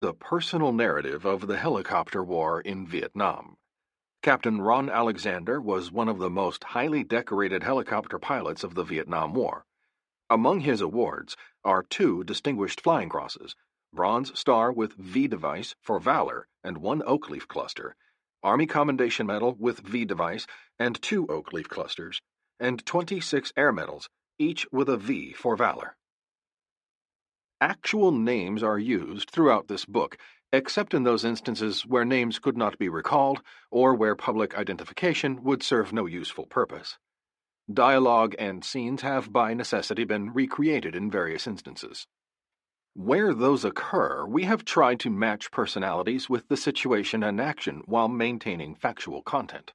The personal narrative of the helicopter war in Vietnam. Captain Ron Alexander was one of the most highly decorated helicopter pilots of the Vietnam War. Among his awards are 2 Distinguished Flying Crosses, Bronze Star with V device for valor and 1 oak leaf cluster, Army Commendation Medal with V device and 2 oak leaf clusters, and 26 air medals, each with a V for valor. Actual names are used throughout this book, except in those instances where names could not be recalled or where public identification would serve no useful purpose. Dialogue and scenes have by necessity been recreated in various instances. Where those occur, we have tried to match personalities with the situation and action while maintaining factual content.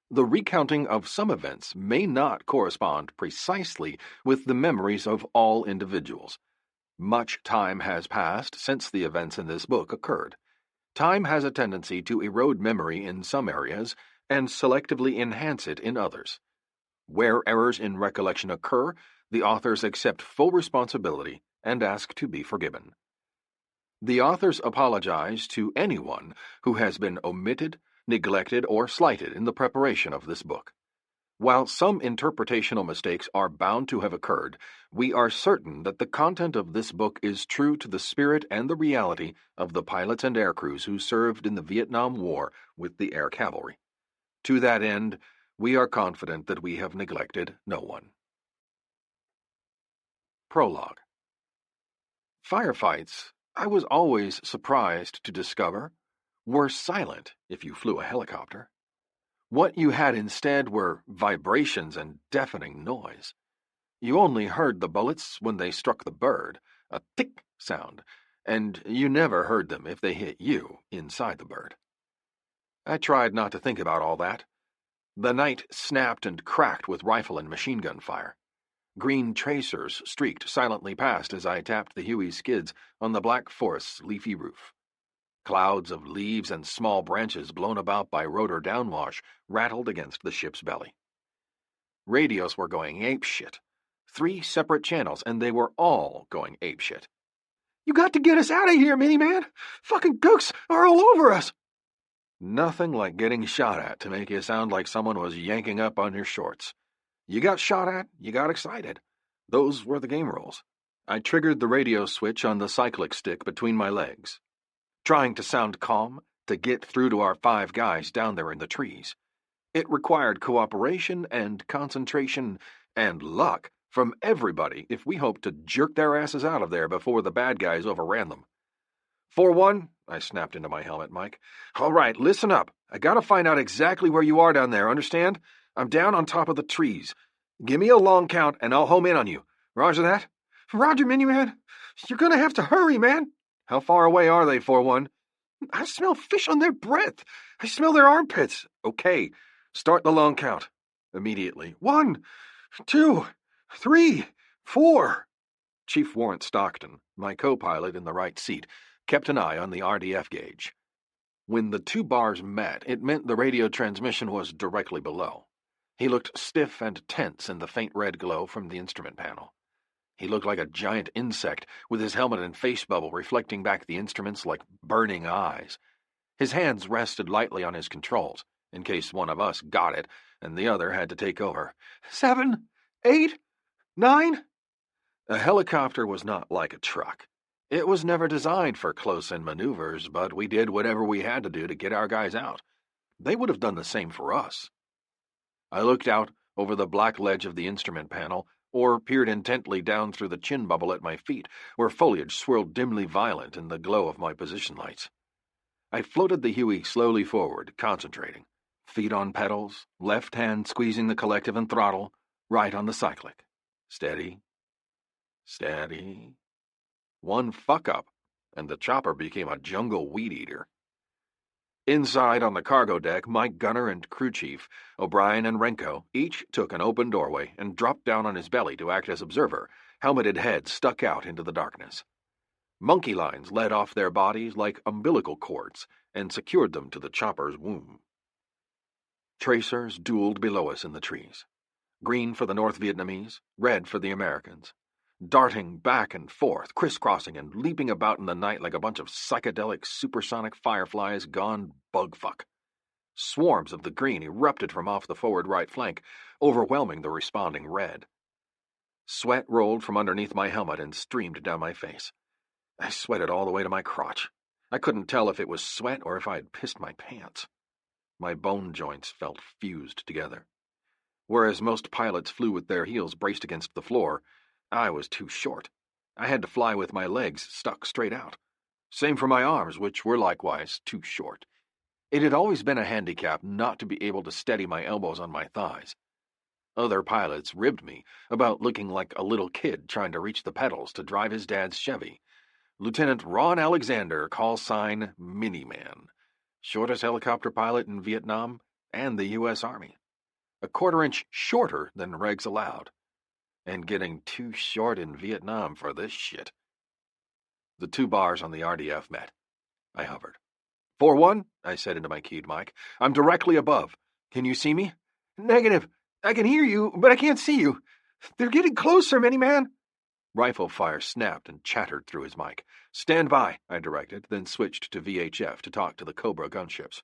The recounting of some events may not correspond precisely with the memories of all individuals. Much time has passed since the events in this book occurred. Time has a tendency to erode memory in some areas and selectively enhance it in others. Where errors in recollection occur, the authors accept full responsibility and ask to be forgiven. The authors apologize to anyone who has been omitted, neglected, or slighted in the preparation of this book. While some interpretational mistakes are bound to have occurred, we are certain that the content of this book is true to the spirit and the reality of the pilots and air crews who served in the Vietnam War with the Air Cavalry. To that end, we are confident that we have neglected no one. Prologue. Firefights, I was always surprised to discover, were silent if you flew a helicopter. What you had instead were vibrations and deafening noise. You only heard the bullets when they struck the bird, a tick sound, and you never heard them if they hit you inside the bird. I tried not to think about all that. The night snapped and cracked with rifle and machine gun fire. Green tracers streaked silently past as I tapped the Huey skids on the Black Forest's leafy roof. Clouds of leaves and small branches blown about by rotor downwash rattled against the ship's belly. Radios were going apeshit. 3 separate channels, and they were all going apeshit. "You got to get us out of here, Miniman! Fucking gooks are all over us!" Nothing like getting shot at to make you sound like someone was yanking up on your shorts. You got shot at, you got excited. Those were the game rules. I triggered the radio switch on the cyclic stick between my legs, trying to sound calm, to get through to our 5 guys down there in the trees. It required cooperation and concentration and luck from everybody if we hoped to jerk their asses out of there before the bad guys overran them. 4-1, I snapped into my helmet mic. "All right, listen up. I gotta find out exactly where you are down there, understand? I'm down on top of the trees. Give me a long count and I'll home in on you. Roger that?" "Roger, Miniman. You're gonna have to hurry, man." "How far away are they, 4-1? "I smell fish on their breath. I smell their armpits." "Okay, start the long count." Immediately. 1, 2, 3, 4. Chief Warrant Stockton, my co-pilot in the right seat, kept an eye on the RDF gauge. When the 2 bars met, it meant the radio transmission was directly below. He looked stiff and tense in the faint red glow from the instrument panel. He looked like a giant insect, with his helmet and face bubble reflecting back the instruments like burning eyes. His hands rested lightly on his controls, in case one of us got it and the other had to take over. 7, 8, 9. A helicopter was not like a truck. It was never designed for close-in maneuvers, but we did whatever we had to do to get our guys out. They would have done the same for us. I looked out over the black ledge of the instrument panel, or peered intently down through the chin bubble at my feet, where foliage swirled dimly violet in the glow of my position lights. I floated the Huey slowly forward, concentrating. Feet on pedals, left hand squeezing the collective and throttle, right on the cyclic. Steady. Steady. One fuck-up, and the chopper became a jungle weed-eater. Inside on the cargo deck, Mike Gunner and crew chief, O'Brien and Renko, each took an open doorway and dropped down on his belly to act as observer, helmeted heads stuck out into the darkness. Monkey lines led off their bodies like umbilical cords and secured them to the chopper's womb. Tracers dueled below us in the trees. Green for the North Vietnamese, red for the Americans. darting back and forth, crisscrossing and leaping about in the night like a bunch of psychedelic supersonic fireflies gone bugfuck. Swarms of the green erupted from off the forward right flank, overwhelming the responding red. Sweat rolled from underneath my helmet and streamed down my face. I sweated all the way to my crotch. I couldn't tell if it was sweat or if I had pissed my pants. My bone joints felt fused together. Whereas most pilots flew with their heels braced against the floor, I was too short. I had to fly with my legs stuck straight out. Same for my arms, which were likewise too short. It had always been a handicap not to be able to steady my elbows on my thighs. Other pilots ribbed me about looking like a little kid trying to reach the pedals to drive his dad's Chevy. Lieutenant Ron Alexander, call sign Miniman, shortest helicopter pilot in Vietnam and the U.S. Army. A quarter-inch shorter than regs allowed. And getting too short in Vietnam for this shit. The two bars on the RDF met. I hovered. 4-1, I said into my keyed mic. I'm directly above. Can you see me? Negative. I can hear you, but I can't see you. They're getting closer, Miniman. Rifle fire snapped and chattered through his mic. Stand by, I directed, then switched to VHF to talk to the Cobra gunships.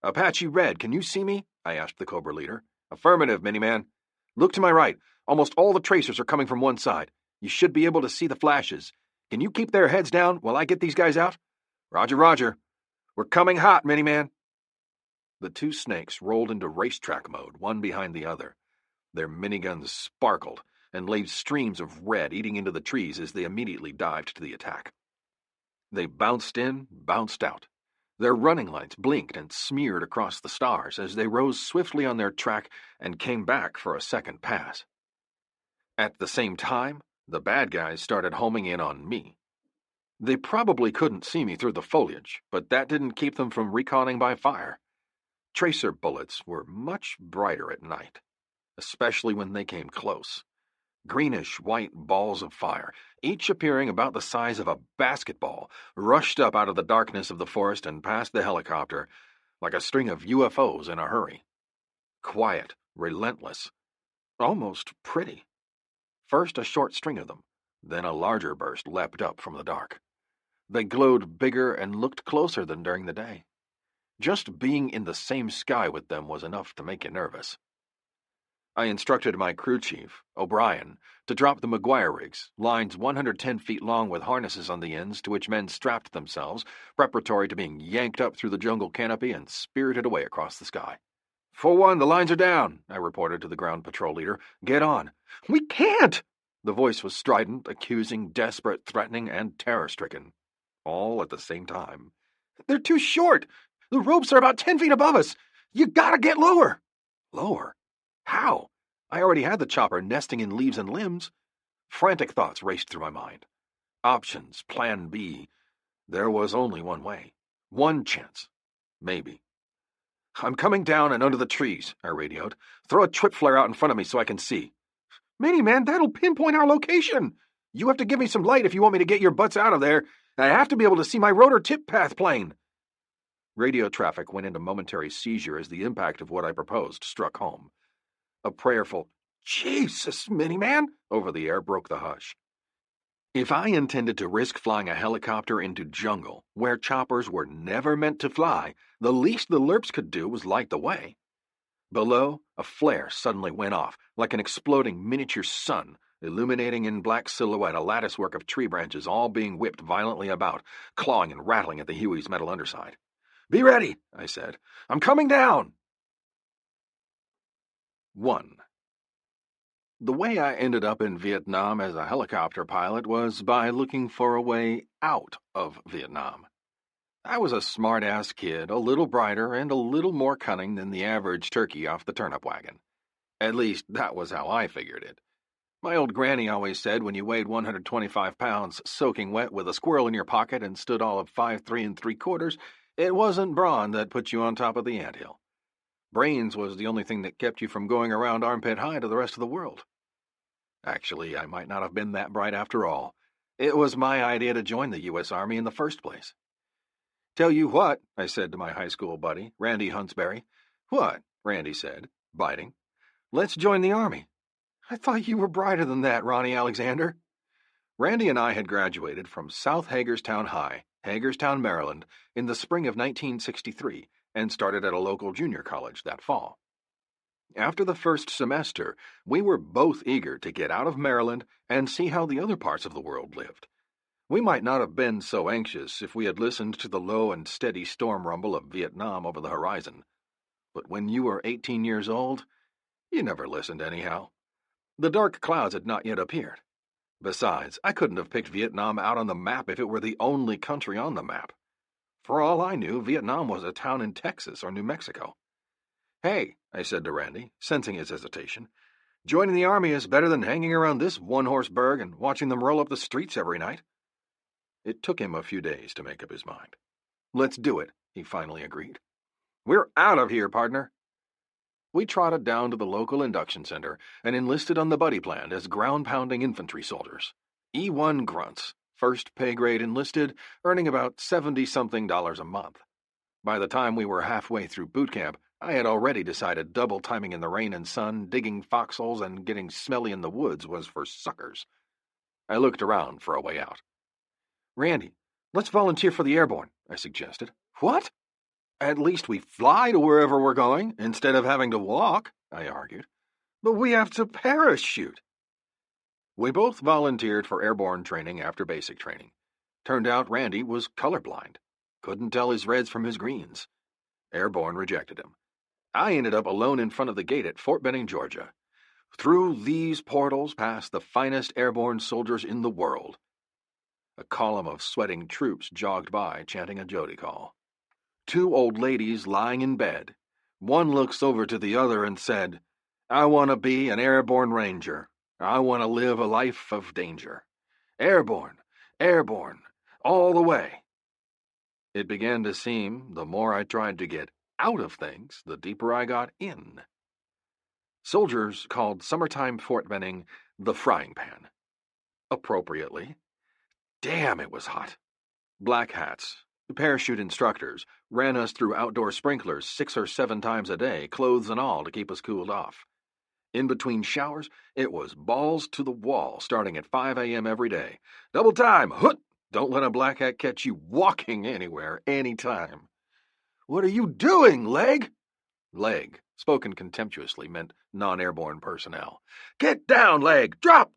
Apache Red, can you see me? I asked the Cobra leader. Affirmative, Miniman. Look to my right. Almost all the tracers are coming from one side. You should be able to see the flashes. Can you keep their heads down while I get these guys out? Roger, roger. We're coming hot, Miniman. The two snakes rolled into racetrack mode, one behind the other. Their miniguns sparkled and laid streams of red eating into the trees as they immediately dived to the attack. They bounced in, bounced out. Their running lights blinked and smeared across the stars as they rose swiftly on their track and came back for a second pass. At the same time, the bad guys started homing in on me. They probably couldn't see me through the foliage, but that didn't keep them from reconning by fire. Tracer bullets were much brighter at night, especially when they came close. Greenish-white balls of fire, each appearing about the size of a basketball, rushed up out of the darkness of the forest and past the helicopter like a string of UFOs in a hurry. Quiet, relentless, almost pretty. First a short string of them, then a larger burst leapt up from the dark. They glowed bigger and looked closer than during the day. Just being in the same sky with them was enough to make you nervous. I instructed my crew chief, O'Brien, to drop the McGuire rigs, lines 110 feet long with harnesses on the ends to which men strapped themselves, preparatory to being yanked up through the jungle canopy and spirited away across the sky. 4-1, the lines are down, I reported to the ground patrol leader. Get on. We can't! The voice was strident, accusing, desperate, threatening, and terror-stricken. All at the same time. They're too short! The ropes are about 10 feet above us! You gotta get lower! Lower? How? I already had the chopper nesting in leaves and limbs. Frantic thoughts raced through my mind. Options, plan B. There was only one way. One chance. Maybe. I'm coming down and under the trees, I radioed. Throw a trip flare out in front of me so I can see. Mini-Man, that'll pinpoint our location. You have to give me some light if you want me to get your butts out of there. I have to be able to see my rotor tip path plane. Radio traffic went into momentary seizure as the impact of what I proposed struck home. A prayerful, Jesus, Mini-Man, over the air broke the hush. If I intended to risk flying a helicopter into jungle, where choppers were never meant to fly, the least the Lerps could do was light the way. Below, a flare suddenly went off, like an exploding miniature sun, illuminating in black silhouette a latticework of tree branches all being whipped violently about, clawing and rattling at the Huey's metal underside. Be ready, I said. I'm coming down! 1. The way I ended up in Vietnam as a helicopter pilot was by looking for a way out of Vietnam. I was a smart-ass kid, a little brighter and a little more cunning than the average turkey off the turnip wagon. At least, that was how I figured it. My old granny always said when you weighed 125 pounds, soaking wet with a squirrel in your pocket and stood all of 5'3 3/4, it wasn't brawn that put you on top of the anthill. Brains was the only thing that kept you from going around armpit high to the rest of the world. Actually, I might not have been that bright after all. It was my idea to join the U.S. Army in the first place. Tell you what, I said to my high school buddy, Randy Huntsberry. What? Randy said, biting. Let's join the Army. I thought you were brighter than that, Ronnie Alexander. Randy and I had graduated from South Hagerstown High, Hagerstown, Maryland, in the spring of 1963 and started at a local junior college that fall. After the first semester, we were both eager to get out of Maryland and see how the other parts of the world lived. We might not have been so anxious if we had listened to the low and steady storm rumble of Vietnam over the horizon. But when you were 18 years old, you never listened anyhow. The dark clouds had not yet appeared. Besides, I couldn't have picked Vietnam out on the map if it were the only country on the map. For all I knew, Vietnam was a town in Texas or New Mexico. "Hey," I said to Randy, sensing his hesitation, "joining the army is better than hanging around this one-horse burg and watching them roll up the streets every night." It took him a few days to make up his mind. "Let's do it," he finally agreed. "We're out of here, partner." We trotted down to the local induction center and enlisted on the buddy plan as ground-pounding infantry soldiers. E1 grunts, first pay grade enlisted, earning about $70-something a month. By the time we were halfway through boot camp, I had already decided double timing in the rain and sun, digging foxholes, and getting smelly in the woods was for suckers. I looked around for a way out. "Randy, let's volunteer for the airborne," I suggested. "What?" "At least we fly to wherever we're going, instead of having to walk," I argued. "But we have to parachute." We both volunteered for airborne training after basic training. Turned out Randy was colorblind. Couldn't tell his reds from his greens. Airborne rejected him. I ended up alone in front of the gate at Fort Benning, Georgia. Through these portals passed the finest airborne soldiers in the world. A column of sweating troops jogged by, chanting a Jody call. Two old ladies lying in bed. One looks over to the other and said, "I want to be an airborne ranger. I want to live a life of danger. Airborne, airborne, all the way." It began to seem, the more I tried to get out of things, the deeper I got in. Soldiers called summertime Fort Benning the frying pan. Appropriately. Damn, it was hot. Black hats, parachute instructors, ran us through outdoor sprinklers 6 or 7 times a day, clothes and all, to keep us cooled off. In between showers, it was balls to the wall, starting at 5 a.m. every day. Double time, hoot! Don't let a black hat catch you walking anywhere, anytime. "What are you doing, leg?" Leg, spoken contemptuously, meant non-airborne personnel. "Get down, leg! Drop!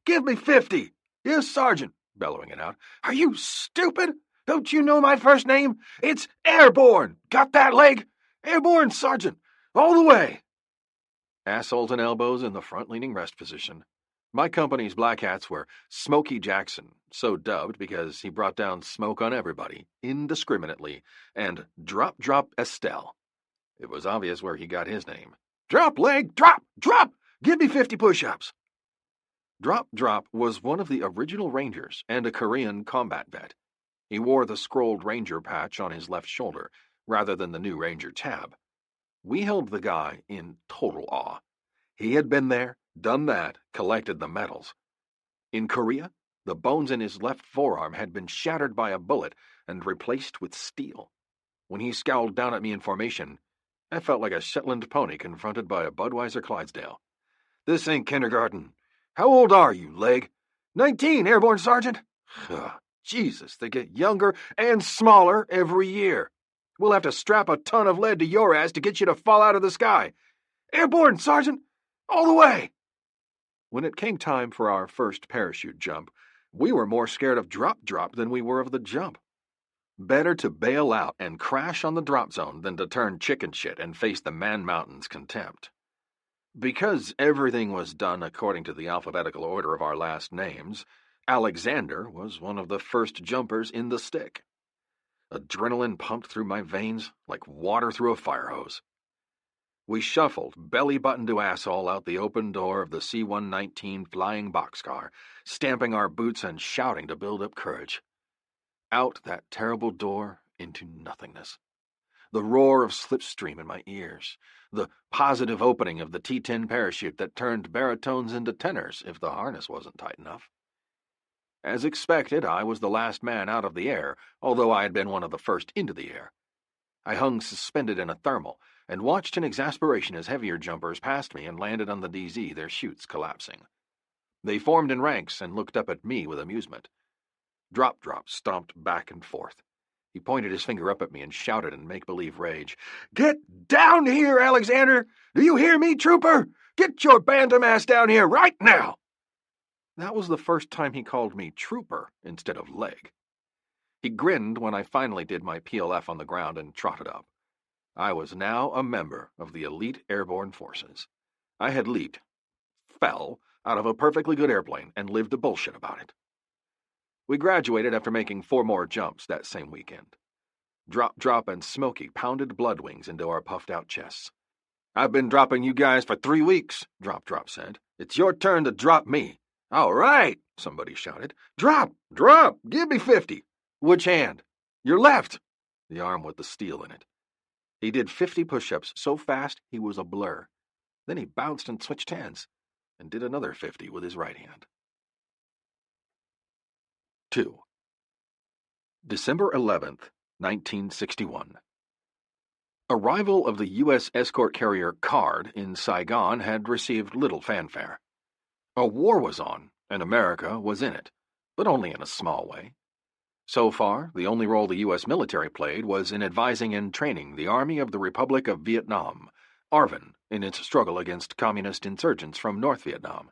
Give me 50! Yes, Sergeant," bellowing it out. "Are you stupid? Don't you know my first name? It's Airborne! Got that, leg? Airborne, Sergeant! All the way!" Assholes and elbows in the front-leaning rest position. My company's black hats were Smoky Jackson, so dubbed because he brought down smoke on everybody, indiscriminately, and Drop Estelle. It was obvious where he got his name. "Drop, leg! Drop! Give me 50 push-ups!" Drop was one of the original Rangers and a Korean combat vet. He wore the scrolled Ranger patch on his left shoulder, rather than the new Ranger tab. We held the guy in total awe. He had been there, done that, collected the medals. In Korea, the bones in his left forearm had been shattered by a bullet and replaced with steel. When he scowled down at me in formation, I felt like a Shetland pony confronted by a Budweiser Clydesdale. "This ain't kindergarten. How old are you, leg?" 19, Airborne Sergeant." Jesus, they get younger and smaller every year. We'll have to strap a ton of lead to your ass to get you to fall out of the sky. "Airborne, Sergeant! All the way!" When it came time for our first parachute jump, we were more scared of drop than we were of the jump. Better to bail out and crash on the drop zone than to turn chicken shit and face the Man Mountain's contempt. Because everything was done according to the alphabetical order of our last names, Alexander was one of the first jumpers in the stick. Adrenaline pumped through my veins like water through a fire hose. We shuffled, belly button to asshole, out the open door of the C-119 flying boxcar, stamping our boots and shouting to build up courage. Out that terrible door into nothingness. The roar of slipstream in my ears. The positive opening of the T-10 parachute that turned baritones into tenors if the harness wasn't tight enough. As expected, I was the last man out of the air, although I had been one of the first into the air. I hung suspended in a thermal and watched in exasperation as heavier jumpers passed me and landed on the DZ, their chutes collapsing. They formed in ranks and looked up at me with amusement. Drop stomped back and forth. He pointed his finger up at me and shouted in make-believe rage, "Get down here, Alexander! Do you hear me, trooper? Get your bantam ass down here right now!" That was the first time he called me trooper instead of leg. He grinned when I finally did my PLF on the ground and trotted up. I was now a member of the elite airborne forces. I had leaped, fell, out of a perfectly good airplane and lived to bullshit about it. We graduated after making 4 more jumps that same weekend. Drop, and Smokey pounded blood wings into our puffed-out chests. "I've been dropping you guys for 3 weeks, Drop said. "It's your turn to drop me." "All right," somebody shouted. Drop! Give me 50. "Which hand?" "Your left." The arm with the steel in it. He did 50 push-ups so fast he was a blur. Then he bounced and switched hands, and did another 50 with his right hand. 2. December 11th, 1961. Arrival of the U.S. escort carrier Card in Saigon had received little fanfare. A war was on, and America was in it, but only in a small way. So far, the only role the U.S. military played was in advising and training the Army of the Republic of Vietnam, ARVN, in its struggle against communist insurgents from North Vietnam.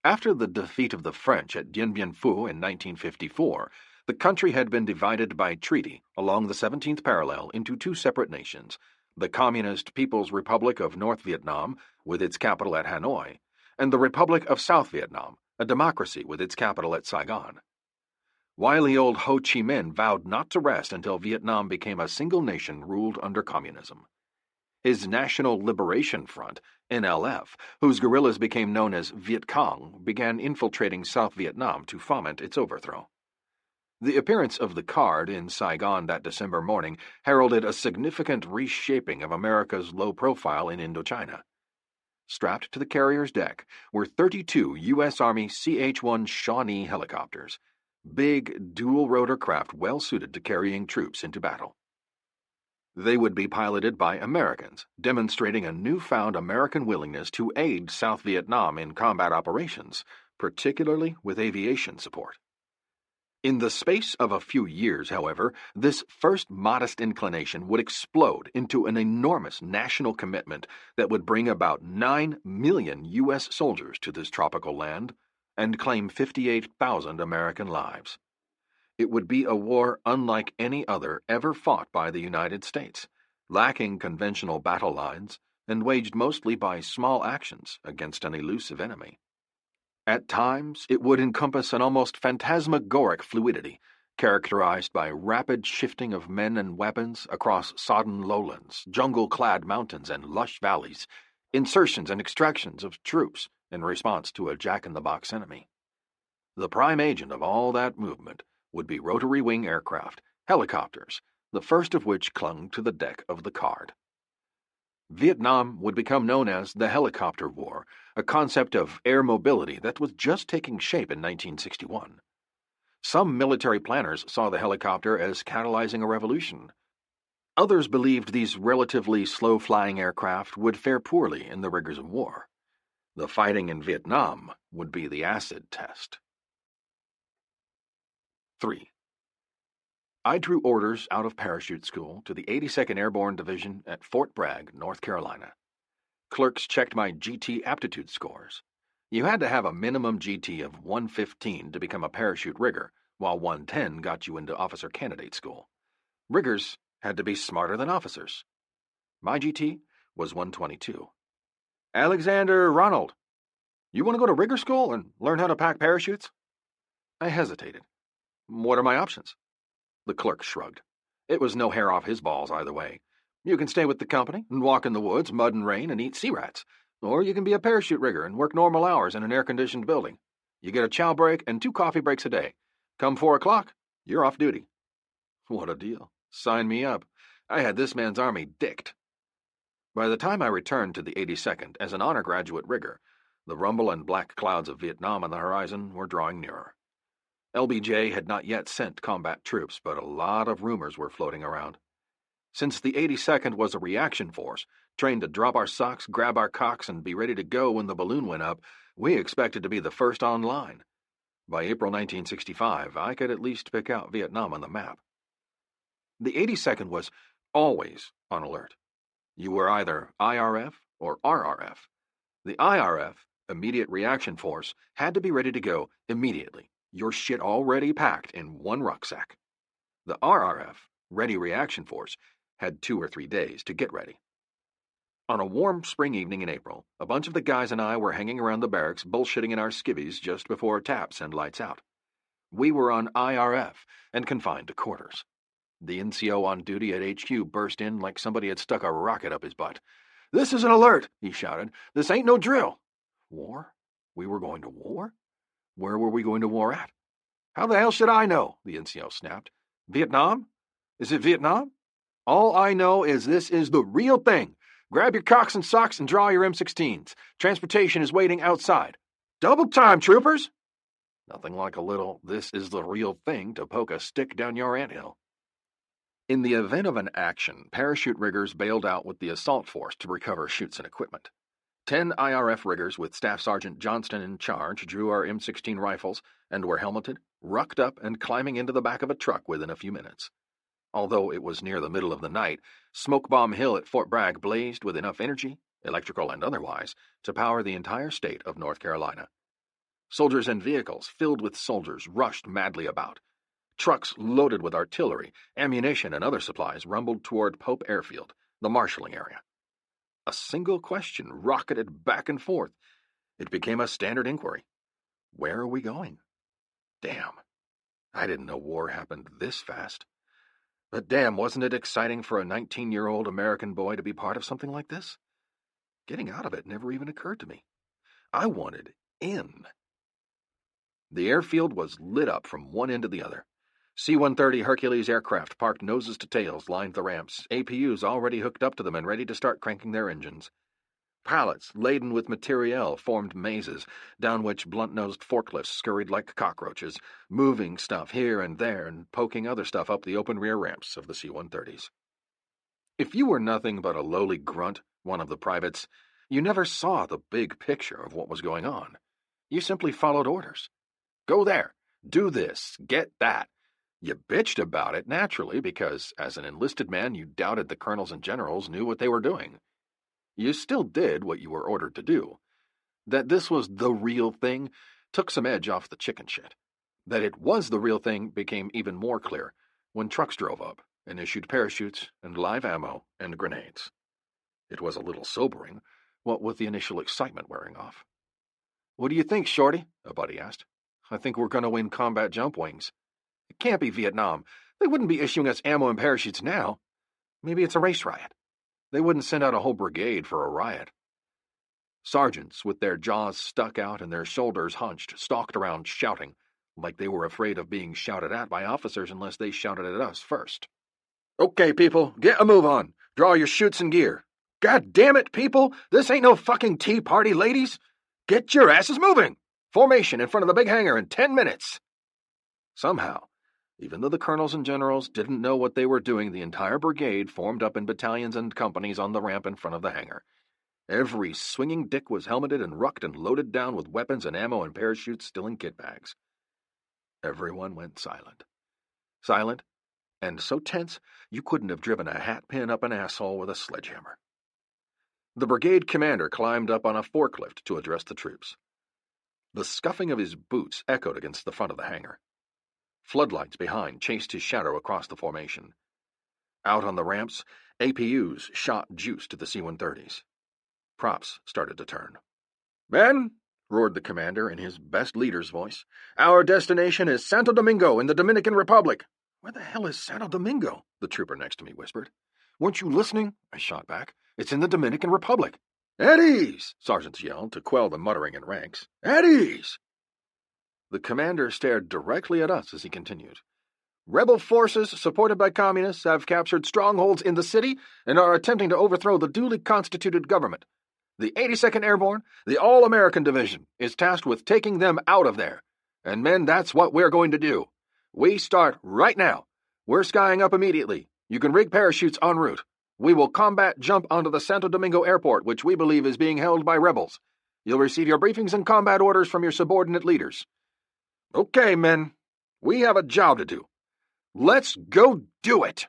After the defeat of the French at Dien Bien Phu in 1954, the country had been divided by treaty along the 17th parallel into 2 separate nations, the Communist People's Republic of North Vietnam, with its capital at Hanoi, and the Republic of South Vietnam, a democracy with its capital at Saigon. Wily old Ho Chi Minh vowed not to rest until Vietnam became a single nation ruled under communism. His National Liberation Front, NLF, whose guerrillas became known as Viet Cong, began infiltrating South Vietnam to foment its overthrow. The appearance of the Card in Saigon that December morning heralded a significant reshaping of America's low profile in Indochina. Strapped to the carrier's deck were 32 U.S. Army CH-1 Shawnee helicopters, big, dual-rotor craft well-suited to carrying troops into battle. They would be piloted by Americans, demonstrating a newfound American willingness to aid South Vietnam in combat operations, particularly with aviation support. In the space of a few years, however, this first modest inclination would explode into an enormous national commitment that would bring about 9 million U.S. soldiers to this tropical land and claim 58,000 American lives. It would be a war unlike any other ever fought by the United States, lacking conventional battle lines and waged mostly by small actions against an elusive enemy. At times, it would encompass an almost phantasmagoric fluidity, characterized by rapid shifting of men and weapons across sodden lowlands, jungle-clad mountains, and lush valleys, insertions and extractions of troops in response to a jack-in-the-box enemy. The prime agent of all that movement would be rotary wing aircraft, helicopters, the first of which clung to the deck of the Card. Vietnam would become known as the Helicopter War, a concept of air mobility that was just taking shape in 1961. Some military planners saw the helicopter as catalyzing a revolution. Others believed these relatively slow-flying aircraft would fare poorly in the rigors of war. The fighting in Vietnam would be the acid test. 3. I drew orders out of parachute school to the 82nd Airborne Division at Fort Bragg, North Carolina. Clerks checked my GT aptitude scores. You had to have a minimum GT of 115 to become a parachute rigger, while 110 got you into officer candidate school. Riggers had to be smarter than officers. My GT was 122. "Alexander Ronald, you want to go to rigger school and learn how to pack parachutes?" I hesitated. "What are my options?" The clerk shrugged. It was no hair off his balls either way. You can stay with the company and walk in the woods, mud and rain, and eat sea rats. Or you can be a parachute rigger and work normal hours in an air-conditioned building. You get a chow break and 2 coffee breaks a day. Come 4 o'clock, you're off duty. What a deal. Sign me up. I had this man's army dicked. By the time I returned to the 82nd as an honor graduate rigger, the rumble and black clouds of Vietnam on the horizon were drawing nearer. LBJ had not yet sent combat troops, but a lot of rumors were floating around. Since the 82nd was a reaction force, trained to drop our socks, grab our cocks, and be ready to go when the balloon went up, We expected to be the first online. By April 1965, I could at least pick out Vietnam on the map. The 82nd was always on alert. You were either IRF or RRF. The IRF, Immediate Reaction Force, had to be ready to go immediately, your shit already packed in one rucksack. The RRF, Ready Reaction Force, had 2 or 3 days to get ready. On a warm spring evening in April, a bunch of the guys and I were hanging around the barracks bullshitting in our skivvies just before taps and lights out. We were on IRF and confined to quarters. The NCO on duty at HQ burst in like somebody had stuck a rocket up his butt. "This is an alert," he shouted. "This ain't no drill." War? We were going to war? Where were we going to war at? "How the hell should I know?" the NCO snapped. "Vietnam? Is it Vietnam? All I know is this is the real thing. Grab your cocks and socks and draw your M16s. Transportation is waiting outside. Double time, troopers!" Nothing like a little "this is the real thing" to poke a stick down your anthill. In the event of an action, parachute riggers bailed out with the assault force to recover chutes and equipment. 10 IRF riggers with Staff Sergeant Johnston in charge drew our M16 rifles and were helmeted, rucked up, and climbing into the back of a truck within a few minutes. Although it was near the middle of the night, Smoke Bomb Hill at Fort Bragg blazed with enough energy, electrical and otherwise, to power the entire state of North Carolina. Soldiers and vehicles filled with soldiers rushed madly about. Trucks loaded with artillery, ammunition, and other supplies rumbled toward Pope Airfield, the marshalling area. A single question rocketed back and forth. It became a standard inquiry. Where are we going? Damn. I didn't know war happened this fast. But damn, wasn't it exciting for a 19-year-old American boy to be part of something like this? Getting out of it never even occurred to me. I wanted in. The airfield was lit up from one end to the other. C-130 Hercules aircraft parked noses to tails lined the ramps, APUs already hooked up to them and ready to start cranking their engines. Pallets laden with materiel formed mazes, down which blunt-nosed forklifts scurried like cockroaches, moving stuff here and there and poking other stuff up the open rear ramps of the C-130s. If you were nothing but a lowly grunt, one of the privates, you never saw the big picture of what was going on. You simply followed orders. Go there, do this, get that. You bitched about it, naturally, because as an enlisted man you doubted the colonels and generals knew what they were doing. You still did what you were ordered to do. That this was the real thing took some edge off the chicken shit. That it was the real thing became even more clear when trucks drove up and issued parachutes and live ammo and grenades. It was a little sobering, what with the initial excitement wearing off. "What do you think, Shorty?" a buddy asked. "I think we're going to win combat jump wings. It can't be Vietnam. They wouldn't be issuing us ammo and parachutes now. Maybe it's a race riot. They wouldn't send out a whole brigade for a riot." Sergeants, with their jaws stuck out and their shoulders hunched, stalked around shouting, like they were afraid of being shouted at by officers unless they shouted at us first. "Okay, people, get a move on. Draw your chutes and gear. God damn it, people! This ain't no fucking tea party, ladies! Get your asses moving! Formation in front of the big hangar in 10 minutes!" Somehow, even though the colonels and generals didn't know what they were doing, the entire brigade formed up in battalions and companies on the ramp in front of the hangar. Every swinging dick was helmeted and rucked and loaded down with weapons and ammo and parachutes still in kit bags. Everyone went silent. Silent, and so tense you couldn't have driven a hat pin up an asshole with a sledgehammer. The brigade commander climbed up on a forklift to address the troops. The scuffing of his boots echoed against the front of the hangar. Floodlights behind chased his shadow across the formation. Out on the ramps, APUs shot juice to the C-130s. Props started to turn. "Men," roared the commander in his best leader's voice, "our destination is Santo Domingo in the Dominican Republic." "Where the hell is Santo Domingo?" the trooper next to me whispered. "Weren't you listening?" I shot back. "It's in the Dominican Republic." "At ease!" sergeants yelled to quell the muttering in ranks. "At ease!" The commander stared directly at us as he continued. "Rebel forces, supported by communists, have captured strongholds in the city and are attempting to overthrow the duly constituted government. The 82nd Airborne, the All-American Division, is tasked with taking them out of there. And men, that's what we're going to do. We start right now. We're skying up immediately. You can rig parachutes en route. We will combat jump onto the Santo Domingo airport, which we believe is being held by rebels. You'll receive your briefings and combat orders from your subordinate leaders. Okay, men. We have a job to do. Let's go do it!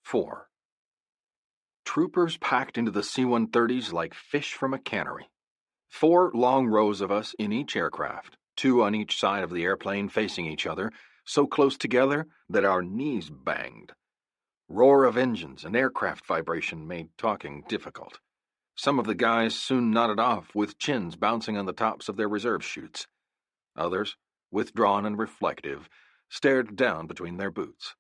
4. Troopers packed into the C-130s like fish from a cannery. 4 long rows of us in each aircraft, 2 on each side of the airplane facing each other, so close together that our knees banged. Roar of engines and aircraft vibration made talking difficult. Some of the guys soon nodded off with chins bouncing on the tops of their reserve chutes. Others, withdrawn and reflective, stared down between their boots.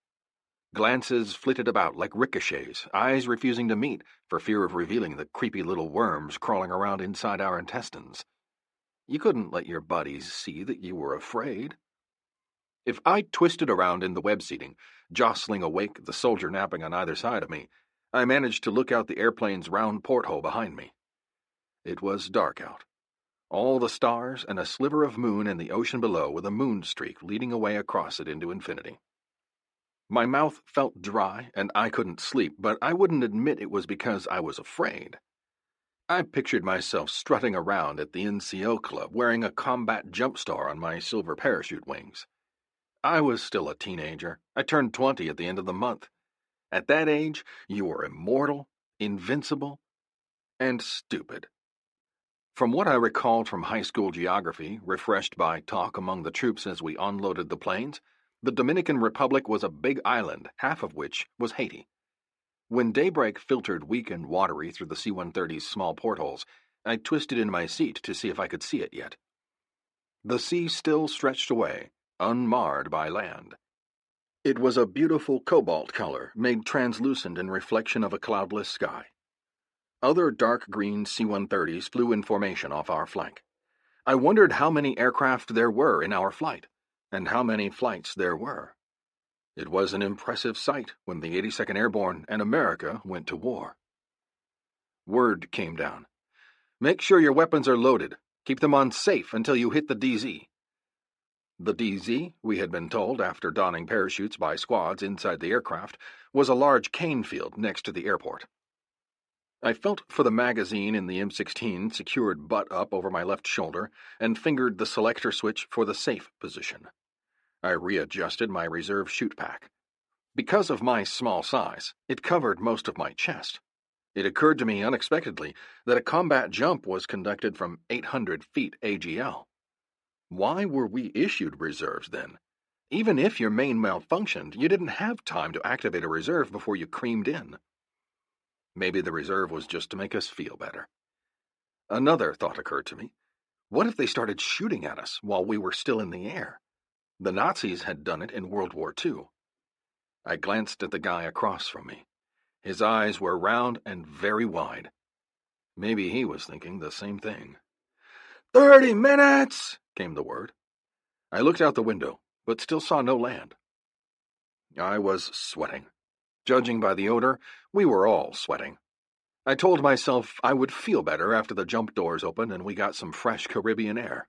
Glances flitted about like ricochets, eyes refusing to meet for fear of revealing the creepy little worms crawling around inside our intestines. You couldn't let your buddies see that you were afraid. If I twisted around in the web seating, jostling awake the soldier napping on either side of me, I managed to look out the airplane's round porthole behind me. It was dark out. All the stars and a sliver of moon in the ocean below with a moon streak leading away across it into infinity. My mouth felt dry and I couldn't sleep, but I wouldn't admit it was because I was afraid. I pictured myself strutting around at the NCO club wearing a combat jump star on my silver parachute wings. I was still a teenager. I turned 20 at the end of the month. At that age, you were immortal, invincible, and stupid. From what I recalled from high school geography, refreshed by talk among the troops as we unloaded the planes, the Dominican Republic was a big island, half of which was Haiti. When daybreak filtered weak and watery through the C-130's small portholes, I twisted in my seat to see if I could see it yet. The sea still stretched away, unmarred by land. It was a beautiful cobalt color, made translucent in reflection of a cloudless sky. Other dark green C-130s flew in formation off our flank. I wondered how many aircraft there were in our flight, and how many flights there were. It was an impressive sight when the 82nd Airborne and America went to war. Word came down. Make sure your weapons are loaded. Keep them on safe until you hit the DZ. The DZ, we had been told after donning parachutes by squads inside the aircraft, was a large cane field next to the airport. I felt for the magazine in the M16 secured butt up over my left shoulder and fingered the selector switch for the safe position. I readjusted my reserve chute pack. Because of my small size, it covered most of my chest. It occurred to me unexpectedly that a combat jump was conducted from 800 feet AGL. Why were we issued reserves then? Even if your main malfunctioned, you didn't have time to activate a reserve before you creamed in. Maybe the reserve was just to make us feel better. Another thought occurred to me. What if they started shooting at us while we were still in the air? The Nazis had done it in World War II. I glanced at the guy across from me. His eyes were round and very wide. Maybe he was thinking the same thing. 30 minutes! Came the word. I looked out the window, but still saw no land. I was sweating. Judging by the odor, we were all sweating. I told myself I would feel better after the jump doors opened and we got some fresh Caribbean air.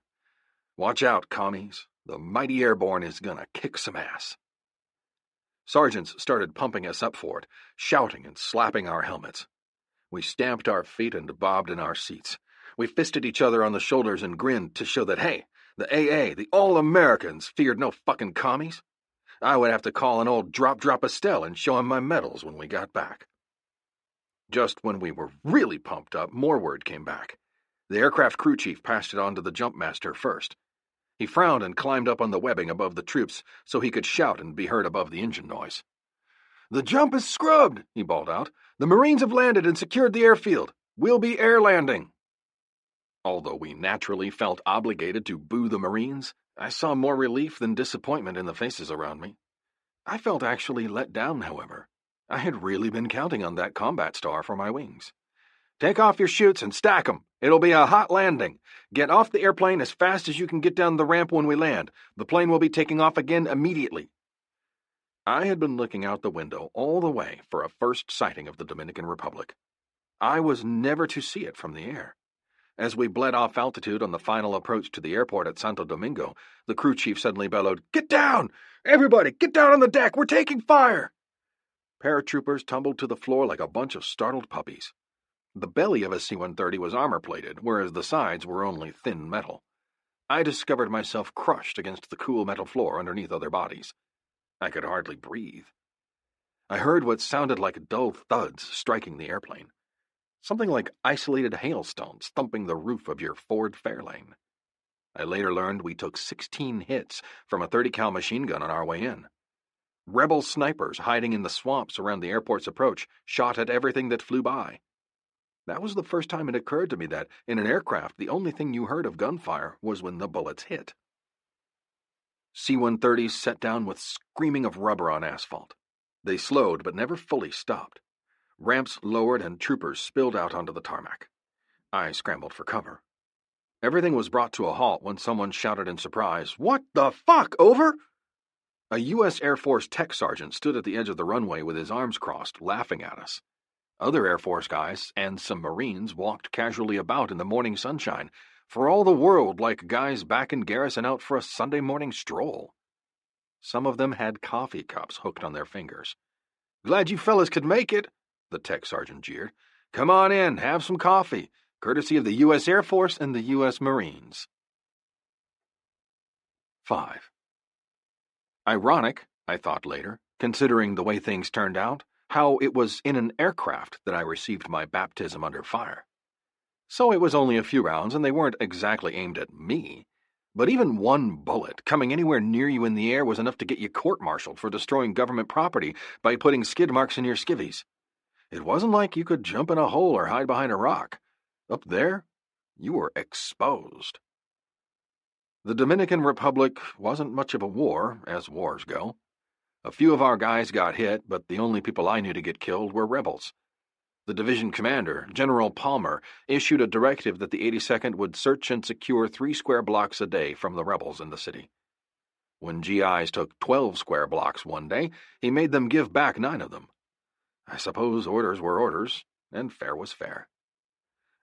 Watch out, commies. The mighty airborne is gonna kick some ass. Sergeants started pumping us up for it, shouting and slapping our helmets. We stamped our feet and bobbed in our seats. We fisted each other on the shoulders and grinned to show that, hey, the AA, the All-Americans, feared no fucking commies. I would have to call an old Drop Estelle and show him my medals when we got back. Just when we were really pumped up, more word came back. The aircraft crew chief passed it on to the jump master first. He frowned and climbed up on the webbing above the troops so he could shout and be heard above the engine noise. "The jump is scrubbed," he bawled out. "The Marines have landed and secured the airfield. We'll be air landing." Although we naturally felt obligated to boo the Marines, I saw more relief than disappointment in the faces around me. I felt actually let down, however. I had really been counting on that combat star for my wings. "Take off your chutes and stack 'em. It'll be a hot landing. Get off the airplane as fast as you can get down the ramp when we land. The plane will be taking off again immediately." I had been looking out the window all the way for a first sighting of the Dominican Republic. I was never to see it from the air. As we bled off altitude on the final approach to the airport at Santo Domingo, the crew chief suddenly bellowed, "Get down! Everybody, get down on the deck! We're taking fire!" Paratroopers tumbled to the floor like a bunch of startled puppies. The belly of a C-130 was armor-plated, whereas the sides were only thin metal. I discovered myself crushed against the cool metal floor underneath other bodies. I could hardly breathe. I heard what sounded like dull thuds striking the airplane. Something like isolated hailstones thumping the roof of your Ford Fairlane. I later learned we took 16 hits from a 30 cal machine gun on our way in. Rebel snipers hiding in the swamps around the airport's approach shot at everything that flew by. That was the first time it occurred to me that, in an aircraft, the only thing you heard of gunfire was when the bullets hit. C-130s set down with screaming of rubber on asphalt. They slowed but never fully stopped. Ramps lowered and troopers spilled out onto the tarmac. I scrambled for cover. Everything was brought to a halt when someone shouted in surprise, "What the fuck, over?" A U.S. Air Force tech sergeant stood at the edge of the runway with his arms crossed, laughing at us. Other Air Force guys and some Marines walked casually about in the morning sunshine, for all the world like guys back in garrison out for a Sunday morning stroll. Some of them had coffee cups hooked on their fingers. "Glad you fellas could make it," the tech sergeant jeered. "Come on in, have some coffee, courtesy of the U.S. Air Force and the U.S. Marines." 5. Ironic, I thought later, considering the way things turned out, how it was in an aircraft that I received my baptism under fire. So it was only a few rounds, and they weren't exactly aimed at me. But even one bullet coming anywhere near you in the air was enough to get you court-martialed for destroying government property by putting skid marks in your skivvies. It wasn't like you could jump in a hole or hide behind a rock. Up there, you were exposed. The Dominican Republic wasn't much of a war, as wars go. A few of our guys got hit, but the only people I knew to get killed were rebels. The division commander, General Palmer, issued a directive that the 82nd would search and secure 3 square blocks a day from the rebels in the city. When GIs took 12 square blocks one day, he made them give back 9 of them. I suppose orders were orders, and fair was fair.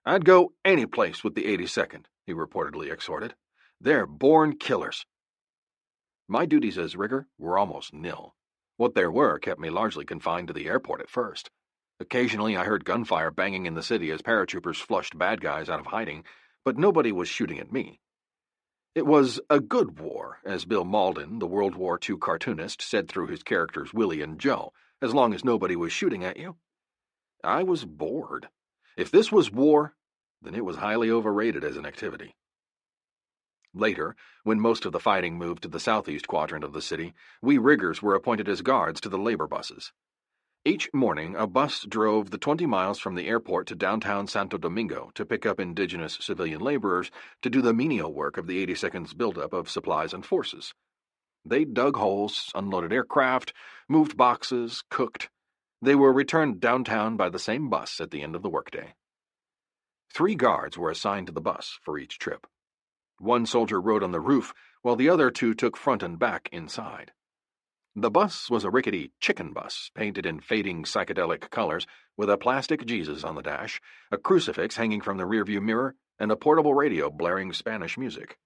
"I'd go any place with the 82nd, he reportedly exhorted. "They're born killers." My duties as rigger were almost nil. What there were kept me largely confined to the airport at first. Occasionally I heard gunfire banging in the city as paratroopers flushed bad guys out of hiding, but nobody was shooting at me. It was a good war, as Bill Malden, the World War II cartoonist, said through his characters Willie and Joe, as long as nobody was shooting at you. I was bored. If this was war, then it was highly overrated as an activity. Later, when most of the fighting moved to the southeast quadrant of the city, we riggers were appointed as guards to the labor buses. Each morning, a bus drove the 20 miles from the airport to downtown Santo Domingo to pick up indigenous civilian laborers to do the menial work of the 82nd's buildup of supplies and forces. They dug holes, unloaded aircraft, moved boxes, cooked. They were returned downtown by the same bus at the end of the workday. 3 guards were assigned to the bus for each trip. One soldier rode on the roof, while the other 2 took front and back inside. The bus was a rickety chicken bus, painted in fading psychedelic colors, with a plastic Jesus on the dash, a crucifix hanging from the rearview mirror, and a portable radio blaring Spanish music.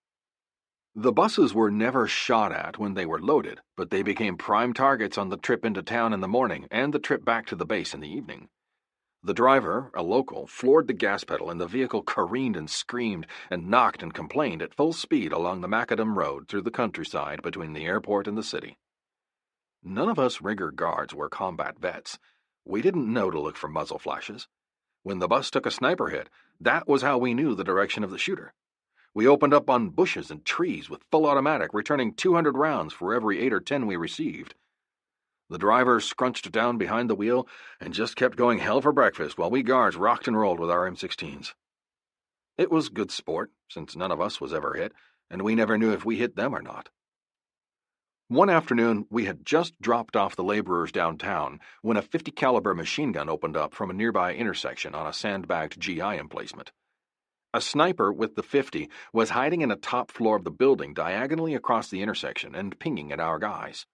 The buses were never shot at when they were loaded, but they became prime targets on the trip into town in the morning and the trip back to the base in the evening. The driver, a local, floored the gas pedal and the vehicle careened and screamed and knocked and complained at full speed along the macadam road through the countryside between the airport and the city. None of us rigger guards were combat vets. We didn't know to look for muzzle flashes. When the bus took a sniper hit, that was how we knew the direction of the shooter. We opened up on bushes and trees with full automatic, returning 200 rounds for every 8 or 10 we received. The driver scrunched down behind the wheel and just kept going hell for breakfast while we guards rocked and rolled with our M16s. It was good sport, since none of us was ever hit, and we never knew if we hit them or not. One afternoon, we had just dropped off the laborers downtown when a 50 caliber machine gun opened up from a nearby intersection on a sandbagged GI emplacement. A sniper with the 50 was hiding in a top floor of the building diagonally across the intersection and pinging at our guys.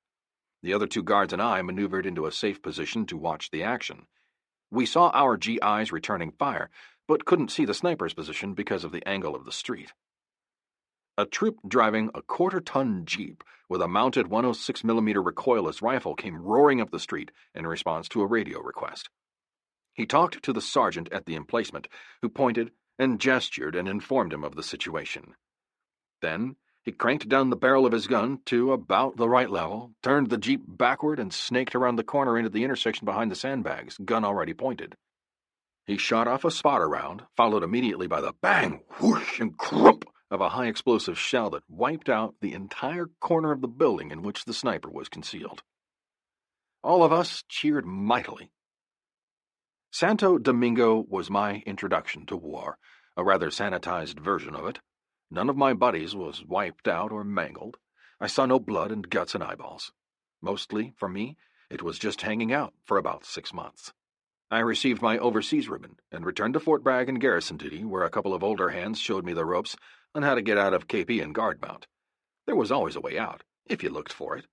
The other 2 guards and I maneuvered into a safe position to watch the action. We saw our GIs returning fire, but couldn't see the sniper's position because of the angle of the street. A troop driving a quarter-ton Jeep with a mounted 106mm recoilless rifle came roaring up the street in response to a radio request. He talked to the sergeant at the emplacement, who pointed and gestured and informed him of the situation. Then he cranked down the barrel of his gun to about the right level, turned the Jeep backward, and snaked around the corner into the intersection behind the sandbags, gun already pointed. He shot off a spotter round, followed immediately by the bang, whoosh, and crump of a high-explosive shell that wiped out the entire corner of the building in which the sniper was concealed. All of us cheered mightily. Santo Domingo was my introduction to war, a rather sanitized version of it. None of my buddies was wiped out or mangled. I saw no blood and guts and eyeballs. Mostly, for me, it was just hanging out for about 6 months. I received my overseas ribbon and returned to Fort Bragg and garrison duty, where a couple of older hands showed me the ropes on how to get out of KP and guard mount. There was always a way out, if you looked for it.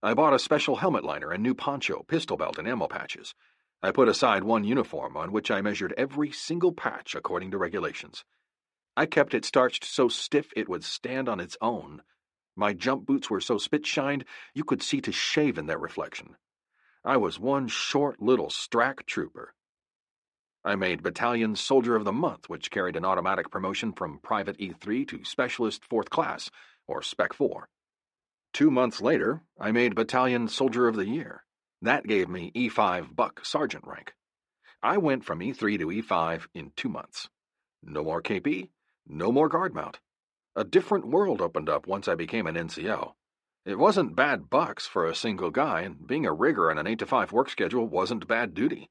I bought a special helmet liner and new poncho, pistol belt, and ammo patches. I put aside one uniform on which I measured every single patch according to regulations. I kept it starched so stiff it would stand on its own. My jump boots were so spit-shined you could see to shave in their reflection. I was one short little strack trooper. I made Battalion Soldier of the Month, which carried an automatic promotion from Private E3 to Specialist 4th Class, or Spec 4. 2 months later, I made Battalion Soldier of the Year. That gave me E5 Buck Sergeant rank. I went from E3 to E5 in 2 months. No more KP, no more guard mount. A different world opened up once I became an NCO. It wasn't bad bucks for a single guy, and being a rigger on an 8-to-5 work schedule wasn't bad duty.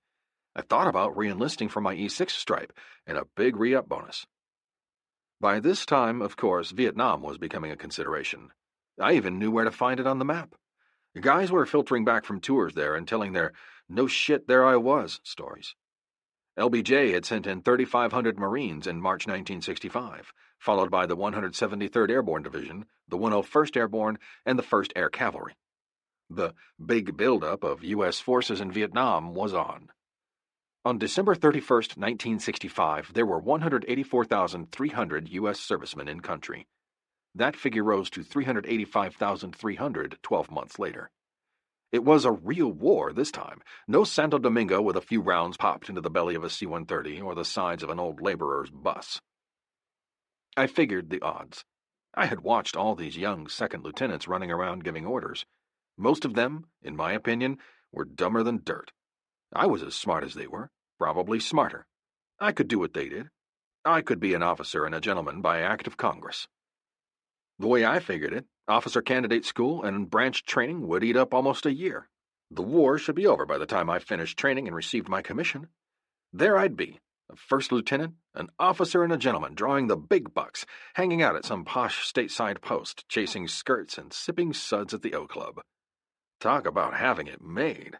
I thought about re-enlisting for my E6 stripe and a big re-up bonus. By this time, of course, Vietnam was becoming a consideration. I even knew where to find it on the map. The guys were filtering back from tours there and telling their "no shit, there I was" stories. LBJ had sent in 3,500 Marines in March 1965, followed by the 173rd Airborne Division, the 101st Airborne, and the 1st Air Cavalry. The big buildup of U.S. forces in Vietnam was on. On December 31st, 1965, there were 184,300 U.S. servicemen in country. That figure rose to 385,300 12 months later. It was a real war this time. No Santo Domingo with a few rounds popped into the belly of a C-130 or the sides of an old laborer's bus. I figured the odds. I had watched all these young second lieutenants running around giving orders. Most of them, in my opinion, were dumber than dirt. I was as smart as they were, probably smarter. I could do what they did. I could be an officer and a gentleman by act of Congress. The way I figured it, officer candidate school and branch training would eat up almost a year. The war should be over by the time I finished training and received my commission. There I'd be, a first lieutenant, an officer and a gentleman, drawing the big bucks, hanging out at some posh stateside post, chasing skirts and sipping suds at the O Club. Talk about having it made.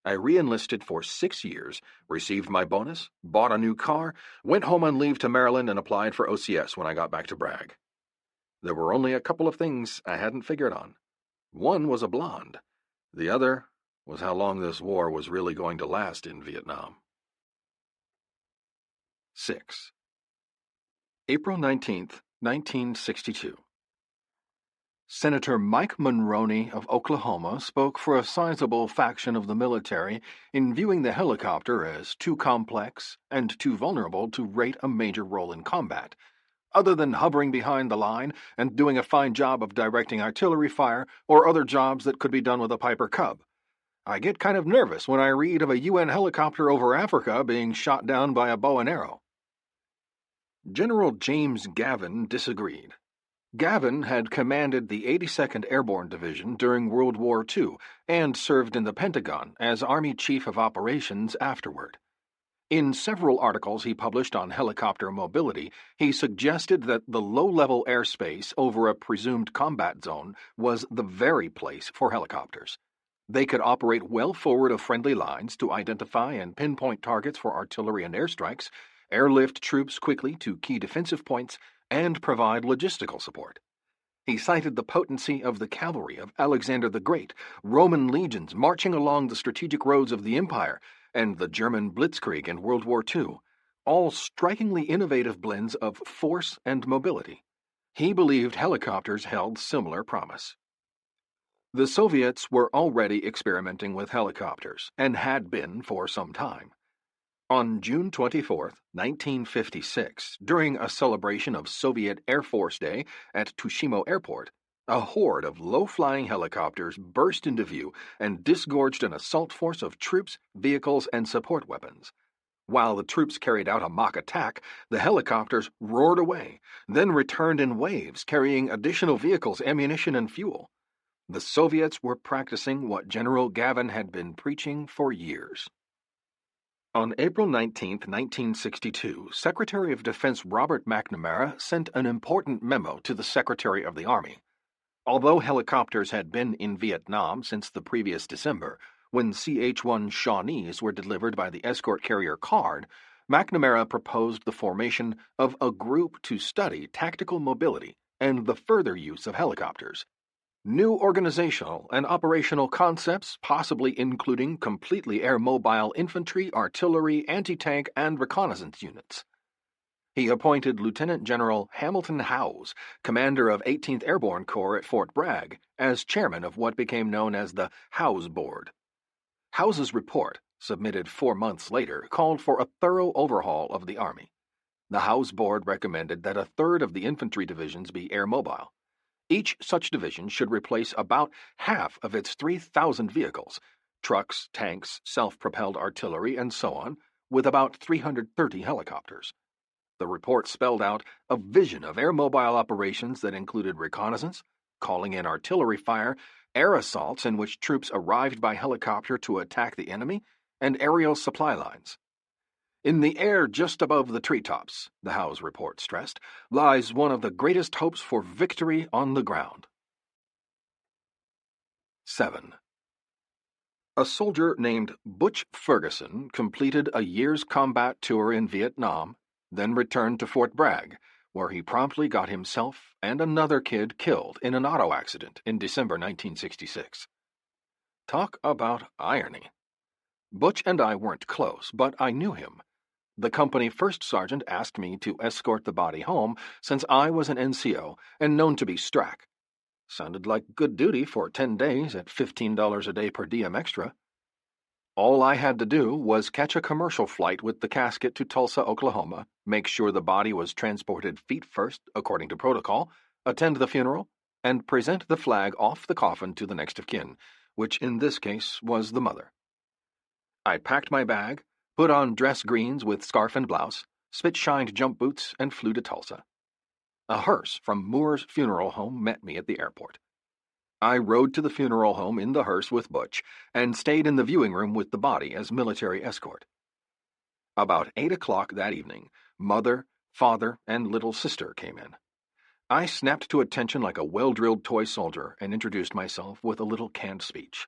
I re-enlisted for 6 years, received my bonus, bought a new car, went home on leave to Maryland, and applied for OCS when I got back to Bragg. There were only a couple of things I hadn't figured on. One was a blonde. The other was how long this war was really going to last in Vietnam. 6. April 19th, 1962. Senator Mike Mulroney of Oklahoma spoke for a sizable faction of the military in viewing the helicopter as too complex and too vulnerable to rate a major role in combat, other than hovering behind the line and doing a fine job of directing artillery fire or other jobs that could be done with a Piper Cub. I get kind of nervous when I read of a UN helicopter over Africa being shot down by a bow and arrow. General James Gavin disagreed. Gavin had commanded the 82nd Airborne Division during World War II and served in the Pentagon as Army Chief of Operations afterward. In several articles he published on helicopter mobility, he suggested that the low-level airspace over a presumed combat zone was the very place for helicopters. They could operate well forward of friendly lines to identify and pinpoint targets for artillery and airstrikes, airlift troops quickly to key defensive points, and provide logistical support. He cited the potency of the cavalry of Alexander the Great, Roman legions marching along the strategic roads of the empire, and the German Blitzkrieg in World War II, all strikingly innovative blends of force and mobility. He believed helicopters held similar promise. The Soviets were already experimenting with helicopters, and had been for some time. On June 24, 1956, during a celebration of Soviet Air Force Day at Tushimo Airport, a horde of low-flying helicopters burst into view and disgorged an assault force of troops, vehicles, and support weapons. While the troops carried out a mock attack, the helicopters roared away, then returned in waves carrying additional vehicles, ammunition, and fuel. The Soviets were practicing what General Gavin had been preaching for years. On April 19, 1962, Secretary of Defense Robert McNamara sent an important memo to the Secretary of the Army. Although helicopters had been in Vietnam since the previous December, when CH-1 Shawnees were delivered by the escort carrier Card, McNamara proposed the formation of a group to study tactical mobility and the further use of helicopters. New organizational and operational concepts, possibly including completely air-mobile infantry, artillery, anti-tank, and reconnaissance units. He appointed Lieutenant General Hamilton Howze, commander of 18th Airborne Corps at Fort Bragg, as chairman of what became known as the Howze Board. Howze's report, submitted 4 months later, called for a thorough overhaul of the Army. The Howze Board recommended that a third of the infantry divisions be air-mobile. Each such division should replace about half of its 3,000 vehicles, trucks, tanks, self-propelled artillery, and so on, with about 330 helicopters. The report spelled out a vision of air-mobile operations that included reconnaissance, calling in artillery fire, air assaults in which troops arrived by helicopter to attack the enemy, and aerial supply lines. In the air just above the treetops, the Howze report stressed, lies one of the greatest hopes for victory on the ground. 7. A soldier named Butch Ferguson completed a year's combat tour in Vietnam, then returned to Fort Bragg, where he promptly got himself and another kid killed in an auto accident in December 1966. Talk about irony. Butch and I weren't close, but I knew him. The company first sergeant asked me to escort the body home since I was an NCO and known to be strack. Sounded like good duty for 10 days at $15 a day per diem extra. All I had to do was catch a commercial flight with the casket to Tulsa, Oklahoma, make sure the body was transported feet first according to protocol, attend the funeral, and present the flag off the coffin to the next of kin, which in this case was the mother. I packed my bag, put on dress greens with scarf and blouse, spit-shined jump boots, and flew to Tulsa. A hearse from Moore's funeral home met me at the airport. I rode to the funeral home in the hearse with Butch and stayed in the viewing room with the body as military escort. About 8 o'clock that evening, mother, father, and little sister came in. I snapped to attention like a well-drilled toy soldier and introduced myself with a little canned speech.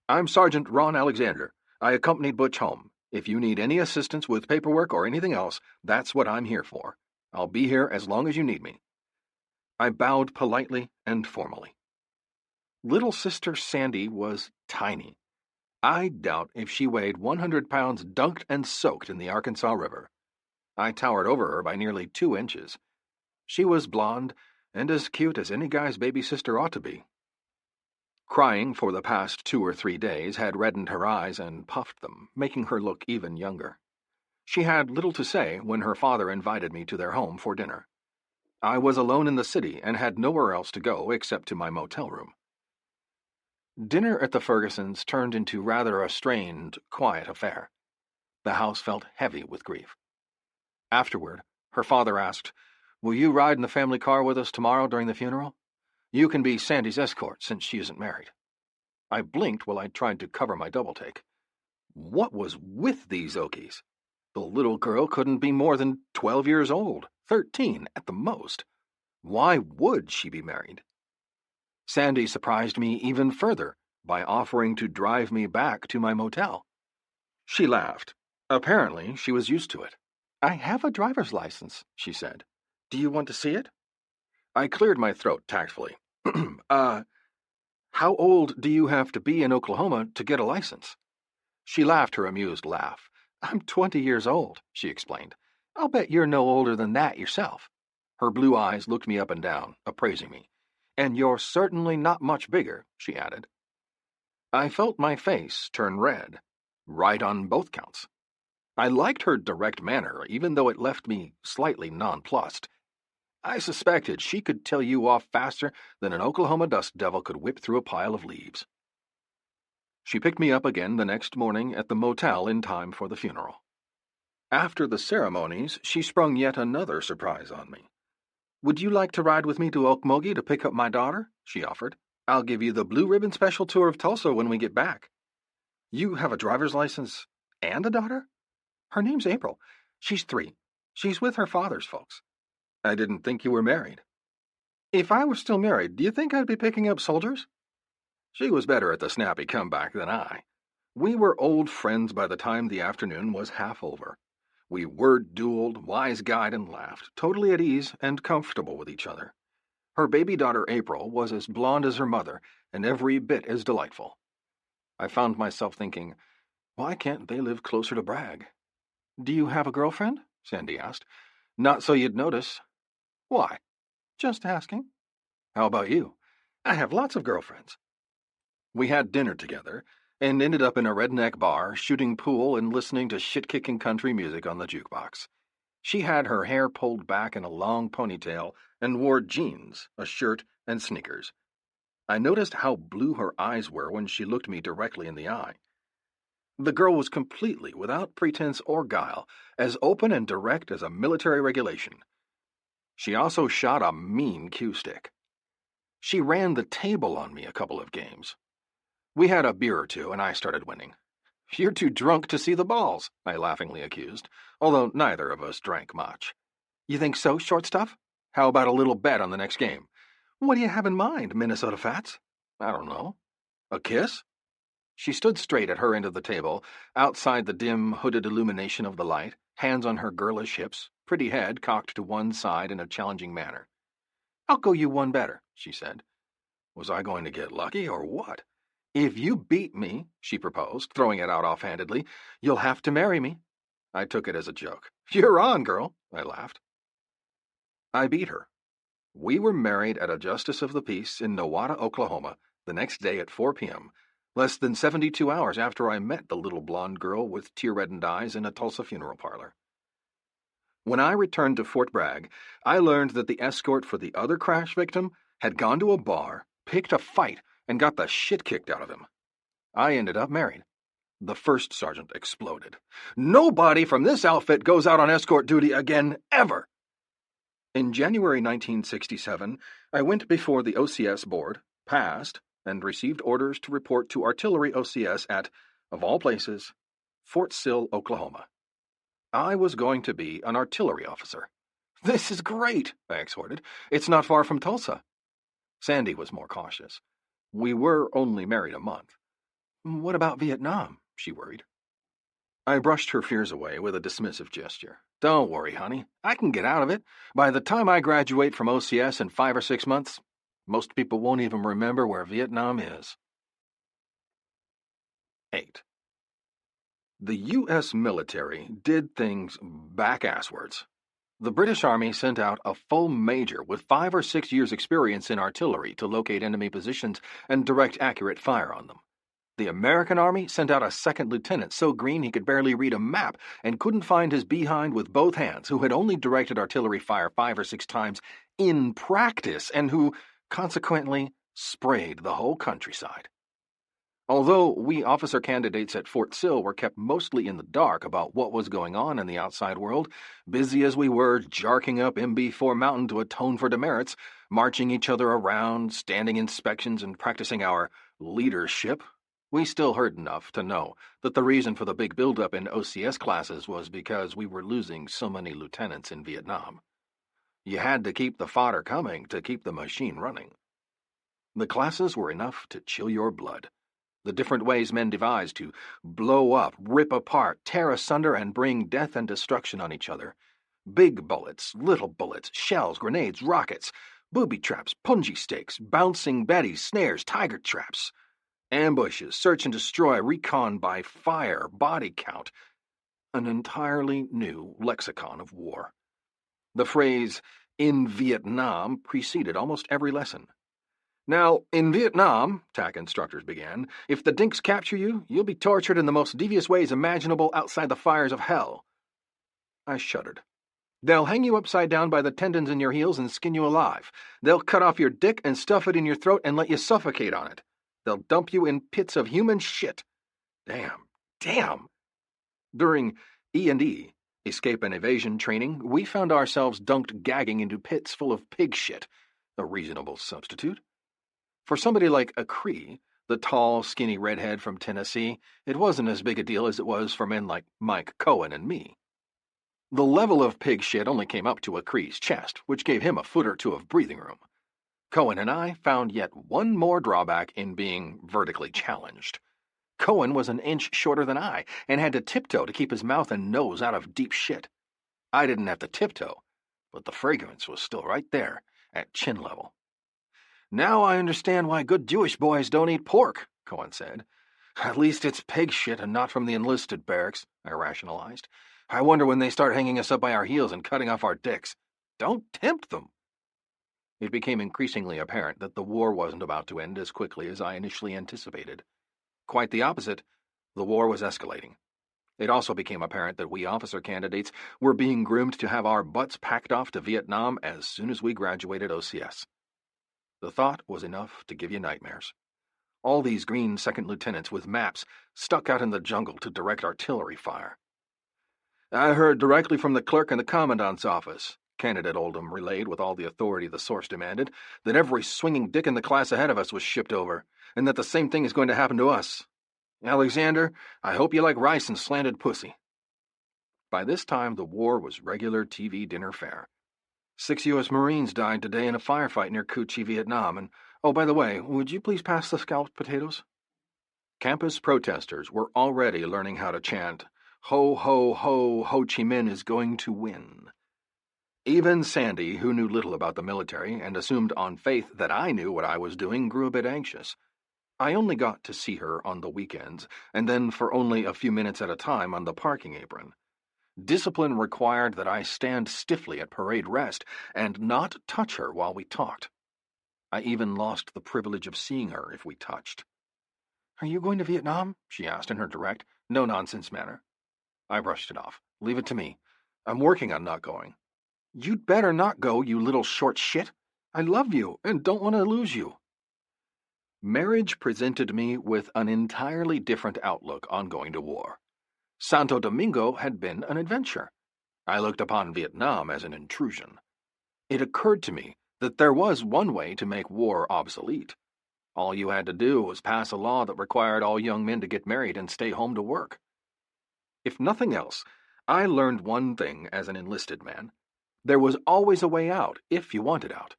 I'm Sergeant Ron Alexander. I accompanied Butch home. If you need any assistance with paperwork or anything else, that's what I'm here for. I'll be here as long as you need me. I bowed politely and formally. Little sister Sandy was tiny. I doubt if she weighed 100 pounds dunked and soaked in the Arkansas River. I towered over her by nearly 2 inches. She was blonde and as cute as any guy's baby sister ought to be. Crying for the past 2 or 3 days had reddened her eyes and puffed them, making her look even younger. She had little to say when her father invited me to their home for dinner. I was alone in the city and had nowhere else to go except to my motel room. Dinner at the Fergusons turned into rather a strained, quiet affair. The house felt heavy with grief. Afterward, her father asked, "Will you ride in the family car with us tomorrow during the funeral? You can be Sandy's escort since she isn't married." I blinked while I tried to cover my double-take. What was with these Okies? The little girl couldn't be more than 12 years old, 13 at the most. Why would she be married? Sandy surprised me even further by offering to drive me back to my motel. She laughed. Apparently, she was used to it. "I have a driver's license," she said. "Do you want to see it?" I cleared my throat tactfully. How old do you have to be in Oklahoma to get a license?" She laughed her amused laugh. "I'm 20 years old," she explained. "I'll bet you're no older than that yourself." Her blue eyes looked me up and down, appraising me. And you're certainly not much bigger, she added. I felt my face turn red, right on both counts. I liked her direct manner, even though it left me slightly nonplussed. I suspected she could tell you off faster than an Oklahoma dust devil could whip through a pile of leaves. She picked me up again the next morning at the motel in time for the funeral. After the ceremonies, she sprung yet another surprise on me. "Would you like to ride with me to Okmulgee to pick up my daughter?" she offered. "I'll give you the Blue Ribbon Special Tour of Tulsa when we get back." "You have a driver's license and a daughter?" "Her name's April. She's 3. She's with her father's folks." "I didn't think you were married." "If I were still married, do you think I'd be picking up soldiers?" She was better at the snappy comeback than I. We were old friends by the time the afternoon was half over. We word-dueled, wise-guyed, and laughed, totally at ease and comfortable with each other. Her baby daughter April was as blonde as her mother, and every bit as delightful. I found myself thinking, why can't they live closer to Bragg? "Do you have a girlfriend?" Sandy asked. "Not so you'd notice." "Why?" "Just asking." "How about you?" "I have lots of girlfriends." We had dinner together, and ended up in a redneck bar, shooting pool and listening to shit-kicking country music on the jukebox. She had her hair pulled back in a long ponytail and wore jeans, a shirt, and sneakers. I noticed how blue her eyes were when she looked me directly in the eye. The girl was completely without pretense or guile, as open and direct as a military regulation. She also shot a mean cue stick. She ran the table on me a couple of games. We had a beer or two, and I started winning. "You're too drunk to see the balls," I laughingly accused, although neither of us drank much. "You think so, shortstop? How about a little bet on the next game?" "What do you have in mind, Minnesota Fats?" "I don't know. A kiss?" She stood straight at her end of the table, outside the dim, hooded illumination of the light, hands on her girlish hips, pretty head cocked to one side in a challenging manner. "I'll go you one better," she said. Was I going to get lucky, or what? "If you beat me," she proposed, throwing it out offhandedly, "you'll have to marry me." I took it as a joke. "You're on, girl," I laughed. I beat her. We were married at a Justice of the Peace in Nowata, Oklahoma, the next day at 4 p.m., less than 72 hours after I met the little blonde girl with tear-reddened eyes in a Tulsa funeral parlor. When I returned to Fort Bragg, I learned that the escort for the other crash victim had gone to a bar, picked a fight, and got the shit kicked out of him. I ended up married. The first sergeant exploded. "Nobody from this outfit goes out on escort duty again, ever!" In January 1967, I went before the OCS board, passed, and received orders to report to Artillery OCS at, of all places, Fort Sill, Oklahoma. I was going to be an artillery officer. "This is great," I exhorted. "It's not far from Tulsa." Sandy was more cautious. We were only married a month. "What about Vietnam?" she worried. I brushed her fears away with a dismissive gesture. "Don't worry, honey. I can get out of it. By the time I graduate from OCS in 5 or 6 months, most people won't even remember where Vietnam is." 8. The U.S. military did things back-asswards. The British Army sent out a full major with 5 or 6 years' experience in artillery to locate enemy positions and direct accurate fire on them. The American Army sent out a second lieutenant so green he could barely read a map and couldn't find his behind with both hands, who had only directed artillery fire 5 or 6 times in practice and who, consequently, sprayed the whole countryside. Although we officer candidates at Fort Sill were kept mostly in the dark about what was going on in the outside world, busy as we were jarking up MB4 Mountain to atone for demerits, marching each other around, standing inspections, and practicing our leadership, we still heard enough to know that the reason for the big buildup in OCS classes was because we were losing so many lieutenants in Vietnam. You had to keep the fodder coming to keep the machine running. The classes were enough to chill your blood. The different ways men devised to blow up, rip apart, tear asunder, and bring death and destruction on each other. Big bullets, little bullets, shells, grenades, rockets, booby traps, punji stakes, bouncing betties, snares, tiger traps. Ambushes, search and destroy, recon by fire, body count. An entirely new lexicon of war. The phrase, "in Vietnam," preceded almost every lesson. Now, in Vietnam, TAC instructors began, if the dinks capture you, you'll be tortured in the most devious ways imaginable outside the fires of hell. I shuddered. They'll hang you upside down by the tendons in your heels and skin you alive. They'll cut off your dick and stuff it in your throat and let you suffocate on it. They'll dump you in pits of human shit. Damn. During E&E, escape and evasion training, we found ourselves dunked gagging into pits full of pig shit, a reasonable substitute. For somebody like a Cree, the tall, skinny redhead from Tennessee, it wasn't as big a deal as it was for men like Mike Cohen and me. The level of pig shit only came up to a Cree's chest, which gave him a foot or two of breathing room. Cohen and I found yet one more drawback in being vertically challenged. Cohen was an inch shorter than I and had to tiptoe to keep his mouth and nose out of deep shit. I didn't have to tiptoe, but the fragrance was still right there, at chin level. Now I understand why good Jewish boys don't eat pork, Cohen said. At least it's pig shit and not from the enlisted barracks, I rationalized. I wonder when they start hanging us up by our heels and cutting off our dicks. Don't tempt them. It became increasingly apparent that the war wasn't about to end as quickly as I initially anticipated. Quite the opposite, the war was escalating. It also became apparent that we officer candidates were being groomed to have our butts packed off to Vietnam as soon as we graduated OCS. The thought was enough to give you nightmares. All these green second lieutenants with maps stuck out in the jungle to direct artillery fire. I heard directly from the clerk in the commandant's office, Candidate Oldham relayed with all the authority the source demanded, that every swinging dick in the class ahead of us was shipped over, and that the same thing is going to happen to us. Alexander, I hope you like rice and slanted pussy. By this time, the war was regular TV dinner fare. 6 U.S. Marines died today in a firefight near Cu Chi, Vietnam, and, oh, by the way, would you please pass the scalloped potatoes? Campus protesters were already learning how to chant, Ho, ho, ho, Ho Chi Minh is going to win. Even Sandy, who knew little about the military and assumed on faith that I knew what I was doing, grew a bit anxious. I only got to see her on the weekends, and then for only a few minutes at a time on the parking apron. Discipline required that I stand stiffly at parade rest and not touch her while we talked. I even lost the privilege of seeing her if we touched. Are you going to Vietnam? She asked in her direct, no-nonsense manner. I brushed it off. Leave it to me. I'm working on not going. You'd better not go, you little short shit. I love you and don't want to lose you. Marriage presented me with an entirely different outlook on going to war. Santo Domingo had been an adventure. I looked upon Vietnam as an intrusion. It occurred to me that there was one way to make war obsolete. All you had to do was pass a law that required all young men to get married and stay home to work. If nothing else, I learned one thing as an enlisted man. There was always a way out if you wanted out.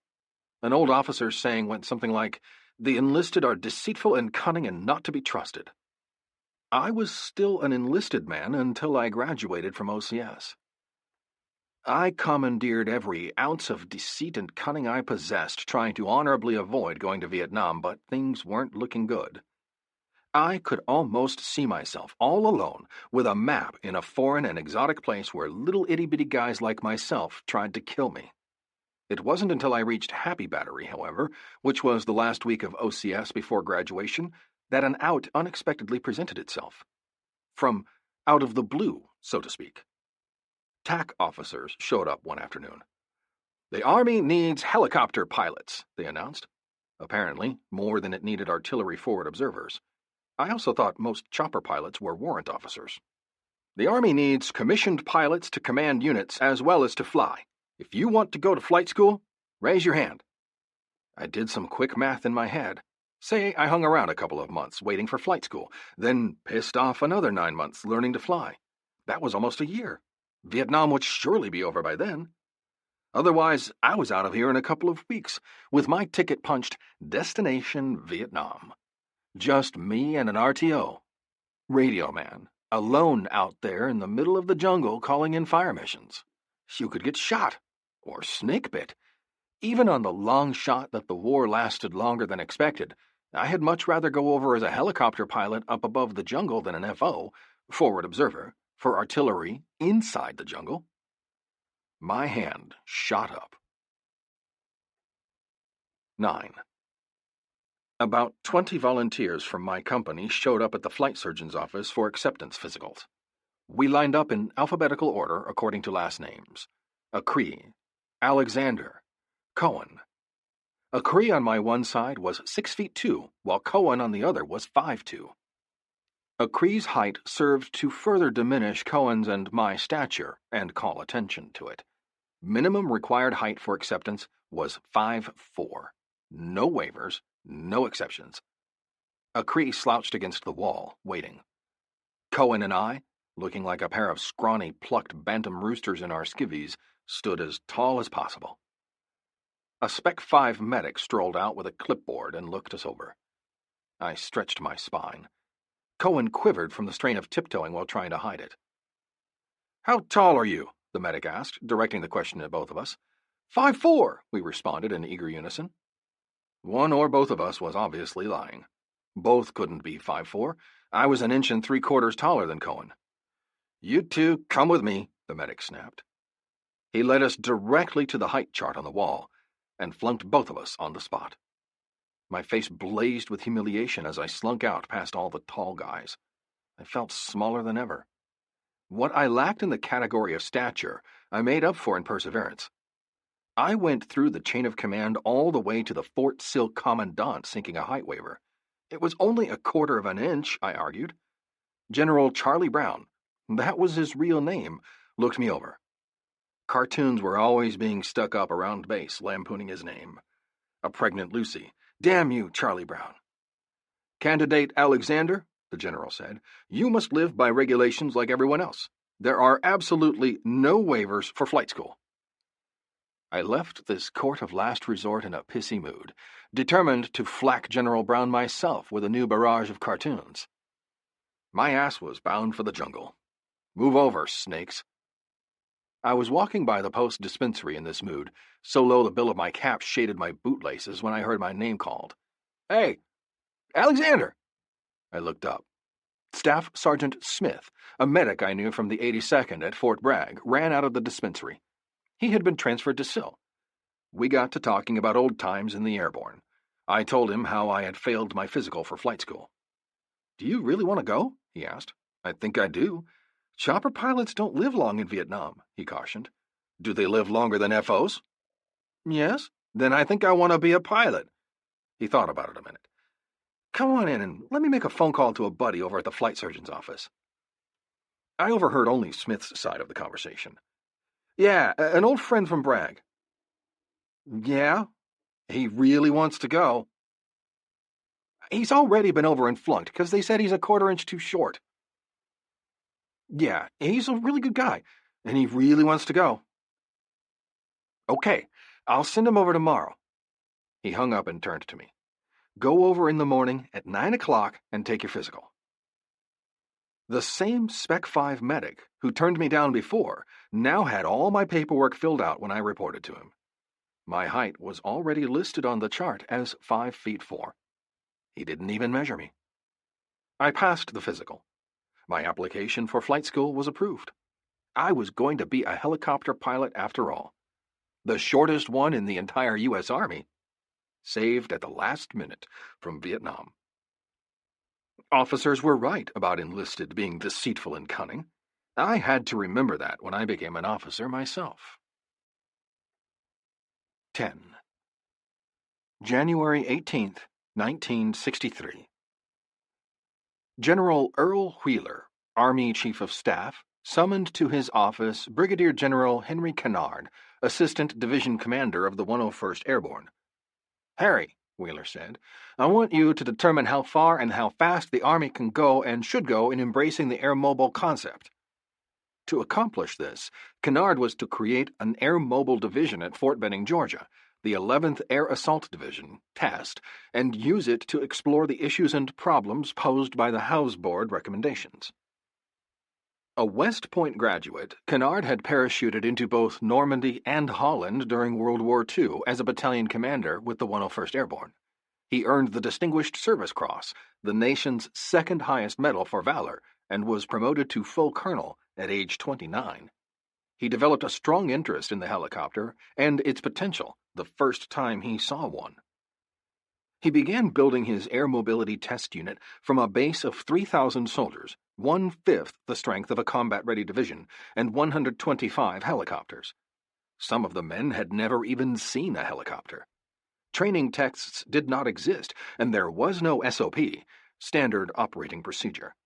An old officer's saying went something like, the enlisted are deceitful and cunning and not to be trusted. I was still an enlisted man until I graduated from OCS. I commandeered every ounce of deceit and cunning I possessed, trying to honorably avoid going to Vietnam, but things weren't looking good. I could almost see myself all alone with a map in a foreign and exotic place where little itty-bitty guys like myself tried to kill me. It wasn't until I reached Happy Battery, however, which was the last week of OCS before graduation, that an out unexpectedly presented itself. From out of the blue, so to speak. TAC officers showed up one afternoon. The Army needs helicopter pilots, they announced. Apparently, more than it needed artillery forward observers. I also thought most chopper pilots were warrant officers. The Army needs commissioned pilots to command units as well as to fly. If you want to go to flight school, raise your hand. I did some quick math in my head. Say I hung around a couple of months waiting for flight school, then pissed off another 9 months learning to fly. That was almost a year. Vietnam would surely be over by then. Otherwise, I was out of here in a couple of weeks, with my ticket punched Destination Vietnam. Just me and an RTO. Radio man, alone out there in the middle of the jungle calling in fire missions. You could get shot, or snake bit. Even on the long shot that the war lasted longer than expected, I had much rather go over as a helicopter pilot up above the jungle than an FO, forward observer, for artillery inside the jungle. My hand shot up. 9. About 20 volunteers from my company showed up at the flight surgeon's office for acceptance physicals. We lined up in alphabetical order according to last names. Acree, Alexander, Cohen. Acree on my one side was 6'2", while Cohen on the other was 5'2". Acree's height served to further diminish Cohen's and my stature and call attention to it. Minimum required height for acceptance was 5'4". No waivers, no exceptions. Acree slouched against the wall, waiting. Cohen and I, looking like a pair of scrawny, plucked bantam roosters in our skivvies, stood as tall as possible. A Spec 5 medic strolled out with a clipboard and looked us over. I stretched my spine. Cohen quivered from the strain of tiptoeing while trying to hide it. "How tall are you?" the medic asked, directing the question at both of us. 5'4", we responded in eager unison. One or both of us was obviously lying. Both couldn't be 5'4". I was 1 3/4 inches taller than Cohen. "You two, come with me," the medic snapped. He led us directly to the height chart on the wall and flunked both of us on the spot. My face blazed with humiliation as I slunk out past all the tall guys. I felt smaller than ever. What I lacked in the category of stature, I made up for in perseverance. I went through the chain of command all the way to the Fort Sill Commandant seeking a height waiver. It was only 1/4 of an inch, I argued. General Charlie Brown, that was his real name, looked me over. Cartoons were always being stuck up around base, lampooning his name. A pregnant Lucy. "Damn you, Charlie Brown." "Candidate Alexander," the general said, "you must live by regulations like everyone else. There are absolutely no waivers for flight school." I left this court of last resort in a pissy mood, determined to flack General Brown myself with a new barrage of cartoons. My ass was bound for the jungle. Move over, snakes. I was walking by the post dispensary in this mood, so low the bill of my cap shaded my bootlaces when I heard my name called. "Hey, Alexander!" I looked up. Staff Sergeant Smith, a medic I knew from the 82nd at Fort Bragg, ran out of the dispensary. He had been transferred to SIL. We got to talking about old times in the airborne. I told him how I had failed my physical for flight school. "Do you really want to go?" he asked. "I think I do. Chopper pilots don't live long in Vietnam," he cautioned. "Do they live longer than FOs?" "Yes. Then I think I want to be a pilot." He thought about it a minute. "Come on in and let me make a phone call to a buddy over at the flight surgeon's office." I overheard only Smith's side of the conversation. "Yeah, an old friend from Bragg." "Yeah? He really wants to go." "He's already been over and flunked because they said he's 1/4 inch too short." "Yeah, he's a really good guy, and he really wants to go." "Okay, I'll send him over tomorrow." He hung up and turned to me. "Go over in the morning at 9 o'clock and take your physical." The same Spec 5 medic who turned me down before now had all my paperwork filled out when I reported to him. My height was already listed on the chart as 5'4". He didn't even measure me. I passed the physical. My application for flight school was approved. I was going to be a helicopter pilot after all. The shortest one in the entire U.S. Army. Saved at the last minute from Vietnam. Officers were right about enlisted being deceitful and cunning. I had to remember that when I became an officer myself. 10. January 18th, 1963. General Earl Wheeler, Army Chief of Staff, summoned to his office Brigadier General Henry Kennard, Assistant Division Commander of the 101st Airborne. "Harry," Wheeler said, "I want you to determine how far and how fast the Army can go and should go in embracing the air-mobile concept." To accomplish this, Kennard was to create an air-mobile division at Fort Benning, Georgia, the 11th Air Assault Division, TAST, and use it to explore the issues and problems posed by the House Board recommendations. A West Point graduate, Kennard had parachuted into both Normandy and Holland during World War II as a battalion commander with the 101st Airborne. He earned the Distinguished Service Cross, the nation's second highest medal for valor, and was promoted to full colonel at age 29. He developed a strong interest in the helicopter and its potential the first time he saw one. He began building his air mobility test unit from a base of 3,000 soldiers, 1/5 the strength of a combat-ready division, and 125 helicopters. Some of the men had never even seen a helicopter. Training texts did not exist, and there was no SOP, standard operating procedure.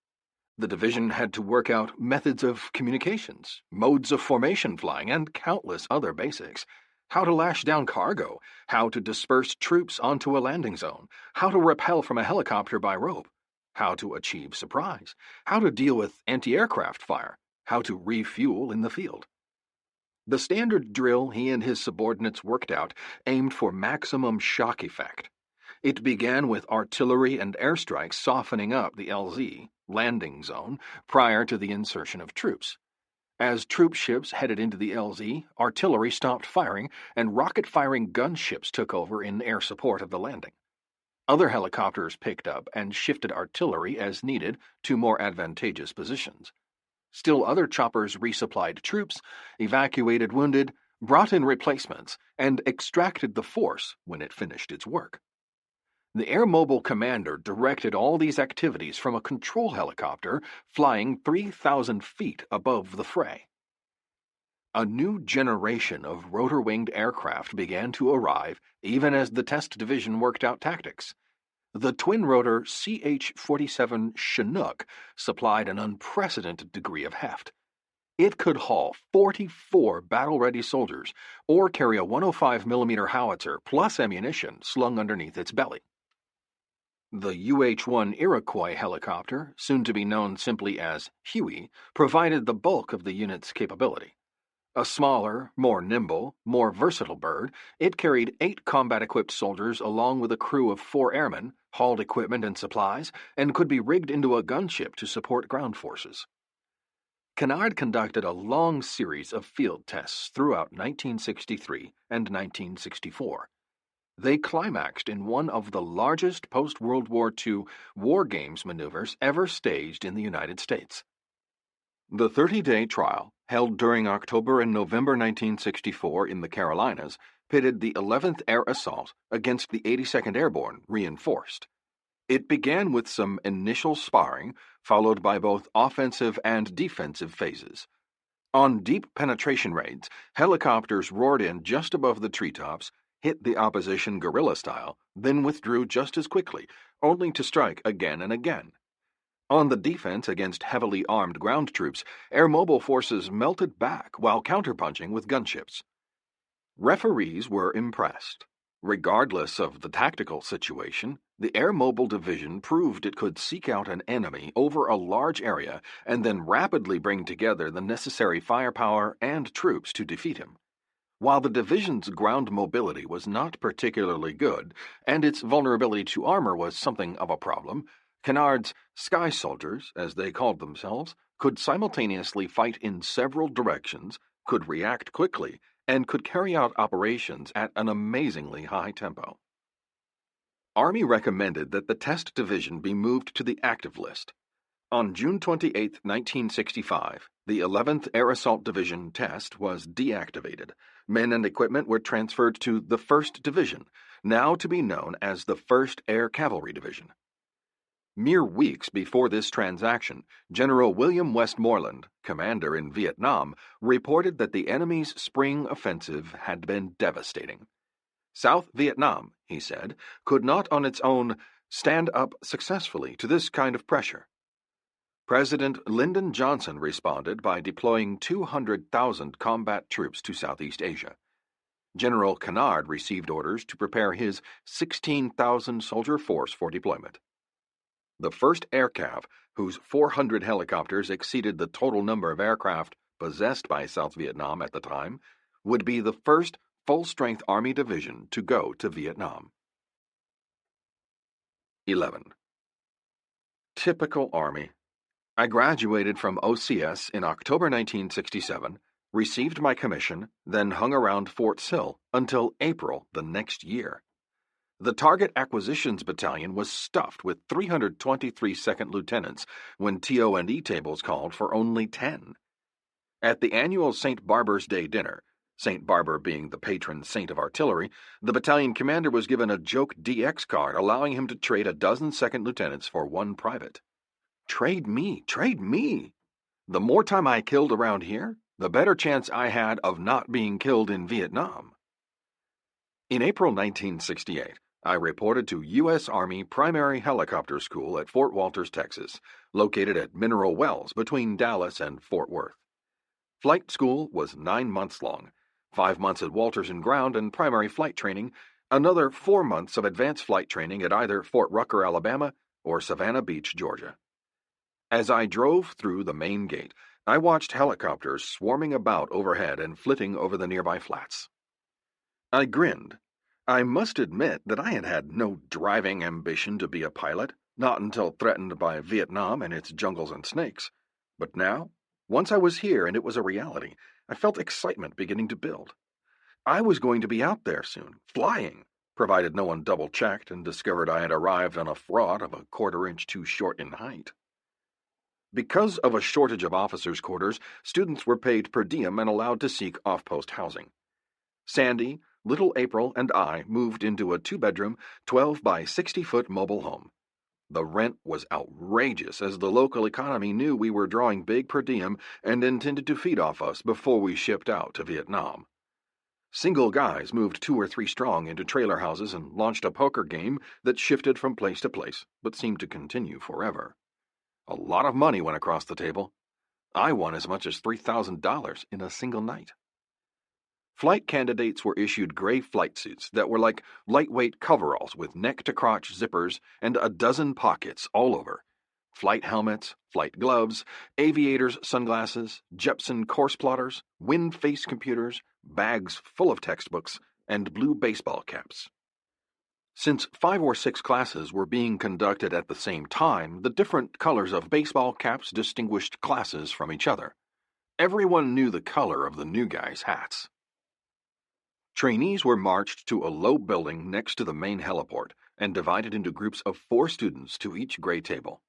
The division had to work out methods of communications, modes of formation flying, and countless other basics. How to lash down cargo, how to disperse troops onto a landing zone, how to rappel from a helicopter by rope, how to achieve surprise, how to deal with anti-aircraft fire, how to refuel in the field. The standard drill he and his subordinates worked out aimed for maximum shock effect. It began with artillery and airstrikes softening up the LZ, landing zone, prior to the insertion of troops. As troop ships headed into the LZ, artillery stopped firing, and rocket-firing gunships took over in air support of the landing. Other helicopters picked up and shifted artillery as needed to more advantageous positions. Still other choppers resupplied troops, evacuated wounded, brought in replacements, and extracted the force when it finished its work. The Air Mobile Commander directed all these activities from a control helicopter flying 3,000 feet above the fray. A new generation of rotor-winged aircraft began to arrive even as the test division worked out tactics. The twin-rotor CH-47 Chinook supplied an unprecedented degree of heft. It could haul 44 battle-ready soldiers or carry a 105mm howitzer plus ammunition slung underneath its belly. The UH-1 Iroquois helicopter, soon to be known simply as Huey, provided the bulk of the unit's capability. A smaller, more nimble, more versatile bird, it carried 8 combat-equipped soldiers along with a crew of 4 airmen, hauled equipment and supplies, and could be rigged into a gunship to support ground forces. Kennard conducted a long series of field tests throughout 1963 and 1964. They climaxed in one of the largest post-World War II war games maneuvers ever staged in the United States. The 30-day trial, held during October and November 1964 in the Carolinas, pitted the 11th Air Assault against the 82nd Airborne, reinforced. It began with some initial sparring, followed by both offensive and defensive phases. On deep penetration raids, helicopters roared in just above the treetops, hit the opposition guerrilla style, then withdrew just as quickly, only to strike again and again. On the defense against heavily armed ground troops, air mobile forces melted back while counterpunching with gunships. Referees were impressed. Regardless of the tactical situation, the Air Mobile Division proved it could seek out an enemy over a large area and then rapidly bring together the necessary firepower and troops to defeat him. While the division's ground mobility was not particularly good, and its vulnerability to armor was something of a problem, Kennard's sky soldiers, as they called themselves, could simultaneously fight in several directions, could react quickly, and could carry out operations at an amazingly high tempo. Army recommended that the test division be moved to the active list. On June 28, 1965, the 11th Air Assault Division test was deactivated. Men and equipment were transferred to the 1st Division, now to be known as the 1st Air Cavalry Division. Mere weeks before this transaction, General William Westmoreland, commander in Vietnam, reported that the enemy's spring offensive had been devastating. South Vietnam, he said, could not on its own stand up successfully to this kind of pressure. President Lyndon Johnson responded by deploying 200,000 combat troops to Southeast Asia. General Kennard received orders to prepare his 16,000-soldier force for deployment. The 1st Air Cav, whose 400 helicopters exceeded the total number of aircraft possessed by South Vietnam at the time, would be the first full-strength Army division to go to Vietnam. 11. Typical Army. I graduated from OCS in October 1967, received my commission, then hung around Fort Sill until April the next year. The Target Acquisitions Battalion was stuffed with 323 second lieutenants when TO&E tables called for only 10. At the annual St. Barber's Day dinner, St. Barbara being the patron saint of artillery, the battalion commander was given a joke DX card allowing him to trade a dozen second lieutenants for one private. Trade me, trade me! The more time I killed around here, the better chance I had of not being killed in Vietnam. In April 1968, I reported to U.S. Army Primary Helicopter School at Fort Walters, Texas, located at Mineral Wells between Dallas and Fort Worth. Flight school was 9 months long, 5 months at Walters and ground and primary flight training, another 4 months of advanced flight training at either Fort Rucker, Alabama, or Savannah Beach, Georgia. As I drove through the main gate, I watched helicopters swarming about overhead and flitting over the nearby flats. I grinned. I must admit that I had had no driving ambition to be a pilot, not until threatened by Vietnam and its jungles and snakes. But now, once I was here and it was a reality, I felt excitement beginning to build. I was going to be out there soon, flying, provided no one double-checked and discovered I had arrived on a fraud of a quarter-inch too short in height. Because of a shortage of officers' quarters, students were paid per diem and allowed to seek off-post housing. Sandy, little April, and I moved into a 2-bedroom, 12 by 60-foot mobile home. The rent was outrageous, as the local economy knew we were drawing big per diem and intended to feed off us before we shipped out to Vietnam. Single guys moved 2 or 3 strong into trailer houses and launched a poker game that shifted from place to place, but seemed to continue forever. A lot of money went across the table. I won as much as $3,000 in a single night. Flight candidates were issued gray flight suits that were like lightweight coveralls with neck-to-crotch zippers and a dozen pockets all over. Flight helmets, flight gloves, aviators' sunglasses, Jepson course plotters, wind face computers, bags full of textbooks, and blue baseball caps. Since 5 or 6 classes were being conducted at the same time, the different colors of baseball caps distinguished classes from each other. Everyone knew the color of the new guys' hats. Trainees were marched to a low building next to the main heliport and divided into groups of 4 students to each gray table.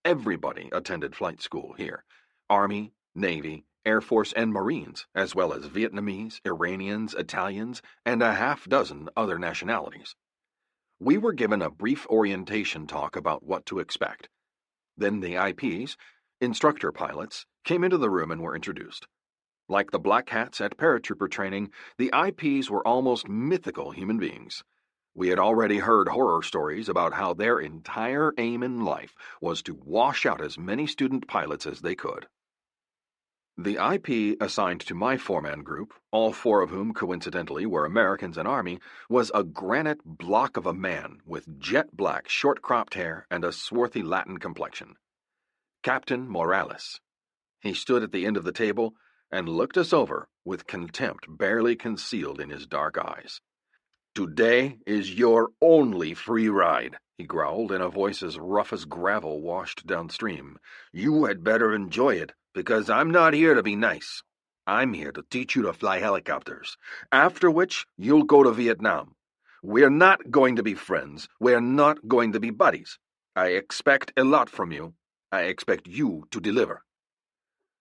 Everybody attended flight school here: Army, Navy, Air Force, and Marines, as well as Vietnamese, Iranians, Italians, and a half-dozen other nationalities. We were given a brief orientation talk about what to expect. Then the IPs, instructor pilots, came into the room and were introduced. Like the black hats at paratrooper training, the IPs were almost mythical human beings. We had already heard horror stories about how their entire aim in life was to wash out as many student pilots as they could. The IP assigned to my 4-man group, all 4 of whom coincidentally were Americans and Army, was a granite block of a man with jet-black short-cropped hair and a swarthy Latin complexion. Captain Morales. He stood at the end of the table and looked us over with contempt barely concealed in his dark eyes. "Today is your only free ride," he growled in a voice as rough as gravel washed downstream. "You had better enjoy it, because I'm not here to be nice. I'm here to teach you to fly helicopters, after which you'll go to Vietnam. We're not going to be friends. We're not going to be buddies. I expect a lot from you. I expect you to deliver."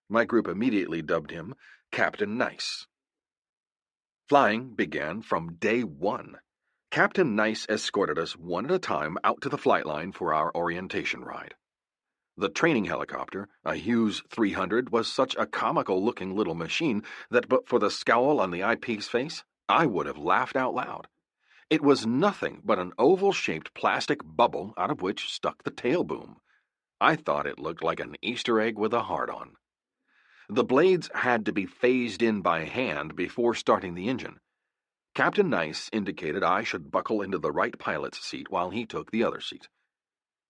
My group immediately dubbed him Captain Nice. Flying began from day 1. Captain Nice escorted us one at a time out to the flight line for our orientation ride. The training helicopter, a Hughes 300, was such a comical-looking little machine that but for the scowl on the IP's face, I would have laughed out loud. It was nothing but an oval-shaped plastic bubble out of which stuck the tail boom. I thought it looked like an Easter egg with a heart on. The blades had to be phased in by hand before starting the engine. Captain Nice indicated I should buckle into the right pilot's seat while he took the other seat.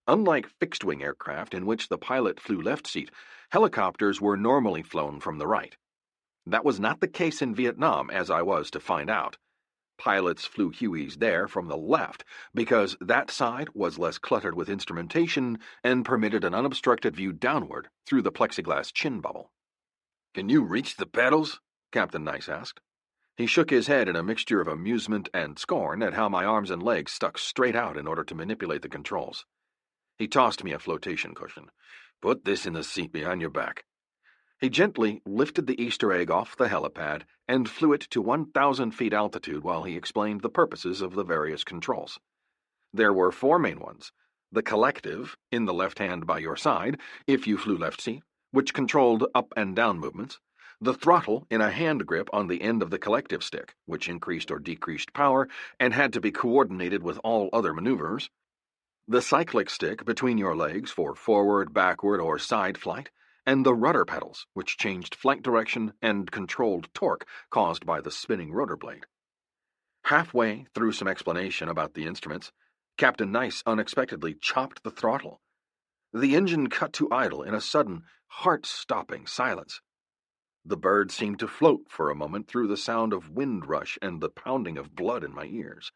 Unlike fixed-wing aircraft in which the pilot flew left seat, helicopters were normally flown from the right. That was not the case in Vietnam, as I was to find out. Pilots flew Hueys there from the left because that side was less cluttered with instrumentation and permitted an unobstructed view downward through the plexiglass chin bubble. "Can you reach the pedals?" Captain Nice asked. He shook his head in a mixture of amusement and scorn at how my arms and legs stuck straight out in order to manipulate the controls. He tossed me a flotation cushion. "Put this in the seat behind your back." He gently lifted the Easter egg off the helipad and flew it to 1,000 feet altitude while he explained the purposes of the various controls. There were 4 main ones: the collective, in the left hand by your side, if you flew left seat, which controlled up and down movements; the throttle in a hand grip on the end of the collective stick, which increased or decreased power and had to be coordinated with all other maneuvers; the cyclic stick between your legs for forward, backward, or side flight; and the rudder pedals, which changed flight direction and controlled torque caused by the spinning rotor blade. Halfway through some explanation about the instruments, Captain Nice unexpectedly chopped the throttle. The engine cut to idle in a sudden, heart-stopping silence. The bird seemed to float for a moment through the sound of wind rush and the pounding of blood in my ears.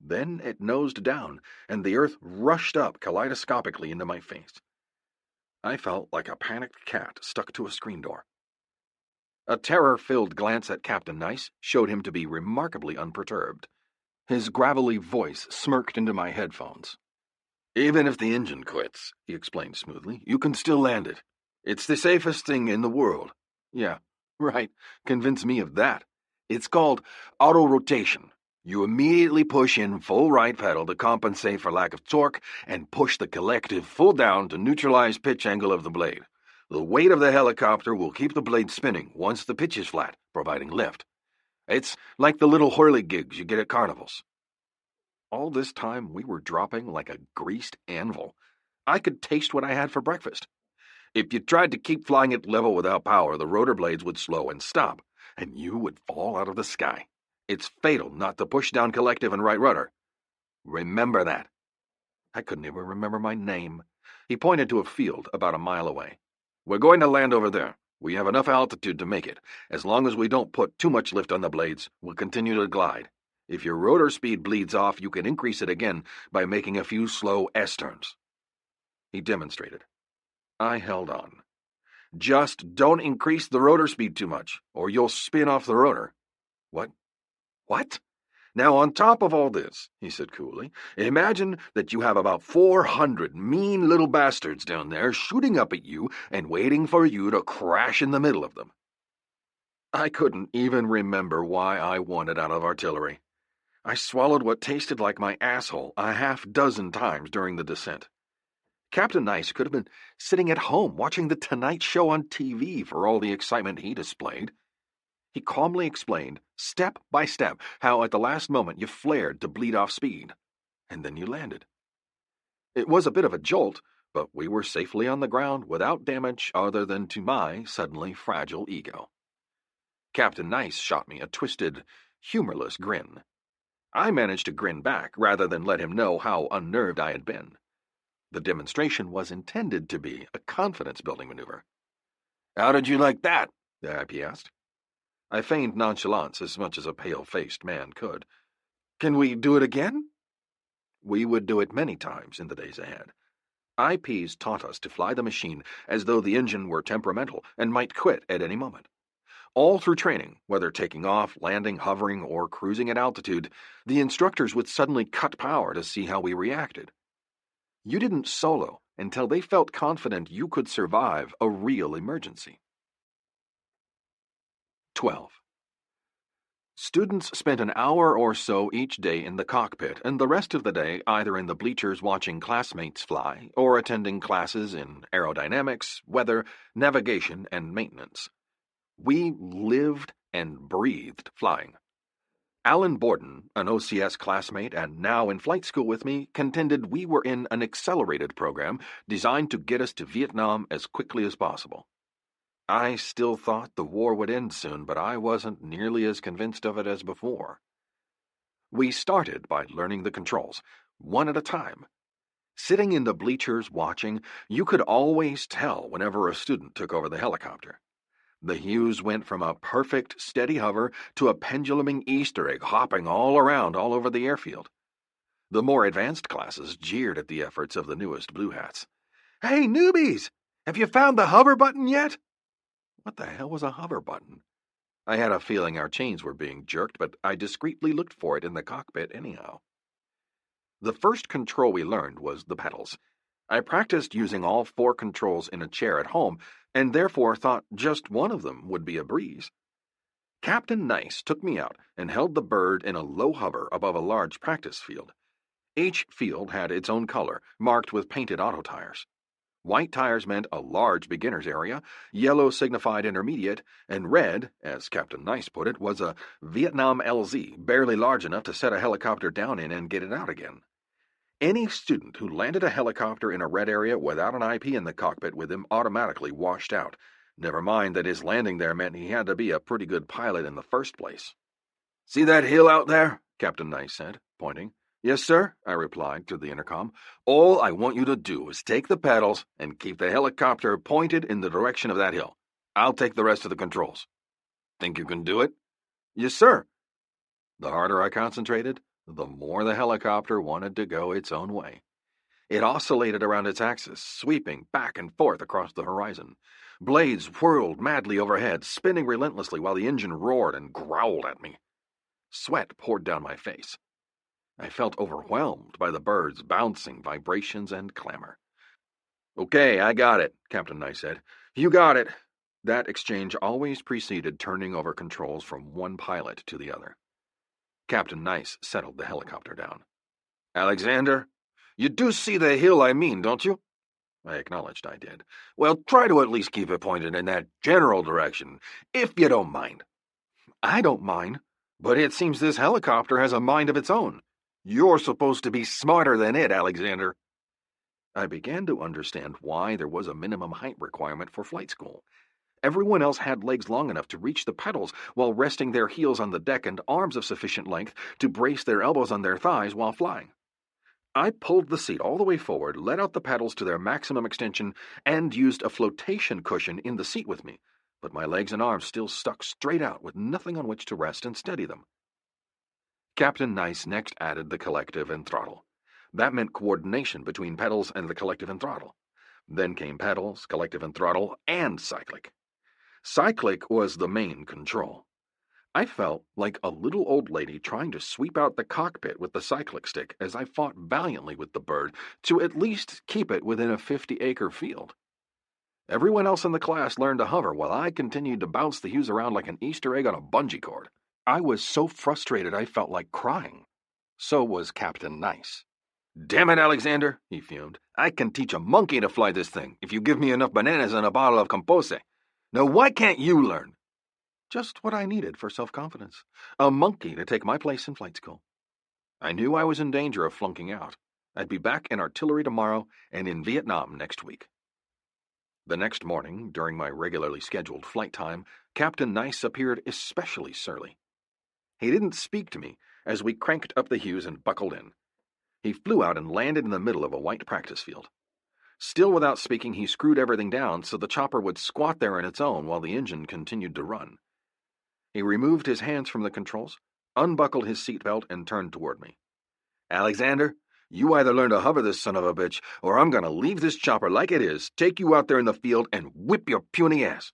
Then it nosed down, and the earth rushed up kaleidoscopically into my face. I felt like a panicked cat stuck to a screen door. A terror-filled glance at Captain Nice showed him to be remarkably unperturbed. His gravelly voice smirked into my headphones. "Even if the engine quits," he explained smoothly, "you can still land it. It's the safest thing in the world." "Yeah, right. Convince me of that. It's called auto-rotation. You immediately push in full right pedal to compensate for lack of torque and push the collective full down to neutralize pitch angle of the blade. The weight of the helicopter will keep the blade spinning once the pitch is flat, providing lift. It's like the little whirligigs you get at carnivals." All this time we were dropping like a greased anvil. I could taste what I had for breakfast. If you tried to keep flying at level without power, the rotor blades would slow and stop, and you would fall out of the sky. It's fatal not to push down collective and right rudder. Remember that. I couldn't even remember my name. He pointed to a field about a mile away. "We're going to land over there. We have enough altitude to make it. As long as we don't put too much lift on the blades, we'll continue to glide. If your rotor speed bleeds off, you can increase it again by making a few slow S-turns." He demonstrated. I held on. "Just don't increase the rotor speed too much, or you'll spin off the rotor." "What? What?" "Now, on top of all this," he said coolly, "imagine that you have about 400 mean little bastards down there shooting up at you and waiting for you to crash in the middle of them." I couldn't even remember why I wanted out of artillery. I swallowed what tasted like my asshole a half-dozen times during the descent. Captain Nice could have been sitting at home watching The Tonight Show on TV for all the excitement he displayed. He calmly explained, step by step, how at the last moment you flared to bleed off speed, and then you landed. It was a bit of a jolt, but we were safely on the ground without damage other than to my suddenly fragile ego. Captain Nice shot me a twisted, humorless grin. I managed to grin back rather than let him know how unnerved I had been. The demonstration was intended to be a confidence-building maneuver. "How did you like that?" the IP asked. I feigned nonchalance as much as a pale-faced man could. "Can we do it again?" We would do it many times in the days ahead. IPs taught us to fly the machine as though the engine were temperamental and might quit at any moment. All through training, whether taking off, landing, hovering, or cruising at altitude, the instructors would suddenly cut power to see how we reacted. You didn't solo until they felt confident you could survive a real emergency. 12. Students spent an hour or so each day in the cockpit and the rest of the day either in the bleachers watching classmates fly or attending classes in aerodynamics, weather, navigation, and maintenance. We lived and breathed flying. Alan Borden, an OCS classmate and now in flight school with me, contended we were in an accelerated program designed to get us to Vietnam as quickly as possible. I still thought the war would end soon, but I wasn't nearly as convinced of it as before. We started by learning the controls, one at a time. Sitting in the bleachers watching, you could always tell whenever a student took over the helicopter. The hues went from a perfect, steady hover to a penduluming Easter egg hopping all around all over the airfield. The more advanced classes jeered at the efforts of the newest blue hats. "Hey, newbies! Have you found the hover button yet?" What the hell was a hover button? I had a feeling our chains were being jerked, but I discreetly looked for it in the cockpit anyhow. The first control we learned was the pedals. I practiced using all 4 controls in a chair at home, and therefore thought just one of them would be a breeze. Captain Nice took me out and held the bird in a low hover above a large practice field. Each field had its own color, marked with painted auto tires. White tires meant a large beginner's area, yellow signified intermediate, and red, as Captain Nice put it, was a Vietnam LZ, barely large enough to set a helicopter down in and get it out again. Any student who landed a helicopter in a red area without an IP in the cockpit with him automatically washed out. Never mind that his landing there meant he had to be a pretty good pilot in the first place. "See that hill out there?" Captain Nice said, pointing. "Yes, sir," I replied through the intercom. "All I want you to do is take the pedals and keep the helicopter pointed in the direction of that hill. I'll take the rest of the controls." "Think you can do it?" "Yes, sir." The harder I concentrated, the more the helicopter wanted to go its own way. It oscillated around its axis, sweeping back and forth across the horizon. Blades whirled madly overhead, spinning relentlessly while the engine roared and growled at me. Sweat poured down my face. I felt overwhelmed by the bird's bouncing vibrations and clamor. "Okay, I got it," Captain Nice said. "You got it." That exchange always preceded turning over controls from one pilot to the other. Captain Nice settled the helicopter down. "Alexander, you do see the hill I mean, don't you?" I acknowledged I did. "Well, try to at least keep it pointed in that general direction, if you don't mind." "I don't mind, but it seems this helicopter has a mind of its own. You're supposed to be smarter than it, Alexander." I began to understand why there was a minimum height requirement for flight school. Everyone else had legs long enough to reach the pedals while resting their heels on the deck and arms of sufficient length to brace their elbows on their thighs while flying. I pulled the seat all the way forward, let out the pedals to their maximum extension, and used a flotation cushion in the seat with me, but my legs and arms still stuck straight out with nothing on which to rest and steady them. Captain Nice next added the collective and throttle. That meant coordination between pedals and the collective and throttle. Then came pedals, collective and throttle, and cyclic. Cyclic was the main control. I felt like a little old lady trying to sweep out the cockpit with the cyclic stick as I fought valiantly with the bird to at least keep it within a 50-acre field. Everyone else in the class learned to hover while I continued to bounce the Hughes around like an Easter egg on a bungee cord. I was so frustrated I felt like crying. So was Captain Nice. "Damn it, Alexander," he fumed. "I can teach a monkey to fly this thing if you give me enough bananas and a bottle of compose. Now why can't you learn?" Just what I needed for self-confidence. A monkey to take my place in flight school. I knew I was in danger of flunking out. I'd be back in artillery tomorrow and in Vietnam next week. The next morning, during my regularly scheduled flight time, Captain Nice appeared especially surly. He didn't speak to me as we cranked up the Hughes and buckled in. He flew out and landed in the middle of a white practice field. Still without speaking, he screwed everything down so the chopper would squat there on its own while the engine continued to run. He removed his hands from the controls, unbuckled his seatbelt, and turned toward me. "Alexander, you either learn to hover this son of a bitch, or I'm going to leave this chopper like it is, take you out there in the field, and whip your puny ass.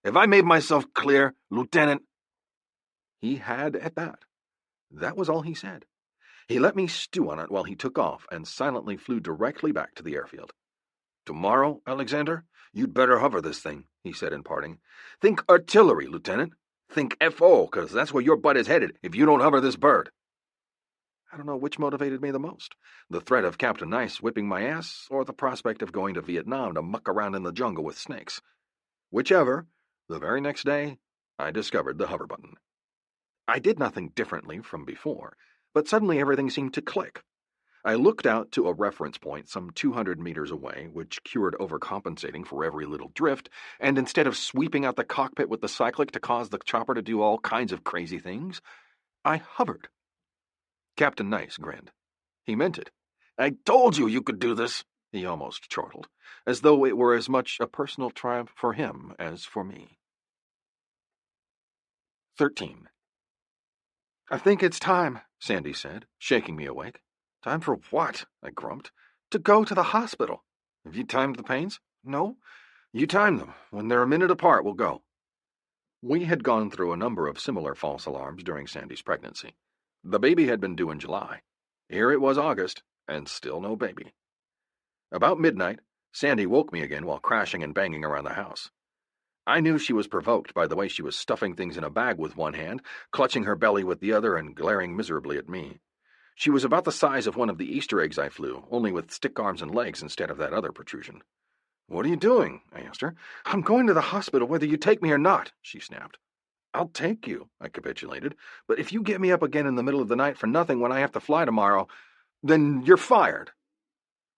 Have I made myself clear, Lieutenant?" He had at that. That was all he said. He let me stew on it while he took off and silently flew directly back to the airfield. "Tomorrow, Alexander, you'd better hover this thing," he said in parting. "Think artillery, Lieutenant. Think FO, 'cause that's where your butt is headed if you don't hover this bird." I don't know which motivated me the most, the threat of Captain Nice whipping my ass or the prospect of going to Vietnam to muck around in the jungle with snakes. Whichever, the very next day, I discovered the hover button. I did nothing differently from before, but suddenly everything seemed to click. I looked out to a reference point some 200 meters away, which cured overcompensating for every little drift, and instead of sweeping out the cockpit with the cyclic to cause the chopper to do all kinds of crazy things, I hovered. Captain Nice grinned. He meant it. "I told you you could do this," he almost chortled, as though it were as much a personal triumph for him as for me. 13. "I think it's time," Sandy said, shaking me awake. "Time for what?" I grumped. "To go to the hospital." "Have you timed the pains?" "No." "You time them. When they're a minute apart, we'll go." We had gone through a number of similar false alarms during Sandy's pregnancy. The baby had been due in July. Here it was August, and still no baby. About midnight, Sandy woke me again while crashing and banging around the house. I knew she was provoked by the way she was stuffing things in a bag with one hand, clutching her belly with the other, and glaring miserably at me. She was about the size of one of the Easter eggs I flew, only with stick arms and legs instead of that other protrusion. "What are you doing?" I asked her. "I'm going to the hospital whether you take me or not," she snapped. "I'll take you," I capitulated, "but if you get me up again in the middle of the night for nothing when I have to fly tomorrow, then you're fired."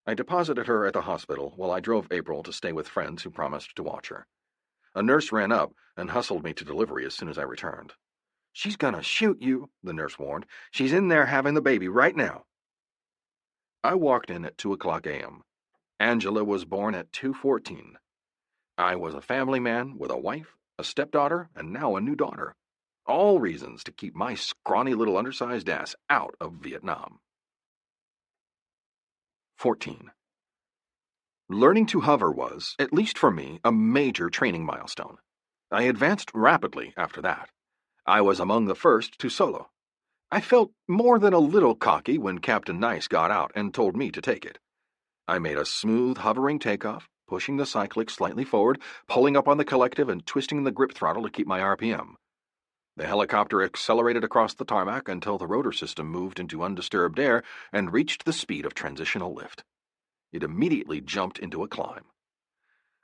I deposited her at the hospital while I drove April to stay with friends who promised to watch her. A nurse ran up and hustled me to delivery as soon as I returned. "She's gonna shoot you," the nurse warned. "She's in there having the baby right now." I walked in at 2:00 a.m. Angela was born at 2:14. I was a family man with a wife, a stepdaughter, and now a new daughter. All reasons to keep my scrawny little undersized ass out of Vietnam. 14. Learning to hover was, at least for me, a major training milestone. I advanced rapidly after that. I was among the first to solo. I felt more than a little cocky when Captain Nice got out and told me to take it. I made a smooth, hovering takeoff, pushing the cyclic slightly forward, pulling up on the collective and twisting the grip throttle to keep my RPM. The helicopter accelerated across the tarmac until the rotor system moved into undisturbed air and reached the speed of transitional lift. It immediately jumped into a climb.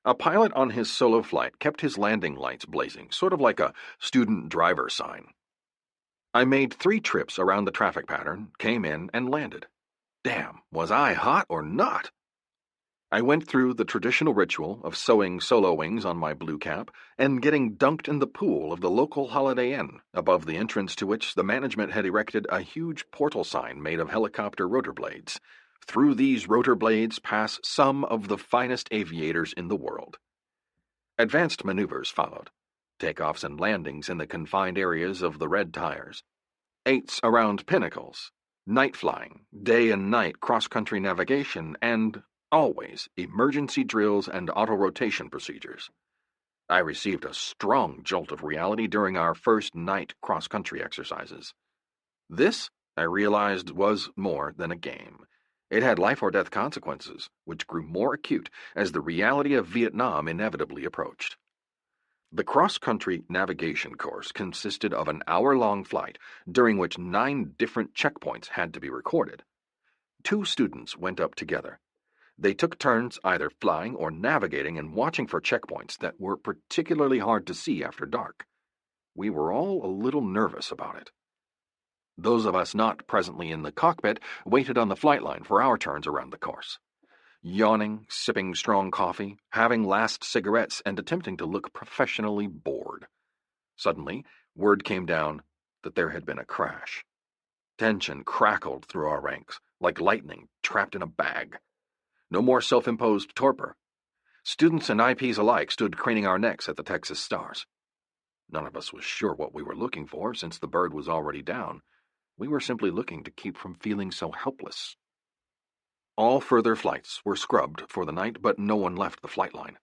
A pilot on his solo flight kept his landing lights blazing, sort of like a student driver sign. I made 3 trips around the traffic pattern, came in, and landed. Damn, was I hot or not? I went through the traditional ritual of sewing solo wings on my blue cap and getting dunked in the pool of the local Holiday Inn, above the entrance to which the management had erected a huge portal sign made of helicopter rotor blades. Through these rotor blades pass some of the finest aviators in the world. Advanced maneuvers followed, takeoffs and landings in the confined areas of the red tires, 8s around pinnacles, night flying, day and night cross-country navigation, and, always, emergency drills and auto-rotation procedures. I received a strong jolt of reality during our first night cross-country exercises. This, I realized, was more than a game. It had life-or-death consequences, which grew more acute as the reality of Vietnam inevitably approached. The cross-country navigation course consisted of an hour-long flight, during which 9 different checkpoints had to be recorded. 2 students went up together. They took turns either flying or navigating and watching for checkpoints that were particularly hard to see after dark. We were all a little nervous about it. Those of us not presently in the cockpit waited on the flight line for our turns around the course. Yawning, sipping strong coffee, having last cigarettes, and attempting to look professionally bored. Suddenly, word came down that there had been a crash. Tension crackled through our ranks, like lightning trapped in a bag. No more self-imposed torpor. Students and IPs alike stood craning our necks at the Texas stars. None of us was sure what we were looking for, since the bird was already down. We were simply looking to keep from feeling so helpless. All further flights were scrubbed for the night, but no one left the flight line.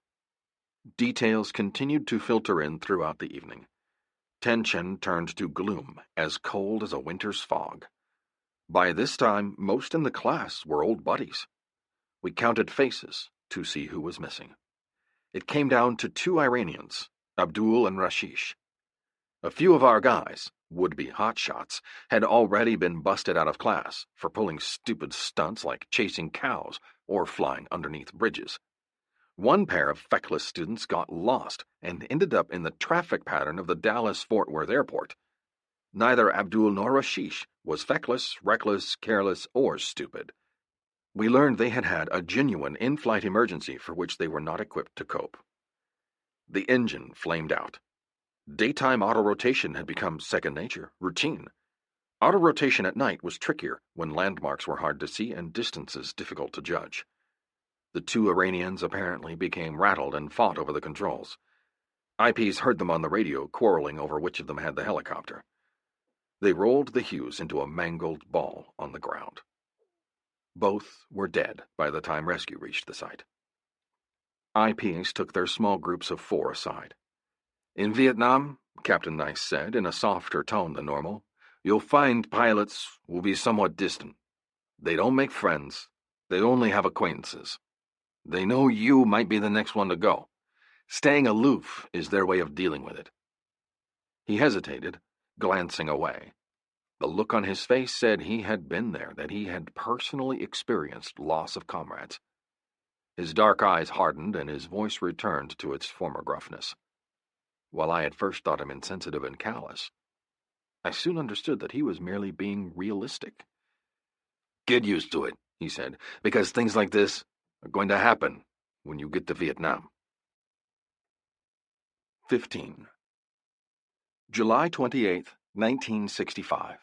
Details continued to filter in throughout the evening. Tension turned to gloom, as cold as a winter's fog. By this time, most in the class were old buddies. We counted faces to see who was missing. It came down to 2 Iranians, Abdul and Rashish. A few of our guys, would-be hotshots, had already been busted out of class for pulling stupid stunts like chasing cows or flying underneath bridges. One pair of feckless students got lost and ended up in the traffic pattern of the Dallas-Fort Worth airport. Neither Abdul nor Rashish was feckless, reckless, careless, or stupid. We learned they had had a genuine in-flight emergency for which they were not equipped to cope. The engine flamed out. Daytime auto-rotation had become second nature, routine. Auto-rotation at night was trickier when landmarks were hard to see and distances difficult to judge. The 2 Iranians apparently became rattled and fought over the controls. IPs heard them on the radio quarreling over which of them had the helicopter. They rolled the Hughes into a mangled ball on the ground. Both were dead by the time rescue reached the site. IPs took their small groups of 4 aside. "In Vietnam," Captain Nice said in a softer tone than normal, "you'll find pilots will be somewhat distant. They don't make friends. They only have acquaintances. They know you might be the next one to go. Staying aloof is their way of dealing with it." He hesitated, glancing away. The look on his face said he had been there, that he had personally experienced loss of comrades. His dark eyes hardened, and his voice returned to its former gruffness. While I had first thought him insensitive and callous, I soon understood that he was merely being realistic. "Get used to it," he said, "because things like this are going to happen when you get to Vietnam." 15. July 28, 1965.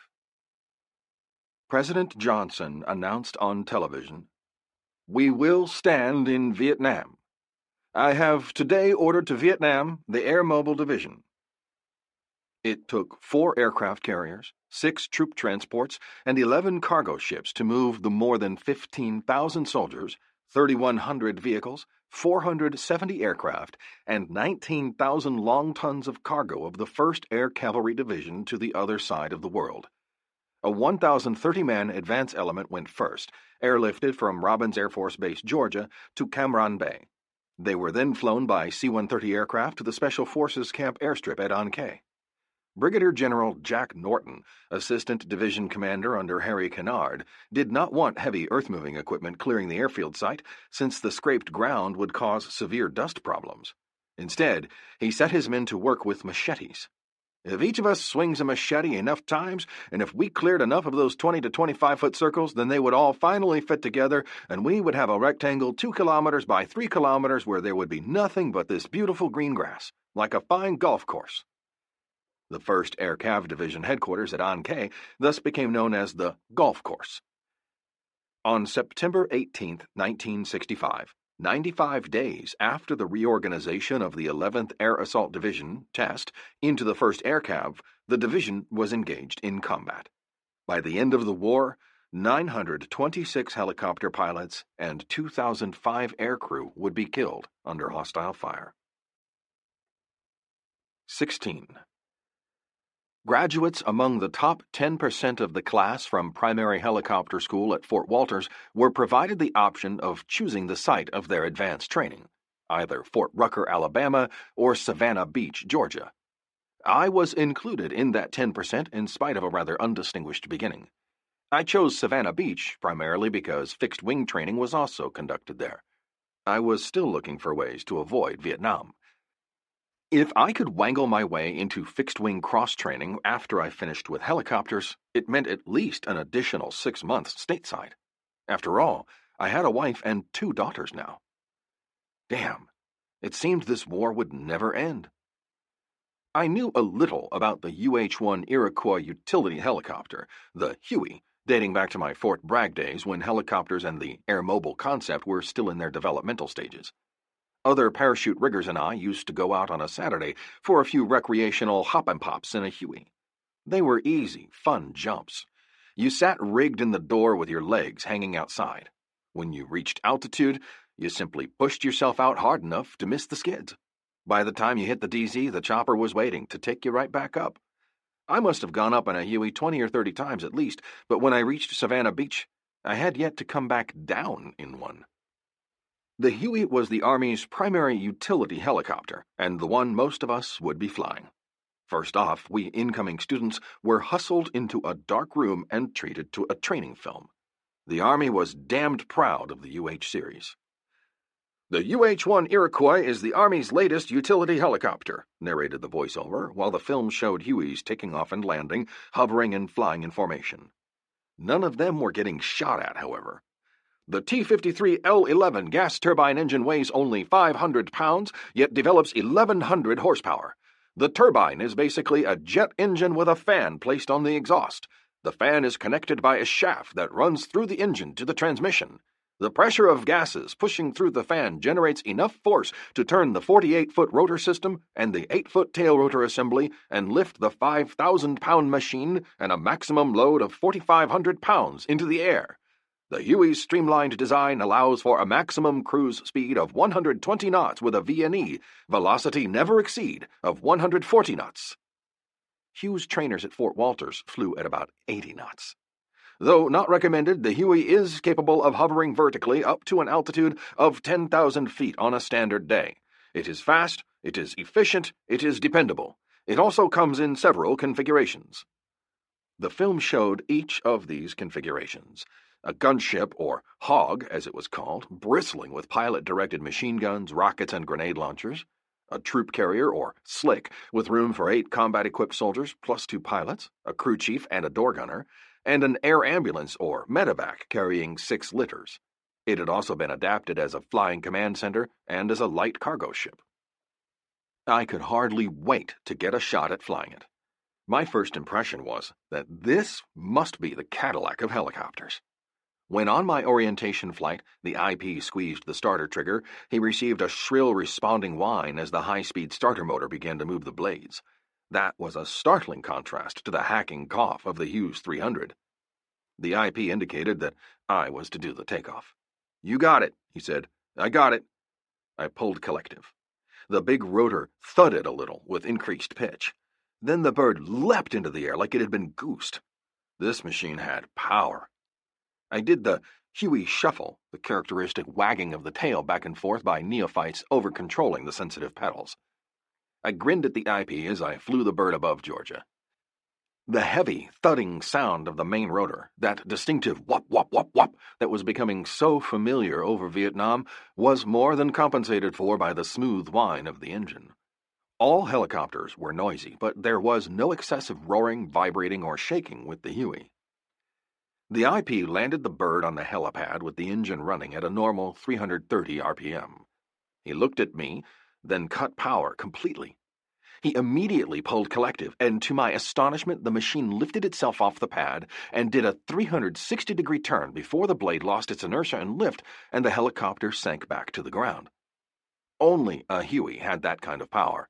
President Johnson announced on television, "We will stand in Vietnam. I have today ordered to Vietnam the Air Mobile Division." It took 4 aircraft carriers, 6 troop transports, and 11 cargo ships to move the more than 15,000 soldiers, 3,100 vehicles, 470 aircraft, and 19,000 long tons of cargo of the 1st Air Cavalry Division to the other side of the world. A 1,030-man advance element went first, airlifted from Robins Air Force Base, Georgia, to Cam Ranh Bay. They were then flown by C-130 aircraft to the Special Forces Camp Airstrip at An Khê. Brigadier General Jack Norton, Assistant Division Commander under Harry Kennard, did not want heavy earth-moving equipment clearing the airfield site, since the scraped ground would cause severe dust problems. Instead, he set his men to work with machetes. "If each of us swings a machete enough times, and if we cleared enough of those 20 to 25-foot circles, then they would all finally fit together, and we would have a rectangle 2 kilometers by 3 kilometers where there would be nothing but this beautiful green grass, like a fine golf course." The 1st Air Cav Division headquarters at An Khê thus became known as the Golf Course. On September 18, 1965, 95 days after the reorganization of the 11th Air Assault Division, TEST, into the 1st Air Cav, the division was engaged in combat. By the end of the war, 926 helicopter pilots and 2,005 aircrew would be killed under hostile fire. 16. Graduates among the top 10% of the class from primary helicopter school at Fort Walters were provided the option of choosing the site of their advanced training, either Fort Rucker, Alabama, or Savannah Beach, Georgia. I was included in that 10% in spite of a rather undistinguished beginning. I chose Savannah Beach primarily because fixed-wing training was also conducted there. I was still looking for ways to avoid Vietnam. If I could wangle my way into fixed-wing cross-training after I finished with helicopters, it meant at least an additional 6 months stateside. After all, I had a wife and 2 daughters now. Damn, it seemed this war would never end. I knew a little about the UH-1 Iroquois utility helicopter, the Huey, dating back to my Fort Bragg days when helicopters and the air mobile concept were still in their developmental stages. Other parachute riggers and I used to go out on a Saturday for a few recreational hop-and-pops in a Huey. They were easy, fun jumps. You sat rigged in the door with your legs hanging outside. When you reached altitude, you simply pushed yourself out hard enough to miss the skids. By the time you hit the DZ, the chopper was waiting to take you right back up. I must have gone up in a Huey 20 or 30 times at least, but when I reached Savannah Beach, I had yet to come back down in one. The Huey was the Army's primary utility helicopter, and the one most of us would be flying. First off, we incoming students were hustled into a dark room and treated to a training film. The Army was damned proud of the UH series. "The UH-1 Iroquois is the Army's latest utility helicopter," narrated the voiceover, while the film showed Hueys taking off and landing, hovering and flying in formation. None of them were getting shot at, however. "The T-53L-11 gas turbine engine weighs only 500 pounds, yet develops 1,100 horsepower. The turbine is basically a jet engine with a fan placed on the exhaust. The fan is connected by a shaft that runs through the engine to the transmission. The pressure of gases pushing through the fan generates enough force to turn the 48-foot rotor system and the 8-foot tail rotor assembly and lift the 5,000-pound machine and a maximum load of 4,500 pounds into the air. The Huey's streamlined design allows for a maximum cruise speed of 120 knots with a VNE, velocity never exceed, of 140 knots. Hugh's trainers at Fort Walters flew at about 80 knots. Though not recommended, the Huey is capable of hovering vertically up to an altitude of 10,000 feet on a standard day. It is fast, it is efficient, it is dependable. It also comes in several configurations. The film showed each of these configurations. A gunship, or hog as it was called, bristling with pilot-directed machine guns, rockets, and grenade launchers. A troop carrier, or slick, with room for 8 combat-equipped soldiers plus 2 pilots, a crew chief and a door gunner, and an air ambulance, or medevac, carrying 6 litters. It had also been adapted as a flying command center and as a light cargo ship. I could hardly wait to get a shot at flying it. My first impression was that this must be the Cadillac of helicopters. When on my orientation flight, the IP squeezed the starter trigger, he received a shrill responding whine as the high-speed starter motor began to move the blades. That was a startling contrast to the hacking cough of the Hughes 300. The IP indicated that I was to do the takeoff. "You got it," he said. "I got it." I pulled collective. The big rotor thudded a little with increased pitch. Then the bird leapt into the air like it had been goosed. This machine had power. I did the Huey shuffle, the characteristic wagging of the tail back and forth by neophytes over-controlling the sensitive pedals. I grinned at the IP as I flew the bird above Georgia. The heavy, thudding sound of the main rotor, that distinctive whop, whop, whop, whop that was becoming so familiar over Vietnam, was more than compensated for by the smooth whine of the engine. All helicopters were noisy, but there was no excessive roaring, vibrating, or shaking with the Huey. The IP landed the bird on the helipad with the engine running at a normal 330 RPM. He looked at me, then cut power completely. He immediately pulled collective, and to my astonishment, the machine lifted itself off the pad and did a 360-degree turn before the blade lost its inertia and lift, and the helicopter sank back to the ground. Only a Huey had that kind of power.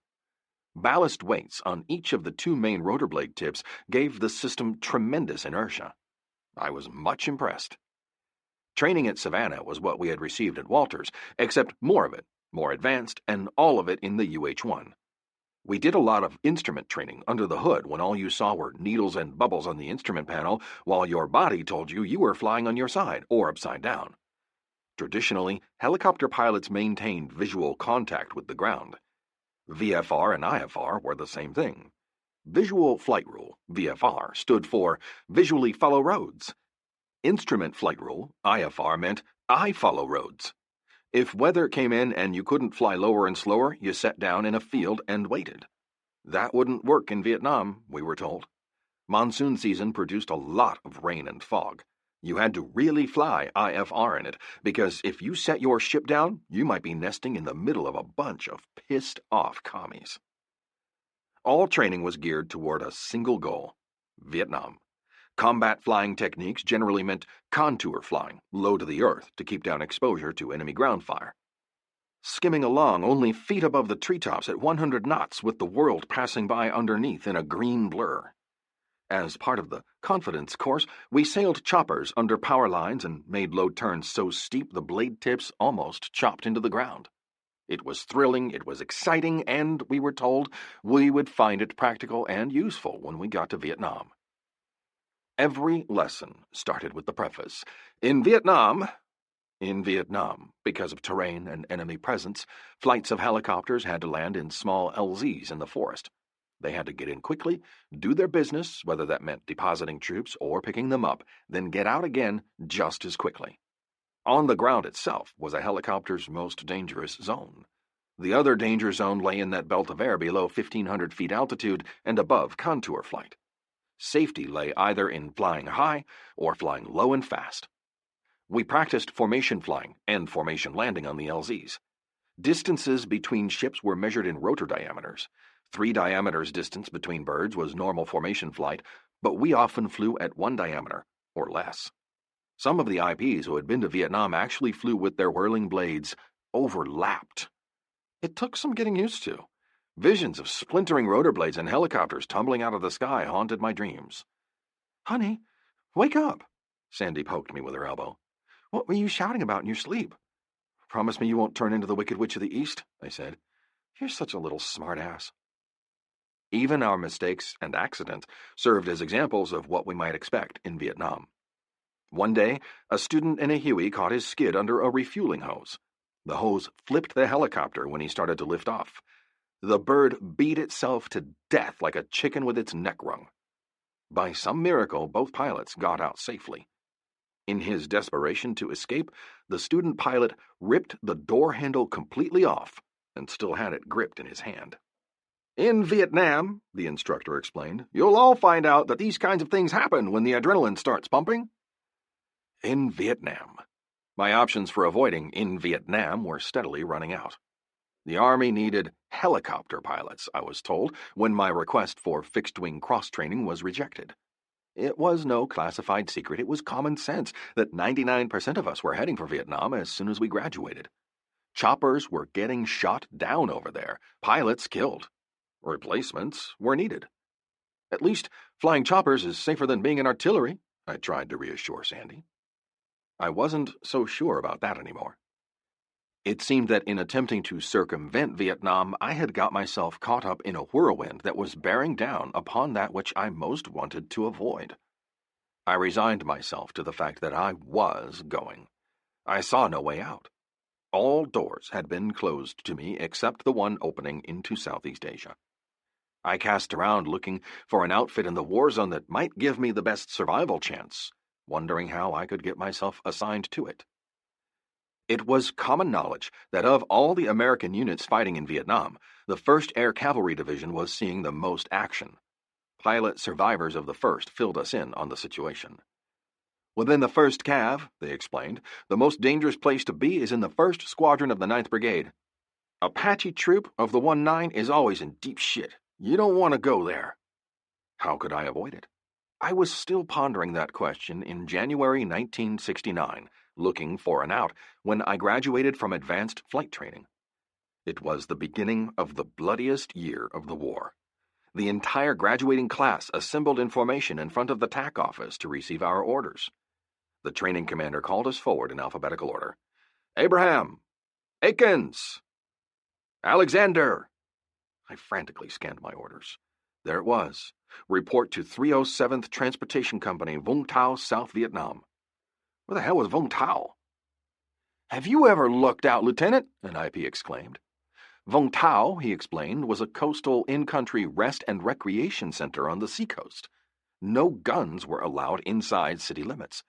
Ballast weights on each of the 2 main rotor blade tips gave the system tremendous inertia. I was much impressed. Training at Savannah was what we had received at Walters, except more of it, more advanced, and all of it in the UH-1. We did a lot of instrument training under the hood when all you saw were needles and bubbles on the instrument panel, while your body told you you were flying on your side or upside down. Traditionally, helicopter pilots maintained visual contact with the ground. VFR and IFR were the same thing. Visual Flight Rule, VFR, stood for Visually Follow Roads. Instrument Flight Rule, IFR, meant I follow roads. If weather came in and you couldn't fly lower and slower, you sat down in a field and waited. That wouldn't work in Vietnam, we were told. Monsoon season produced a lot of rain and fog. You had to really fly IFR in it, because if you set your ship down, you might be nesting in the middle of a bunch of pissed-off commies. All training was geared toward a single goal: Vietnam. Combat flying techniques generally meant contour flying, low to the earth, to keep down exposure to enemy ground fire. Skimming along only feet above the treetops at 100 knots with the world passing by underneath in a green blur. As part of the confidence course, we sailed choppers under power lines and made low turns so steep the blade tips almost chopped into the ground. It was thrilling, it was exciting, and, we were told, we would find it practical and useful when we got to Vietnam. Every lesson started with the preface, In Vietnam, because of terrain and enemy presence, flights of helicopters had to land in small LZs in the forest. They had to get in quickly, do their business, whether that meant depositing troops or picking them up, then get out again just as quickly. On the ground itself was a helicopter's most dangerous zone. The other danger zone lay in that belt of air below 1,500 feet altitude and above contour flight. Safety lay either in flying high or flying low and fast. We practiced formation flying and formation landing on the LZs. Distances between ships were measured in rotor diameters. 3 diameters distance between birds was normal formation flight, but we often flew at 1 diameter, or less. Some of the IPs who had been to Vietnam actually flew with their whirling blades overlapped. It took some getting used to. Visions of splintering rotor blades and helicopters tumbling out of the sky haunted my dreams. "Honey, wake up," Sandy poked me with her elbow. "What were you shouting about in your sleep?" "Promise me you won't turn into the Wicked Witch of the East," I said. "You're such a little smart-ass." Even our mistakes and accidents served as examples of what we might expect in Vietnam. One day, a student in a Huey caught his skid under a refueling hose. The hose flipped the helicopter when he started to lift off. The bird beat itself to death like a chicken with its neck wrung. By some miracle, both pilots got out safely. In his desperation to escape, the student pilot ripped the door handle completely off and still had it gripped in his hand. "In Vietnam," the instructor explained, "you'll all find out that these kinds of things happen when the adrenaline starts pumping." In Vietnam. My options for avoiding in Vietnam were steadily running out. The Army needed helicopter pilots, I was told, when my request for fixed-wing cross-training was rejected. It was no classified secret. It was common sense that 99% of us were heading for Vietnam as soon as we graduated. Choppers were getting shot down over there, pilots killed. Replacements were needed. "At least flying choppers is safer than being in artillery," I tried to reassure Sandy. I wasn't so sure about that anymore. It seemed that in attempting to circumvent Vietnam, I had got myself caught up in a whirlwind that was bearing down upon that which I most wanted to avoid. I resigned myself to the fact that I was going. I saw no way out. All doors had been closed to me except the one opening into Southeast Asia. I cast around looking for an outfit in the war zone that might give me the best survival chance, wondering how I could get myself assigned to it. It was common knowledge that of all the American units fighting in Vietnam, the 1st Air Cavalry Division was seeing the most action. Pilot survivors of the 1st filled us in on the situation. "Within the 1st Cav," they explained, "the most dangerous place to be is in the 1st Squadron of the 9th Brigade. Apache troop of the 1-9 is always in deep shit. You don't want to go there." How could I avoid it? I was still pondering that question in January 1969, looking for an out, when I graduated from advanced flight training. It was the beginning of the bloodiest year of the war. The entire graduating class assembled in formation in front of the TAC office to receive our orders. The training commander called us forward in alphabetical order. "Abraham! Akins! Alexander!" I frantically scanned my orders. There it was. "Report to 307th Transportation Company, Vung Tau, South Vietnam." Where the hell was Vung Tau? "Have you ever looked out, Lieutenant?" an IP exclaimed. Vung Tau, he explained, was a coastal in-country rest and recreation center on the seacoast. No guns were allowed inside city limits.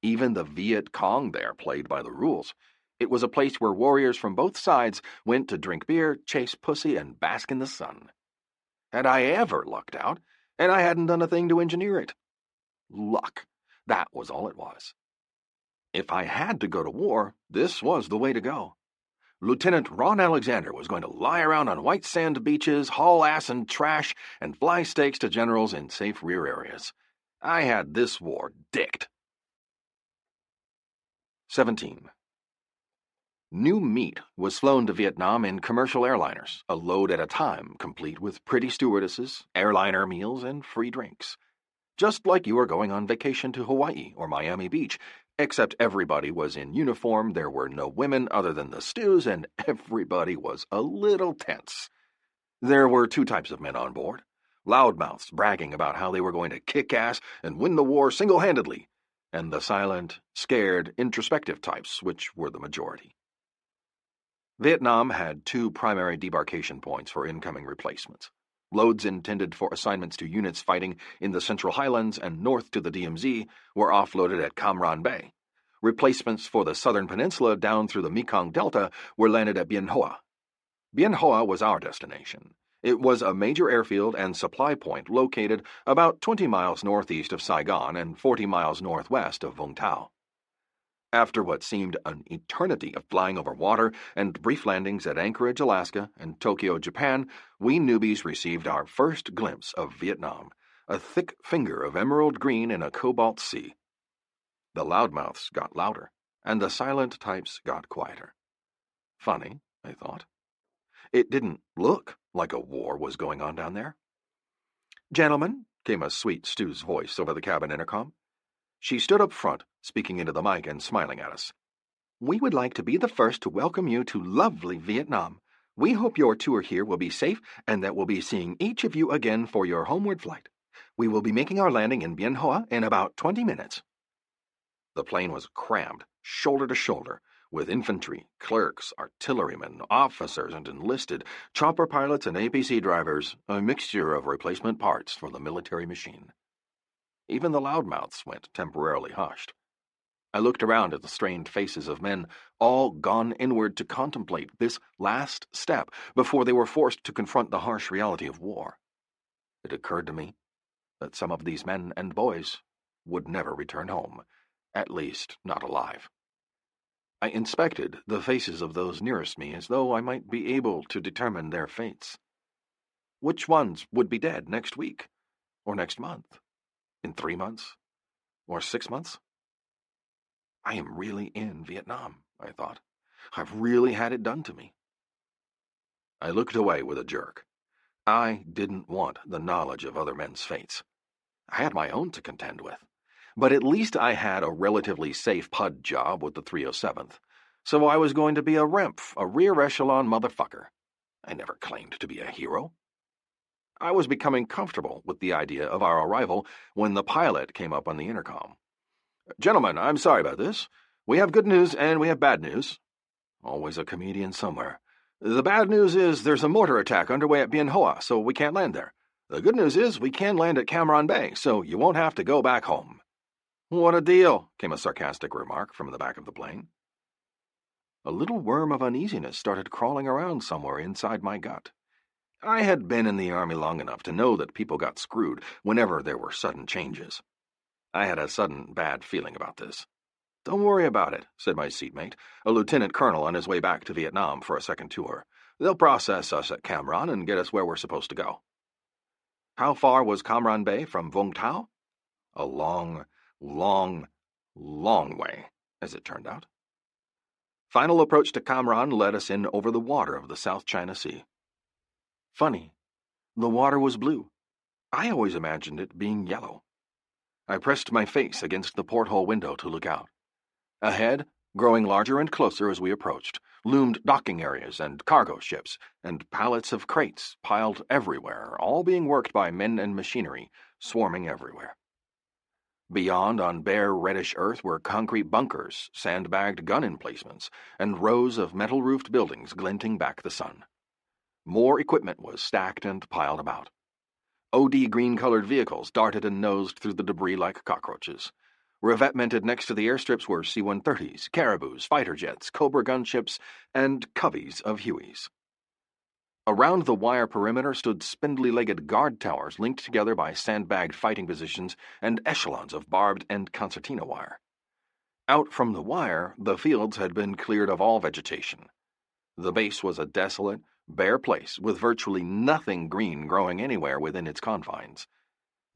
Even the Viet Cong there played by the rules. It was a place where warriors from both sides went to drink beer, chase pussy, and bask in the sun. Had I ever lucked out, and I hadn't done a thing to engineer it? Luck. That was all it was. If I had to go to war, this was the way to go. Lieutenant Ron Alexander was going to lie around on white sand beaches, haul ass and trash, and fly steaks to generals in safe rear areas. I had this war dicked. 17. New meat was flown to Vietnam in commercial airliners, a load at a time, complete with pretty stewardesses, airliner meals, and free drinks. Just like you were going on vacation to Hawaii or Miami Beach, except everybody was in uniform, there were no women other than the stews, and everybody was a little tense. There were 2 types of men on board. Loudmouths bragging about how they were going to kick ass and win the war single-handedly, and the silent, scared, introspective types, which were the majority. Vietnam had 2 primary debarkation points for incoming replacements. Loads intended for assignments to units fighting in the Central Highlands and north to the DMZ were offloaded at Cam Ranh Bay. Replacements for the southern peninsula down through the Mekong Delta were landed at Bien Hoa. Bien Hoa was our destination. It was a major airfield and supply point located about 20 miles northeast of Saigon and 40 miles northwest of Vung Tau. After what seemed an eternity of flying over water and brief landings at Anchorage, Alaska, and Tokyo, Japan, we newbies received our first glimpse of Vietnam, a thick finger of emerald green in a cobalt sea. The loudmouths got louder, and the silent types got quieter. Funny, I thought. It didn't look like a war was going on down there. "Gentlemen," came a sweet Stu's voice over the cabin intercom. She stood up front, speaking into the mic and smiling at us. "We would like to be the first to welcome you to lovely Vietnam. We hope your tour here will be safe and that we'll be seeing each of you again for your homeward flight. We will be making our landing in Bien Hoa in about 20 minutes. The plane was crammed, shoulder to shoulder, with infantry, clerks, artillerymen, officers, and enlisted, chopper pilots and APC drivers, a mixture of replacement parts for the military machine. Even the loudmouths went temporarily hushed. I looked around at the strained faces of men, all gone inward to contemplate this last step before they were forced to confront the harsh reality of war. It occurred to me that some of these men and boys would never return home, at least not alive. I inspected the faces of those nearest me as though I might be able to determine their fates. Which ones would be dead next week, or next month, in 3 months, or 6 months? I am really in Vietnam, I thought. I've really had it done to me. I looked away with a jerk. I didn't want the knowledge of other men's fates. I had my own to contend with. But at least I had a relatively safe PUD job with the 307th, so I was going to be a REMF, a rear echelon motherfucker. I never claimed to be a hero. I was becoming comfortable with the idea of our arrival when the pilot came up on the intercom. "Gentlemen, I'm sorry about this. We have good news and we have bad news." Always a comedian somewhere. "The bad news is there's a mortar attack underway at Bien Hoa, so we can't land there. The good news is we can land at Cam Ranh Bay, so you won't have to go back home." "What a deal," came a sarcastic remark from the back of the plane. A little worm of uneasiness started crawling around somewhere inside my gut. I had been in the Army long enough to know that people got screwed whenever there were sudden changes. I had a sudden bad feeling about this. "Don't worry about it," said my seatmate, a lieutenant colonel on his way back to Vietnam for a second tour. "They'll process us at Cam Ranh and get us where we're supposed to go." How far was Cam Ranh Bay from Vung Tau? A long, long, long way, as it turned out. Final approach to Cam Ranh led us in over the water of the South China Sea. Funny, the water was blue. I always imagined it being yellow. I pressed my face against the porthole window to look out. Ahead, growing larger and closer as we approached, loomed docking areas and cargo ships, and pallets of crates piled everywhere, all being worked by men and machinery, swarming everywhere. Beyond, on bare reddish earth, were concrete bunkers, sandbagged gun emplacements, and rows of metal-roofed buildings glinting back the sun. More equipment was stacked and piled about. OD green-colored vehicles darted and nosed through the debris like cockroaches. Revetmented next to the airstrips were C-130s, Caribous, fighter jets, Cobra gunships, and coveys of Hueys. Around the wire perimeter stood spindly-legged guard towers linked together by sandbagged fighting positions and echelons of barbed and concertina wire. Out from the wire, the fields had been cleared of all vegetation. The base was a desolate, bare place with virtually nothing green growing anywhere within its confines.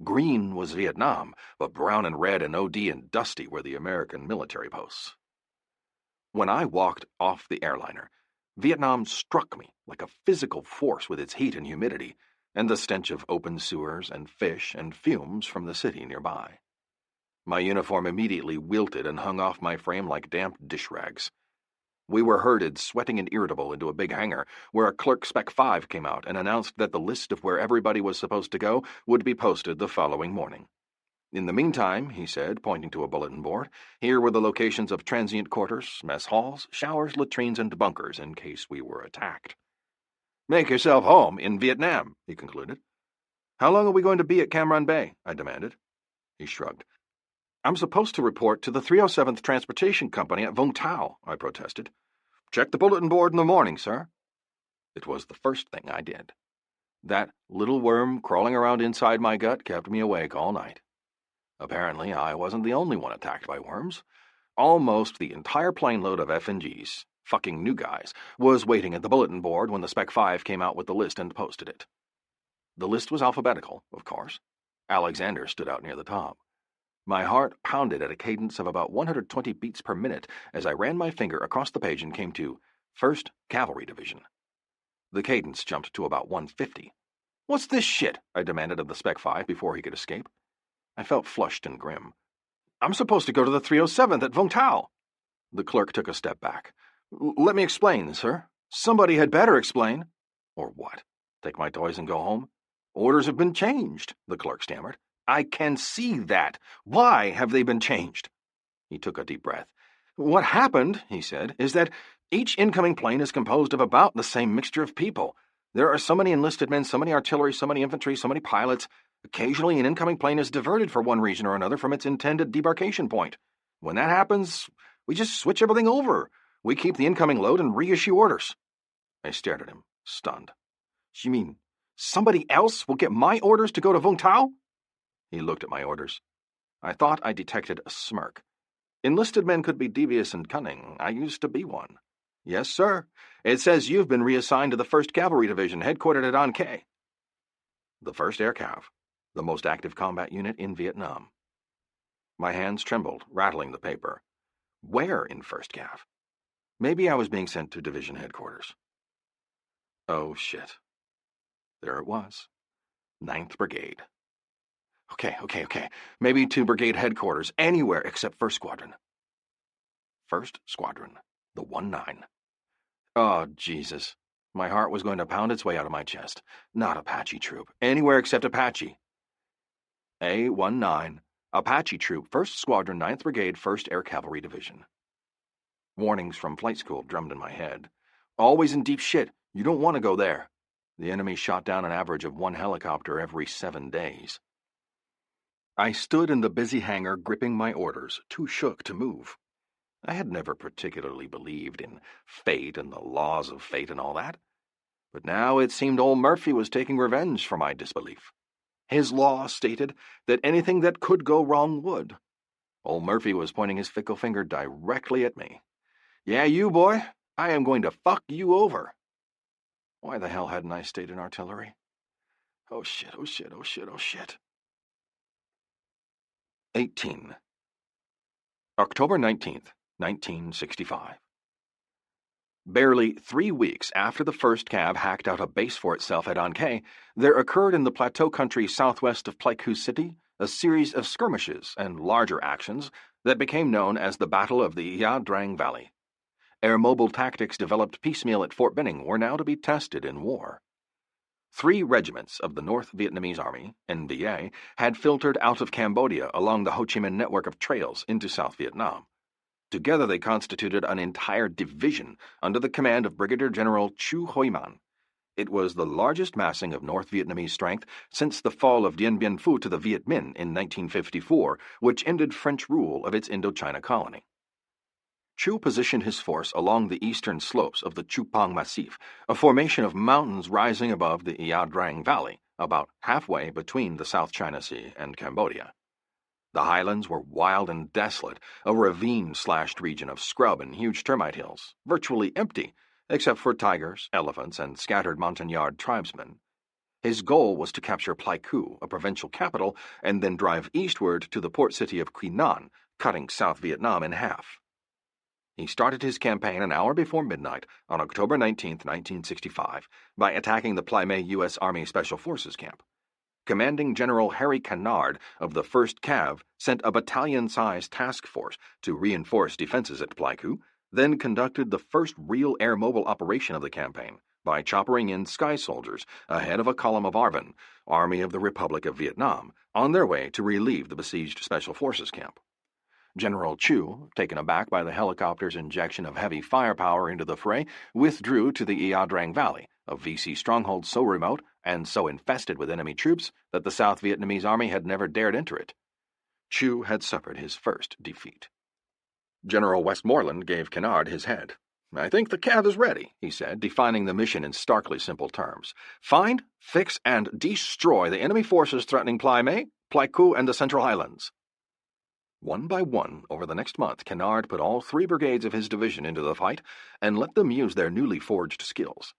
Green was Vietnam, but brown and red and OD and dusty were the American military posts. When I walked off the airliner, Vietnam struck me like a physical force with its heat and humidity, and the stench of open sewers and fish and fumes from the city nearby. My uniform immediately wilted and hung off my frame like damp dish rags. We were herded, sweating and irritable, into a big hangar, where a clerk Spec 5 came out and announced that the list of where everybody was supposed to go would be posted the following morning. In the meantime, he said, pointing to a bulletin board, here were the locations of transient quarters, mess halls, showers, latrines, and bunkers in case we were attacked. "Make yourself home in Vietnam," he concluded. "How long are we going to be at Cam Ranh Bay?" I demanded. He shrugged. "I'm supposed to report to the 307th Transportation Company at Vung Tau," I protested. "Check the bulletin board in the morning, sir." It was the first thing I did. That little worm crawling around inside my gut kept me awake all night. Apparently, I wasn't the only one attacked by worms. Almost the entire plane load of F&Gs, fucking new guys, was waiting at the bulletin board when the Spec 5 came out with the list and posted it. The list was alphabetical, of course. Alexander stood out near the top. My heart pounded at a cadence of about 120 beats per minute as I ran my finger across the page and came to 1st Cavalry Division. The cadence jumped to about 150. "What's this shit?" I demanded of the Spec 5 before he could escape. I felt flushed and grim. "I'm supposed to go to the 307th at Vung Tau." The clerk took a step back. "Let me explain, sir. Somebody had better explain." "Or what? Take my toys and go home?" "Orders have been changed," the clerk stammered. "I can see that. Why have they been changed?" He took a deep breath. "What happened," he said, "is that each incoming plane is composed of about the same mixture of people. There are so many enlisted men, so many artillery, so many infantry, so many pilots. Occasionally, an incoming plane is diverted for one reason or another from its intended debarkation point. When that happens, we just switch everything over. We keep the incoming load and reissue orders." I stared at him, stunned. "You mean somebody else will get my orders to go to Vung Tau?" He looked at my orders. I thought I detected a smirk. Enlisted men could be devious and cunning. I used to be one. "Yes, sir. It says you've been reassigned to the 1st Cavalry Division, headquartered at An Khe." The 1st Air Cav, the most active combat unit in Vietnam. My hands trembled, rattling the paper. Where in 1st Cav? Maybe I was being sent to division headquarters. Oh, shit. There it was. 9th Brigade. Okay. Maybe to brigade headquarters, anywhere except 1st Squadron. 1st Squadron, the 1-9. Oh, Jesus. My heart was going to pound its way out of my chest. Not Apache troop. Anywhere except Apache. A-19, Apache troop, 1st Squadron, 9th Brigade, 1st Air Cavalry Division. Warnings from flight school drummed in my head. Always in deep shit. You don't want to go there. The enemy shot down an average of 1 helicopter every 7 days. I stood in the busy hangar gripping my orders, too shook to move. I had never particularly believed in fate and the laws of fate and all that. But now it seemed old Murphy was taking revenge for my disbelief. His law stated that anything that could go wrong would. Old Murphy was pointing his fickle finger directly at me. "Yeah, you, boy. I am going to fuck you over." Why the hell hadn't I stayed in artillery? Oh shit. 18. October 19th, 1965. Barely 3 weeks after the 1st Cav hacked out a base for itself at An Khe, there occurred in the plateau country southwest of Pleiku City a series of skirmishes and larger actions that became known as the Battle of the Ia Drang Valley. Air mobile tactics developed piecemeal at Fort Benning were now to be tested in war. 3 regiments of the North Vietnamese Army, NVA, had filtered out of Cambodia along the Ho Chi Minh network of trails into South Vietnam. Together they constituted an entire division under the command of Brigadier General Chu Hoi Man. It was the largest massing of North Vietnamese strength since the fall of Dien Bien Phu to the Viet Minh in 1954, which ended French rule of its Indochina colony. Chu positioned his force along the eastern slopes of the Chupang Massif, a formation of mountains rising above the Ia Drang Valley, about halfway between the South China Sea and Cambodia. The highlands were wild and desolate, a ravine-slashed region of scrub and huge termite hills, virtually empty, except for tigers, elephants, and scattered Montagnard tribesmen. His goal was to capture Pleiku, a provincial capital, and then drive eastward to the port city of Quy Nhon, cutting South Vietnam in half. He started his campaign an hour before midnight on October 19, 1965, by attacking the Plaimé U.S. Army Special Forces camp. Commanding General Harry Kennard of the 1st Cav sent a battalion-sized task force to reinforce defenses at Pleiku, then conducted the first real air mobile operation of the campaign by choppering in sky soldiers ahead of a column of ARVN, Army of the Republic of Vietnam, on their way to relieve the besieged Special Forces camp. General Chu, taken aback by the helicopter's injection of heavy firepower into the fray, withdrew to the Ia Drang Valley, a VC stronghold so remote and so infested with enemy troops that the South Vietnamese army had never dared enter it. Chu had suffered his first defeat. General Westmoreland gave Kennard his head. "I think the Cav is ready," he said, defining the mission in starkly simple terms. "Find, fix, and destroy the enemy forces threatening Plaimé, Pleiku, and the Central Highlands." One by one, over the next month, Kennard put all 3 brigades of his division into the fight and let them use their newly forged skills.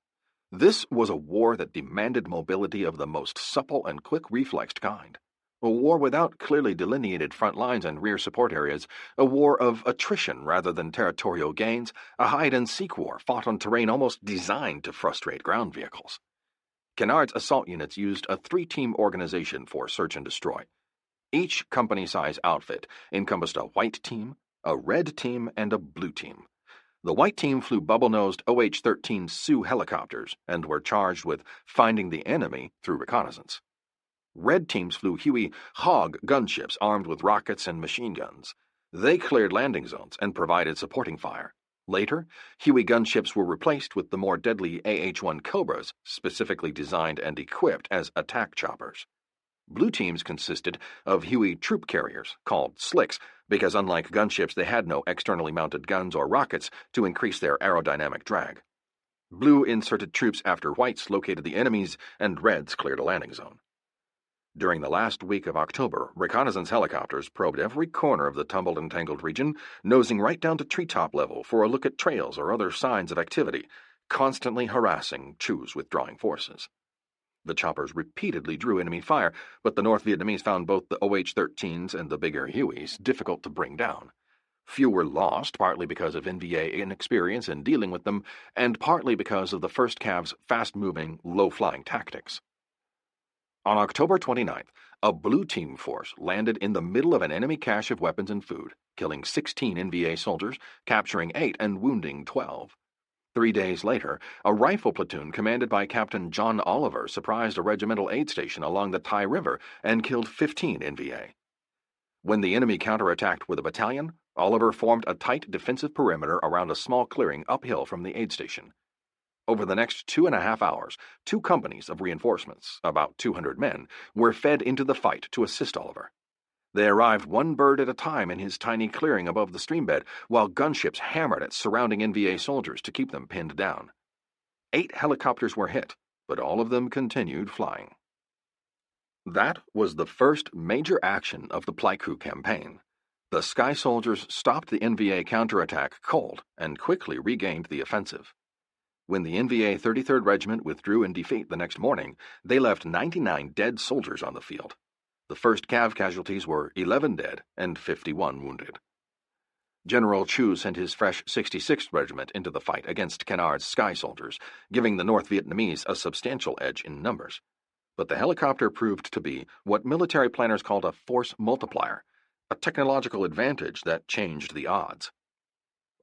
This was a war that demanded mobility of the most supple and quick-reflexed kind. A war without clearly delineated front lines and rear support areas, a war of attrition rather than territorial gains, a hide-and-seek war fought on terrain almost designed to frustrate ground vehicles. Kennard's assault units used a 3-team organization for search and destroy. Each company-size outfit encompassed a white team, a red team, and a blue team. The white team flew bubble-nosed OH-13 Sioux helicopters and were charged with finding the enemy through reconnaissance. Red teams flew Huey Hog gunships armed with rockets and machine guns. They cleared landing zones and provided supporting fire. Later, Huey gunships were replaced with the more deadly AH-1 Cobras, specifically designed and equipped as attack choppers. Blue teams consisted of Huey troop carriers, called slicks, because unlike gunships they had no externally mounted guns or rockets to increase their aerodynamic drag. Blue inserted troops after whites located the enemies and reds cleared a landing zone. During the last week of October, reconnaissance helicopters probed every corner of the tumbled and tangled region, nosing right down to treetop level for a look at trails or other signs of activity, constantly harassing Chu's withdrawing forces. The choppers repeatedly drew enemy fire, but the North Vietnamese found both the OH-13s and the bigger Hueys difficult to bring down. Few were lost, partly because of NVA inexperience in dealing with them, and partly because of the 1st Cav's fast-moving, low-flying tactics. On October 29th, a blue team force landed in the middle of an enemy cache of weapons and food, killing 16 NVA soldiers, capturing 8 and wounding 12. 3 days later, a rifle platoon commanded by Captain John Oliver surprised a regimental aid station along the Tai River and killed 15 NVA. When the enemy counterattacked with a battalion, Oliver formed a tight defensive perimeter around a small clearing uphill from the aid station. Over the next 2.5 hours, 2 companies of reinforcements, about 200 men, were fed into the fight to assist Oliver. They arrived one bird at a time in his tiny clearing above the streambed, while gunships hammered at surrounding NVA soldiers to keep them pinned down. 8 helicopters were hit, but all of them continued flying. That was the first major action of the Pleiku campaign. The Sky Soldiers stopped the NVA counterattack cold and quickly regained the offensive. When the NVA 33rd Regiment withdrew in defeat the next morning, they left 99 dead soldiers on the field. The 1st Cav casualties were 11 dead and 51 wounded. General Chu sent his fresh 66th Regiment into the fight against Kennard's Sky Soldiers, giving the North Vietnamese a substantial edge in numbers. But the helicopter proved to be what military planners called a force multiplier, a technological advantage that changed the odds.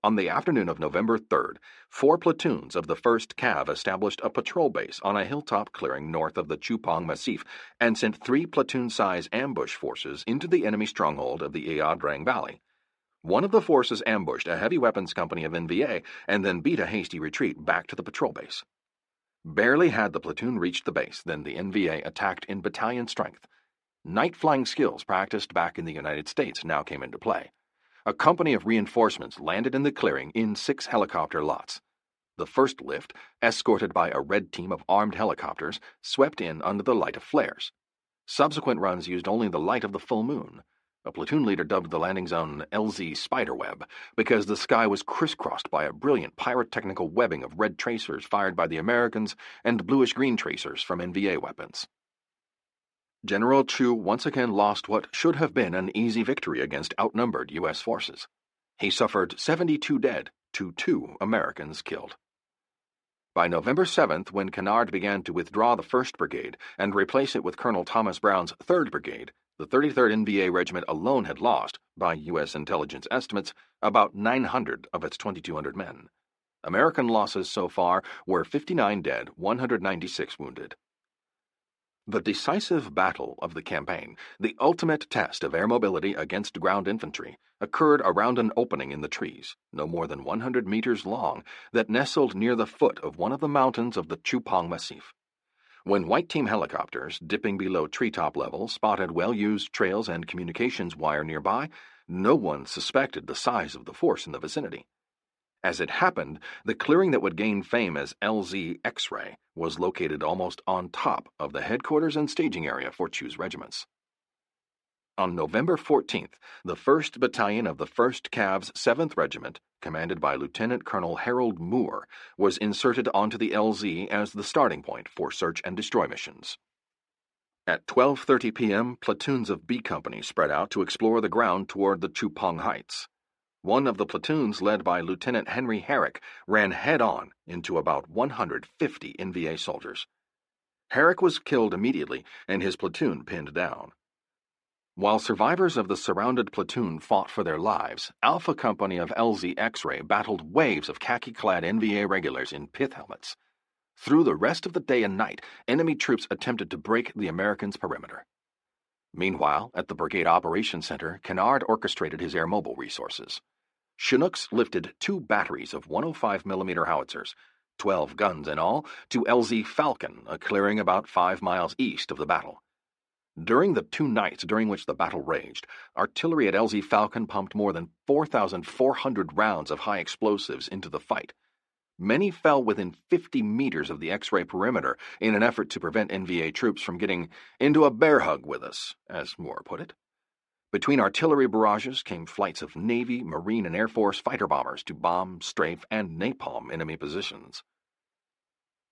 On the afternoon of November 3rd, 4 platoons of the 1st Cav established a patrol base on a hilltop clearing north of the Chupong Massif and sent 3 platoon-size ambush forces into the enemy stronghold of the Ia Drang Valley. One of the forces ambushed a heavy weapons company of NVA and then beat a hasty retreat back to the patrol base. Barely had the platoon reached the base than the NVA attacked in battalion strength. Night flying skills practiced back in the United States now came into play. A company of reinforcements landed in the clearing in 6 helicopter lots. The first lift, escorted by a red team of armed helicopters, swept in under the light of flares. Subsequent runs used only the light of the full moon. A platoon leader dubbed the landing zone LZ Spiderweb because the sky was crisscrossed by a brilliant pyrotechnical webbing of red tracers fired by the Americans and bluish-green tracers from NVA weapons. General Chu once again lost what should have been an easy victory against outnumbered U.S. forces. He suffered 72 dead to 2 Americans killed. By November 7th, when Kennard began to withdraw the 1st Brigade and replace it with Colonel Thomas Brown's 3rd Brigade, the 33rd NVA Regiment alone had lost, by U.S. intelligence estimates, about 900 of its 2,200 men. American losses so far were 59 dead, 196 wounded. The decisive battle of the campaign, the ultimate test of air mobility against ground infantry, occurred around an opening in the trees, no more than 100 meters long, that nestled near the foot of one of the mountains of the Chupong Massif. When white team helicopters, dipping below treetop level, spotted well-used trails and communications wire nearby, no one suspected the size of the force in the vicinity. As it happened, the clearing that would gain fame as LZ X-Ray was located almost on top of the headquarters and staging area for Chu's regiments. On November 14th, the 1st Battalion of the 1st Cav's 7th Regiment, commanded by Lieutenant Colonel Harold Moore, was inserted onto the LZ as the starting point for search and destroy missions. At 12:30 p.m., platoons of B Company spread out to explore the ground toward the Chupong Heights. One of the platoons, led by Lieutenant Henry Herrick, ran head-on into about 150 NVA soldiers. Herrick was killed immediately and his platoon pinned down. While survivors of the surrounded platoon fought for their lives, Alpha Company of LZ X-Ray battled waves of khaki-clad NVA regulars in pith helmets. Through the rest of the day and night, enemy troops attempted to break the Americans' perimeter. Meanwhile, at the Brigade Operations Center, Kennard orchestrated his air mobile resources. Chinooks lifted 2 batteries of 105mm howitzers, 12 guns in all, to LZ Falcon, a clearing about 5 miles east of the battle. During the 2 nights during which the battle raged, artillery at LZ Falcon pumped more than 4,400 rounds of high explosives into the fight. Many fell within 50 meters of the X-ray perimeter in an effort to prevent NVA troops from getting into a bear hug with us, as Moore put it. Between artillery barrages came flights of Navy, Marine, and Air Force fighter bombers to bomb, strafe, and napalm enemy positions.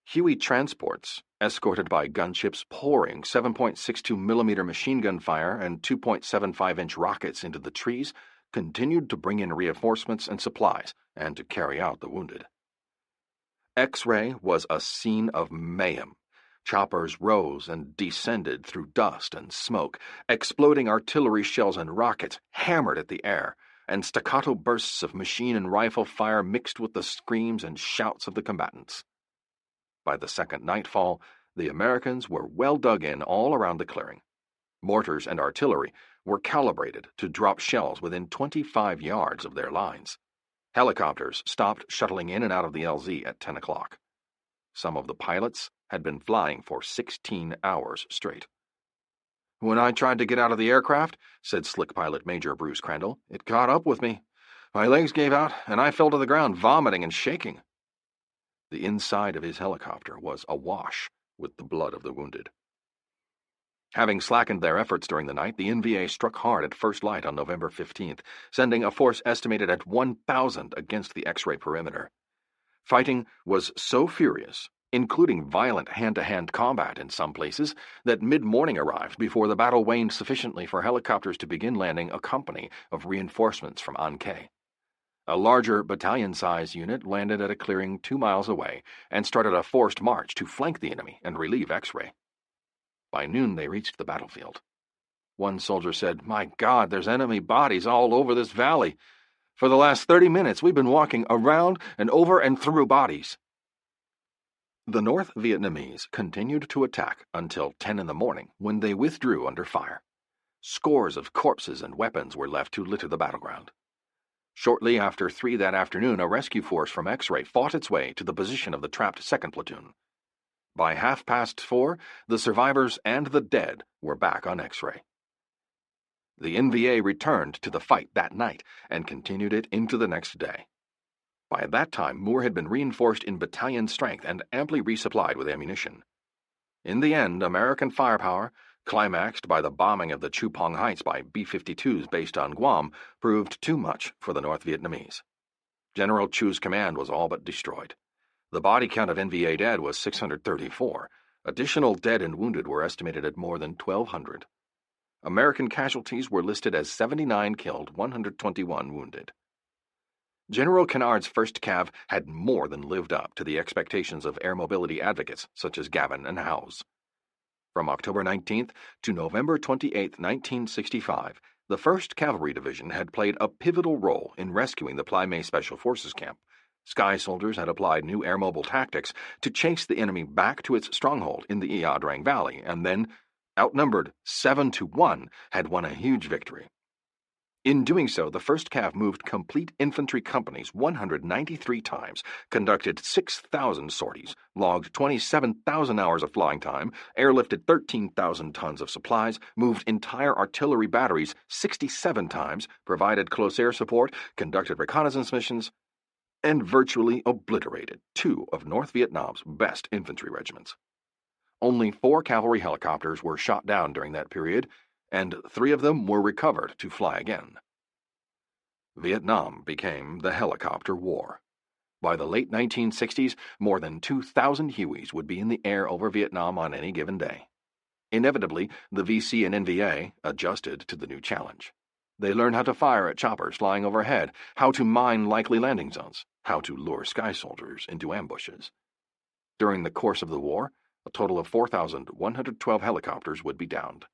Huey transports, escorted by gunships pouring 7.62mm machine gun fire and 2.75-inch rockets into the trees, continued to bring in reinforcements and supplies and to carry out the wounded. X-ray was a scene of mayhem. Choppers rose and descended through dust and smoke, exploding artillery shells and rockets hammered at the air, and staccato bursts of machine and rifle fire mixed with the screams and shouts of the combatants. By the second nightfall, the Americans were well dug in all around the clearing. Mortars and artillery were calibrated to drop shells within 25 yards of their lines. Helicopters stopped shuttling in and out of the LZ at 10 o'clock. Some of the pilots had been flying for 16 hours straight. "When I tried to get out of the aircraft," said Slick Pilot Major Bruce Crandall, "it caught up with me. My legs gave out, and I fell to the ground, vomiting and shaking." The inside of his helicopter was awash with the blood of the wounded. Having slackened their efforts during the night, the NVA struck hard at first light on November 15th, sending a force estimated at 1,000 against the X-ray perimeter. Fighting was so furious, including violent hand-to-hand combat in some places, that mid-morning arrived before the battle waned sufficiently for helicopters to begin landing a company of reinforcements from Anke. A larger battalion-size unit landed at a clearing 2 miles away and started a forced march to flank the enemy and relieve X-ray. By noon they reached the battlefield. One soldier said, "My God, there's enemy bodies all over this valley. For the last 30 minutes we've been walking around and over and through bodies." The North Vietnamese continued to attack until 10 in the morning, when they withdrew under fire. Scores of corpses and weapons were left to litter the battleground. Shortly after 3 that afternoon, a rescue force from X-ray fought its way to the position of the trapped 2nd Platoon. By 4:30, the survivors and the dead were back on X-ray. The NVA returned to the fight that night and continued it into the next day. By that time, Moore had been reinforced in battalion strength and amply resupplied with ammunition. In the end, American firepower, climaxed by the bombing of the Chupong Heights by B-52s based on Guam, proved too much for the North Vietnamese. General Chu's command was all but destroyed. The body count of NVA dead was 634. Additional dead and wounded were estimated at more than 1,200. American casualties were listed as 79 killed, 121 wounded. General Kennard's 1st Cav had more than lived up to the expectations of air mobility advocates such as Gavin and Howes. From October 19th to November 28, 1965, the 1st Cavalry Division had played a pivotal role in rescuing the Plaimé Special Forces camp. Sky soldiers had applied new air mobile tactics to chase the enemy back to its stronghold in the Ia Drang Valley, and then, outnumbered 7-1, had won a huge victory. In doing so, the 1st Cav moved complete infantry companies 193 times, conducted 6,000 sorties, logged 27,000 hours of flying time, airlifted 13,000 tons of supplies, moved entire artillery batteries 67 times, provided close air support, conducted reconnaissance missions, and virtually obliterated 2 of North Vietnam's best infantry regiments. Only 4 cavalry helicopters were shot down during that period, and 3 of them were recovered to fly again. Vietnam became the helicopter war. By the late 1960s, more than 2,000 Hueys would be in the air over Vietnam on any given day. Inevitably, the VC and NVA adjusted to the new challenge. They learned how to fire at choppers flying overhead, how to mine likely landing zones, how to lure sky soldiers into ambushes. During the course of the war, a total of 4,112 helicopters would be downed.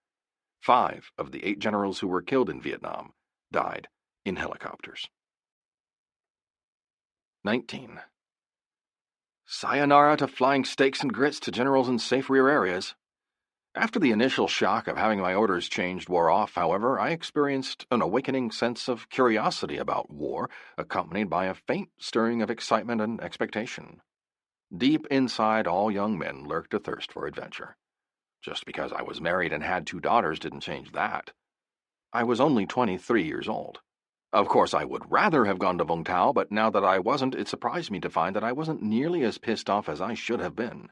5 of the 8 generals who were killed in Vietnam died in helicopters. 19. Sayonara to flying steaks and grits to generals in safe rear areas. After the initial shock of having my orders changed wore off, however, I experienced an awakening sense of curiosity about war, accompanied by a faint stirring of excitement and expectation. Deep inside all young men lurked a thirst for adventure. Just because I was married and had 2 daughters didn't change that. I was only 23 years old. Of course, I would rather have gone to Vung Tau, but now that I wasn't, it surprised me to find that I wasn't nearly as pissed off as I should have been.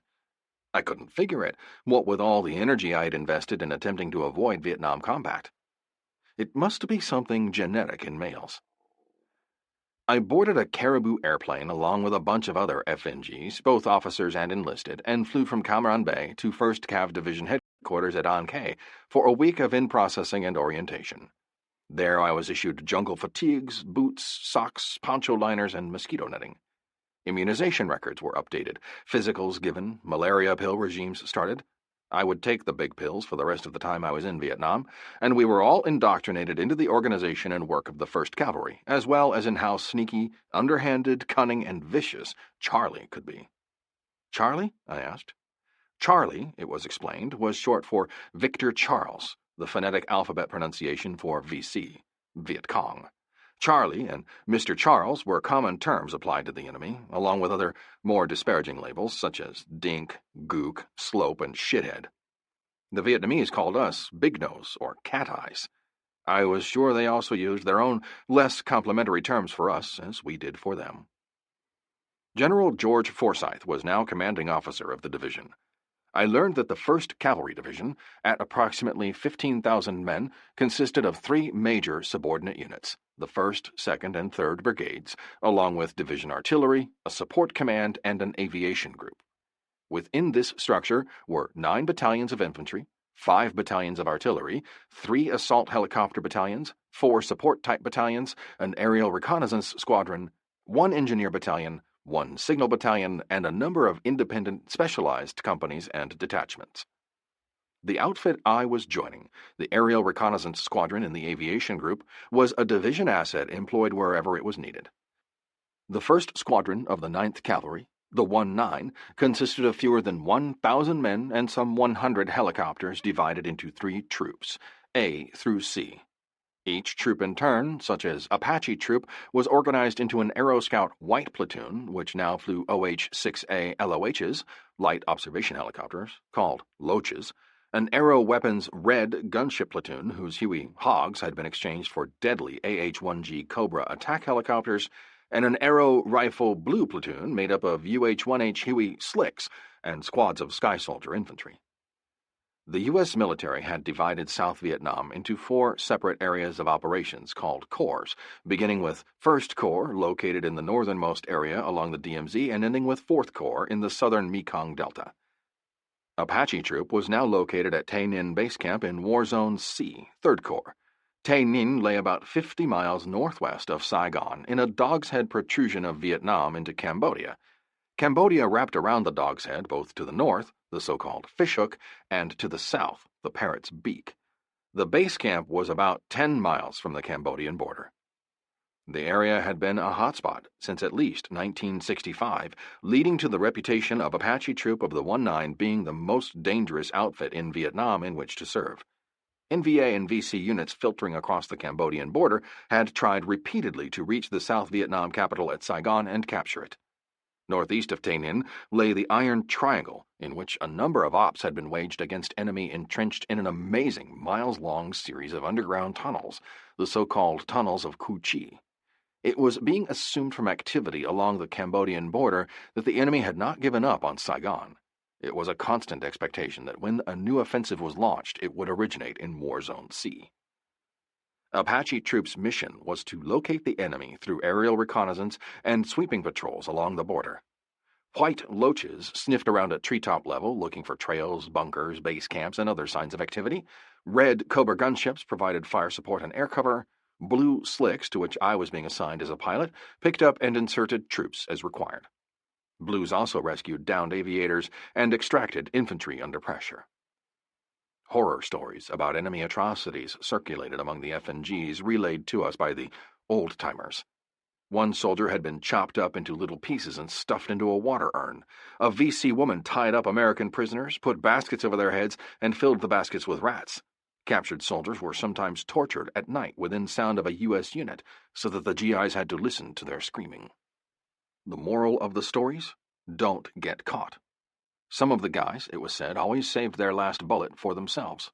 I couldn't figure it, what with all the energy I'd invested in attempting to avoid Vietnam combat. It must be something genetic in males. I boarded a Caribou airplane along with a bunch of other FNGs, both officers and enlisted, and flew from Cam Ranh Bay to 1st Cav Division headquarters at An Khe for a week of in-processing and orientation. There I was issued jungle fatigues, boots, socks, poncho liners, and mosquito netting. Immunization records were updated, physicals given, malaria pill regimes started. I would take the big pills for the rest of the time I was in Vietnam, and we were all indoctrinated into the organization and work of the 1st Cavalry, as well as in how sneaky, underhanded, cunning, and vicious Charlie could be. Charlie? I asked. Charlie, it was explained, was short for Victor Charles, the phonetic alphabet pronunciation for VC, Viet Cong. Charlie and Mr. Charles were common terms applied to the enemy, along with other, more disparaging labels such as dink, gook, slope, and shithead. The Vietnamese called us Big Nose or Cat Eyes. I was sure they also used their own, less complimentary terms for us, as we did for them. General George Forsyth was now commanding officer of the division. I learned that the 1st Cavalry Division, at approximately 15,000 men, consisted of 3 major subordinate units, the 1st, 2nd, and 3rd Brigades, along with division artillery, a support command, and an aviation group. Within this structure were 9 battalions of infantry, 5 battalions of artillery, 3 assault helicopter battalions, 4 support-type battalions, an aerial reconnaissance squadron, 1 engineer battalion, 1 signal battalion, and a number of independent specialized companies and detachments. The outfit I was joining, the Aerial Reconnaissance Squadron in the Aviation Group, was a division asset employed wherever it was needed. The 1st Squadron of the 9th Cavalry, the 1-9, consisted of fewer than 1,000 men and some 100 helicopters divided into 3 troops, A through C. Each troop in turn, such as Apache Troop, was organized into an Aero Scout White Platoon, which now flew OH-6A LOHs, light observation helicopters, called Loaches, an Aero Weapons Red Gunship Platoon, whose Huey Hogs had been exchanged for deadly AH-1G Cobra attack helicopters, and an Aero Rifle Blue Platoon made up of UH-1H Huey Slicks and squads of Sky Soldier infantry. The U.S. military had divided South Vietnam into 4 separate areas of operations called corps, beginning with 1st Corps, located in the northernmost area along the DMZ, and ending with 4th Corps in the southern Mekong Delta. Apache Troop was now located at Tay Ninh Base Camp in War Zone C, 3rd Corps. Tay Ninh lay about 50 miles northwest of Saigon in a dog's head protrusion of Vietnam into Cambodia. Cambodia wrapped around the dog's head both to the north, the so-called fishhook, and to the south, the parrot's beak. The base camp was about 10 miles from the Cambodian border. The area had been a hotspot since at least 1965, leading to the reputation of Apache Troop of the 1-9 being the most dangerous outfit in Vietnam in which to serve. NVA and VC units filtering across the Cambodian border had tried repeatedly to reach the South Vietnam capital at Saigon and capture it. Northeast of Tay Ninh lay the Iron Triangle, in which a number of ops had been waged against enemy entrenched in an amazing miles-long series of underground tunnels, the so-called tunnels of Cu Chi. It was being assumed from activity along the Cambodian border that the enemy had not given up on Saigon. It was a constant expectation that when a new offensive was launched, it would originate in War Zone C. Apache Troop's mission was to locate the enemy through aerial reconnaissance and sweeping patrols along the border. White Loaches sniffed around at treetop level looking for trails, bunkers, base camps, and other signs of activity. Red Cobra gunships provided fire support and air cover. Blue Slicks, to which I was being assigned as a pilot, picked up and inserted troops as required. Blues also rescued downed aviators and extracted infantry under pressure. Horror stories about enemy atrocities circulated among the FNGs relayed to us by the old-timers. One soldier had been chopped up into little pieces and stuffed into a water urn. A VC woman tied up American prisoners, put baskets over their heads, and filled the baskets with rats. Captured soldiers were sometimes tortured at night within sound of a U.S. unit, so that the GIs had to listen to their screaming. The moral of the stories? Don't get caught. Some of the guys, it was said, always saved their last bullet for themselves.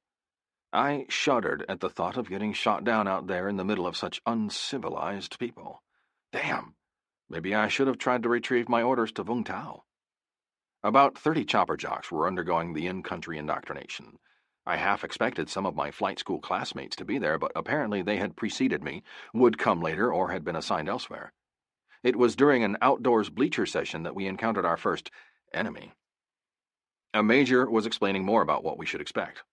I shuddered at the thought of getting shot down out there in the middle of such uncivilized people. Damn! Maybe I should have tried to retrieve my orders to Vung Tao. About 30 chopper jocks were undergoing the in-country indoctrination. I half expected some of my flight school classmates to be there, but apparently they had preceded me, would come later, or had been assigned elsewhere. It was during an outdoors bleacher session that we encountered our first enemy. A major was explaining more about what we should expect.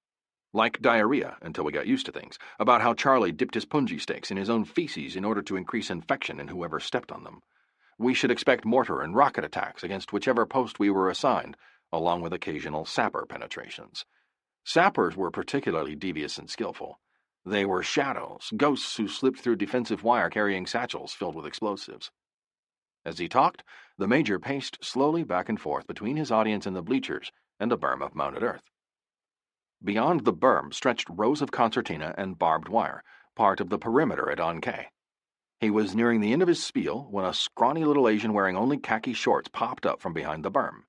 Like diarrhea, until we got used to things, about how Charlie dipped his punji sticks in his own feces in order to increase infection in whoever stepped on them. We should expect mortar and rocket attacks against whichever post we were assigned, along with occasional sapper penetrations. Sappers were particularly devious and skillful. They were shadows, ghosts who slipped through defensive wire carrying satchels filled with explosives. As he talked, the major paced slowly back and forth between his audience in the bleachers and a berm of mounted earth. Beyond the berm stretched rows of concertina and barbed wire, part of the perimeter at Ankei. He was nearing the end of his spiel when a scrawny little Asian wearing only khaki shorts popped up from behind the berm.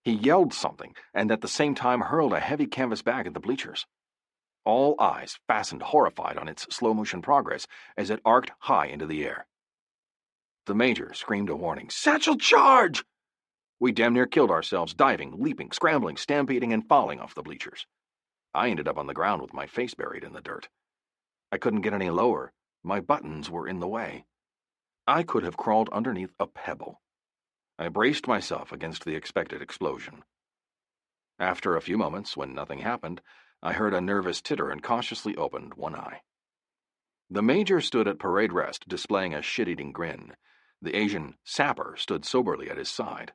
He yelled something and at the same time hurled a heavy canvas bag at the bleachers. All eyes fastened horrified on its slow-motion progress as it arced high into the air. The major screamed a warning, "Satchel charge!" We damn near killed ourselves, diving, leaping, scrambling, stampeding, and falling off the bleachers. I ended up on the ground with my face buried in the dirt. I couldn't get any lower. My buttons were in the way. I could have crawled underneath a pebble. I braced myself against the expected explosion. After a few moments, when nothing happened, I heard a nervous titter and cautiously opened one eye. The major stood at parade rest, displaying a shit-eating grin. The Asian sapper stood soberly at his side.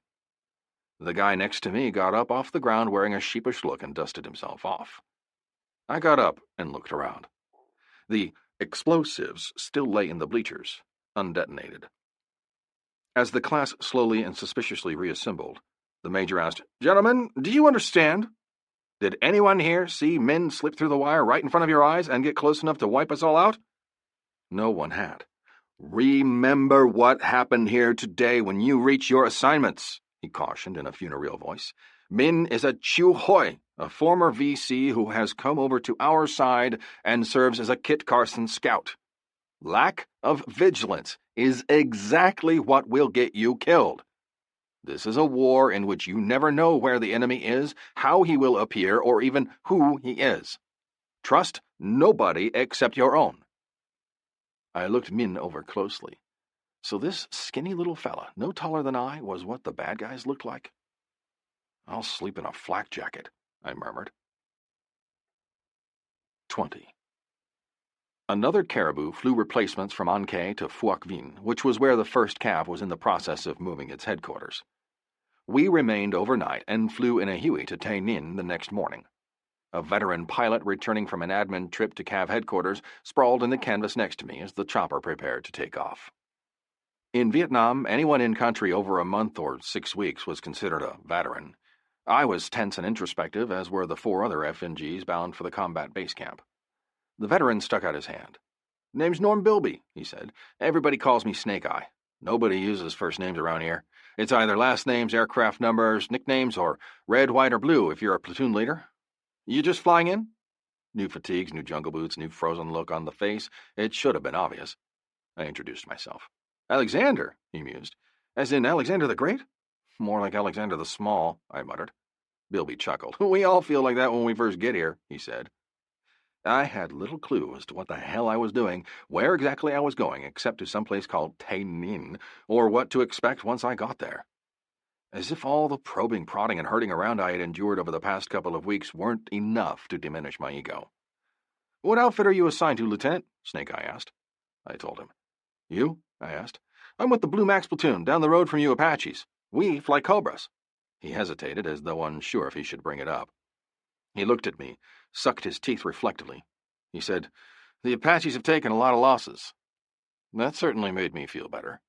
The guy next to me got up off the ground wearing a sheepish look and dusted himself off. I got up and looked around. The explosives still lay in the bleachers, undetonated. As the class slowly and suspiciously reassembled, the major asked, "Gentlemen, do you understand? Did anyone here see men slip through the wire right in front of your eyes and get close enough to wipe us all out?" No one had. "Remember what happened here today when you reach your assignments," he cautioned in a funereal voice. "Min is a Chiu Hoi, a former VC who has come over to our side and serves as a Kit Carson scout. Lack of vigilance is exactly what will get you killed. This is a war in which you never know where the enemy is, how he will appear, or even who he is. Trust nobody except your own." I looked Min over closely. So this skinny little fella, no taller than I, was what the bad guys looked like? "I'll sleep in a flak jacket," I murmured. 20. Another caribou flew replacements from Ankei to Phuoc Vinh, which was where the first cav was in the process of moving its headquarters. We remained overnight and flew in a Huey to Tay Ninh the next morning. A veteran pilot returning from an admin trip to cav headquarters sprawled in the canvas next to me as the chopper prepared to take off. In Vietnam, anyone in country over a month or 6 weeks was considered a veteran. I was tense and introspective, as were the 4 other FNGs bound for the combat base camp. The veteran stuck out his hand. "Name's Norm Bilby," he said. "Everybody calls me Snake Eye. Nobody uses first names around here. It's either last names, aircraft numbers, nicknames, or red, white, or blue if you're a platoon leader. You just flying in?" New fatigues, new jungle boots, new frozen look on the face. It should have been obvious. I introduced myself. "Alexander," he mused. "As in Alexander the Great?" "More like Alexander the Small," I muttered. Bilby chuckled. "We all feel like that when we first get here," he said. I had little clue as to what the hell I was doing, where exactly I was going, except to some place called Tay Ninh, or what to expect once I got there. As if all the probing, prodding, and hurting around I had endured over the past couple of weeks weren't enough to diminish my ego. "What outfit are you assigned to, Lieutenant?" Snake Eye asked. I told him. "You?" I asked. "I'm with the Blue Max platoon, down the road from you Apaches. We fly Cobras." He hesitated, as though unsure if he should bring it up. He looked at me, sucked his teeth reflectively. He said, "The Apaches have taken a lot of losses." That certainly made me feel better.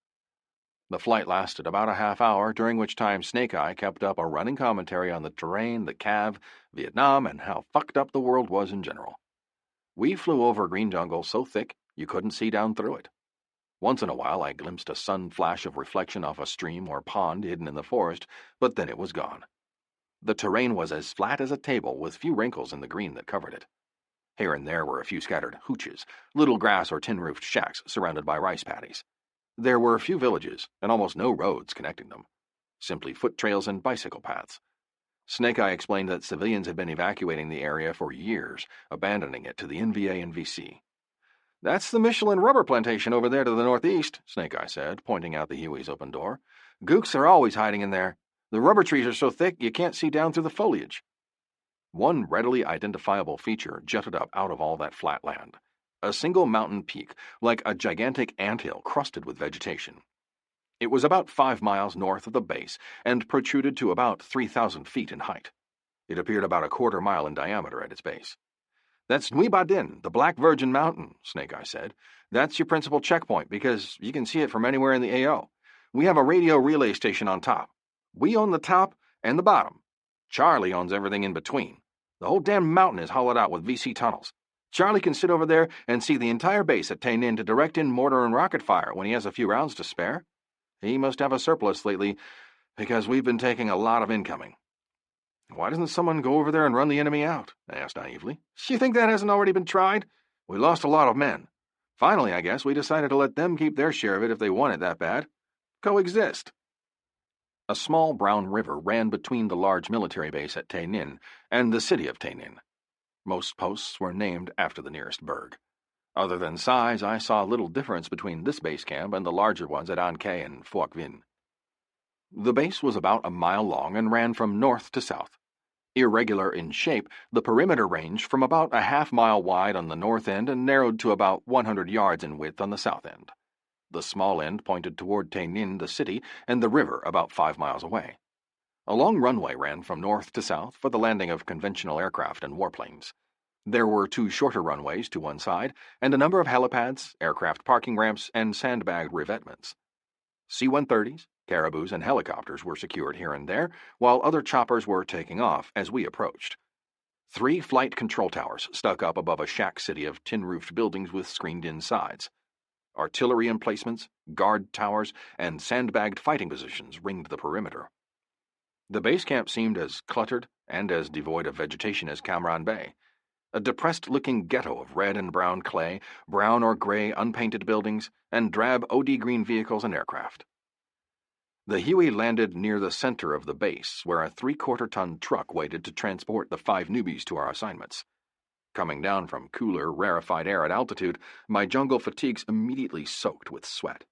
The flight lasted about a half hour, during which time Snake Eye kept up a running commentary on the terrain, the Cav, Vietnam, and how fucked up the world was in general. We flew over green jungle so thick you couldn't see down through it. Once in a while I glimpsed a sun flash of reflection off a stream or pond hidden in the forest, but then it was gone. The terrain was as flat as a table, with few wrinkles in the green that covered it. Here and there were a few scattered hooches, little grass or tin-roofed shacks surrounded by rice paddies. There were few villages, and almost no roads connecting them. Simply foot trails and bicycle paths. Snake Eye explained that civilians had been evacuating the area for years, abandoning it to the NVA and VC. "That's the Michelin rubber plantation over there to the northeast," Snake Eye said, pointing out the Huey's open door. "Gooks are always hiding in there. The rubber trees are so thick you can't see down through the foliage." One readily identifiable feature jutted up out of all that flat land. A single mountain peak, like a gigantic anthill crusted with vegetation. It was about 5 miles north of the base and protruded to about 3,000 feet in height. It appeared about a quarter mile in diameter at its base. "That's Nui Ba Din, the Black Virgin Mountain," Snake Eye said. "That's your principal checkpoint because you can see it from anywhere in the AO. We have a radio relay station on top. We own the top and the bottom. Charlie owns everything in between. The whole damn mountain is hollowed out with VC tunnels. Charlie can sit over there and see the entire base at Tay Ninh to direct in mortar and rocket fire when he has a few rounds to spare. He must have a surplus lately, because we've been taking a lot of incoming." "Why doesn't someone go over there and run the enemy out?" I asked naively. "You think that hasn't already been tried? We lost a lot of men. Finally, I guess, we decided to let them keep their share of it if they want it that bad. Coexist." A small brown river ran between the large military base at Tay Ninh and the city of Tay Ninh. Most posts were named after the nearest burg. Other than size, I saw little difference between this base camp and the larger ones at An Khe and Phuoc Vinh. The base was about a mile long and ran from north to south. Irregular in shape, the perimeter ranged from about a half-mile wide on the north end and narrowed to about 100 yards in width on the south end. The small end pointed toward Tay Ninh, the city, and the river about 5 miles away. A long runway ran from north to south for the landing of conventional aircraft and warplanes. There were 2 shorter runways to one side, and a number of helipads, aircraft parking ramps, and sandbagged revetments. C-130s, caribous, and helicopters were secured here and there, while other choppers were taking off as we approached. 3 flight control towers stuck up above a shack city of tin-roofed buildings with screened-in sides. Artillery emplacements, guard towers, and sandbagged fighting positions ringed the perimeter. The base camp seemed as cluttered and as devoid of vegetation as Cam Bay. A depressed-looking ghetto of red and brown clay, brown or gray unpainted buildings, and drab OD green vehicles and aircraft. The Huey landed near the center of the base, where a 3/4-ton truck waited to transport the 5 newbies to our assignments. Coming down from cooler, rarefied air at altitude, my jungle fatigues immediately soaked with sweat.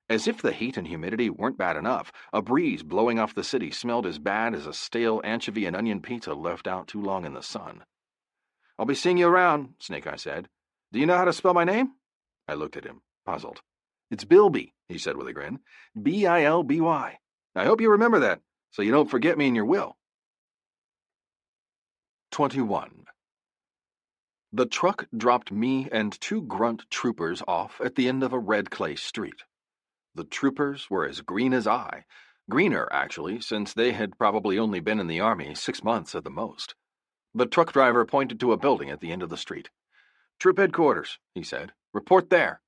As if the heat and humidity weren't bad enough, a breeze blowing off the city smelled as bad as a stale anchovy and onion pizza left out too long in the sun. "I'll be seeing you around," Snake Eye said. "Do you know how to spell my name?" I looked at him, puzzled. "It's Bilby," he said with a grin. B-I-L-B-Y. I hope you remember that, so you don't forget me in your will. 21. The truck dropped me and 2 grunt troopers off at the end of a red clay street. The troopers were as green as I, greener, actually, since they had probably only been in the army 6 months at the most. The truck driver pointed to a building at the end of the street. "Troop headquarters," he said. "Report there."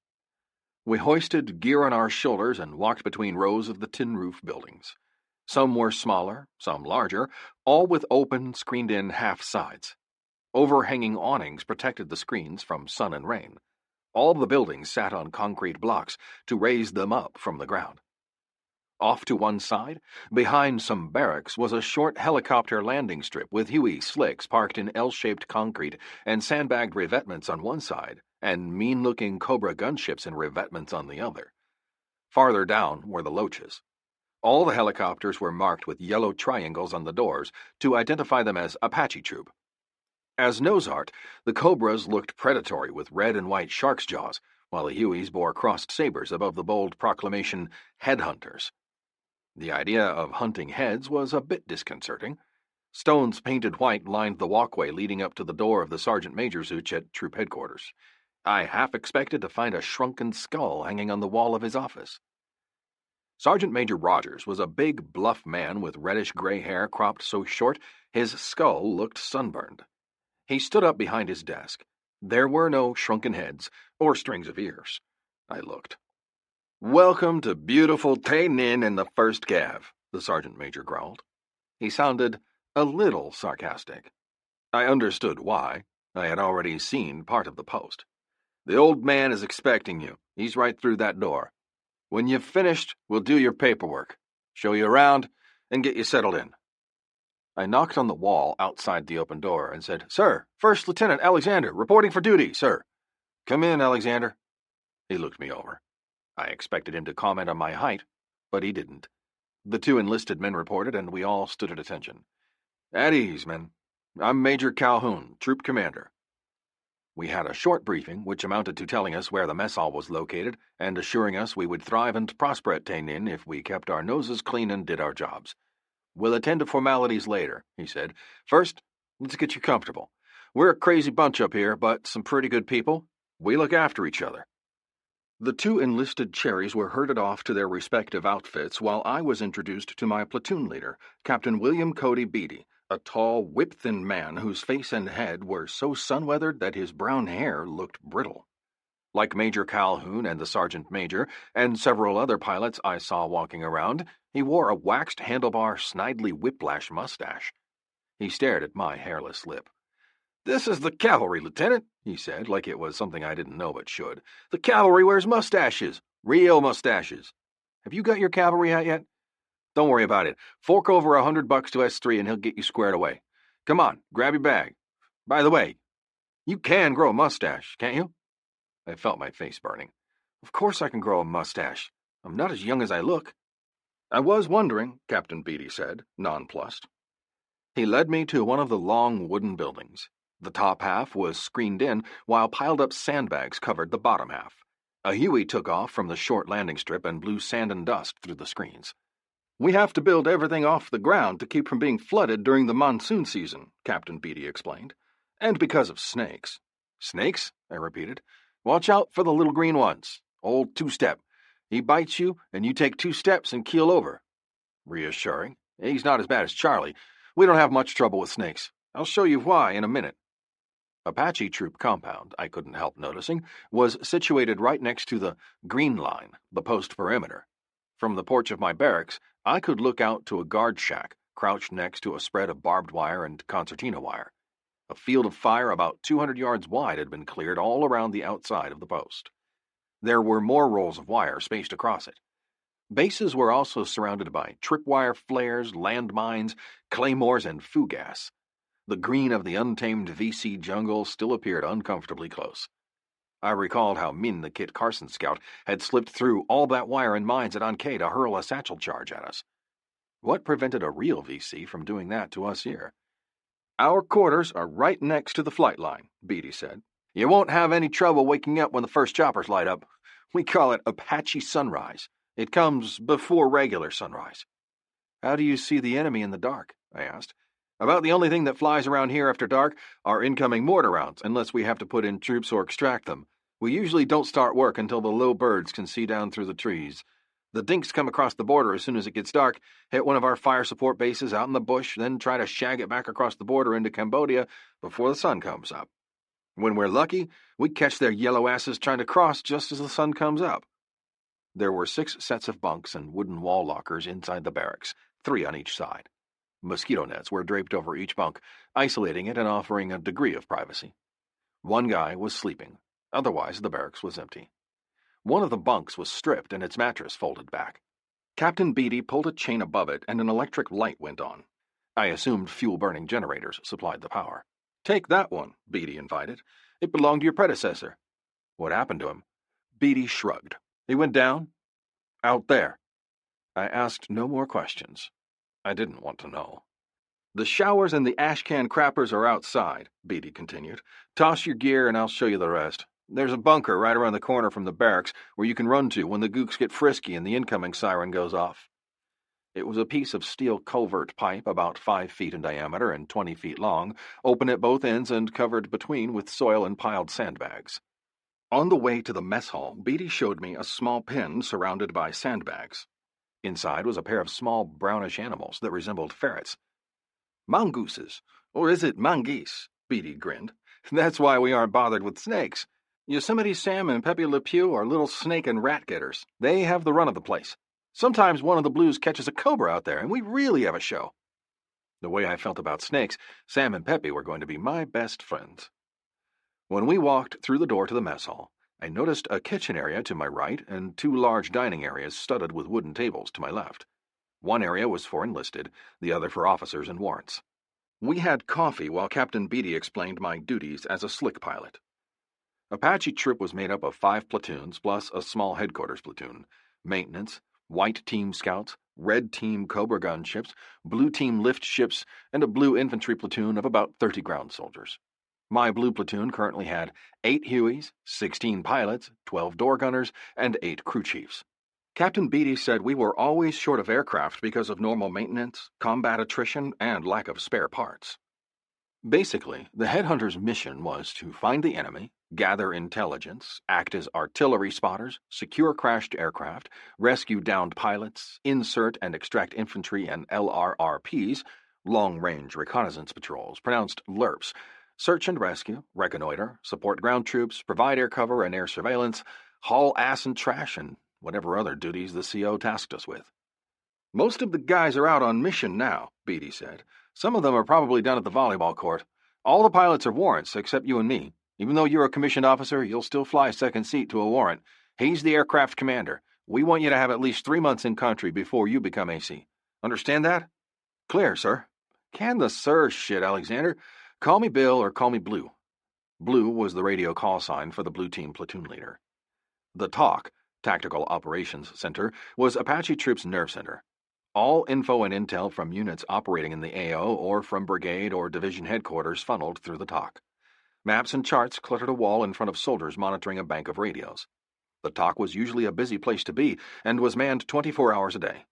We hoisted gear on our shoulders and walked between rows of the tin-roof buildings. Some were smaller, some larger, all with open, screened-in half-sides. Overhanging awnings protected the screens from sun and rain. All the buildings sat on concrete blocks to raise them up from the ground. Off to one side, behind some barracks, was a short helicopter landing strip with Huey slicks parked in L-shaped concrete and sandbagged revetments on one side, and mean-looking Cobra gunships and revetments on the other. Farther down were the loaches. All the helicopters were marked with yellow triangles on the doors to identify them as Apache Troop. As nose art, the Cobras looked predatory with red and white shark's jaws, while the Hueys bore crossed sabers above the bold proclamation, "Headhunters." The idea of hunting heads was a bit disconcerting. Stones painted white lined the walkway leading up to the door of the Sergeant Major's hutch at troop headquarters. I half expected to find a shrunken skull hanging on the wall of his office. Sergeant Major Rogers was a big, bluff man with reddish-gray hair cropped so short his skull looked sunburned. He stood up behind his desk. There were no shrunken heads or strings of ears. I looked. "Welcome to beautiful Tay Nin in the first Cav," the sergeant major growled. He sounded a little sarcastic. I understood why. I had already seen part of the post. "The old man is expecting you. He's right through that door. When you've finished, we'll do your paperwork, show you around, and get you settled in." I knocked on the wall outside the open door and said, "Sir, First Lieutenant Alexander, reporting for duty, sir." "Come in, Alexander." He looked me over. I expected him to comment on my height, but he didn't. The two enlisted men reported, and we all stood at attention. "At ease, men. I'm Major Calhoun, troop commander." We had a short briefing, which amounted to telling us where the mess hall was located and assuring us we would thrive and prosper at Tay Nin if we kept our noses clean and did our jobs. "We'll attend to formalities later," he said. "First, let's get you comfortable. We're a crazy bunch up here, but some pretty good people. We look after each other." The two enlisted cherries were herded off to their respective outfits while I was introduced to my platoon leader, Captain William Cody Beatty, a tall, whip-thin man whose face and head were so sun-weathered that his brown hair looked brittle. Like Major Calhoun and the sergeant major, and several other pilots I saw walking around, he wore a waxed handlebar Snidely Whiplash mustache. He stared at my hairless lip. "This is the cavalry, Lieutenant," he said, like it was something I didn't know but should. "The cavalry wears mustaches. Real mustaches. Have you got your cavalry hat yet? Don't worry about it. Fork over $100 to S3 and he'll get you squared away. Come on, grab your bag. By the way, you can grow a mustache, can't you?" I felt my face burning. "Of course I can grow a mustache. I'm not as young as I look." "I was wondering," Captain Beatty said, nonplussed. He led me to one of the long wooden buildings. The top half was screened in, while piled-up sandbags covered the bottom half. A Huey took off from the short landing strip and blew sand and dust through the screens. "We have to build everything off the ground to keep from being flooded during the monsoon season," Captain Beatty explained. "And because of snakes." "Snakes?" I repeated. "Watch out for the little green ones. Old Two-Step. He bites you, and you take 2 steps and keel over." Reassuring. "He's not as bad as Charlie. We don't have much trouble with snakes. I'll show you why in a minute." Apache Troop compound, I couldn't help noticing, was situated right next to the Green Line, the post perimeter. From the porch of my barracks, I could look out to a guard shack, crouched next to a spread of barbed wire and concertina wire. A field of fire about 200 yards wide had been cleared all around the outside of the post. There were more rolls of wire spaced across it. Bases were also surrounded by tripwire flares, landmines, claymores, and foogas. The green of the untamed VC jungle still appeared uncomfortably close. I recalled how Min, the Kit Carson scout, had slipped through all that wire and mines at Ankh to hurl a satchel charge at us. What prevented a real VC from doing that to us here? "Our quarters are right next to the flight line," Beatty said. "You won't have any trouble waking up when the first choppers light up. We call it Apache Sunrise. It comes before regular sunrise." "How do you see the enemy in the dark?" I asked. "About the only thing that flies around here after dark are incoming mortar rounds, unless we have to put in troops or extract them. We usually don't start work until the low birds can see down through the trees. The dinks come across the border as soon as it gets dark, hit one of our fire support bases out in the bush, then try to shag it back across the border into Cambodia before the sun comes up. When we're lucky, we catch their yellow asses trying to cross just as the sun comes up." There were 6 sets of bunks and wooden wall lockers inside the barracks, 3 on each side. Mosquito nets were draped over each bunk, isolating it and offering a degree of privacy. One guy was sleeping. Otherwise, the barracks was empty. One of the bunks was stripped and its mattress folded back. Captain Beatty pulled a chain above it and an electric light went on. I assumed fuel-burning generators supplied the power. "Take that one," Beatty invited. "It belonged to your predecessor." "What happened to him?" Beatty shrugged. "He went down? Out there." I asked no more questions. I didn't want to know. "The showers and the ashcan crappers are outside," Beatty continued. "Toss your gear and I'll show you the rest. There's a bunker right around the corner from the barracks where you can run to when the gooks get frisky and the incoming siren goes off." It was a piece of steel culvert pipe about 5 feet in diameter and 20 feet long, open at both ends and covered between with soil and piled sandbags. On the way to the mess hall, Beatty showed me a small pen surrounded by sandbags. Inside was a pair of small brownish animals that resembled ferrets. "Mongooses, or is it mongoose?" Beatty grinned. "That's why we aren't bothered with snakes. Yosemite Sam and Pepe Le Pew are little snake and rat getters. They have the run of the place. Sometimes one of the blues catches a cobra out there, and we really have a show." The way I felt about snakes, Sam and Pepe were going to be my best friends. When we walked through the door to the mess hall, I noticed a kitchen area to my right and two large dining areas studded with wooden tables to my left. One area was for enlisted, the other for officers and warrants. We had coffee while Captain Beatty explained my duties as a slick pilot. Apache Troop was made up of 5 platoons plus a small headquarters platoon, maintenance, white team scouts, red team Cobra gun ships, blue team lift ships, and a blue infantry platoon of about 30 ground soldiers. My blue platoon currently had 8 Hueys, 16 pilots, 12 door gunners, and 8 crew chiefs. Captain Beatty said we were always short of aircraft because of normal maintenance, combat attrition, and lack of spare parts. Basically, the headhunters' mission was to find the enemy, gather intelligence, act as artillery spotters, secure crashed aircraft, rescue downed pilots, insert and extract infantry and LRRPs, long-range reconnaissance patrols, pronounced LRPs, search and rescue, reconnoiter, support ground troops, provide air cover and air surveillance, haul ass and trash, and whatever other duties the CO tasked us with. "Most of the guys are out on mission now," Beatty said. "Some of them are probably down at the volleyball court. All the pilots are warrants, except you and me. Even though you're a commissioned officer, you'll still fly second seat to a warrant. He's the aircraft commander. We want you to have at least 3 months in country before you become AC. Understand that?" "Clear, sir." "Can the sir shit, Alexander. Call me Bill or call me Blue." Blue was the radio call sign for the Blue Team platoon leader. The TOC, Tactical Operations Center, was Apache Troop's nerve center. All info and intel from units operating in the AO or from brigade or division headquarters funneled through the TOC. Maps and charts cluttered a wall in front of soldiers monitoring a bank of radios. The TOC was usually a busy place to be and was manned 24 hours a day.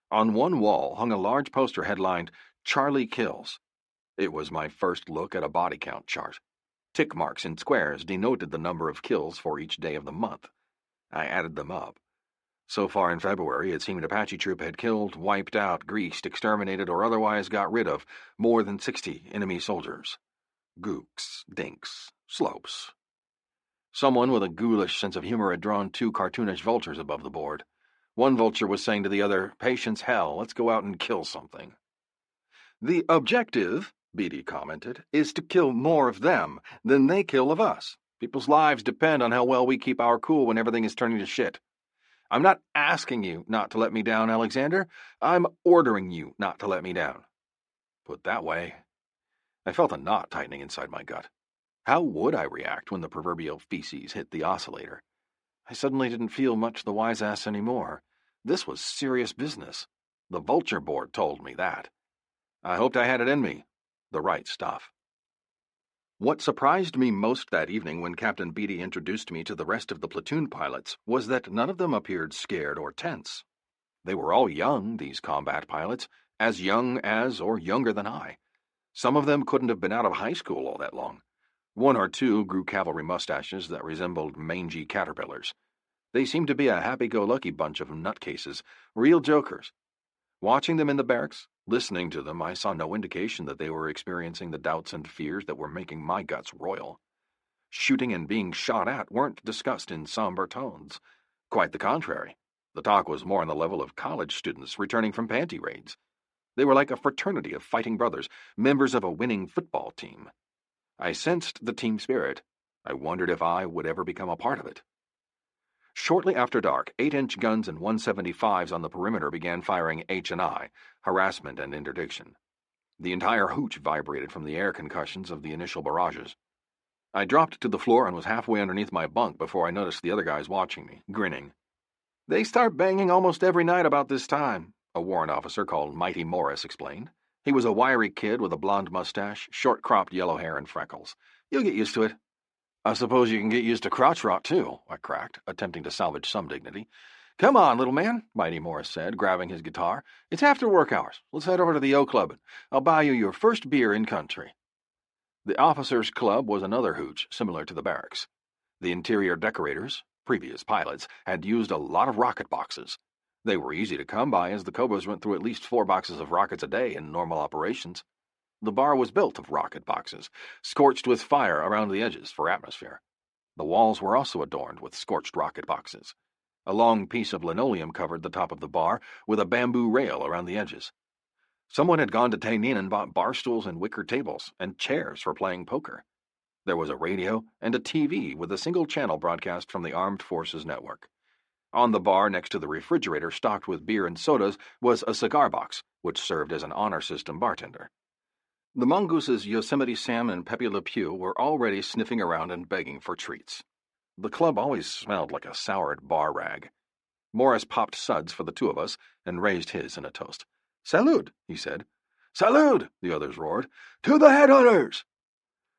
On one wall hung a large poster headlined, "Charlie Kills." It was my first look at a body count chart. Tick marks in squares denoted the number of kills for each day of the month. I added them up. So far in February, it seemed Apache Troop had killed, wiped out, greased, exterminated, or otherwise got rid of more than 60 enemy soldiers. Gooks, dinks, slopes. Someone with a ghoulish sense of humor had drawn 2 cartoonish vultures above the board. One vulture was saying to the other, "Patience hell, let's go out and kill something." "The objective," Beatty commented, "is to kill more of them than they kill of us. People's lives depend on how well we keep our cool when everything is turning to shit. I'm not asking you not to let me down, Alexander. I'm ordering you not to let me down." Put that way, I felt a knot tightening inside my gut. How would I react when the proverbial feces hit the oscillator? I suddenly didn't feel much the wise ass anymore. This was serious business. The Vulture Board told me that. I hoped I had it in me. The right stuff. What surprised me most that evening when Captain Beatty introduced me to the rest of the platoon pilots was that none of them appeared scared or tense. They were all young, these combat pilots, as young as or younger than I. Some of them couldn't have been out of high school all that long. 1 or 2 grew cavalry mustaches that resembled mangy caterpillars. They seemed to be a happy-go-lucky bunch of nutcases, real jokers. Watching them in the barracks, listening to them, I saw no indication that they were experiencing the doubts and fears that were making my guts roil. Shooting and being shot at weren't discussed in somber tones. Quite the contrary. The talk was more on the level of college students returning from panty raids. They were like a fraternity of fighting brothers, members of a winning football team. I sensed the team spirit. I wondered if I would ever become a part of it. Shortly after dark, 8-inch guns and 175s on the perimeter began firing H&I, harassment and interdiction. The entire hooch vibrated from the air concussions of the initial barrages. I dropped to the floor and was halfway underneath my bunk before I noticed the other guys watching me, grinning. "They start banging almost every night about this time," a warrant officer called Mighty Morris explained. He was a wiry kid with a blonde mustache, short-cropped yellow hair, and freckles. "You'll get used to it." "I suppose you can get used to crotch rot, too," I cracked, attempting to salvage some dignity. "Come on, little man," Mighty Morris said, grabbing his guitar. "It's after work hours. Let's head over to the O Club, and I'll buy you your first beer in country." The officers' club was another hooch, similar to the barracks. The interior decorators, previous pilots, had used a lot of rocket boxes. They were easy to come by as the Cobras went through at least 4 boxes of rockets a day in normal operations. The bar was built of rocket boxes, scorched with fire around the edges for atmosphere. The walls were also adorned with scorched rocket boxes. A long piece of linoleum covered the top of the bar, with a bamboo rail around the edges. Someone had gone to Tainan and bought bar stools and wicker tables and chairs for playing poker. There was a radio and a TV with a single channel broadcast from the Armed Forces Network. On the bar next to the refrigerator stocked with beer and sodas was a cigar box, which served as an honor system bartender. The mongooses Yosemite Sam and Pepe Le Pew were already sniffing around and begging for treats. The club always smelled like a soured bar rag. Morris popped suds for the two of us and raised his in a toast. "Salud," he said. "Salud," the others roared. "To the headhunters!"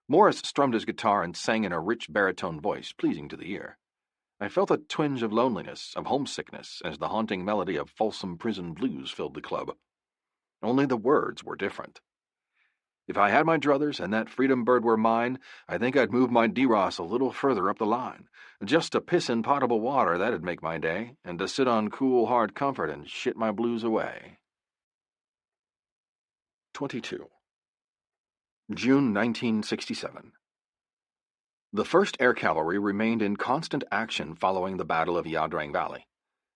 Morris strummed his guitar and sang in a rich baritone voice, pleasing to the ear. I felt a twinge of loneliness, of homesickness, as the haunting melody of Folsom Prison Blues filled the club. Only the words were different. If I had my druthers and that freedom bird were mine, I think I'd move my D-Ross a little further up the line. Just to piss in potable water, that'd make my day, and to sit on cool, hard comfort and shit my blues away. 22. June 1967. The 1st Air Cavalry remained in constant action following the Battle of Yadrang Valley.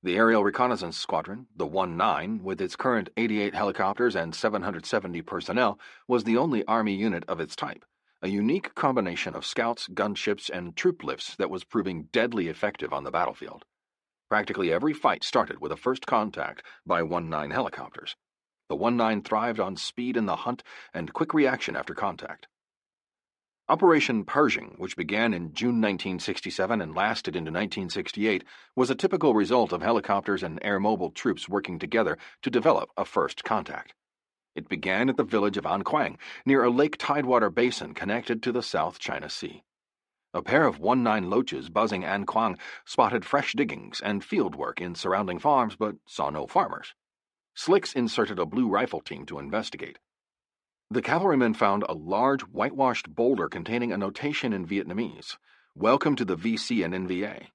The Aerial Reconnaissance Squadron, the 1-9, with its current 88 helicopters and 770 personnel, was the only Army unit of its type, a unique combination of scouts, gunships, and troop lifts that was proving deadly effective on the battlefield. Practically every fight started with a first contact by 1-9 helicopters. The 1-9 thrived on speed in the hunt and quick reaction after contact. Operation Pershing, which began in June 1967 and lasted into 1968, was a typical result of helicopters and air-mobile troops working together to develop a first contact. It began at the village of Anquang, near a lake tidewater basin connected to the South China Sea. A pair of 1-9 Loaches buzzing Anquang spotted fresh diggings and field work in surrounding farms but saw no farmers. Slicks inserted a blue rifle team to investigate. The cavalrymen found a large, whitewashed boulder containing a notation in Vietnamese, "Welcome to the VC and NVA."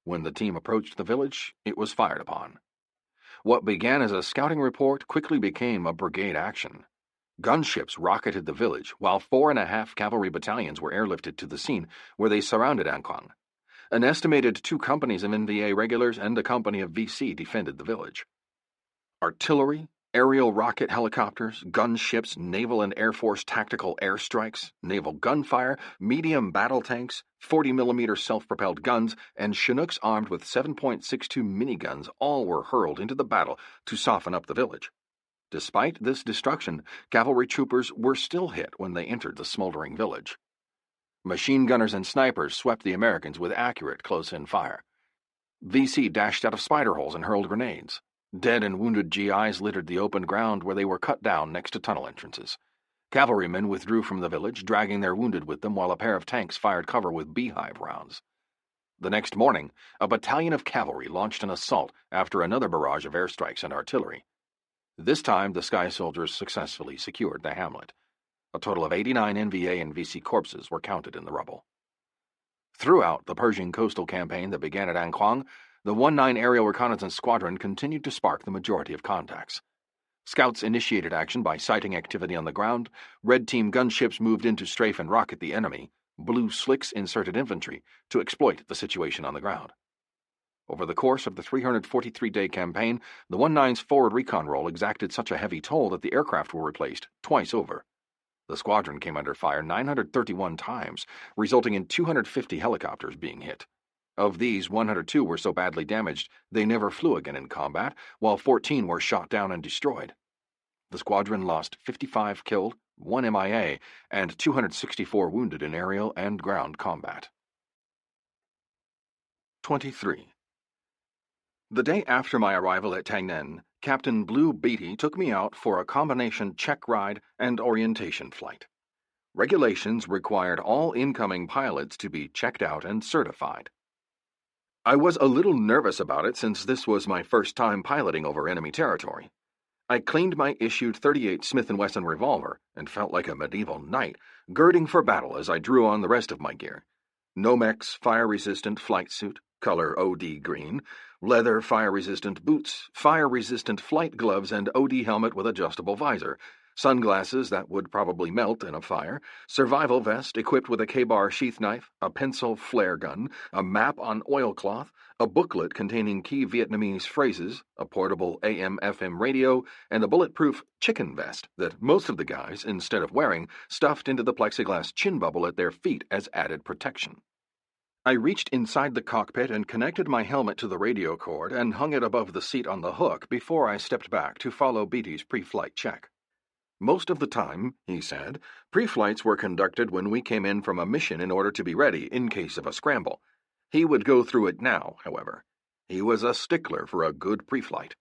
When the team approached the village, it was fired upon. What began as a scouting report quickly became a brigade action. Gunships rocketed the village, while 4.5 cavalry battalions were airlifted to the scene, where they surrounded Anquang. An estimated 2 companies of NVA regulars and a company of VC defended the village. Artillery, aerial rocket helicopters, gunships, naval and Air Force tactical airstrikes, naval gunfire, medium battle tanks, 40mm self-propelled guns, and Chinooks armed with 7.62 miniguns all were hurled into the battle to soften up the village. Despite this destruction, cavalry troopers were still hit when they entered the smoldering village. Machine gunners and snipers swept the Americans with accurate close-in fire. VC dashed out of spider holes and hurled grenades. Dead and wounded GIs littered the open ground where they were cut down next to tunnel entrances. Cavalrymen withdrew from the village, dragging their wounded with them while a pair of tanks fired cover with beehive rounds. The next morning, a battalion of cavalry launched an assault after another barrage of airstrikes and artillery. This time, the Sky Soldiers successfully secured the hamlet. A total of 89 NVA and VC corpses were counted in the rubble. Throughout the Pershing coastal campaign that began at Anquang, the 1-9 Aerial Reconnaissance Squadron continued to spark the majority of contacts. Scouts initiated action by sighting activity on the ground, Red Team gunships moved in to strafe and rocket the enemy, Blue Slicks inserted infantry to exploit the situation on the ground. Over the course of the 343-day campaign, the 1-9's forward recon role exacted such a heavy toll that the aircraft were replaced twice over. The squadron came under fire 931 times, resulting in 250 helicopters being hit. Of these, 102 were so badly damaged they never flew again in combat, while 14 were shot down and destroyed. The squadron lost 55 killed, 1 MIA, and 264 wounded in aerial and ground combat. 23. The day after my arrival at Tainan, Captain Blue Beatty took me out for a combination check ride and orientation flight. Regulations required all incoming pilots to be checked out and certified. I was a little nervous about it since this was my first time piloting over enemy territory. I cleaned my issued .38 Smith & Wesson revolver and felt like a medieval knight, girding for battle as I drew on the rest of my gear. Nomex fire-resistant flight suit, color OD green, leather fire-resistant boots, fire-resistant flight gloves, and OD helmet with adjustable visor, sunglasses that would probably melt in a fire, survival vest equipped with a K-bar sheath knife, a pencil flare gun, a map on oilcloth, a booklet containing key Vietnamese phrases, a portable AM/FM radio, and a bulletproof chicken vest that most of the guys, instead of wearing, stuffed into the plexiglass chin bubble at their feet as added protection. I reached inside the cockpit and connected my helmet to the radio cord and hung it above the seat on the hook before I stepped back to follow Beatty's pre-flight check. Most of the time, he said, pre-flights were conducted when we came in from a mission in order to be ready in case of a scramble. He would go through it now, however. He was a stickler for a good pre-flight.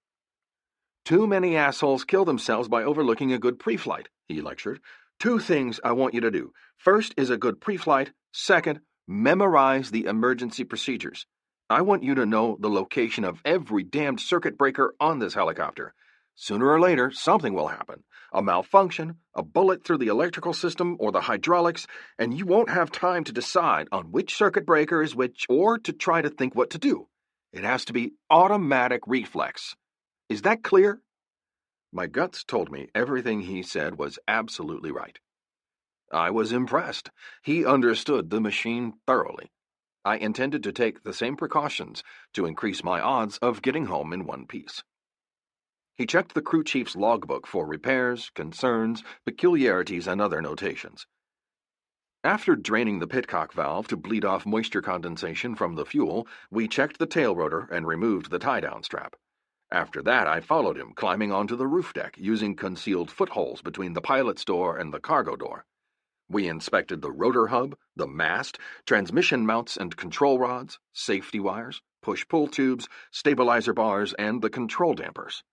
Too many assholes kill themselves by overlooking a good pre-flight, he lectured. 2 things I want you to do. First is a good pre-flight. Second, memorize the emergency procedures. I want you to know the location of every damned circuit breaker on this helicopter. Sooner or later, something will happen. A malfunction, a bullet through the electrical system or the hydraulics, and you won't have time to decide on which circuit breaker is which or to try to think what to do. It has to be automatic reflex. Is that clear? My guts told me everything he said was absolutely right. I was impressed. He understood the machine thoroughly. I intended to take the same precautions to increase my odds of getting home in one piece. He checked the crew chief's logbook for repairs, concerns, peculiarities, and other notations. After draining the pitcock valve to bleed off moisture condensation from the fuel, we checked the tail rotor and removed the tie-down strap. After that, I followed him, climbing onto the roof deck, using concealed footholes between the pilot's door and the cargo door. We inspected the rotor hub, the mast, transmission mounts and control rods, safety wires, push-pull tubes, stabilizer bars, and the control dampers.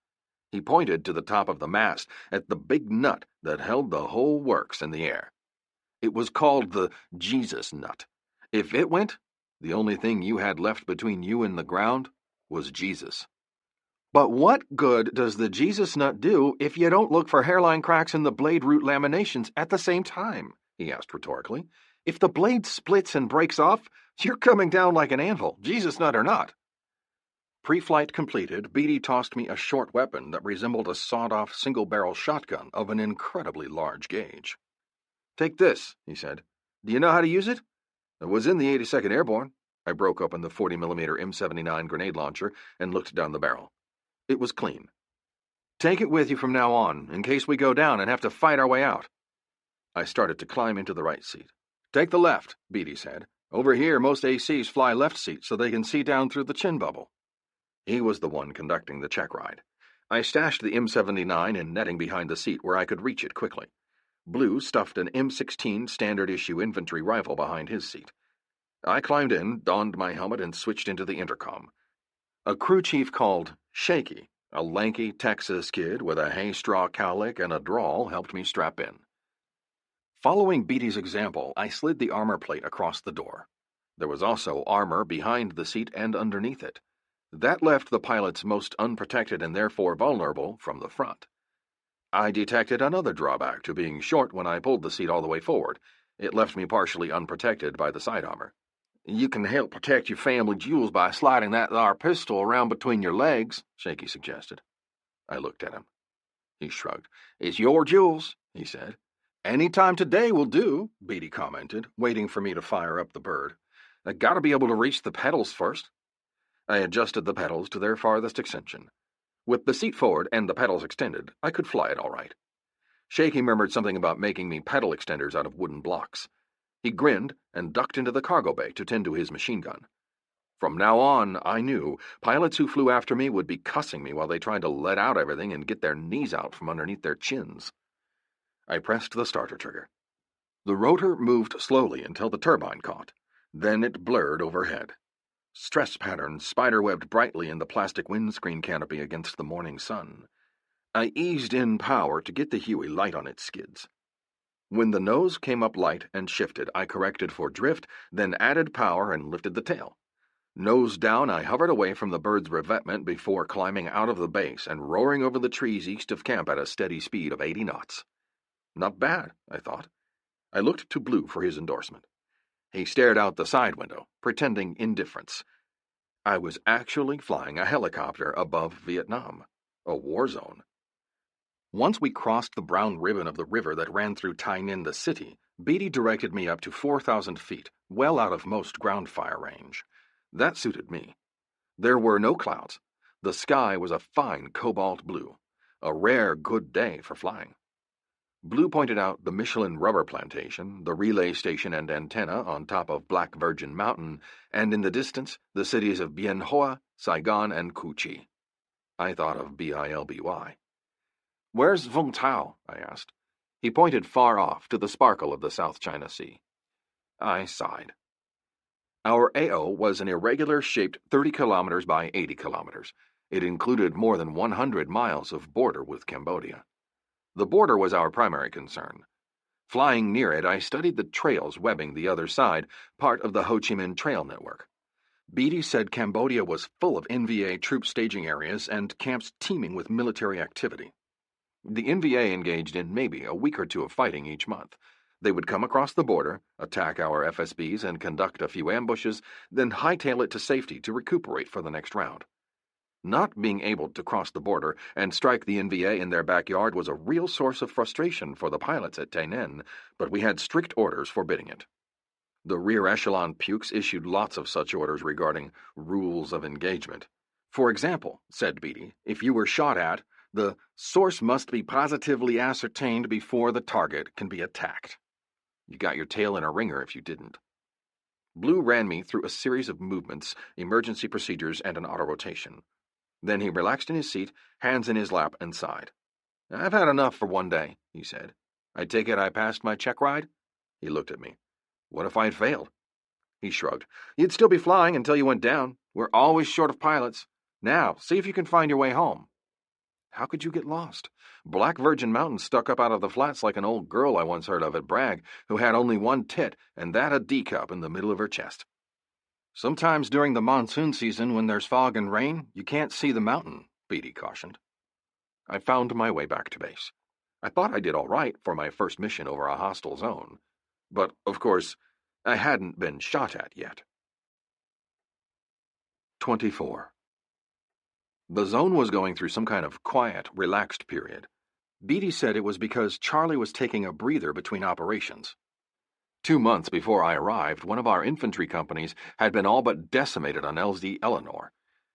He pointed to the top of the mast at the big nut that held the whole works in the air. It was called the Jesus nut. If it went, the only thing you had left between you and the ground was Jesus. But what good does the Jesus nut do if you don't look for hairline cracks in the blade root laminations at the same time? He asked rhetorically. If the blade splits and breaks off, you're coming down like an anvil, Jesus nut or not. Pre-flight completed, Beatty tossed me a short weapon that resembled a sawed-off single-barrel shotgun of an incredibly large gauge. Take this, he said. Do you know how to use it? It was in the 82nd Airborne. I broke open the 40mm M79 grenade launcher and looked down the barrel. It was clean. Take it with you from now on, in case we go down and have to fight our way out. I started to climb into the right seat. Take the left, Beatty said. Over here, most ACs fly left seats so they can see down through the chin bubble. He was the one conducting the check ride. I stashed the M79 in netting behind the seat where I could reach it quickly. Blue stuffed an M16 standard-issue infantry rifle behind his seat. I climbed in, donned my helmet, and switched into the intercom. A crew chief called Shaky, a lanky Texas kid with a hay-straw cowlick and a drawl, helped me strap in. Following Beatty's example, I slid the armor plate across the door. There was also armor behind the seat and underneath it. That left the pilots most unprotected and therefore vulnerable from the front. I detected another drawback to being short when I pulled the seat all the way forward. It left me partially unprotected by the side armor. You can help protect your family jewels by sliding that there pistol around between your legs, Shaky suggested. I looked at him. He shrugged. It's your jewels, he said. Any time today will do, Beatty commented, waiting for me to fire up the bird. I gotta be able to reach the pedals first. I adjusted the pedals to their farthest extension. With the seat forward and the pedals extended, I could fly it all right. Shaky murmured something about making me pedal extenders out of wooden blocks. He grinned and ducked into the cargo bay to tend to his machine gun. From now on, I knew, pilots who flew after me would be cussing me while they tried to let out everything and get their knees out from underneath their chins. I pressed the starter trigger. The rotor moved slowly until the turbine caught. Then it blurred overhead. Stress patterns spiderwebbed brightly in the plastic windscreen canopy against the morning sun. I eased in power to get the Huey light on its skids. When the nose came up light and shifted, I corrected for drift, then added power and lifted the tail. Nose down, I hovered away from the bird's revetment before climbing out of the base and roaring over the trees east of camp at a steady speed of 80 knots. Not bad, I thought. I looked to Blue for his endorsement. He stared out the side window, pretending indifference. I was actually flying a helicopter above Vietnam, a war zone. Once we crossed the brown ribbon of the river that ran through Tai Ninh, the city, Beatty directed me up to 4,000 feet, well out of most ground fire range. That suited me. There were no clouds. The sky was a fine cobalt blue, a rare good day for flying. Blue pointed out the Michelin rubber plantation, the relay station and antenna on top of Black Virgin Mountain, and in the distance, the cities of Bien Hoa, Saigon, and Cu Chi. I thought of Bilby. "Where's Vung Tau?" I asked. He pointed far off to the sparkle of the South China Sea. I sighed. Our AO was an irregular-shaped 30 kilometers by 80 kilometers. It included more than 100 miles of border with Cambodia. The border was our primary concern. Flying near it, I studied the trails webbing the other side, part of the Ho Chi Minh Trail network. Beatty said Cambodia was full of NVA troop staging areas and camps teeming with military activity. The NVA engaged in maybe a week or two of fighting each month. They would come across the border, attack our FSBs, and conduct a few ambushes, then hightail it to safety to recuperate for the next round. Not being able to cross the border and strike the NVA in their backyard was a real source of frustration for the pilots at Tai Ninh, but we had strict orders forbidding it. The rear echelon pukes issued lots of such orders regarding rules of engagement. For example, said Beatty, if you were shot at, the source must be positively ascertained before the target can be attacked. You got your tail in a wringer if you didn't. Blue ran me through a series of movements, emergency procedures, and an auto-rotation. Then he relaxed in his seat, hands in his lap, and sighed. "I've had enough for one day," he said. "I take it I passed my check ride?" He looked at me. "What if I'd failed?" He shrugged. "You'd still be flying until you went down. We're always short of pilots. Now, see if you can find your way home." "How could you get lost? Black Virgin Mountain stuck up out of the flats like an old girl I once heard of at Bragg, who had only one tit, and that a D-cup in the middle of her chest. Sometimes during the monsoon season, when there's fog and rain, you can't see the mountain," Beatty cautioned. I found my way back to base. I thought I did all right for my first mission over a hostile zone. But, of course, I hadn't been shot at yet. 24. The zone was going through some kind of quiet, relaxed period. Beatty said it was because Charlie was taking a breather between operations. 2 months before I arrived, one of our infantry companies had been all but decimated on LZ Eleanor.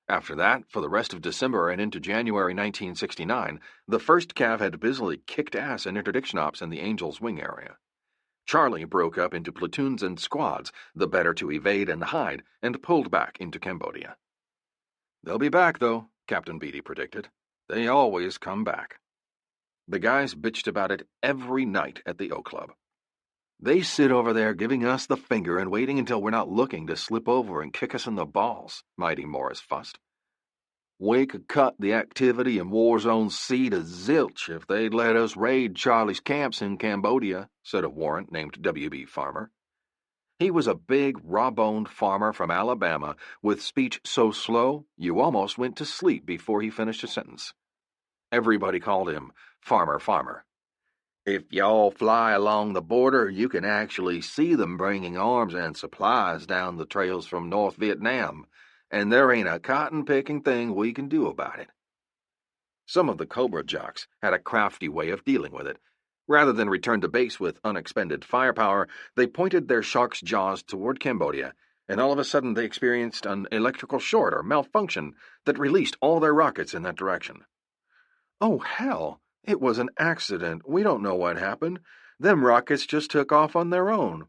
After that, for the rest of December and into January 1969, the 1st Cav had busily kicked ass in interdiction ops in the Angel's Wing area. Charlie broke up into platoons and squads, the better to evade and hide, and pulled back into Cambodia. "They'll be back, though," Captain Beatty predicted. "They always come back." The guys bitched about it every night at the O Club. "They sit over there giving us the finger and waiting until we're not looking to slip over and kick us in the balls," Mighty Morris fussed. "We could cut the activity in War Zone C to zilch if they'd let us raid Charlie's camps in Cambodia," said a warrant named W.B. Farmer. He was a big, raw-boned farmer from Alabama with speech so slow you almost went to sleep before he finished a sentence. Everybody called him Farmer. "If y'all fly along the border, you can actually see them bringing arms and supplies down the trails from North Vietnam, and there ain't a cotton-picking thing we can do about it." Some of the Cobra jocks had a crafty way of dealing with it. Rather than return to base with unexpended firepower, they pointed their shark's jaws toward Cambodia, and all of a sudden they experienced an electrical short or malfunction that released all their rockets in that direction. "Oh, hell! It was an accident. We don't know what happened. Them rockets just took off on their own."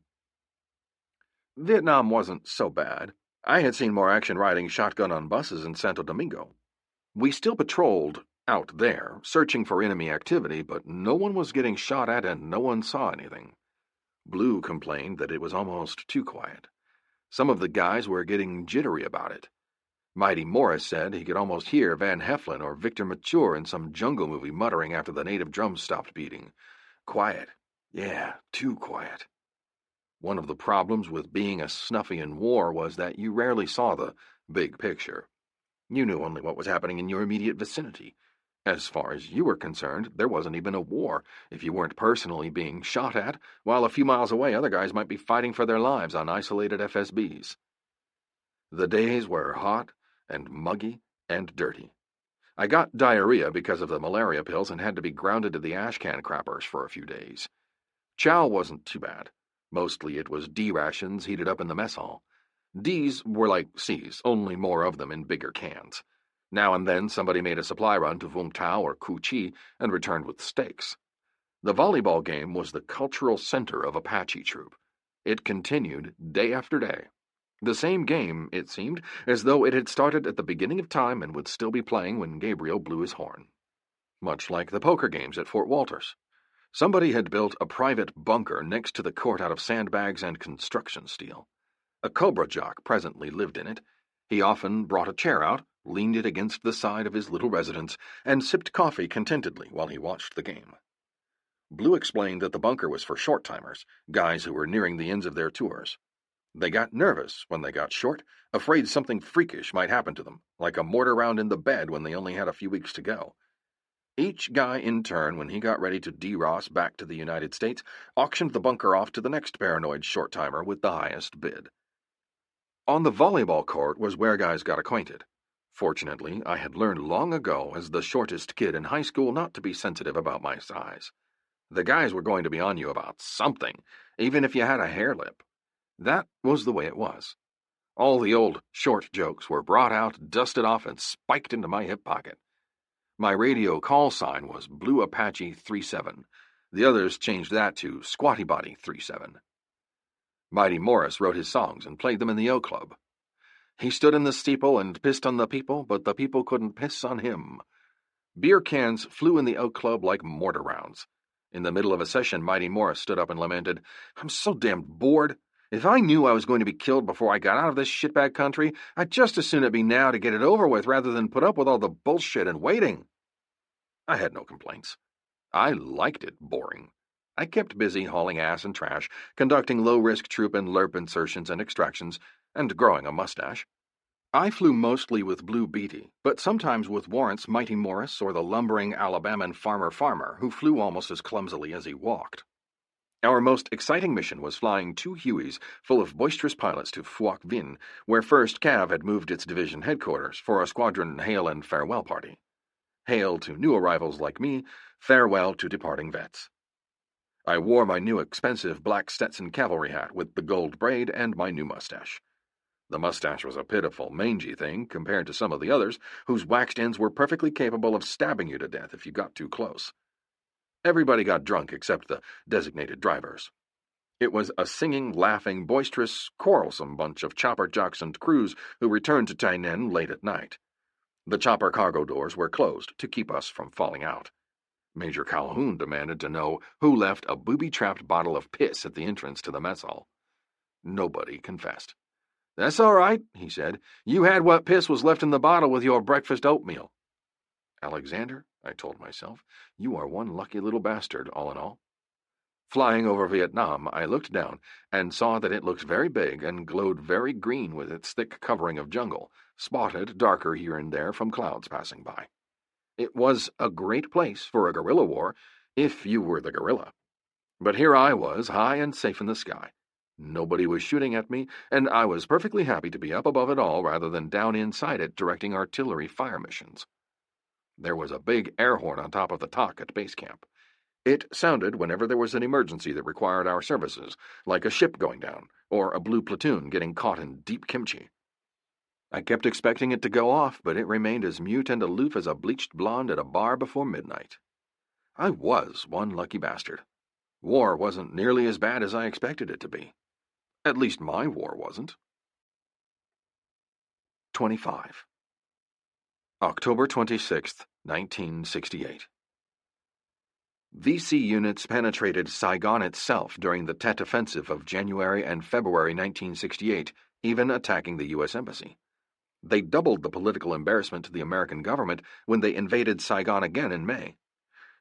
Vietnam wasn't so bad. I had seen more action riding shotgun on buses in Santo Domingo. We still patrolled out there, searching for enemy activity, but no one was getting shot at and no one saw anything. Blue complained that it was almost too quiet. Some of the guys were getting jittery about it. Mighty Morris said he could almost hear Van Heflin or Victor Mature in some jungle movie muttering after the native drums stopped beating. Quiet. Yeah, too quiet. One of the problems with being a snuffy in war was that you rarely saw the big picture. You knew only what was happening in your immediate vicinity. As far as you were concerned, there wasn't even a war if you weren't personally being shot at, while a few miles away other guys might be fighting for their lives on isolated FSBs. The days were hot and muggy and dirty. I got diarrhea because of the malaria pills and had to be grounded to the ashcan crappers for a few days. Chow wasn't too bad. Mostly it was D rations heated up in the mess hall. Ds were like Cs, only more of them in bigger cans. Now and then somebody made a supply run to Vung Tau or Ku Chi and returned with steaks. The volleyball game was the cultural center of Apache Troop. It continued day after day. The same game, it seemed, as though it had started at the beginning of time and would still be playing when Gabriel blew his horn. Much like the poker games at Fort Walters. Somebody had built a private bunker next to the court out of sandbags and construction steel. A cobra jock presently lived in it. He often brought a chair out, leaned it against the side of his little residence, and sipped coffee contentedly while he watched the game. Blue explained that the bunker was for short-timers, guys who were nearing the ends of their tours. They got nervous when they got short, afraid something freakish might happen to them, like a mortar round in the bed when they only had a few weeks to go. Each guy in turn, when he got ready to de-Ross back to the United States, auctioned the bunker off to the next paranoid short-timer with the highest bid. On the volleyball court was where guys got acquainted. Fortunately, I had learned long ago as the shortest kid in high school not to be sensitive about my size. The guys were going to be on you about something, even if you had a hair lip. That was the way it was. All the old short jokes were brought out, dusted off, and spiked into my hip pocket. My radio call sign was Blue Apache 37. The others changed that to Squatty Body 37. Mighty Morris wrote his songs and played them in the O Club. He stood in the steeple and pissed on the people, but the people couldn't piss on him. Beer cans flew in the O Club like mortar rounds. In the middle of a session, Mighty Morris stood up and lamented, "I'm so damned bored. If I knew I was going to be killed before I got out of this shitbag country, I'd just as soon it be now to get it over with rather than put up with all the bullshit and waiting." I had no complaints. I liked it boring. I kept busy hauling ass and trash, conducting low-risk troop and LERP insertions and extractions, and growing a mustache. I flew mostly with Blue Beatty, but sometimes with Warrant's Mighty Morris or the lumbering Alabaman Farmer, who flew almost as clumsily as he walked. Our most exciting mission was flying 2 Hueys full of boisterous pilots to Phuoc Vinh, where 1st Cav had moved its division headquarters for a squadron hail and farewell party. Hail to new arrivals like me, farewell to departing vets. I wore my new expensive black Stetson cavalry hat with the gold braid and my new mustache. The mustache was a pitiful, mangy thing compared to some of the others, whose waxed ends were perfectly capable of stabbing you to death if you got too close. Everybody got drunk except the designated drivers. It was a singing, laughing, boisterous, quarrelsome bunch of chopper jocks and crews who returned to Tainan late at night. The chopper cargo doors were closed to keep us from falling out. Major Calhoun demanded to know who left a booby-trapped bottle of piss at the entrance to the mess hall. Nobody confessed. "That's all right," he said. "You had what piss was left in the bottle with your breakfast oatmeal." Alexander, I told myself, you are one lucky little bastard, all in all. Flying over Vietnam, I looked down and saw that it looked very big and glowed very green with its thick covering of jungle, spotted darker here and there from clouds passing by. It was a great place for a guerrilla war, if you were the guerrilla. But here I was, high and safe in the sky. Nobody was shooting at me, and I was perfectly happy to be up above it all rather than down inside it directing artillery fire missions. There was a big air horn on top of the TOC at base camp. It sounded whenever there was an emergency that required our services, like a ship going down, or a blue platoon getting caught in deep kimchi. I kept expecting it to go off, but it remained as mute and aloof as a bleached blonde at a bar before midnight. I was one lucky bastard. War wasn't nearly as bad as I expected it to be. At least my war wasn't. 25. October 26th, 1968. VC units penetrated Saigon itself during the Tet Offensive of January and February 1968, even attacking the U.S. Embassy. They doubled the political embarrassment to the American government when they invaded Saigon again in May.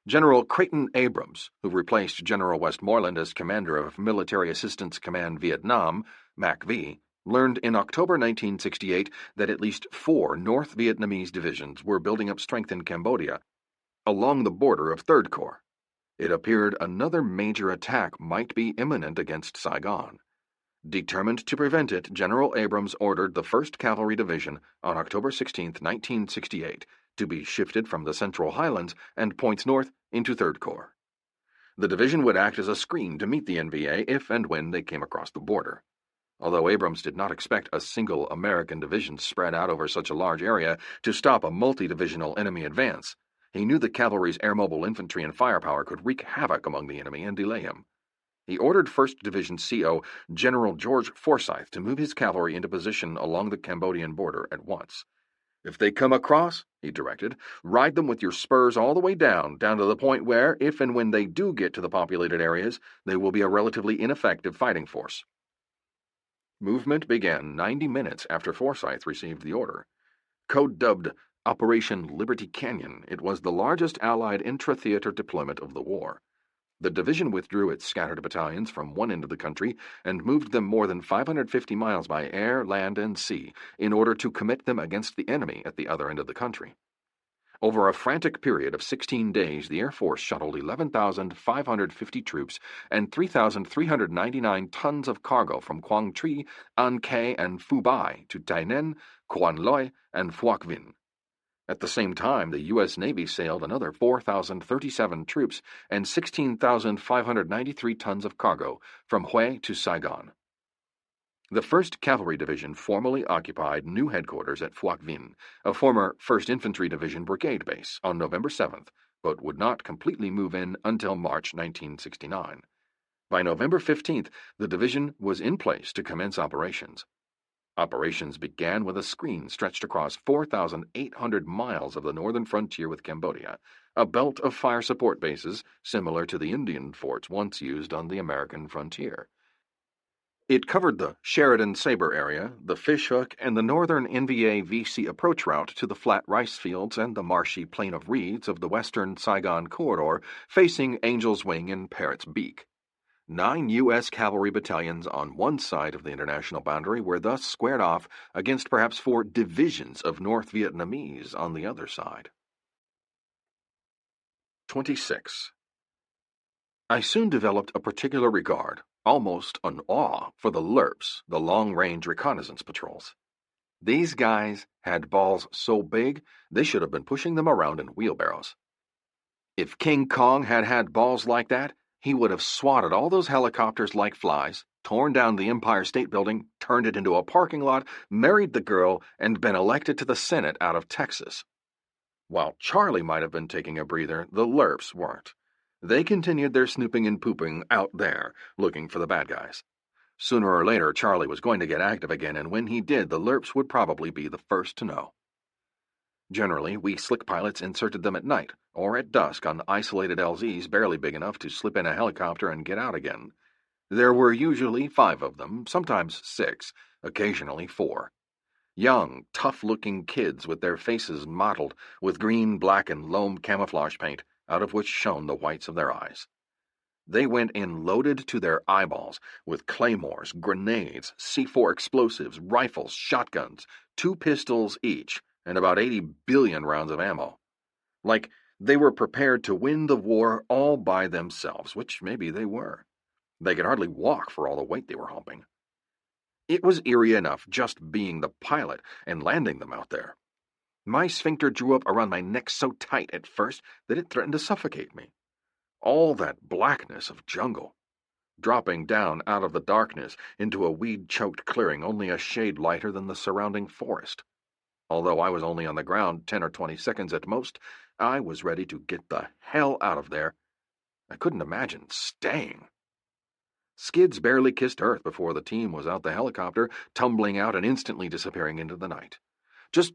General Creighton Abrams, who replaced General Westmoreland as commander of Military Assistance Command Vietnam, MACV, learned in October 1968 that at least 4 North Vietnamese divisions were building up strength in Cambodia, along the border of 3rd Corps. It appeared another major attack might be imminent against Saigon. Determined to prevent it, General Abrams ordered the 1st Cavalry Division on October 16, 1968, to be shifted from the Central Highlands and points north into 3rd Corps. The division would act as a screen to meet the NVA if and when they came across the border. Although Abrams did not expect a single American division spread out over such a large area to stop a multi-divisional enemy advance, he knew the cavalry's air-mobile infantry and firepower could wreak havoc among the enemy and delay him. He ordered 1st Division CO General George Forsyth to move his cavalry into position along the Cambodian border at once. If they come across, he directed, ride them with your spurs all the way down to the point where, if and when they do get to the populated areas, they will be a relatively ineffective fighting force. Movement began 90 minutes after Forsyth received the order. Code-dubbed Operation Liberty Canyon, it was the largest Allied intra-theater deployment of the war. The division withdrew its scattered battalions from one end of the country and moved them more than 550 miles by air, land, and sea in order to commit them against the enemy at the other end of the country. Over a frantic period of 16 days, the Air Force shuttled 11,550 troops and 3,399 tons of cargo from Quang Tri, An Khe, and Phu Bai to Tainan, Quan Loi, and Phuoc Vinh. At the same time, the U.S. Navy sailed another 4,037 troops and 16,593 tons of cargo from Hue to Saigon. The 1st Cavalry Division formally occupied new headquarters at Phuoc Vinh, a former 1st Infantry Division brigade base, on November 7th, but would not completely move in until March 1969. By November 15th, the division was in place to commence operations. Operations began with a screen stretched across 4,800 miles of the northern frontier with Cambodia, a belt of fire support bases similar to the Indian forts once used on the American frontier. It covered the Sheridan Sabre area, the Fishhook, and the northern NVA-VC approach route to the flat rice fields and the marshy plain of reeds of the western Saigon corridor facing Angel's Wing and Parrot's Beak. 9 U.S. cavalry battalions on one side of the international boundary were thus squared off against perhaps 4 divisions of North Vietnamese on the other side. 26. I soon developed a particular regard, almost an awe, for the LRPs, the long-range reconnaissance patrols. These guys had balls so big they should have been pushing them around in wheelbarrows. If King Kong had had balls like that, he would have swatted all those helicopters like flies, torn down the Empire State Building, turned it into a parking lot, married the girl, and been elected to the Senate out of Texas. While Charlie might have been taking a breather, the LRPs weren't. They continued their snooping and pooping out there, looking for the bad guys. Sooner or later, Charlie was going to get active again, and when he did, the LRPs would probably be the first to know. Generally, we slick pilots inserted them at night, or at dusk on isolated LZs barely big enough to slip in a helicopter and get out again. There were usually 5 of them, sometimes 6, occasionally 4. Young, tough-looking kids with their faces mottled with green, black, and loam camouflage paint, out of which shone the whites of their eyes. They went in loaded to their eyeballs with claymores, grenades, C4 explosives, rifles, shotguns, 2 pistols each, and about 80 billion rounds of ammo. Like they were prepared to win the war all by themselves, which maybe they were. They could hardly walk for all the weight they were humping. It was eerie enough just being the pilot and landing them out there. My sphincter drew up around my neck so tight at first that it threatened to suffocate me. All that blackness of jungle, dropping down out of the darkness into a weed-choked clearing only a shade lighter than the surrounding forest. Although I was only on the ground 10 or 20 seconds at most, I was ready to get the hell out of there. I couldn't imagine staying. Skids barely kissed earth before the team was out the helicopter, tumbling out and instantly disappearing into the night. Just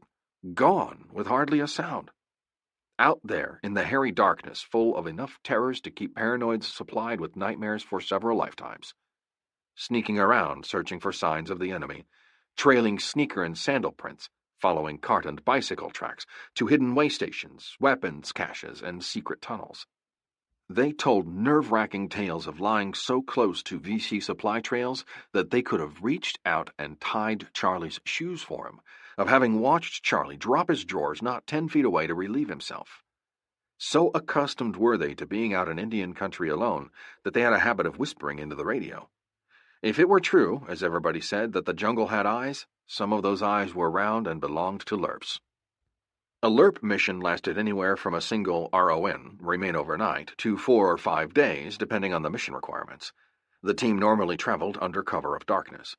gone with hardly a sound. Out there in the hairy darkness, full of enough terrors to keep paranoids supplied with nightmares for several lifetimes. Sneaking around, searching for signs of the enemy, trailing sneaker and sandal prints, following cart and bicycle tracks to hidden way stations, weapons caches, and secret tunnels. They told nerve-wracking tales of lying so close to VC supply trails that they could have reached out and tied Charlie's shoes for him, of having watched Charlie drop his drawers not 10 feet away to relieve himself. So accustomed were they to being out in Indian country alone that they had a habit of whispering into the radio. If it were true, as everybody said, that the jungle had eyes, some of those eyes were round and belonged to lerps. A lerp mission lasted anywhere from a single RON, remain overnight, to 4 or 5 days, depending on the mission requirements. The team normally traveled under cover of darkness.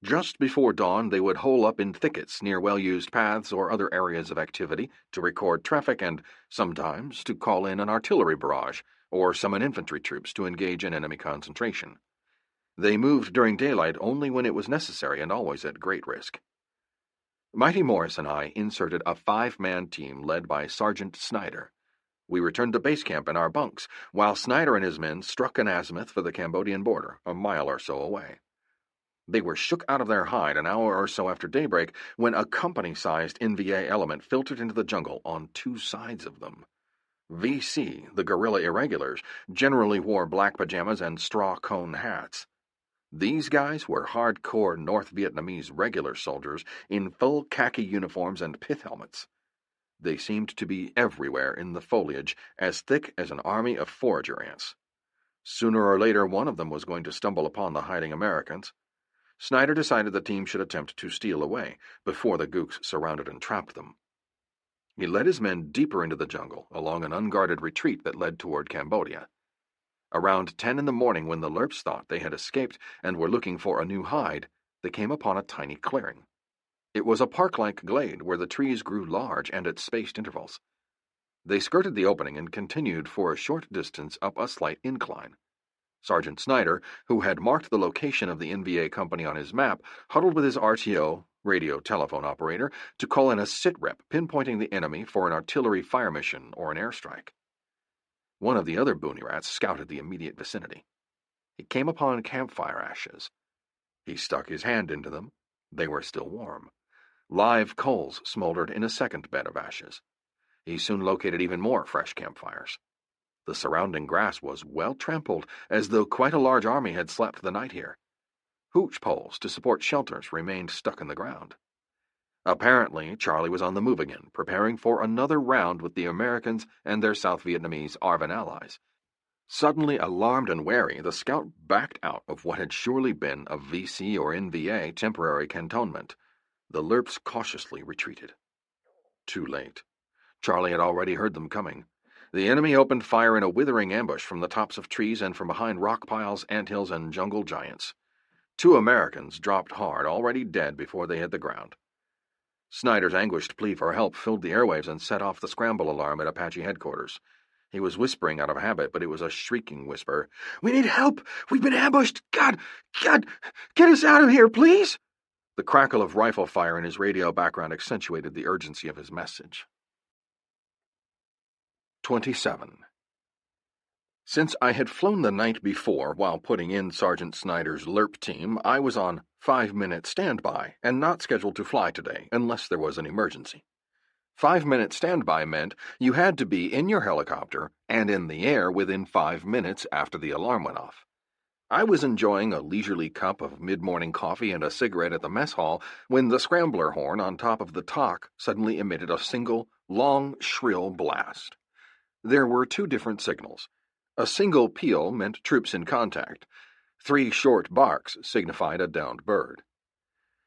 Just before dawn, they would hole up in thickets near well-used paths or other areas of activity to record traffic and, sometimes, to call in an artillery barrage or summon infantry troops to engage in enemy concentration. They moved during daylight only when it was necessary and always at great risk. Mighty Morris and I inserted a 5-man team led by Sergeant Snyder. We returned to base camp in our bunks, while Snyder and his men struck an azimuth for the Cambodian border, a mile or so away. They were shook out of their hide an hour or so after daybreak when a company-sized NVA element filtered into the jungle on 2 sides of them. VC, the guerrilla irregulars, generally wore black pajamas and straw cone hats. These guys were hardcore North Vietnamese regular soldiers in full khaki uniforms and pith helmets. They seemed to be everywhere in the foliage, as thick as an army of forager ants. Sooner or later, one of them was going to stumble upon the hiding Americans. Snyder decided the team should attempt to steal away before the gooks surrounded and trapped them. He led his men deeper into the jungle, along an unguarded retreat that led toward Cambodia. Around 10 in the morning, when the lerps thought they had escaped and were looking for a new hide, they came upon a tiny clearing. It was a park-like glade where the trees grew large and at spaced intervals. They skirted the opening and continued for a short distance up a slight incline. Sergeant Snyder, who had marked the location of the NVA company on his map, huddled with his RTO, radio telephone operator, to call in a sitrep pinpointing the enemy for an artillery fire mission or an airstrike. One of the other boonie rats scouted the immediate vicinity. He came upon campfire ashes. He stuck his hand into them. They were still warm. Live coals smoldered in a second bed of ashes. He soon located even more fresh campfires. The surrounding grass was well trampled, as though quite a large army had slept the night here. Hooch poles to support shelters remained stuck in the ground. Apparently, Charlie was on the move again, preparing for another round with the Americans and their South Vietnamese ARVN allies. Suddenly alarmed and wary, the scout backed out of what had surely been a VC or NVA temporary cantonment. The lerps cautiously retreated. Too late. Charlie had already heard them coming. The enemy opened fire in a withering ambush from the tops of trees and from behind rock piles, anthills, and jungle giants. 2 Americans dropped hard, already dead before they hit the ground. Snyder's anguished plea for help filled the airwaves and set off the scramble alarm at Apache headquarters. He was whispering out of habit, but it was a shrieking whisper. "We need help! We've been ambushed! God! Get us out of here, please!" The crackle of rifle fire in his radio background accentuated the urgency of his message. 27. Since I had flown the night before while putting in Sergeant Snyder's lerp team, I was on 5-minute standby and not scheduled to fly today unless there was an emergency. 5-minute standby meant you had to be in your helicopter and in the air within 5 minutes after the alarm went off. I was enjoying a leisurely cup of mid-morning coffee and a cigarette at the mess hall when the scrambler horn on top of the talk suddenly emitted a single, long, shrill blast. There were 2 different signals. A single peal meant troops in contact. 3 short barks signified a downed bird.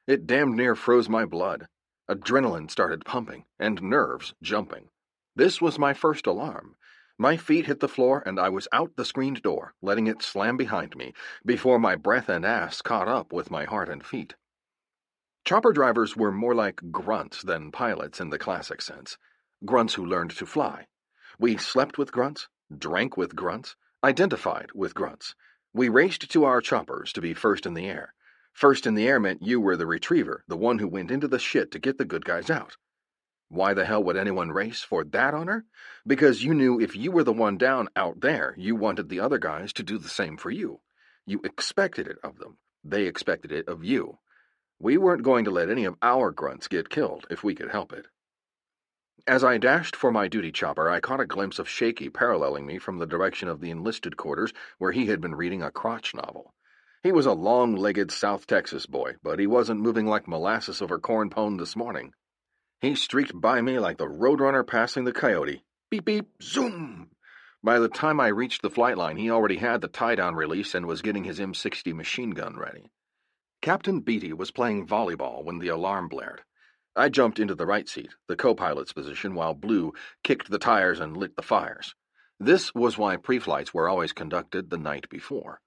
It damned near froze my blood. Adrenaline started pumping, and nerves jumping. This was my first alarm. My feet hit the floor, and I was out the screened door, letting it slam behind me, before my breath and ass caught up with my heart and feet. Chopper drivers were more like grunts than pilots in the classic sense. Grunts who learned to fly. We slept with grunts, drank with grunts, identified with grunts. We raced to our choppers to be first in the air. First in the air meant you were the retriever, the one who went into the shit to get the good guys out. Why the hell would anyone race for that honor? Because you knew if you were the one down out there, you wanted the other guys to do the same for you. You expected it of them. They expected it of you. We weren't going to let any of our grunts get killed if we could help it. As I dashed for my duty chopper, I caught a glimpse of Shaky paralleling me from the direction of the enlisted quarters where he had been reading a crotch novel. He was a long-legged South Texas boy, but he wasn't moving like molasses over corn pone this morning. He streaked by me like the roadrunner passing the coyote. Beep, beep, zoom! By the time I reached the flight line, he already had the tie-down release and was getting his M60 machine gun ready. Captain Beatty was playing volleyball when the alarm blared. I jumped into the right seat, the co-pilot's position, while Blue kicked the tires and lit the fires. This was why pre-flights were always conducted the night before.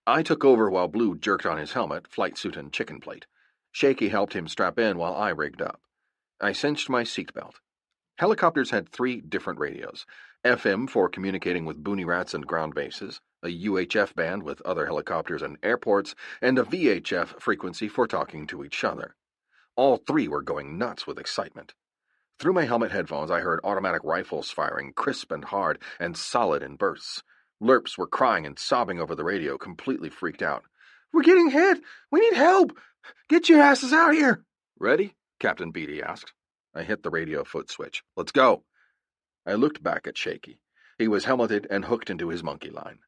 I took over while Blue jerked on his helmet, flight suit, and chicken plate. Shaky helped him strap in while I rigged up. I cinched my seatbelt. Helicopters had 3 different radios: FM for communicating with boonie rats and ground bases, a UHF band with other helicopters and airports, and a VHF frequency for talking to each other. All 3 were going nuts with excitement. Through my helmet headphones, I heard automatic rifles firing, crisp and hard, and solid in bursts. Lerps were crying and sobbing over the radio, completely freaked out. "We're getting hit! We need help! Get your asses out here!" "Ready?" Captain Beatty asked. I hit the radio foot switch. "Let's go!" I looked back at Shaky. He was helmeted and hooked into his monkey line.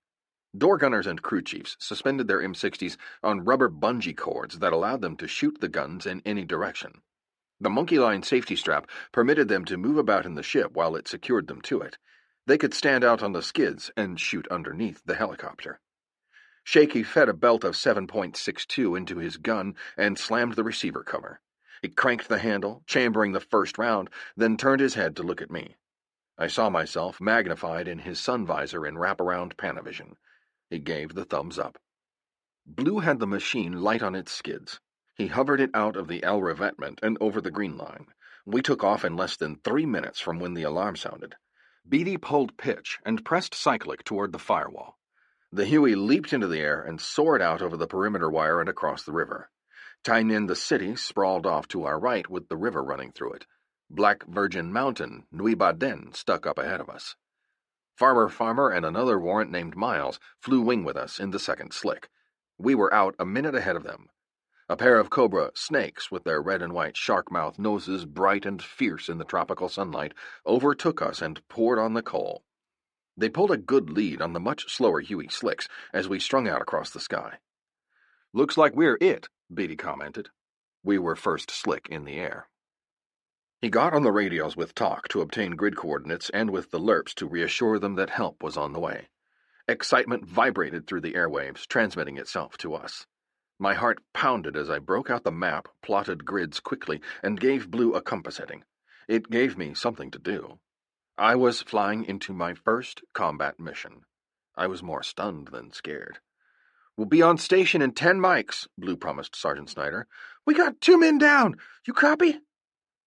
Door gunners and crew chiefs suspended their M60s on rubber bungee cords that allowed them to shoot the guns in any direction. The monkey line safety strap permitted them to move about in the ship while it secured them to it. They could stand out on the skids and shoot underneath the helicopter. Shaky fed a belt of 7.62 into his gun and slammed the receiver cover. He cranked the handle, chambering the first round, then turned his head to look at me. I saw myself magnified in his sun visor in wraparound Panavision. He gave the thumbs up. Blue had the machine light on its skids. He hovered it out of the L revetment and over the green line. We took off in less than 3 minutes from when the alarm sounded. Beatty pulled pitch and pressed cyclic toward the firewall. The Huey leaped into the air and soared out over the perimeter wire and across the river. Tainin, the city, sprawled off to our right with the river running through it. Black Virgin Mountain, Nui Baden, stuck up ahead of us. Farmer and another warrant named Miles flew wing with us in the second slick. We were out a minute ahead of them. A pair of cobra snakes with their red and white shark-mouth noses bright and fierce in the tropical sunlight overtook us and poured on the coal. They pulled a good lead on the much slower Huey slicks as we strung out across the sky. "Looks like we're it," Beatty commented. We were first slick in the air. He got on the radios with talk to obtain grid coordinates and with the lerps to reassure them that help was on the way. Excitement vibrated through the airwaves, transmitting itself to us. My heart pounded as I broke out the map, plotted grids quickly, and gave Blue a compass heading. It gave me something to do. I was flying into my first combat mission. I was more stunned than scared. "We'll be on station in 10 mics, Blue promised Sergeant Snyder. "We got 2 men down. You copy?"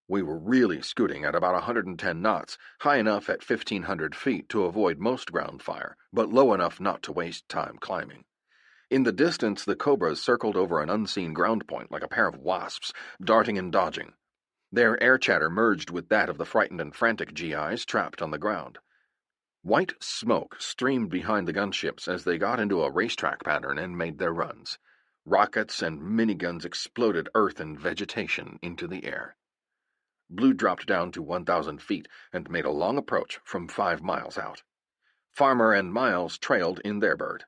We were really scooting at about 110 knots, high enough at 1,500 feet to avoid most ground fire, but low enough not to waste time climbing. In the distance, the cobras circled over an unseen ground point like a pair of wasps, darting and dodging. Their air chatter merged with that of the frightened and frantic GIs trapped on the ground. White smoke streamed behind the gunships as they got into a racetrack pattern and made their runs. Rockets and miniguns exploded earth and vegetation into the air. Blue dropped down to 1,000 feet and made a long approach from 5 miles out. Farmer and Miles trailed in their bird.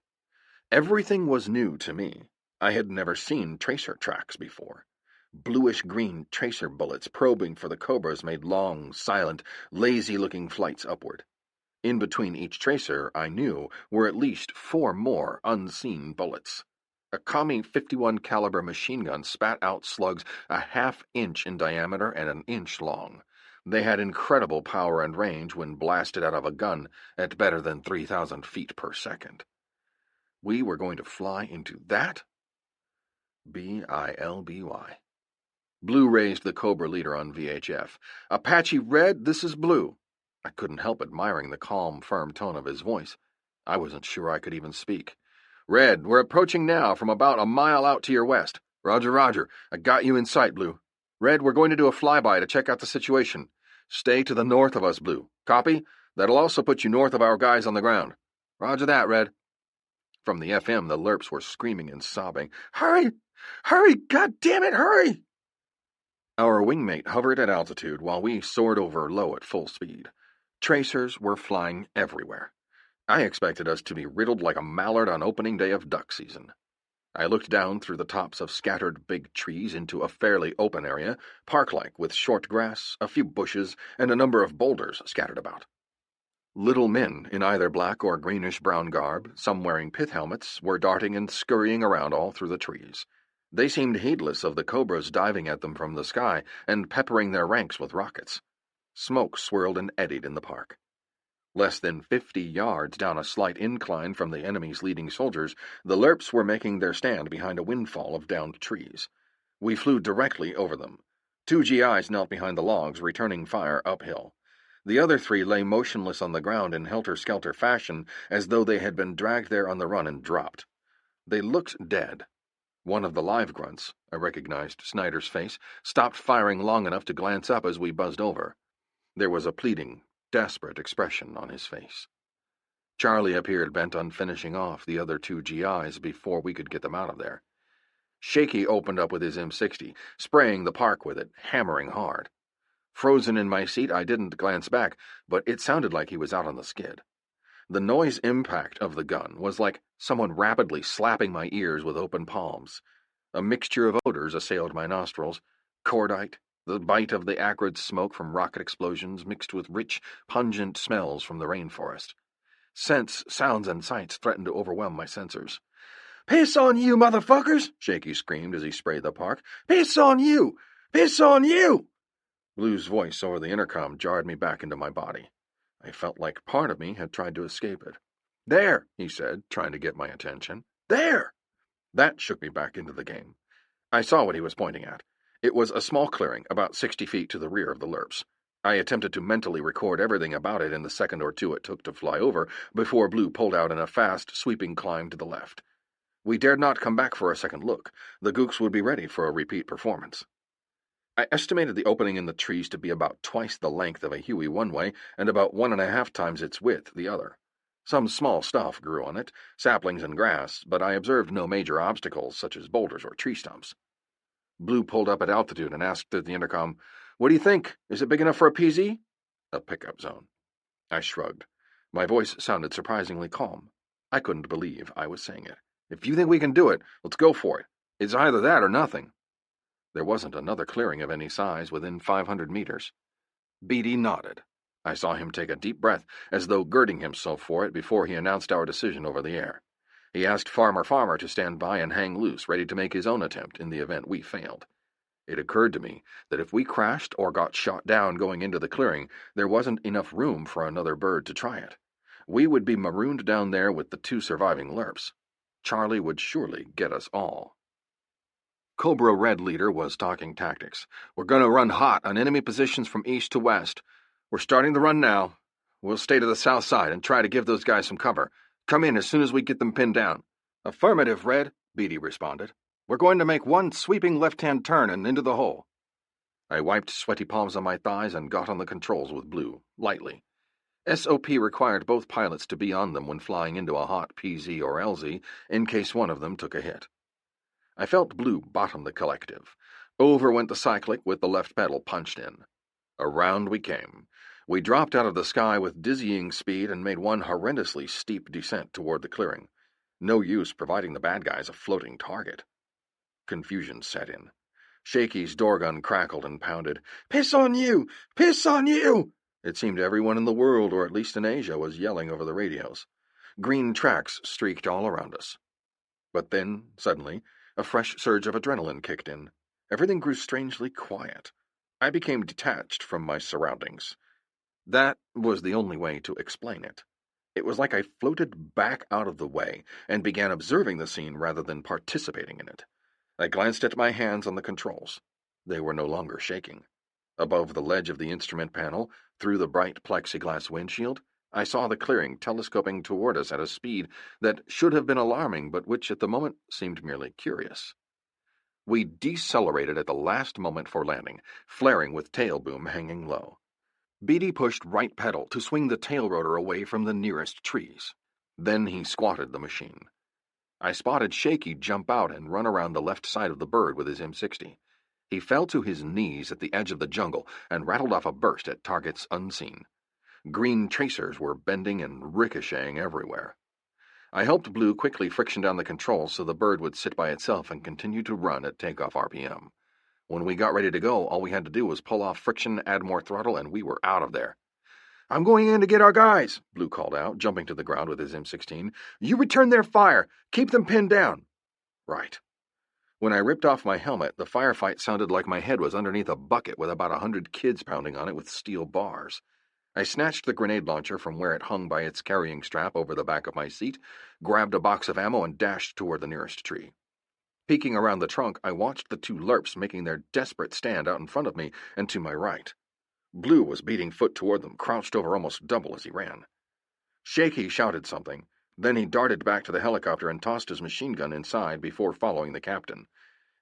Everything was new to me. I had never seen tracer tracks before. Bluish-green tracer bullets probing for the cobras made long, silent, lazy-looking flights upward. In between each tracer, I knew, were at least 4 more unseen bullets. A Kami 51 caliber machine gun spat out slugs a half-inch in diameter and an inch long. They had incredible power and range when blasted out of a gun at better than 3,000 feet per second. We were going to fly into that? Bilby. Blue raised the Cobra leader on VHF. "Apache Red, this is Blue." I couldn't help admiring the calm, firm tone of his voice. I wasn't sure I could even speak. "Red, we're approaching now from about a mile out to your west." "Roger, roger. I got you in sight, Blue." "Red, we're going to do a flyby to check out the situation. Stay to the north of us, Blue. Copy? That'll also put you north of our guys on the ground." "Roger that, Red." From the FM, the lerps were screaming and sobbing. "Hurry! Hurry! God damn it, hurry!" Our wingmate hovered at altitude while we soared over low at full speed. Tracers were flying everywhere. I expected us to be riddled like a mallard on opening day of duck season. I looked down through the tops of scattered big trees into a fairly open area, park-like with short grass, a few bushes, and a number of boulders scattered about. Little men in either black or greenish-brown garb, some wearing pith helmets, were darting and scurrying around all through the trees. They seemed heedless of the cobras diving at them from the sky and peppering their ranks with rockets. Smoke swirled and eddied in the park. Less than 50 yards down a slight incline from the enemy's leading soldiers, the lerps were making their stand behind a windfall of downed trees. We flew directly over them. 2 GIs knelt behind the logs, returning fire uphill. The other 3 lay motionless on the ground in helter-skelter fashion, as though they had been dragged there on the run and dropped. They looked dead. One of the live grunts, I recognized Snyder's face, stopped firing long enough to glance up as we buzzed over. There was a pleading, desperate expression on his face. Charlie appeared bent on finishing off the other 2 GIs before we could get them out of there. Shaky opened up with his M60, spraying the park with it, hammering hard. Frozen in my seat, I didn't glance back, but it sounded like he was out on the skid. The noise impact of the gun was like someone rapidly slapping my ears with open palms. A mixture of odors assailed my nostrils: cordite, the bite of the acrid smoke from rocket explosions mixed with rich, pungent smells from the rainforest. Scents, sounds, and sights threatened to overwhelm my sensors. "Piss on you, motherfuckers!" Shaky screamed as he sprayed the park. "Piss on you! Piss on you!" Blue's voice over the intercom jarred me back into my body. I felt like part of me had tried to escape it. "There," he said, trying to get my attention. "There!" That shook me back into the game. I saw what he was pointing at. It was a small clearing, about 60 feet to the rear of the lerps. I attempted to mentally record everything about it in the second or two it took to fly over, before Blue pulled out in a fast, sweeping climb to the left. We dared not come back for a second look. The gooks would be ready for a repeat performance. I estimated the opening in the trees to be about twice the length of a Huey one way and about 1.5 times its width the other. Some small stuff grew on it, saplings and grass, but I observed no major obstacles such as boulders or tree stumps. Blue pulled up at altitude and asked through the intercom, "What do you think? Is it big enough for a PZ?" A pickup zone. I shrugged. My voice sounded surprisingly calm. I couldn't believe I was saying it. "If you think we can do it, let's go for it. It's either that or nothing." There wasn't another clearing of any size within 500 meters. Beatty nodded. I saw him take a deep breath, as though girding himself for it before he announced our decision over the air. He asked Farmer to stand by and hang loose, ready to make his own attempt in the event we failed. It occurred to me that if we crashed or got shot down going into the clearing, there wasn't enough room for another bird to try it. We would be marooned down there with the 2 surviving lerps. Charlie would surely get us all. Cobra Red leader was talking tactics. "We're going to run hot on enemy positions from east to west. We're starting the run now. We'll stay to the south side and try to give those guys some cover. Come in as soon as we get them pinned down." "Affirmative, Red," Beatty responded. "We're going to make one sweeping left-hand turn and into the hole." I wiped sweaty palms on my thighs and got on the controls with Blue, lightly. SOP required both pilots to be on them when flying into a hot PZ or LZ in case one of them took a hit. I felt Blue bottom the collective. Over went the cyclic with the left pedal punched in. Around we came. We dropped out of the sky with dizzying speed and made one horrendously steep descent toward the clearing. No use providing the bad guys a floating target. Confusion set in. Shaky's door gun crackled and pounded. "Piss on you! Piss on you!" It seemed everyone in the world, or at least in Asia, was yelling over the radios. Green tracks streaked all around us. But then, suddenly, a fresh surge of adrenaline kicked in. Everything grew strangely quiet. I became detached from my surroundings. That was the only way to explain it. It was like I floated back out of the way and began observing the scene rather than participating in it. I glanced at my hands on the controls. They were no longer shaking. Above the ledge of the instrument panel, through the bright plexiglass windshield, I saw the clearing telescoping toward us at a speed that should have been alarming, but which at the moment seemed merely curious. We decelerated at the last moment for landing, flaring with tail boom hanging low. Beatty pushed right pedal to swing the tail rotor away from the nearest trees. Then he squatted the machine. I spotted Shaky jump out and run around the left side of the bird with his M60. He fell to his knees at the edge of the jungle and rattled off a burst at targets unseen. Green tracers were bending and ricocheting everywhere. I helped Blue quickly friction down the controls so the bird would sit by itself and continue to run at takeoff RPM. When we got ready to go, all we had to do was pull off friction, add more throttle, and we were out of there. "I'm going in to get our guys," Blue called out, jumping to the ground with his M16. "You return their fire. Keep them pinned down." Right. When I ripped off my helmet, the firefight sounded like my head was underneath a bucket with about 100 kids pounding on it with steel bars. I snatched the grenade launcher from where it hung by its carrying strap over the back of my seat, grabbed a box of ammo, and dashed toward the nearest tree. Peeking around the trunk, I watched the two lerps making their desperate stand out in front of me and to my right. Blue was beating foot toward them, crouched over almost double as he ran. Shaky shouted something. Then he darted back to the helicopter and tossed his machine gun inside before following the captain.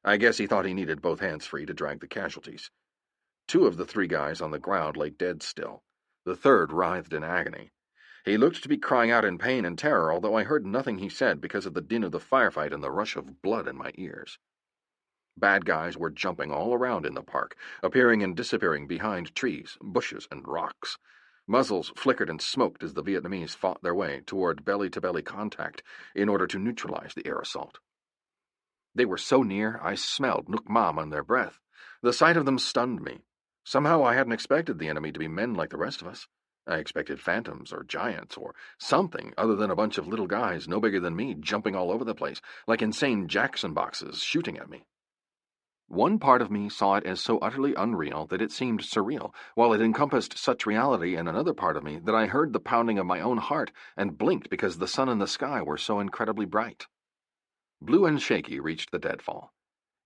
I guess he thought he needed both hands free to drag the casualties. Two of the three guys on the ground lay dead still. The third writhed in agony. He looked to be crying out in pain and terror, although I heard nothing he said because of the din of the firefight and the rush of blood in my ears. Bad guys were jumping all around in the park, appearing and disappearing behind trees, bushes, and rocks. Muzzles flickered and smoked as the Vietnamese fought their way toward belly-to-belly contact in order to neutralize the air assault. They were so near, I smelled Nuk Mam on their breath. The sight of them stunned me. Somehow I hadn't expected the enemy to be men like the rest of us. I expected phantoms or giants or something other than a bunch of little guys no bigger than me jumping all over the place like insane Jackson boxes shooting at me. One part of me saw it as so utterly unreal that it seemed surreal, while it encompassed such reality in another part of me that I heard the pounding of my own heart and blinked because the sun and the sky were so incredibly bright. Blue and Shaky reached the deadfall.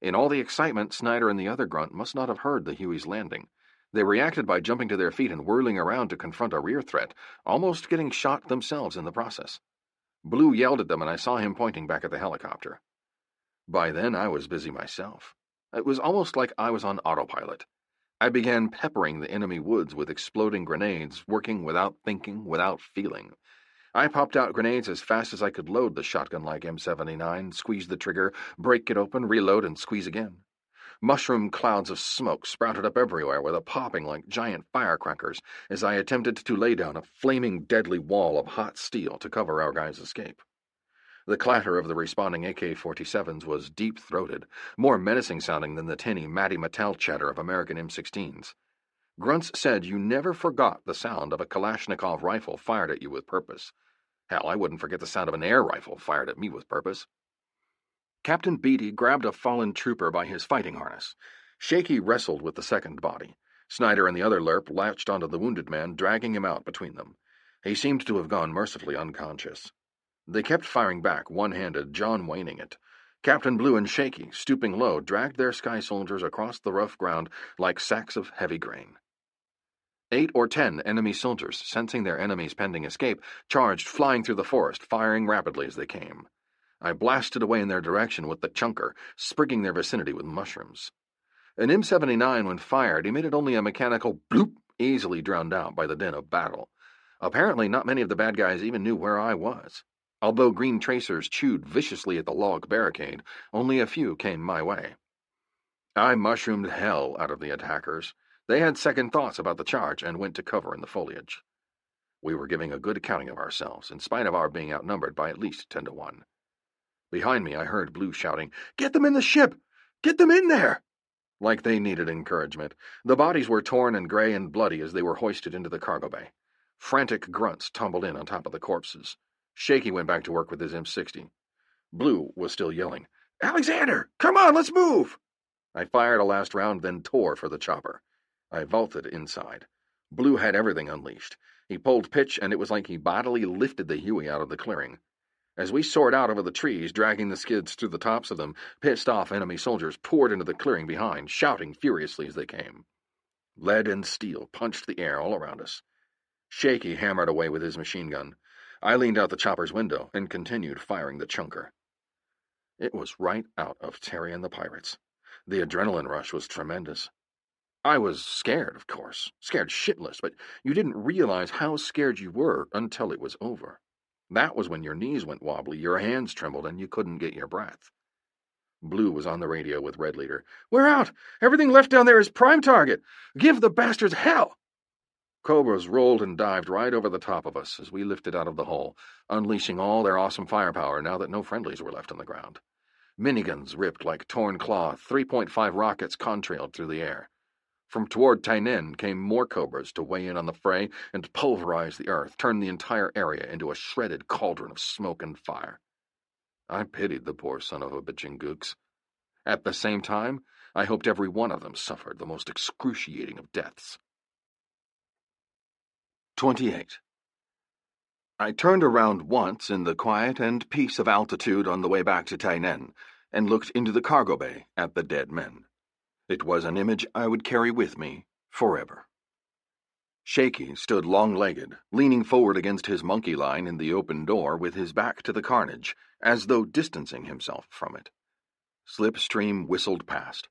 In all the excitement, Snyder and the other grunt must not have heard the Huey's landing. They reacted by jumping to their feet and whirling around to confront a rear threat, almost getting shot themselves in the process. Blue yelled at them, and I saw him pointing back at the helicopter. By then, I was busy myself. It was almost like I was on autopilot. I began peppering the enemy woods with exploding grenades, working without thinking, without feeling. I popped out grenades as fast as I could load the shotgun-like M79, squeeze the trigger, break it open, reload, and squeeze again. Mushroom clouds of smoke sprouted up everywhere with a popping like giant firecrackers as I attempted to lay down a flaming deadly wall of hot steel to cover our guys' escape. The clatter of the responding AK-47s was deep-throated, more menacing-sounding than the tinny Matty Mattel chatter of American M16s. Grunts said you never forgot the sound of a Kalashnikov rifle fired at you with purpose. Hell, I wouldn't forget the sound of an air rifle fired at me with purpose. Captain Beatty grabbed a fallen trooper by his fighting harness. Shaky wrestled with the second body. Snyder and the other lerp latched onto the wounded man, dragging him out between them. He seemed to have gone mercifully unconscious. They kept firing back, one-handed, John Wayning it. Captain Blue and Shaky, stooping low, dragged their sky soldiers across the rough ground like sacks of heavy grain. 8 or 10 enemy soldiers, sensing their enemy's pending escape, charged, flying through the forest, firing rapidly as they came. I blasted away in their direction with the chunker, sprigging their vicinity with mushrooms. An M79, when fired, emitted only a mechanical bloop, easily drowned out by the din of battle. Apparently, not many of the bad guys even knew where I was. Although green tracers chewed viciously at the log barricade, only a few came my way. I mushroomed hell out of the attackers. They had second thoughts about the charge and went to cover in the foliage. We were giving a good accounting of ourselves, in spite of our being outnumbered by at least 10 to 1. Behind me, I heard Blue shouting, "Get them in the ship! Get them in there!" Like they needed encouragement. The bodies were torn and gray and bloody as they were hoisted into the cargo bay. Frantic grunts tumbled in on top of the corpses. Shaky went back to work with his M60. Blue was still yelling, "Alexander, come on, let's move!" I fired a last round, then tore for the chopper. I vaulted inside. Blue had everything unleashed. He pulled pitch, and it was like he bodily lifted the Huey out of the clearing. As we soared out over the trees, dragging the skids through the tops of them, pissed-off enemy soldiers poured into the clearing behind, shouting furiously as they came. Lead and steel punched the air all around us. Shaky hammered away with his machine gun. I leaned out the chopper's window and continued firing the chunker. It was right out of Terry and the Pirates. The adrenaline rush was tremendous. I was scared, of course, scared shitless, but you didn't realize how scared you were until it was over. That was when your knees went wobbly, your hands trembled, and you couldn't get your breath. Blue was on the radio with Red Leader. "We're out! Everything left down there is prime target! Give the bastards hell!" Cobras rolled and dived right over the top of us as we lifted out of the hole, unleashing all their awesome firepower now that no friendlies were left on the ground. Miniguns ripped like torn cloth, 3.5 rockets contrailed through the air. From toward Tainan came more cobras to weigh in on the fray and pulverize the earth, turn the entire area into a shredded cauldron of smoke and fire. I pitied the poor son of a bitching gooks. At the same time, I hoped every one of them suffered the most excruciating of deaths. 28. I turned around once in the quiet and peace of altitude on the way back to Tainan, and looked into the cargo bay at the dead men. It was an image I would carry with me forever. Shaky stood long-legged, leaning forward against his monkey line in the open door with his back to the carnage, as though distancing himself from it. Slipstream whistled past.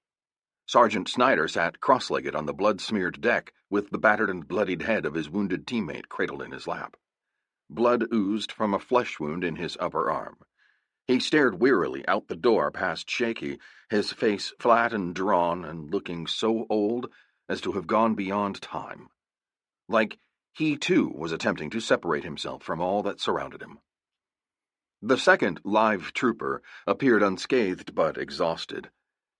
Sergeant Snyder sat cross-legged on the blood-smeared deck with the battered and bloodied head of his wounded teammate cradled in his lap. Blood oozed from a flesh wound in his upper arm. He stared wearily out the door past Shaky, his face flat and drawn and looking so old as to have gone beyond time. Like he, too, was attempting to separate himself from all that surrounded him. The second live trooper appeared unscathed but exhausted.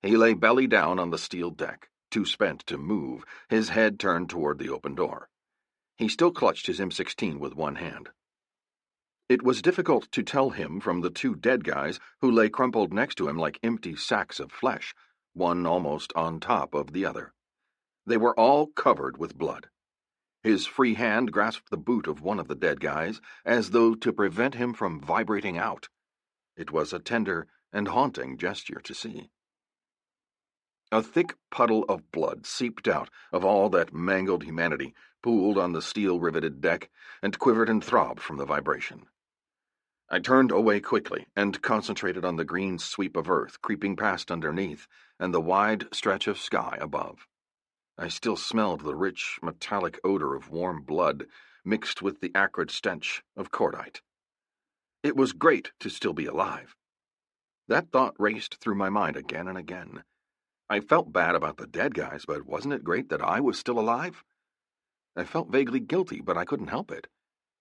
He lay belly down on the steel deck, too spent to move, his head turned toward the open door. He still clutched his M16 with one hand. It was difficult to tell him from the two dead guys who lay crumpled next to him like empty sacks of flesh, one almost on top of the other. They were all covered with blood. His free hand grasped the boot of one of the dead guys, as though to prevent him from vibrating out. It was a tender and haunting gesture to see. A thick puddle of blood seeped out of all that mangled humanity, pooled on the steel-riveted deck, and quivered and throbbed from the vibration. I turned away quickly and concentrated on the green sweep of earth creeping past underneath and the wide stretch of sky above. I still smelled the rich, metallic odor of warm blood mixed with the acrid stench of cordite. It was great to still be alive. That thought raced through my mind again and again. I felt bad about the dead guys, but wasn't it great that I was still alive? I felt vaguely guilty, but I couldn't help it.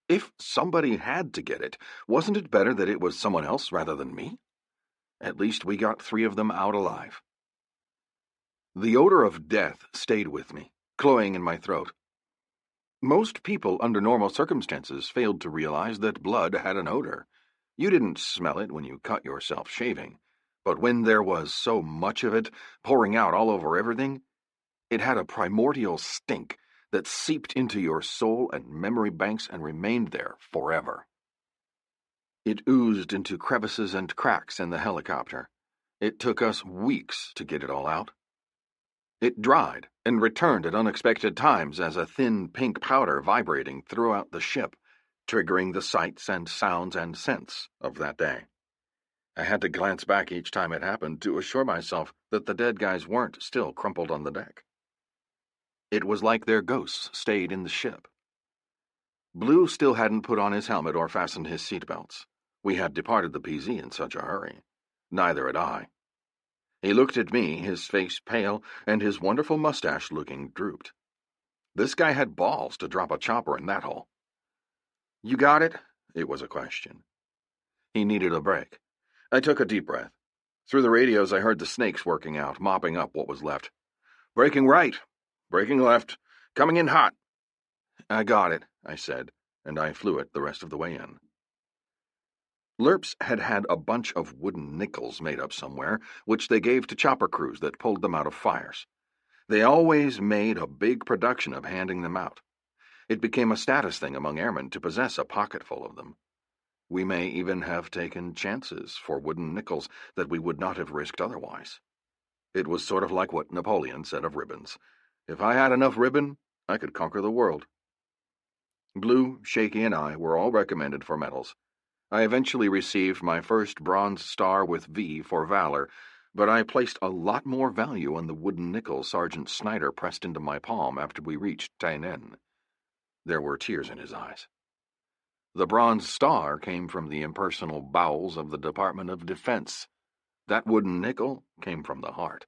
If somebody had to get it, wasn't it better that it was someone else rather than me? At least we got 3 of them out alive. The odor of death stayed with me, cloying in my throat. Most people under normal circumstances failed to realize that blood had an odor. You didn't smell it when you cut yourself shaving, but when there was so much of it pouring out all over everything, it had a primordial stink that seeped into your soul and memory banks and remained there forever. It oozed into crevices and cracks in the helicopter. It took us weeks to get it all out. It dried and returned at unexpected times as a thin pink powder vibrating throughout the ship, triggering the sights and sounds and scents of that day. I had to glance back each time it happened to assure myself that the dead guys weren't still crumpled on the deck. It was like their ghosts stayed in the ship. Blue still hadn't put on his helmet or fastened his seatbelts. We had departed the PZ in such a hurry. Neither had I. He looked at me, his face pale, and his wonderful mustache looking drooped. This guy had balls to drop a chopper in that hole. "You got it?" It was a question. He needed a break. I took a deep breath. Through the radios I heard the snakes working out, mopping up what was left. "Braking right. Braking left. Coming in hot." "I got it," I said, and I flew it the rest of the way in. Lerps had had a bunch of wooden nickels made up somewhere, which they gave to chopper crews that pulled them out of fires. They always made a big production of handing them out. It became a status thing among airmen to possess a pocketful of them. We may even have taken chances for wooden nickels that we would not have risked otherwise. It was sort of like what Napoleon said of ribbons. If I had enough ribbon, I could conquer the world. Blue, Shaky, and I were all recommended for medals. I eventually received my first Bronze Star with V for valor, but I placed a lot more value on the wooden nickel Sergeant Snyder pressed into my palm after we reached Tainan. There were tears in his eyes. The Bronze Star came from the impersonal bowels of the Department of Defense. That wooden nickel came from the heart.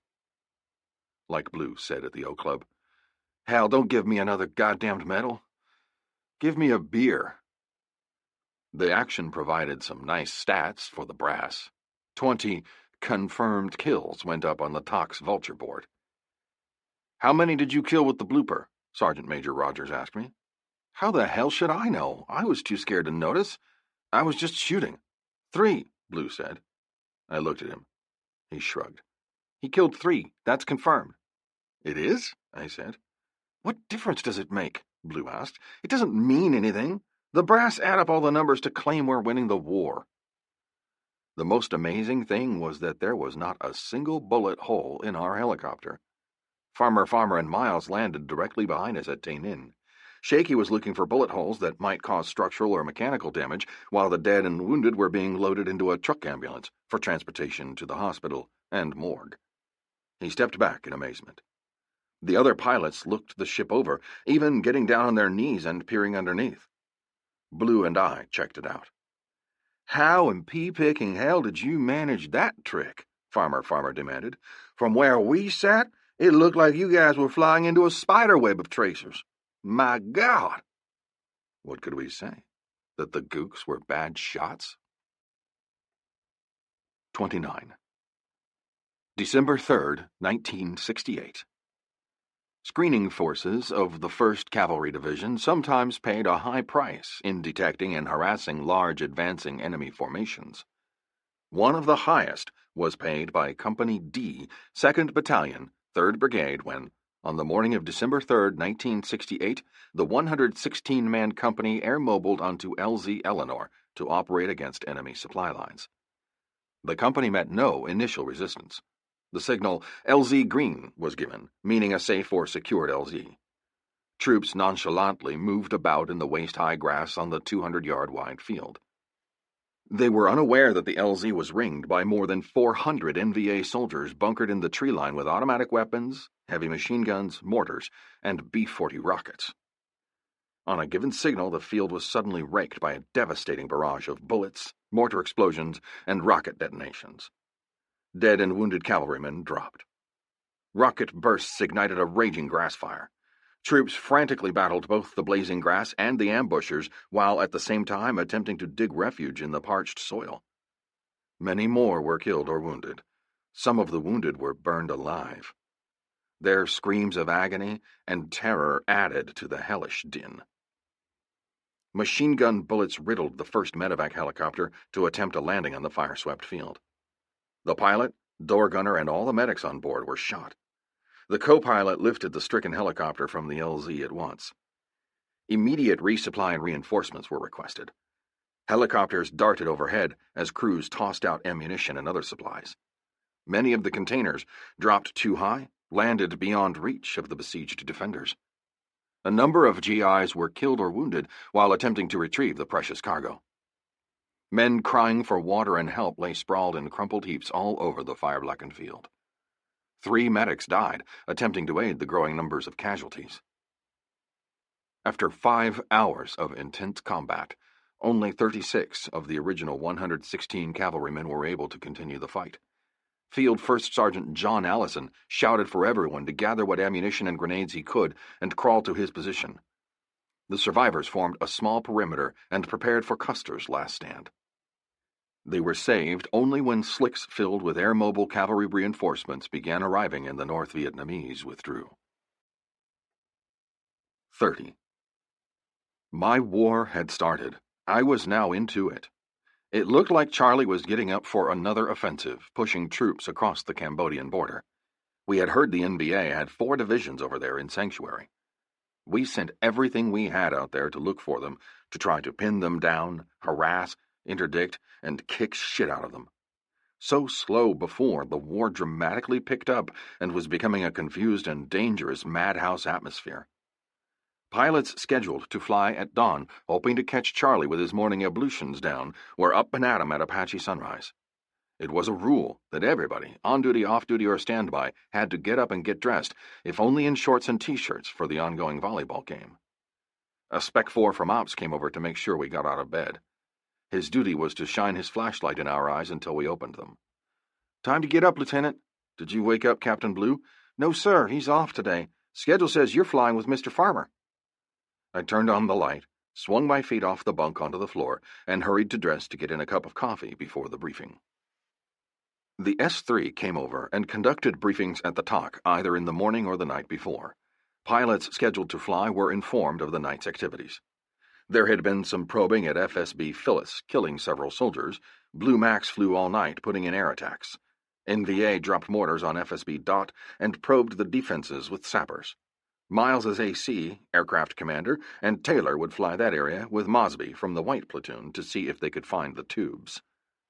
Like Blue said at the O Club, "Hal, don't give me another goddamned medal. Give me a beer." The action provided some nice stats for the brass. 20 confirmed kills went up on the TOX vulture board. How many did you kill with the blooper? Sergeant Major Rogers asked me. How the hell should I know? I was too scared to notice. I was just shooting. 3, Blue said. I looked at him. He shrugged. He killed 3. That's confirmed. It is? I said. What difference does it make? Blue asked. It doesn't mean anything. The brass add up all the numbers to claim we're winning the war. The most amazing thing was that there was not a single bullet hole in our helicopter. Farmer, and Miles landed directly behind us at Tainin. Shaky was looking for bullet holes that might cause structural or mechanical damage, while the dead and wounded were being loaded into a truck ambulance for transportation to the hospital and morgue. He stepped back in amazement. The other pilots looked the ship over, even getting down on their knees and peering underneath. Blue and I checked it out. How in pea-picking hell did you manage that trick? Farmer demanded. From where we sat, it looked like you guys were flying into a spider web of tracers. My God! What could we say? That the gooks were bad shots? 29. December 3rd, 1968. Screening forces of the 1st Cavalry Division sometimes paid a high price in detecting and harassing large advancing enemy formations. One of the highest was paid by Company D, 2nd Battalion, 3rd Brigade when, on the morning of December 3rd, 1968, the 116-man company air-mobiled onto LZ Eleanor to operate against enemy supply lines. The company met no initial resistance. The signal LZ Green was given, meaning a safe or secured LZ. Troops nonchalantly moved about in the waist-high grass on the 200-yard wide field. They were unaware that the LZ was ringed by more than 400 NVA soldiers bunkered in the tree line with automatic weapons, heavy machine guns, mortars, and B-40 rockets. On a given signal, the field was suddenly raked by a devastating barrage of bullets, mortar explosions, and rocket detonations. Dead and wounded cavalrymen dropped. Rocket bursts ignited a raging grass fire. Troops frantically battled both the blazing grass and the ambushers, while at the same time attempting to dig refuge in the parched soil. Many more were killed or wounded. Some of the wounded were burned alive. Their screams of agony and terror added to the hellish din. Machine gun bullets riddled the 1st medevac helicopter to attempt a landing on the fire-swept field. The pilot, door gunner, and all the medics on board were shot. The co-pilot lifted the stricken helicopter from the LZ at once. Immediate resupply and reinforcements were requested. Helicopters darted overhead as crews tossed out ammunition and other supplies. Many of the containers dropped too high, landed beyond reach of the besieged defenders. A number of GIs were killed or wounded while attempting to retrieve the precious cargo. Men crying for water and help lay sprawled in crumpled heaps all over the fire-blackened field. 3 medics died, attempting to aid the growing numbers of casualties. After 5 hours of intense combat, only 36 of the original 116 cavalrymen were able to continue the fight. Field First Sergeant John Allison shouted for everyone to gather what ammunition and grenades he could and crawl to his position. The survivors formed a small perimeter and prepared for Custer's last stand. They were saved only when slicks filled with air-mobile cavalry reinforcements began arriving and the North Vietnamese withdrew. 30. My war had started. I was now into it. It looked like Charlie was getting up for another offensive, pushing troops across the Cambodian border. We had heard the NBA had 4 divisions over there in Sanctuary. We sent everything we had out there to look for them, to try to pin them down, harass, interdict, and kick shit out of them. So slow before, the war dramatically picked up and was becoming a confused and dangerous madhouse atmosphere. Pilots scheduled to fly at dawn, hoping to catch Charlie with his morning ablutions down, were up and at him at Apache sunrise. It was a rule that everybody, on duty, off duty, or standby, had to get up and get dressed, if only in shorts and t-shirts for the ongoing volleyball game. A Spec 4 from Ops came over to make sure we got out of bed. His duty was to shine his flashlight in our eyes until we opened them. "Time to get up, Lieutenant. Did you wake up Captain Blue?" "No, sir, he's off today. Schedule says you're flying with Mr. Farmer." I turned on the light, swung my feet off the bunk onto the floor, and hurried to dress to get in a cup of coffee before the briefing. The S-3 came over and conducted briefings at the TOC either in the morning or the night before. Pilots scheduled to fly were informed of the night's activities. There had been some probing at FSB Phyllis, killing several soldiers. Blue Max flew all night, putting in air attacks. NVA dropped mortars on FSB Dot and probed the defenses with sappers. Miles's AC, aircraft commander, and Taylor would fly that area with Mosby from the White Platoon to see if they could find the tubes.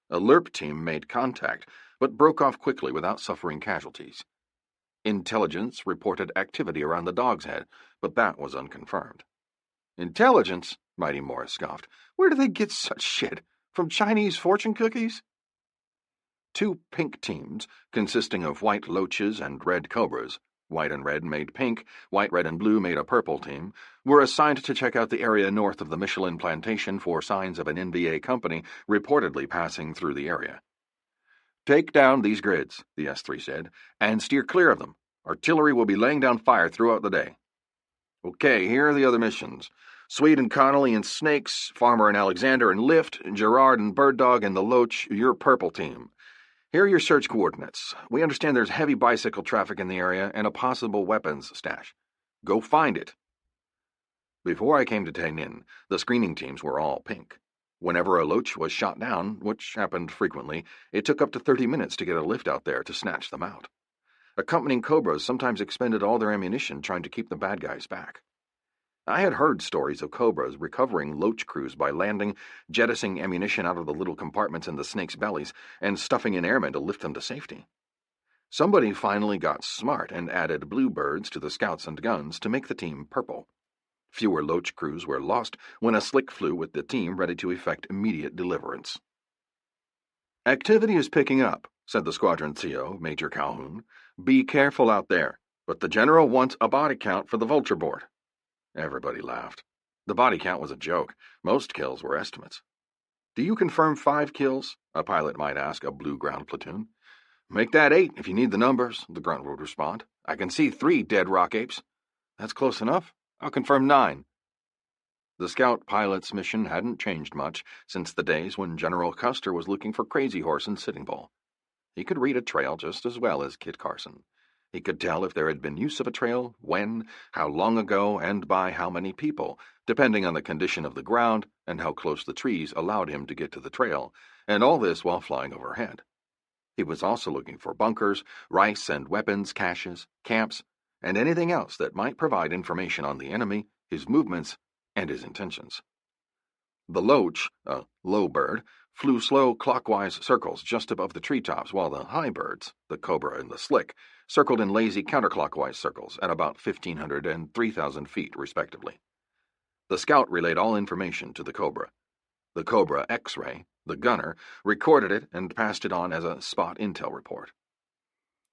A LERP team made contact, but broke off quickly without suffering casualties. Intelligence reported activity around the Dog's Head, but that was unconfirmed. Intelligence? Mighty Morris scoffed. Where do they get such shit? From Chinese fortune cookies? 2 pink teams, consisting of white loaches and red cobras, white and red made pink, white, red, and blue made a purple team, were assigned to check out the area north of the Michelin plantation for signs of an NVA company reportedly passing through the area. Take down these grids, the S-3 said, and steer clear of them. Artillery will be laying down fire throughout the day. Okay, here are the other missions. Swede and Connolly and Snakes, Farmer and Alexander and Lift, Gerard and Bird Dog and the Loach, your purple team. Here are your search coordinates. We understand there's heavy bicycle traffic in the area and a possible weapons stash. Go find it. Before I came to Tainin, the screening teams were all pink. Whenever a Loach was shot down, which happened frequently, it took up to 30 minutes to get a lift out there to snatch them out. Accompanying Cobras sometimes expended all their ammunition trying to keep the bad guys back. I had heard stories of Cobras recovering Loach crews by landing, jettisoning ammunition out of the little compartments in the snakes' bellies, and stuffing in airmen to lift them to safety. Somebody finally got smart and added bluebirds to the scouts and guns to make the team purple. Fewer Loach crews were lost when a slick flew with the team ready to effect immediate deliverance. Activity is picking up, said the squadron CO, Major Calhoun. Be careful out there, but the general wants a body count for the vulture board. Everybody laughed. The body count was a joke. Most kills were estimates. Do you confirm 5 kills? A pilot might ask a blue ground platoon. Make that 8 if you need the numbers, the grunt would respond. I can see 3 dead rock apes. That's close enough. I'll confirm 9. The scout pilot's mission hadn't changed much since the days when General Custer was looking for Crazy Horse and Sitting Bull. He could read a trail just as well as Kit Carson. He could tell if there had been use of a trail, when, how long ago, and by how many people, depending on the condition of the ground and how close the trees allowed him to get to the trail, and all this while flying overhead. He was also looking for bunkers, rice and weapons caches, camps, and anything else that might provide information on the enemy, his movements, and his intentions. The Loach, a low bird, flew slow clockwise circles just above the treetops, while the high birds, the Cobra and the Slick, circled in lazy counterclockwise circles at about 1,500 and 3,000 feet, respectively. The scout relayed all information to the Cobra. The Cobra X-ray, the gunner, recorded it and passed it on as a spot intel report.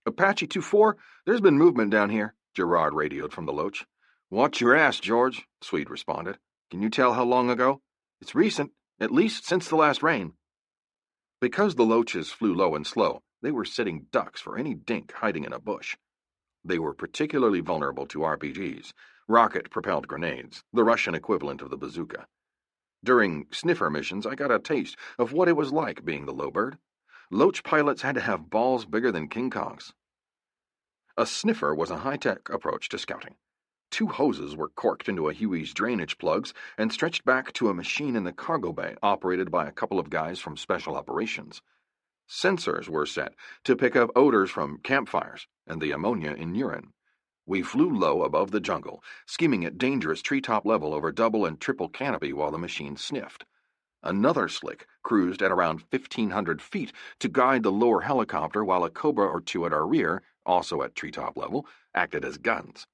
Apache 2-4, there's been movement down here, Gerard radioed from the Loach. Watch your ass, George, Swede responded. Can you tell how long ago? It's recent, at least since the last rain. Because the Loaches flew low and slow, they were sitting ducks for any dink hiding in a bush. They were particularly vulnerable to RPGs, rocket-propelled grenades, the Russian equivalent of the bazooka. During sniffer missions, I got a taste of what it was like being the lowbird. Loach pilots had to have balls bigger than King Kong's. A sniffer was a high-tech approach to scouting. 2 hoses were corked into a Huey's drainage plugs and stretched back to a machine in the cargo bay operated by a couple of guys from Special Operations. Sensors were set to pick up odors from campfires and the ammonia in urine. We flew low above the jungle, skimming at dangerous treetop level over double and triple canopy while the machine sniffed. Another Slick cruised at around 1,500 feet to guide the lower helicopter while a Cobra or 2 at our rear, also at treetop level, acted as guns.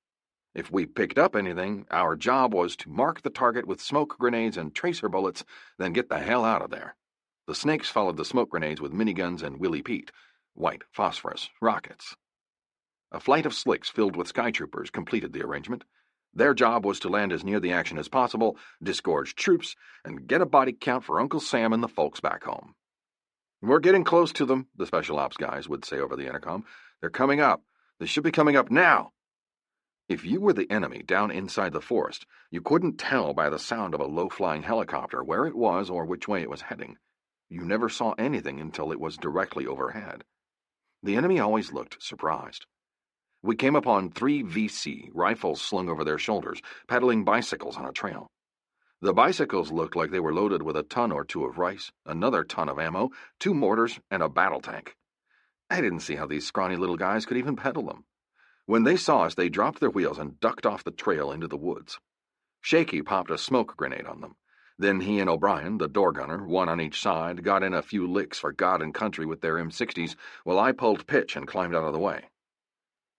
If we picked up anything, our job was to mark the target with smoke grenades and tracer bullets, then get the hell out of there. The Snakes followed the smoke grenades with miniguns and Willie Pete, white phosphorus rockets. A flight of Slicks filled with skytroopers completed the arrangement. Their job was to land as near the action as possible, disgorge troops, and get a body count for Uncle Sam and the folks back home. We're getting close to them, the special ops guys would say over the intercom. They're coming up. They should be coming up now. If you were the enemy down inside the forest, you couldn't tell by the sound of a low-flying helicopter where it was or which way it was heading. You never saw anything until it was directly overhead. The enemy always looked surprised. We came upon 3 VC, rifles slung over their shoulders, pedaling bicycles on a trail. The bicycles looked like they were loaded with a ton or two of rice, another ton of ammo, 2 mortars, and a battle tank. I didn't see how these scrawny little guys could even pedal them. When they saw us, they dropped their wheels and ducked off the trail into the woods. Shaky popped a smoke grenade on them. Then he and O'Brien, the door gunner, one on each side, got in a few licks for God and country with their M60s, while I pulled pitch and climbed out of the way.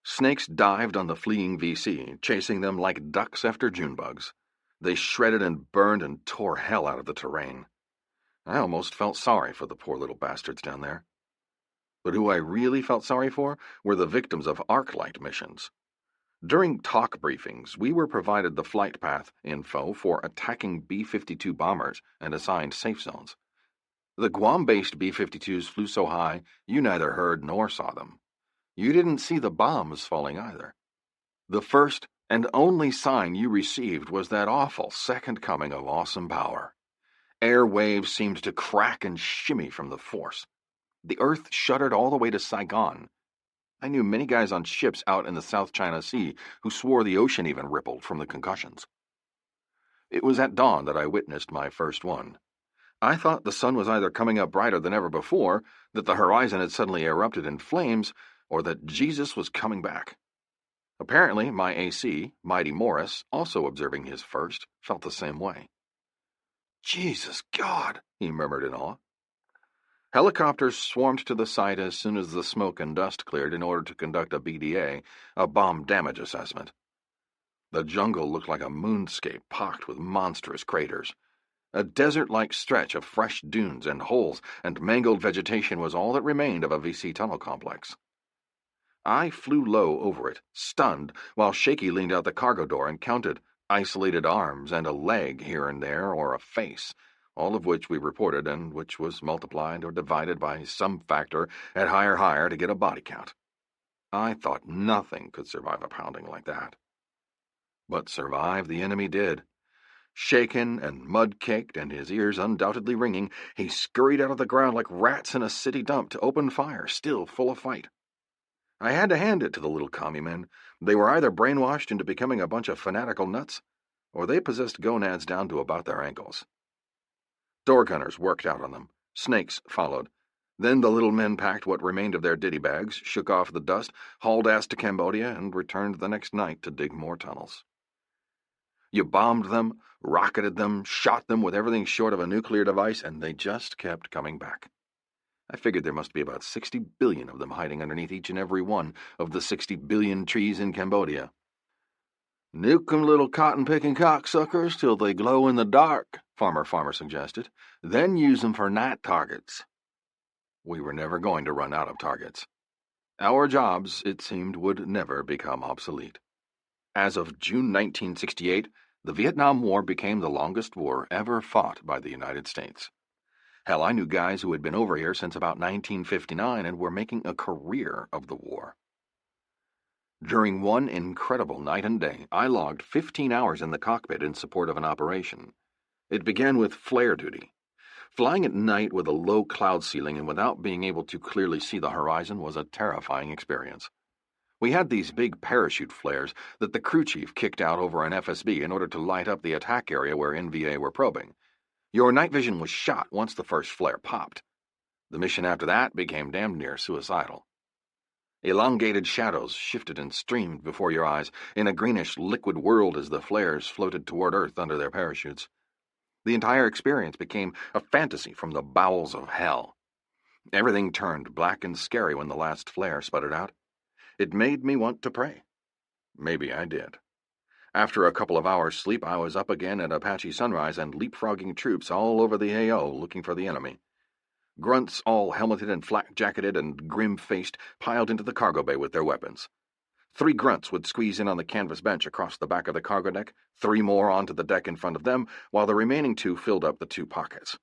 Snakes dived on the fleeing VC, chasing them like ducks after June bugs. They shredded and burned and tore hell out of the terrain. I almost felt sorry for the poor little bastards down there. But who I really felt sorry for were the victims of ArcLight missions. During talk briefings, we were provided the flight path info for attacking B-52 bombers and assigned safe zones. The Guam-based B-52s flew so high, you neither heard nor saw them. You didn't see the bombs falling either. The first and only sign you received was that awful second coming of awesome power. Air waves seemed to crack and shimmy from the force. The earth shuddered all the way to Saigon. I knew many guys on ships out in the South China Sea who swore the ocean even rippled from the concussions. It was at dawn that I witnessed my first one. I thought the sun was either coming up brighter than ever before, that the horizon had suddenly erupted in flames, or that Jesus was coming back. Apparently, my AC, Mighty Morris, also observing his first, felt the same way. "Jesus God," he murmured in awe. Helicopters swarmed to the site as soon as the smoke and dust cleared in order to conduct a BDA, a bomb damage assessment. The jungle looked like a moonscape pocked with monstrous craters. A desert-like stretch of fresh dunes and holes and mangled vegetation was all that remained of a VC tunnel complex. I flew low over it, stunned, while Shaky leaned out the cargo door and counted isolated arms and a leg here and there, or a face, all of which we reported and which was multiplied or divided by some factor at higher to get a body count. I thought nothing could survive a pounding like that. But survive the enemy did. Shaken and mud-caked and his ears undoubtedly ringing, he scurried out of the ground like rats in a city dump to open fire, still full of fight. I had to hand it to the little commie men. They were either brainwashed into becoming a bunch of fanatical nuts, or they possessed gonads down to about their ankles. Door gunners worked out on them. Snakes followed. Then the little men packed what remained of their ditty bags, shook off the dust, hauled ass to Cambodia, and returned the next night to dig more tunnels. You bombed them, rocketed them, shot them with everything short of a nuclear device, and they just kept coming back. I figured there must be about 60 billion of them hiding underneath each and every one of the 60 billion trees in Cambodia. "Nuke 'em, little cotton-picking cocksuckers, till they glow in the dark," Farmer suggested. "Then use 'em for night targets." We were never going to run out of targets. Our jobs, it seemed, would never become obsolete. As of June 1968, the Vietnam War became the longest war ever fought by the United States. Hell, I knew guys who had been over here since about 1959 and were making a career of the war. During one incredible night and day, I logged 15 hours in the cockpit in support of an operation. It began with flare duty. Flying at night with a low cloud ceiling and without being able to clearly see the horizon was a terrifying experience. We had these big parachute flares that the crew chief kicked out over an FSB in order to light up the attack area where NVA were probing. Your night vision was shot once the first flare popped. The mission after that became damn near suicidal. Elongated shadows shifted and streamed before your eyes in a greenish liquid world as the flares floated toward Earth under their parachutes. The entire experience became a fantasy from the bowels of hell. Everything turned black and scary when the last flare sputtered out. It made me want to pray. Maybe I did. After a couple of hours' sleep, I was up again at Apache sunrise and leapfrogging troops all over the AO looking for the enemy. Grunts, all helmeted and flak-jacketed and grim-faced, piled into the cargo bay with their weapons. 3 grunts would squeeze in on the canvas bench across the back of the cargo deck, 3 more onto the deck in front of them, while the remaining 2 filled up the 2 pockets.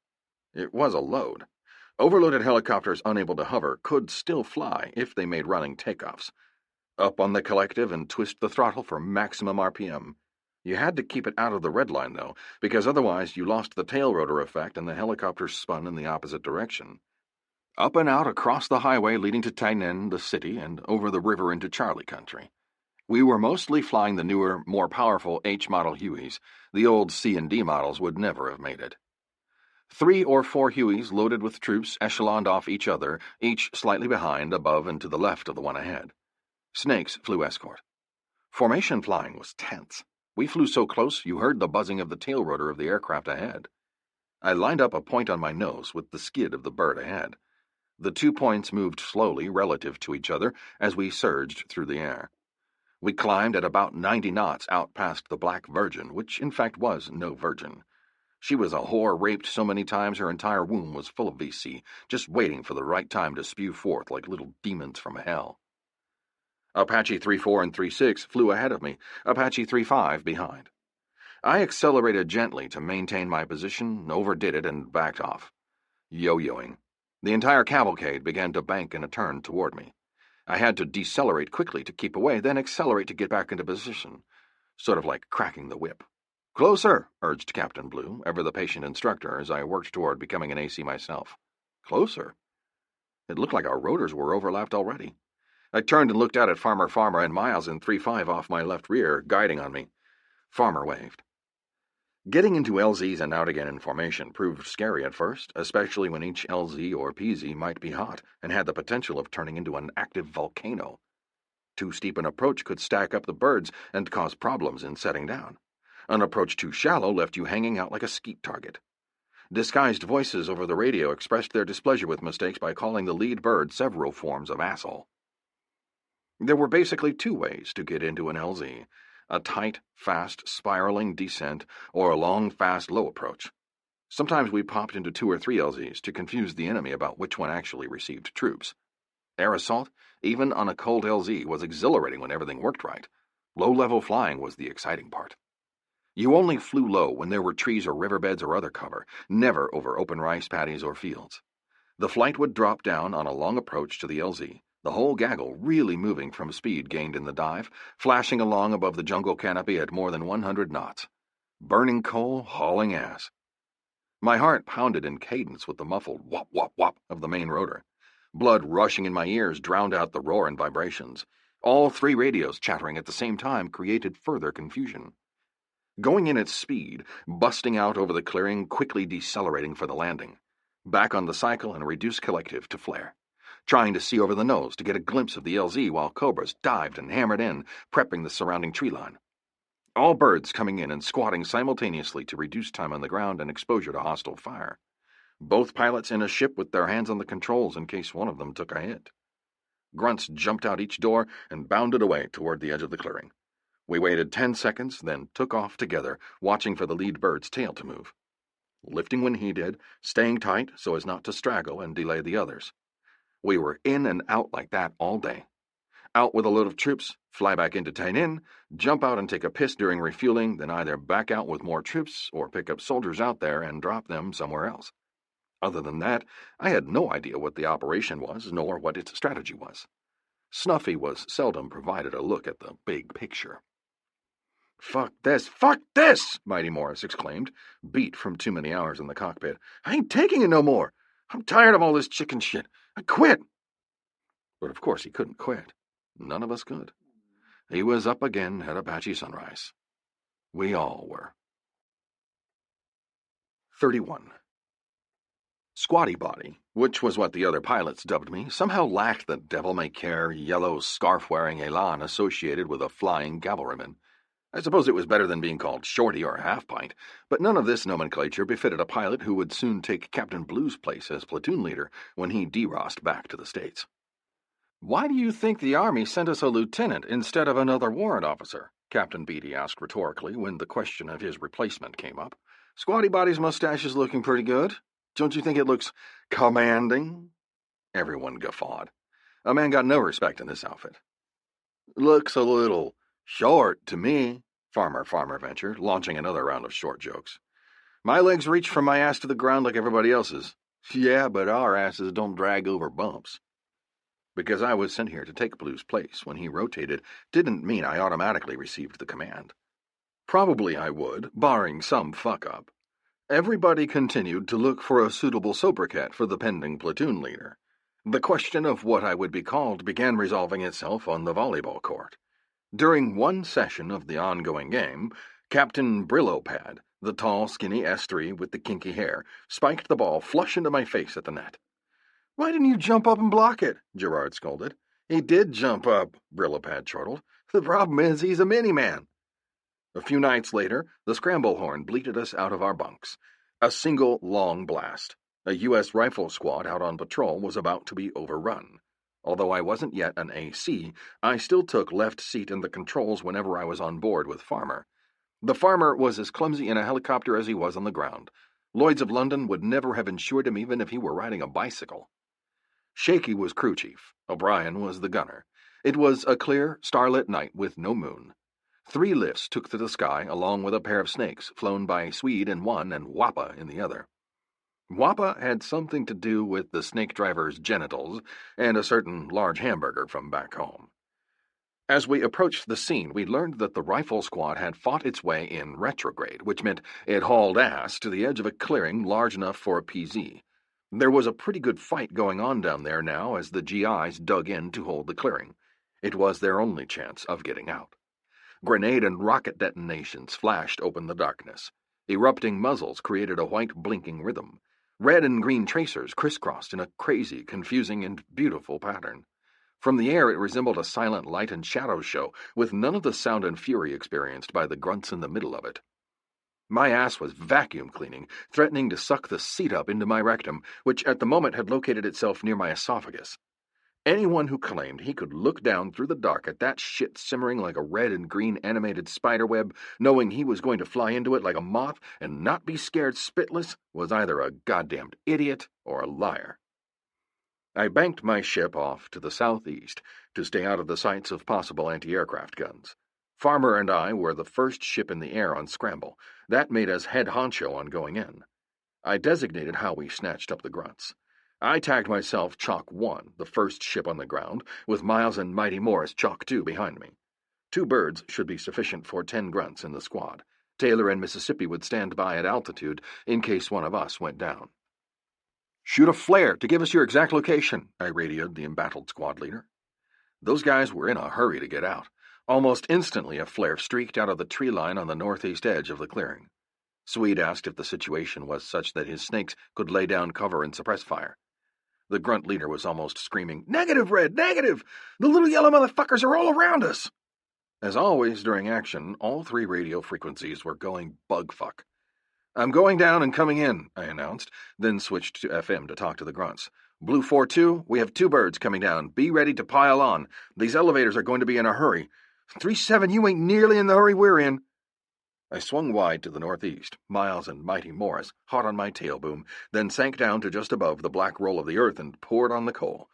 It was a load. Overloaded helicopters unable to hover could still fly if they made running takeoffs. Up on the collective and twist the throttle for maximum RPM. You had to keep it out of the red line, though, because otherwise you lost the tail rotor effect and the helicopter spun in the opposite direction. Up and out across the highway leading to Tainan, the city, and over the river into Charlie country. We were mostly flying the newer, more powerful H-model Hueys. The old C and D models would never have made it. 3 or 4 Hueys loaded with troops echeloned off each other, each slightly behind, above, and to the left of the one ahead. Snakes flew escort. Formation flying was tense. We flew so close you heard the buzzing of the tail rotor of the aircraft ahead. I lined up a point on my nose with the skid of the bird ahead. The 2 points moved slowly relative to each other as we surged through the air. We climbed at about 90 knots out past the Black Virgin, which in fact was no virgin. She was a whore raped so many times her entire womb was full of VC, just waiting for the right time to spew forth like little demons from hell. Apache 3-4 and 3-6 flew ahead of me, Apache 3-5 behind. I accelerated gently to maintain my position, overdid it, and backed off. Yo-yoing. The entire cavalcade began to bank in a turn toward me. I had to decelerate quickly to keep away, then accelerate to get back into position, sort of like cracking the whip. "Closer," urged Captain Blue, ever the patient instructor, as I worked toward becoming an AC myself. Closer? It looked like our rotors were overlapped already. I turned and looked out at Farmer and Miles in 3-5 off my left rear, guiding on me. Farmer waved. Getting into LZs and out again in formation proved scary at first, especially when each LZ or PZ might be hot and had the potential of turning into an active volcano. Too steep an approach could stack up the birds and cause problems in setting down. An approach too shallow left you hanging out like a skeet target. Disguised voices over the radio expressed their displeasure with mistakes by calling the lead bird several forms of asshole. There were basically 2 ways to get into an LZ, a tight, fast, spiraling descent or a long, fast, low approach. Sometimes we popped into 2 or 3 LZs to confuse the enemy about which one actually received troops. Air assault, even on a cold LZ, was exhilarating when everything worked right. Low-level flying was the exciting part. You only flew low when there were trees or riverbeds or other cover, never over open rice paddies or fields. The flight would drop down on a long approach to the LZ, the whole gaggle really moving from speed gained in the dive, flashing along above the jungle canopy at more than 100 knots. Burning coal, hauling ass. My heart pounded in cadence with the muffled whop, whop, whop of the main rotor. Blood rushing in my ears drowned out the roar and vibrations. All 3 radios chattering at the same time created further confusion. Going in at speed, busting out over the clearing, quickly decelerating for the landing. Back on the cycle and reduced collective to flare. Trying to see over the nose to get a glimpse of the LZ while Cobras dived and hammered in, prepping the surrounding tree line. All birds coming in and squatting simultaneously to reduce time on the ground and exposure to hostile fire. Both pilots in a ship with their hands on the controls in case one of them took a hit. Grunts jumped out each door and bounded away toward the edge of the clearing. We waited 10 seconds, then took off together, watching for the lead bird's tail to move. Lifting when he did, staying tight so as not to straggle and delay the others. We were in and out like that all day. Out with a load of troops, fly back into Tainan, jump out and take a piss during refueling, then either back out with more troops or pick up soldiers out there and drop them somewhere else. Other than that, I had no idea what the operation was, nor what its strategy was. Snuffy was seldom provided a look at the big picture. "Fuck this!" Mighty Morris exclaimed, beat from too many hours in the cockpit. "I ain't taking it no more. I'm tired of all this chicken shit. I quit." But of course he couldn't quit. None of us could. He was up again at Apache sunrise. We all were. 31. Squatty Body, which was what the other pilots dubbed me, somehow lacked the devil-may-care, yellow, scarf-wearing elan associated with a flying cavalryman. I suppose it was better than being called Shorty or Half-Pint, but none of this nomenclature befitted a pilot who would soon take Captain Blue's place as platoon leader when he derossed back to the States. "Why do you think the Army sent us a lieutenant instead of another warrant officer?" Captain Beatty asked rhetorically when the question of his replacement came up. "Squatty Body's mustache is looking pretty good. Don't you think it looks commanding?" Everyone guffawed. A man got no respect in this outfit. "Looks a little short to me," Farmer ventured, launching another round of short jokes. "My legs reach from my ass to the ground like everybody else's." "Yeah, but our asses don't drag over bumps." Because I was sent here to take Blue's place when he rotated didn't mean I automatically received the command. Probably I would, barring some fuck-up. Everybody continued to look for a suitable sobriquet for the pending platoon leader. The question of what I would be called began resolving itself on the volleyball court. During one session of the ongoing game, Captain Brillopad, the tall, skinny S3 with the kinky hair, spiked the ball flush into my face at the net. "Why didn't you jump up and block it?" Gerard scolded. "He did jump up," Brillopad chortled. "The problem is he's a mini-man." A few nights later, the scramble horn bleated us out of our bunks. A single long blast. A U.S. rifle squad out on patrol was about to be overrun. Although I wasn't yet an AC, I still took left seat in the controls whenever I was on board with Farmer. The Farmer was as clumsy in a helicopter as he was on the ground. Lloyd's of London would never have insured him even if he were riding a bicycle. Shaky was crew chief. O'Brien was the gunner. It was a clear, starlit night with no moon. 3 lifts took to the sky, along with a pair of snakes, flown by Swede in one and Wappa in the other. Wappa had something to do with the snake driver's genitals and a certain large hamburger from back home. As we approached the scene, we learned that the rifle squad had fought its way in retrograde, which meant it hauled ass to the edge of a clearing large enough for a PZ. There was a pretty good fight going on down there now as the GIs dug in to hold the clearing. It was their only chance of getting out. Grenade and rocket detonations flashed open the darkness. Erupting muzzles created a white blinking rhythm. Red and green tracers crisscrossed in a crazy, confusing, and beautiful pattern. From the air it resembled a silent light and shadow show, with none of the sound and fury experienced by the grunts in the middle of it. My ass was vacuum cleaning, threatening to suck the seat up into my rectum, which at the moment had located itself near my esophagus. Anyone who claimed he could look down through the dark at that shit simmering like a red and green animated spiderweb, knowing he was going to fly into it like a moth and not be scared spitless, was either a goddamned idiot or a liar. I banked my ship off to the southeast to stay out of the sights of possible anti-aircraft guns. Farmer and I were the first ship in the air on scramble. That made us head honcho on going in. I designated how we snatched up the grunts. I tagged myself Chalk 1, the first ship on the ground, with Miles and Mighty Morris Chalk 2 behind me. 2 birds should be sufficient for 10 grunts in the squad. Taylor and Mississippi would stand by at altitude in case one of us went down. "Shoot a flare to give us your exact location," I radioed the embattled squad leader. Those guys were in a hurry to get out. Almost instantly a flare streaked out of the tree line on the northeast edge of the clearing. Swede asked if the situation was such that his snakes could lay down cover and suppress fire. The grunt leader was almost screaming, "Negative, Red, negative! The little yellow motherfuckers are all around us!" As always during action, all 3 radio frequencies were going bugfuck. "I'm going down and coming in," I announced, then switched to FM to talk to the grunts. "Blue 4-2, we have 2 birds coming down. Be ready to pile on. These elevators are going to be in a hurry. 3-7, you ain't nearly in the hurry we're in." I swung wide to the northeast, Miles and Mighty Morris hot on my tail boom, then sank down to just above the black roll of the earth and poured on the coal.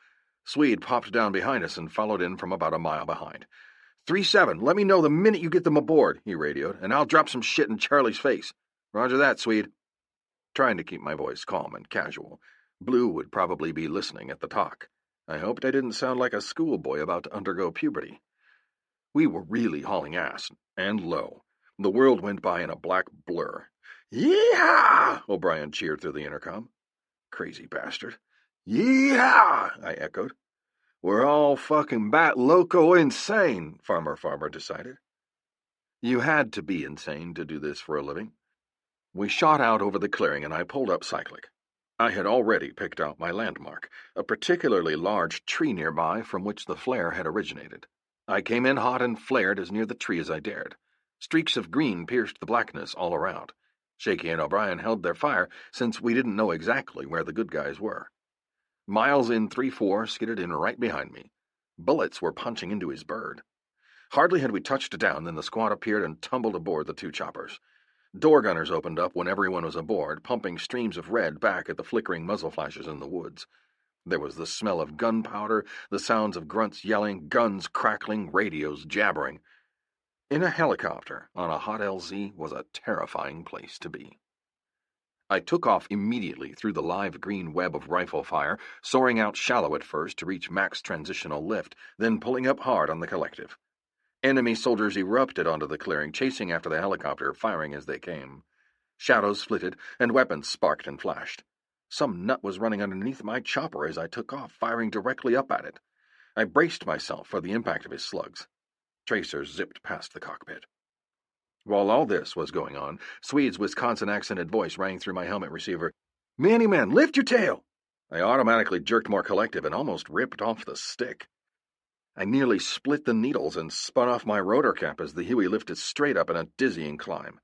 Swede popped down behind us and followed in from about a mile behind. 3-7, let me know the minute you get them aboard," he radioed, "and I'll drop some shit in Charlie's face." "Roger that, Swede." Trying to keep my voice calm and casual. Blue would probably be listening at the talk. I hoped I didn't sound like a schoolboy about to undergo puberty. We were really hauling ass, and low. The world went by in a black blur. "Yee-haw!" O'Brien cheered through the intercom. Crazy bastard. "Yee-haw!" I echoed. "We're all fucking bat loco insane," Farmer decided. You had to be insane to do this for a living. We shot out over the clearing and I pulled up cyclic. I had already picked out my landmark, a particularly large tree nearby from which the flare had originated. I came in hot and flared as near the tree as I dared. Streaks of green pierced the blackness all around. Shaky and O'Brien held their fire since we didn't know exactly where the good guys were. Miles in 3-4 skidded in right behind me. Bullets were punching into his bird. Hardly had we touched down than the squad appeared and tumbled aboard the 2 choppers. Door gunners opened up when everyone was aboard, pumping streams of red back at the flickering muzzle flashes in the woods. There was the smell of gunpowder, the sounds of grunts yelling, guns crackling, radios jabbering. In a helicopter on a hot LZ was a terrifying place to be. I took off immediately through the live green web of rifle fire, soaring out shallow at first to reach max transitional lift, then pulling up hard on the collective. Enemy soldiers erupted onto the clearing, chasing after the helicopter, firing as they came. Shadows flitted, and weapons sparked and flashed. Some nut was running underneath my chopper as I took off, firing directly up at it. I braced myself for the impact of his slugs. Tracers zipped past the cockpit. While all this was going on, Swede's Wisconsin-accented voice rang through my helmet receiver. "Mini-Man, lift your tail!" I automatically jerked more collective and almost ripped off the stick. I nearly split the needles and spun off my rotor cap as the Huey lifted straight up in a dizzying climb.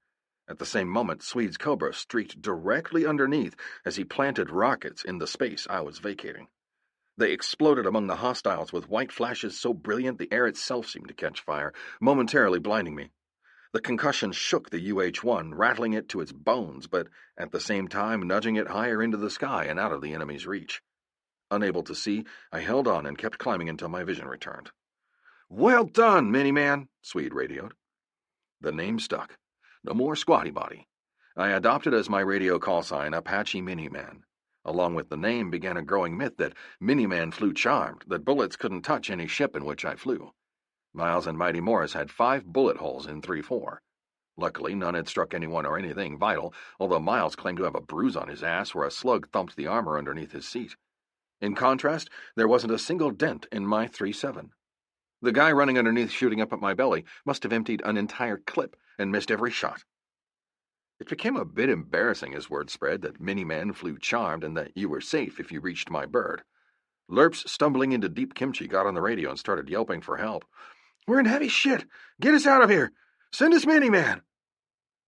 At the same moment, Swede's Cobra streaked directly underneath as he planted rockets in the space I was vacating. They exploded among the hostiles with white flashes so brilliant the air itself seemed to catch fire, momentarily blinding me. The concussion shook the UH-1, rattling it to its bones, but at the same time nudging it higher into the sky and out of the enemy's reach. Unable to see, I held on and kept climbing until my vision returned. "Well done, Mini-Man," Swede radioed. The name stuck. No more Squatty Body. I adopted as my radio call sign Apache Mini-Man. Along with the name began a growing myth that Mini-Man flew charmed, that bullets couldn't touch any ship in which I flew. Miles and Mighty Morris had 5 bullet holes in 3-4. Luckily, none had struck anyone or anything vital, although Miles claimed to have a bruise on his ass where a slug thumped the armor underneath his seat. In contrast, there wasn't a single dent in my 3-7. The guy running underneath shooting up at my belly must have emptied an entire clip and missed every shot. It became a bit embarrassing as word spread that Mini-Man flew charmed and that you were safe if you reached my bird. Lerps, stumbling into deep kimchi, got on the radio and started yelping for help. "We're in heavy shit! Get us out of here! Send us Mini-Man!"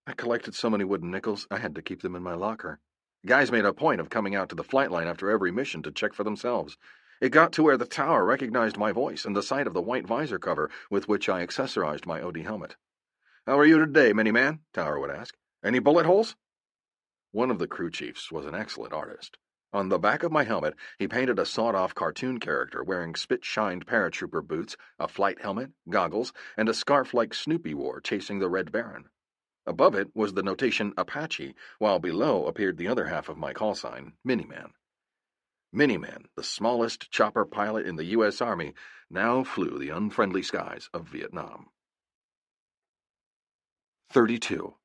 I collected so many wooden nickels, I had to keep them in my locker. Guys made a point of coming out to the flight line after every mission to check for themselves. It got to where the tower recognized my voice and the sight of the white visor cover with which I accessorized my OD helmet. "How are you today, Mini-Man?" Tower would ask. "Any bullet holes?" One of the crew chiefs was an excellent artist. On the back of my helmet, he painted a sawed-off cartoon character wearing spit-shined paratrooper boots, a flight helmet, goggles, and a scarf like Snoopy wore chasing the Red Baron. Above it was the notation Apache, while below appeared the other half of my call sign, Mini-Man. Mini-Man, the smallest chopper pilot in the U.S. Army, now flew the unfriendly skies of Vietnam. 32.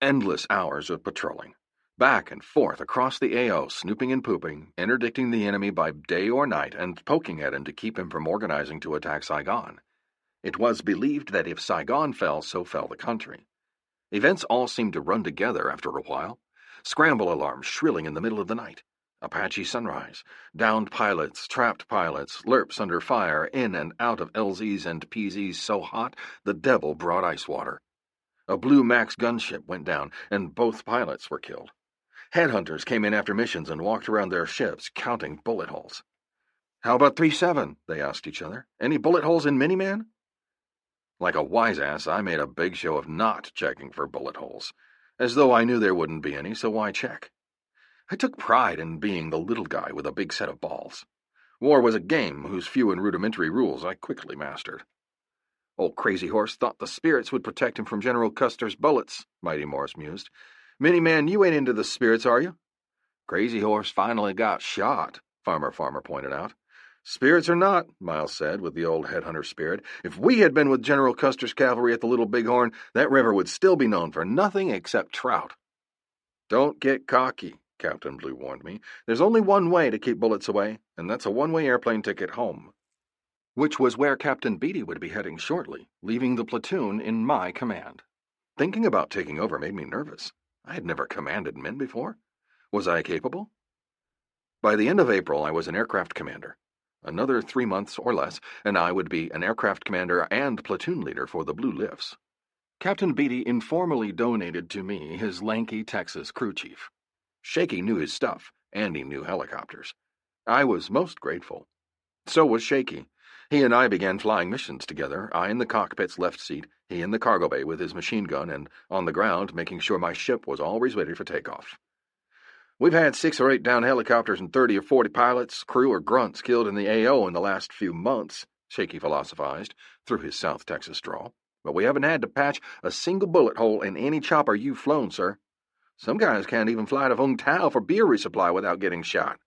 Endless hours of patrolling. Back and forth across the AO, snooping and pooping, interdicting the enemy by day or night, and poking at him to keep him from organizing to attack Saigon. It was believed that if Saigon fell, so fell the country. Events all seemed to run together after a while. Scramble alarms shrilling in the middle of the night. Apache sunrise. Downed pilots, trapped pilots, lerps under fire, in and out of LZs and PZs so hot the devil brought ice water. A blue Max gunship went down, and both pilots were killed. Headhunters came in after missions and walked around their ships, counting bullet holes. "How about 3-7?" they asked each other. "Any bullet holes in Mini-Man?" Like a wise ass, I made a big show of not checking for bullet holes, as though I knew there wouldn't be any, so why check? I took pride in being the little guy with a big set of balls. War was a game whose few and rudimentary rules I quickly mastered. Old Crazy Horse thought the spirits would protect him from General Custer's bullets, Mighty Morris mused. "Mini-Man, you ain't into the spirits, are you?" "Crazy Horse finally got shot," Farmer pointed out. "Spirits or not," Miles said with the old headhunter spirit, "if we had been with General Custer's cavalry at the Little Bighorn, that river would still be known for nothing except trout." "Don't get cocky," Captain Blue warned me. "There's only one way to keep bullets away, and that's a one-way airplane ticket home." Which was where Captain Beatty would be heading shortly, leaving the platoon in my command. Thinking about taking over made me nervous. I had never commanded men before. Was I capable? By the end of April, I was an aircraft commander. Another 3 months or less, and I would be an aircraft commander and platoon leader for the Blue Lifts. Captain Beatty informally donated to me his lanky Texas crew chief. Shaky knew his stuff, and he knew helicopters. I was most grateful. So was Shaky. He and I began flying missions together, I in the cockpit's left seat, he in the cargo bay with his machine gun, and on the ground making sure my ship was always ready for takeoff. "We've had 6 or 8 down helicopters and 30 or 40 pilots, crew, or grunts killed in the AO in the last few months," Shaky philosophized through his South Texas drawl. "But we haven't had to patch a single bullet hole in any chopper you've flown, sir. Some guys can't even fly to Vung Tau for beer resupply without getting shot."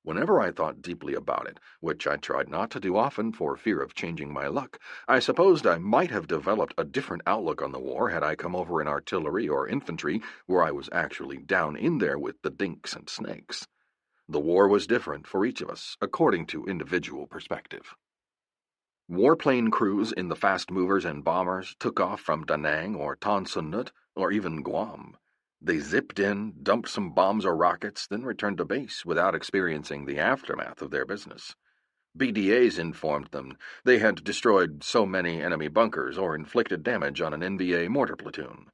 Whenever I thought deeply about it, which I tried not to do often for fear of changing my luck, I supposed I might have developed a different outlook on the war had I come over in artillery or infantry, where I was actually down in there with the dinks and snakes. The war was different for each of us, according to individual perspective. Warplane crews in the fast movers and bombers took off from Da Nang or Tan Son Nhut or even Guam. They zipped in, dumped some bombs or rockets, then returned to base without experiencing the aftermath of their business. BDAs informed them they had destroyed so many enemy bunkers or inflicted damage on an NVA mortar platoon.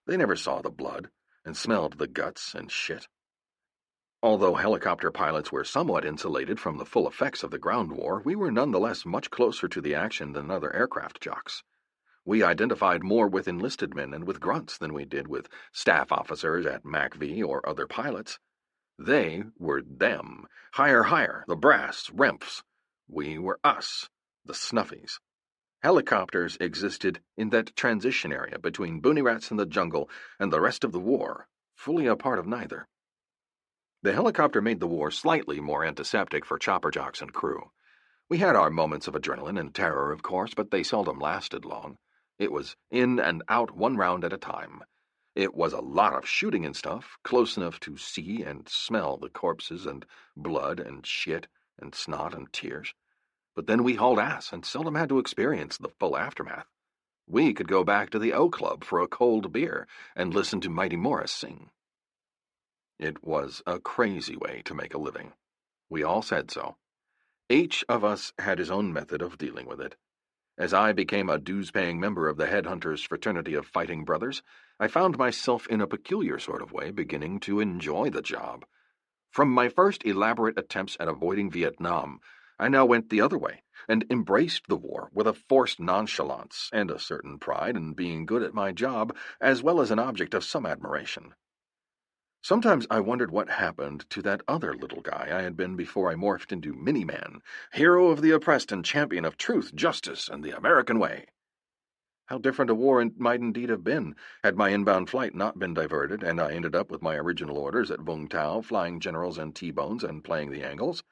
They never saw the blood and smelled the guts and shit. Although helicopter pilots were somewhat insulated from the full effects of the ground war, we were nonetheless much closer to the action than other aircraft jocks. We identified more with enlisted men and with grunts than we did with staff officers at MACV or other pilots. They were them, higher, the brass, remps. We were us, the snuffies. Helicopters existed in that transition area between Boonie Rats in the jungle and the rest of the war, fully a part of neither. The helicopter made the war slightly more antiseptic for chopper jocks and crew. We had our moments of adrenaline and terror, of course, but they seldom lasted long. It was in and out one round at a time. It was a lot of shooting and stuff, close enough to see and smell the corpses and blood and shit and snot and tears. But then we hauled ass and seldom had to experience the full aftermath. We could go back to the O Club for a cold beer and listen to Mighty Morris sing. It was a crazy way to make a living. We all said so. Each of us had his own method of dealing with it. As I became a dues-paying member of the Headhunters' Fraternity of Fighting Brothers, I found myself in a peculiar sort of way beginning to enjoy the job. From my first elaborate attempts at avoiding Vietnam, I now went the other way and embraced the war with a forced nonchalance and a certain pride in being good at my job, as well as an object of some admiration. Sometimes I wondered what happened to that other little guy I had been before I morphed into Mini-Man, hero of the oppressed and champion of truth, justice, and the American way. How different a war might indeed have been had my inbound flight not been diverted and I ended up with my original orders at Vung Tau, flying generals and T-bones and playing the angles.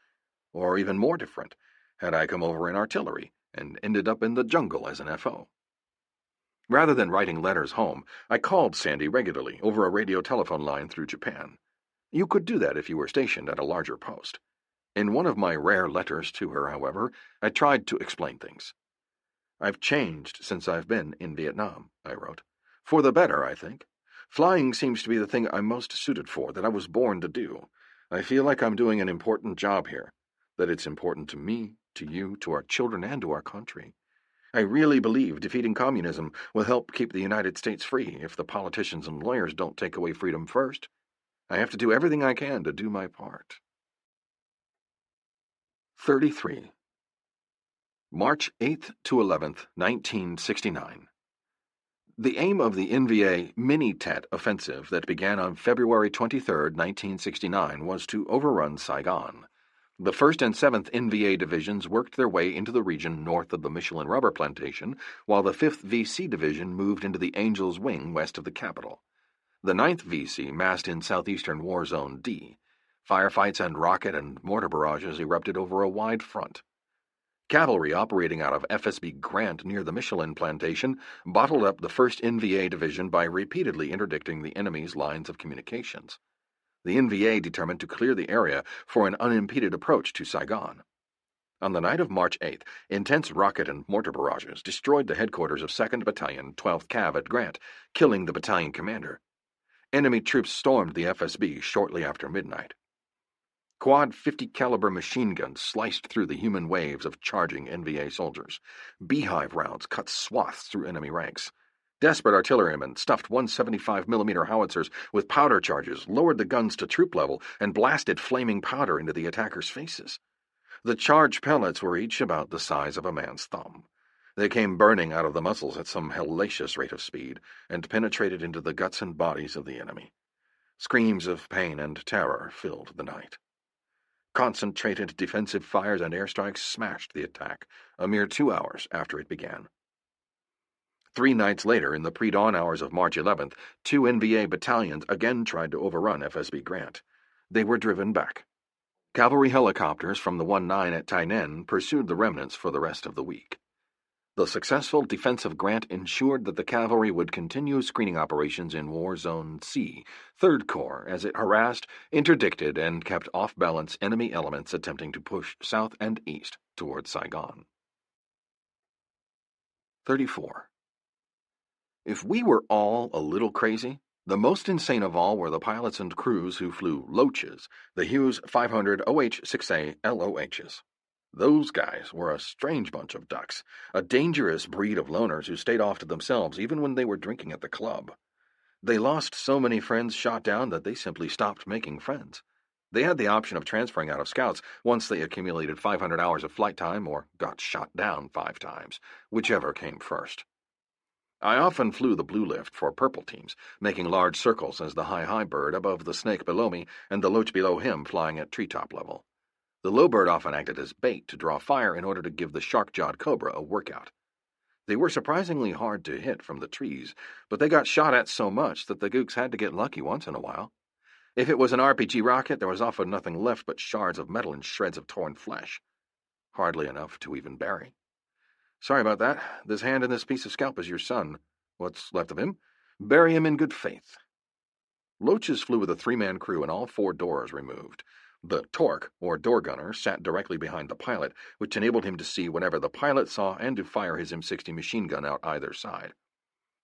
Or even more different had I come over in artillery and ended up in the jungle as an FO. Rather than writing letters home, I called Sandy regularly over a radio telephone line through Japan. You could do that if you were stationed at a larger post. In one of my rare letters to her, however, I tried to explain things. "I've changed since I've been in Vietnam," I wrote. "For the better, I think. Flying seems to be the thing I'm most suited for, that I was born to do. I feel like I'm doing an important job here, that it's important to me, to you, to our children, and to our country. I really believe defeating communism will help keep the United States free if the politicians and lawyers don't take away freedom first. I have to do everything I can to do my part." 33. March 8th to 11th, 1969. The aim of the NVA Mini-Tet offensive that began on February 23, 1969, was to overrun Saigon. The 1st and 7th NVA divisions worked their way into the region north of the Michelin rubber plantation, while the 5th VC division moved into the Angels Wing west of the capital. The 9th VC massed in southeastern War Zone D. Firefights and rocket and mortar barrages erupted over a wide front. Cavalry operating out of FSB Grant near the Michelin plantation bottled up the 1st NVA division by repeatedly interdicting the enemy's lines of communications. The NVA determined to clear the area for an unimpeded approach to Saigon. On the night of March 8th, intense rocket and mortar barrages destroyed the headquarters of 2nd Battalion, 12th Cav at Grant, killing the battalion commander. Enemy troops stormed the FSB shortly after midnight. Quad 50 caliber machine guns sliced through the human waves of charging NVA soldiers. Beehive rounds cut swaths through enemy ranks. Desperate artillerymen stuffed 175mm howitzers with powder charges, lowered the guns to troop level, and blasted flaming powder into the attackers' faces. The charged pellets were each about the size of a man's thumb. They came burning out of the muscles at some hellacious rate of speed, and penetrated into the guts and bodies of the enemy. Screams of pain and terror filled the night. Concentrated defensive fires and airstrikes smashed the attack, a mere 2 hours after it began. 3 nights later, in the pre-dawn hours of March 11th, 2 NVA battalions again tried to overrun FSB Grant. They were driven back. Cavalry helicopters from the 1-9 at Tainan pursued the remnants for the rest of the week. The successful defensive grant ensured that the cavalry would continue screening operations in War Zone C, 3rd Corps, as it harassed, interdicted, and kept off-balance enemy elements attempting to push south and east toward Saigon. 34. If we were all a little crazy, the most insane of all were the pilots and crews who flew Loaches, the Hughes 500 OH-6A LOHs. Those guys were a strange bunch of ducks, a dangerous breed of loners who stayed off to themselves even when they were drinking at the club. They lost so many friends shot down that they simply stopped making friends. They had the option of transferring out of scouts once they accumulated 500 hours of flight time or got shot down 5 times, whichever came first. I often flew the blue lift for purple teams, making large circles as the high bird above the snake below me and the loach below him flying at treetop level. The low bird often acted as bait to draw fire in order to give the shark-jawed cobra a workout. They were surprisingly hard to hit from the trees, but they got shot at so much that the gooks had to get lucky once in a while. If it was an RPG rocket, there was often nothing left but shards of metal and shreds of torn flesh. Hardly enough to even bury. Sorry about that. This hand and this piece of scalp is your son. What's left of him? Bury him in good faith. Loaches flew with a 3-man crew and all 4 doors removed. The torque, or door gunner, sat directly behind the pilot, which enabled him to see whatever the pilot saw and to fire his M60 machine gun out either side.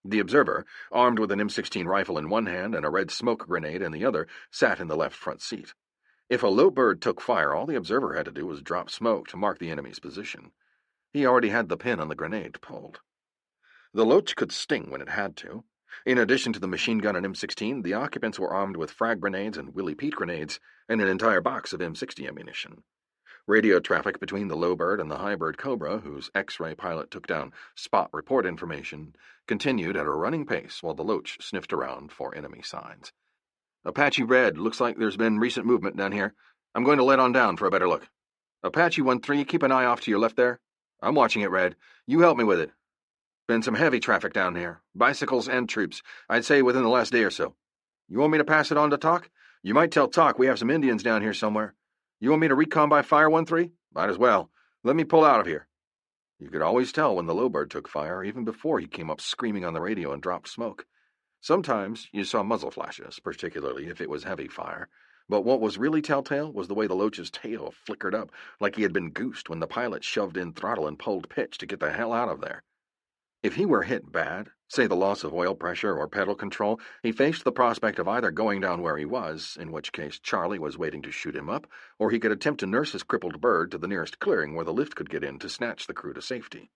The observer, armed with an M16 rifle in one hand and a red smoke grenade in the other, sat in the left front seat. If a low bird took fire, all the observer had to do was drop smoke to mark the enemy's position. He already had the pin on the grenade pulled. The loach could sting when it had to. In addition to the machine gun and M16, the occupants were armed with frag grenades and Willie Pete grenades and an entire box of M60 ammunition. Radio traffic between the low bird and the high bird Cobra, whose X-ray pilot took down spot report information, continued at a running pace while the loach sniffed around for enemy signs. Apache Red, looks like there's been recent movement down here. I'm going to let on down for a better look. Apache 1-3, keep an eye off to your left there. I'm watching it, Red. You help me with it. Been some heavy traffic down here. Bicycles and troops. I'd say within the last day or so. You want me to pass it on to Talk? You might tell Talk we have some Indians down here somewhere. You want me to recon by fire 1-3? Might as well. Let me pull out of here. You could always tell when the low bird took fire, even before he came up screaming on the radio and dropped smoke. Sometimes you saw muzzle flashes, particularly if it was heavy fire. But what was really telltale was the way the loach's tail flickered up, like he had been goosed when the pilot shoved in throttle and pulled pitch to get the hell out of there. If he were hit bad, say the loss of oil pressure or pedal control, he faced the prospect of either going down where he was, in which case Charlie was waiting to shoot him up, or he could attempt to nurse his crippled bird to the nearest clearing where the lift could get in to snatch the crew to safety.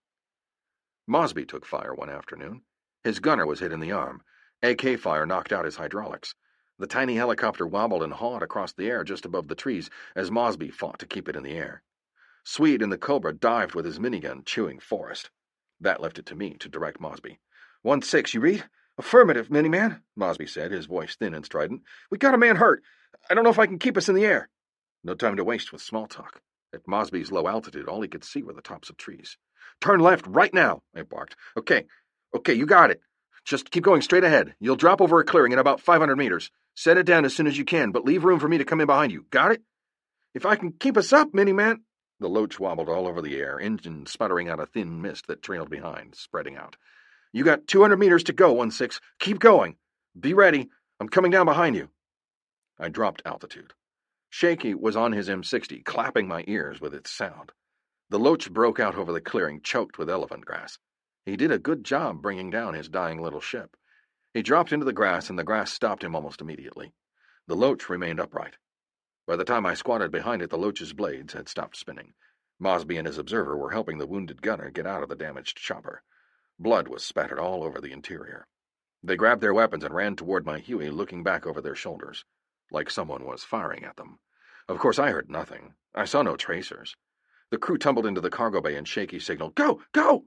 Mosby took fire one afternoon. His gunner was hit in the arm. AK fire knocked out his hydraulics. The tiny helicopter wobbled and hawed across the air just above the trees as Mosby fought to keep it in the air. Swede in the Cobra dived with his minigun, chewing forest. That left it to me to direct Mosby. 1-6, you read? Affirmative, Miniman, Mosby said, his voice thin and strident. We got a man hurt. I don't know if I can keep us in the air. No time to waste with small talk. At Mosby's low altitude, all he could see were the tops of trees. Turn left right now, I barked. Okay, you got it. Just keep going straight ahead. You'll drop over a clearing in about 500 meters. Set it down as soon as you can, but leave room for me to come in behind you. Got it? If I can keep us up, Miniman. The loach wobbled all over the air, engine sputtering out a thin mist that trailed behind, spreading out. You got 200 meters to go, 1-6. Keep going. Be ready. I'm coming down behind you. I dropped altitude. Shaky was on his M60, clapping my ears with its sound. The loach broke out over the clearing, choked with elephant grass. He did a good job bringing down his dying little ship. He dropped into the grass, and the grass stopped him almost immediately. The loach remained upright. By the time I squatted behind it, the loach's blades had stopped spinning. Mosby and his observer were helping the wounded gunner get out of the damaged chopper. Blood was spattered all over the interior. They grabbed their weapons and ran toward my Huey, looking back over their shoulders, like someone was firing at them. Of course, I heard nothing. I saw no tracers. The crew tumbled into the cargo bay and Shaky signaled, Go! Go!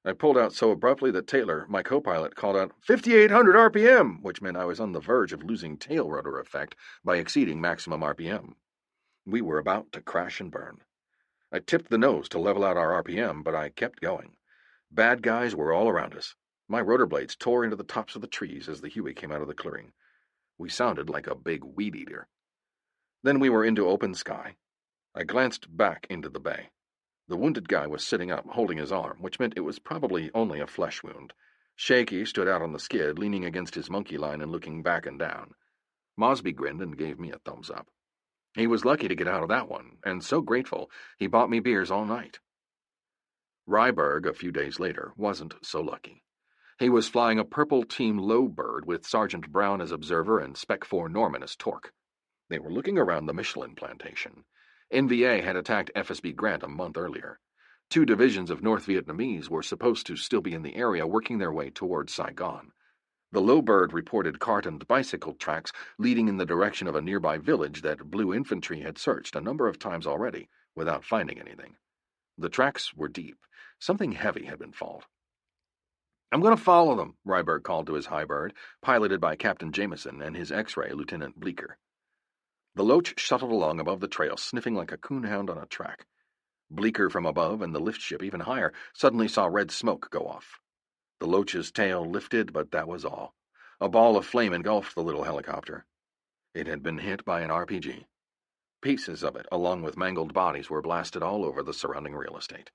I pulled out so abruptly that Taylor, my co-pilot, called out 5,800 RPM, which meant I was on the verge of losing tail rotor effect by exceeding maximum RPM. We were about to crash and burn. I tipped the nose to level out our RPM, but I kept going. Bad guys were all around us. My rotor blades tore into the tops of the trees as the Huey came out of the clearing. We sounded like a big weed eater. Then we were into open sky. I glanced back into the bay. The wounded guy was sitting up, holding his arm, which meant it was probably only a flesh wound. Shaky stood out on the skid, leaning against his monkey line and looking back and down. Mosby grinned and gave me a thumbs up. He was lucky to get out of that one, and so grateful he bought me beers all night. Ryberg, a few days later, wasn't so lucky. He was flying a purple Team Low Bird with Sergeant Brown as observer and Spec 4 Norman as torque. They were looking around the Michelin plantation. NVA had attacked FSB Grant a month earlier. 2 divisions of North Vietnamese were supposed to still be in the area working their way towards Saigon. The Low Bird reported cart and bicycle tracks leading in the direction of a nearby village that Blue Infantry had searched a number of times already without finding anything. The tracks were deep. Something heavy had been fouled. "I'm going to follow them," Ryberg called to his high bird, piloted by Captain Jameson and his X-ray Lieutenant Bleecker. The Loach shuttled along above the trail, sniffing like a coonhound on a track. Bleecker from above and the lift ship even higher suddenly saw red smoke go off. The Loach's tail lifted, but that was all. A ball of flame engulfed the little helicopter. It had been hit by an RPG. Pieces of it, along with mangled bodies, were blasted all over the surrounding real estate.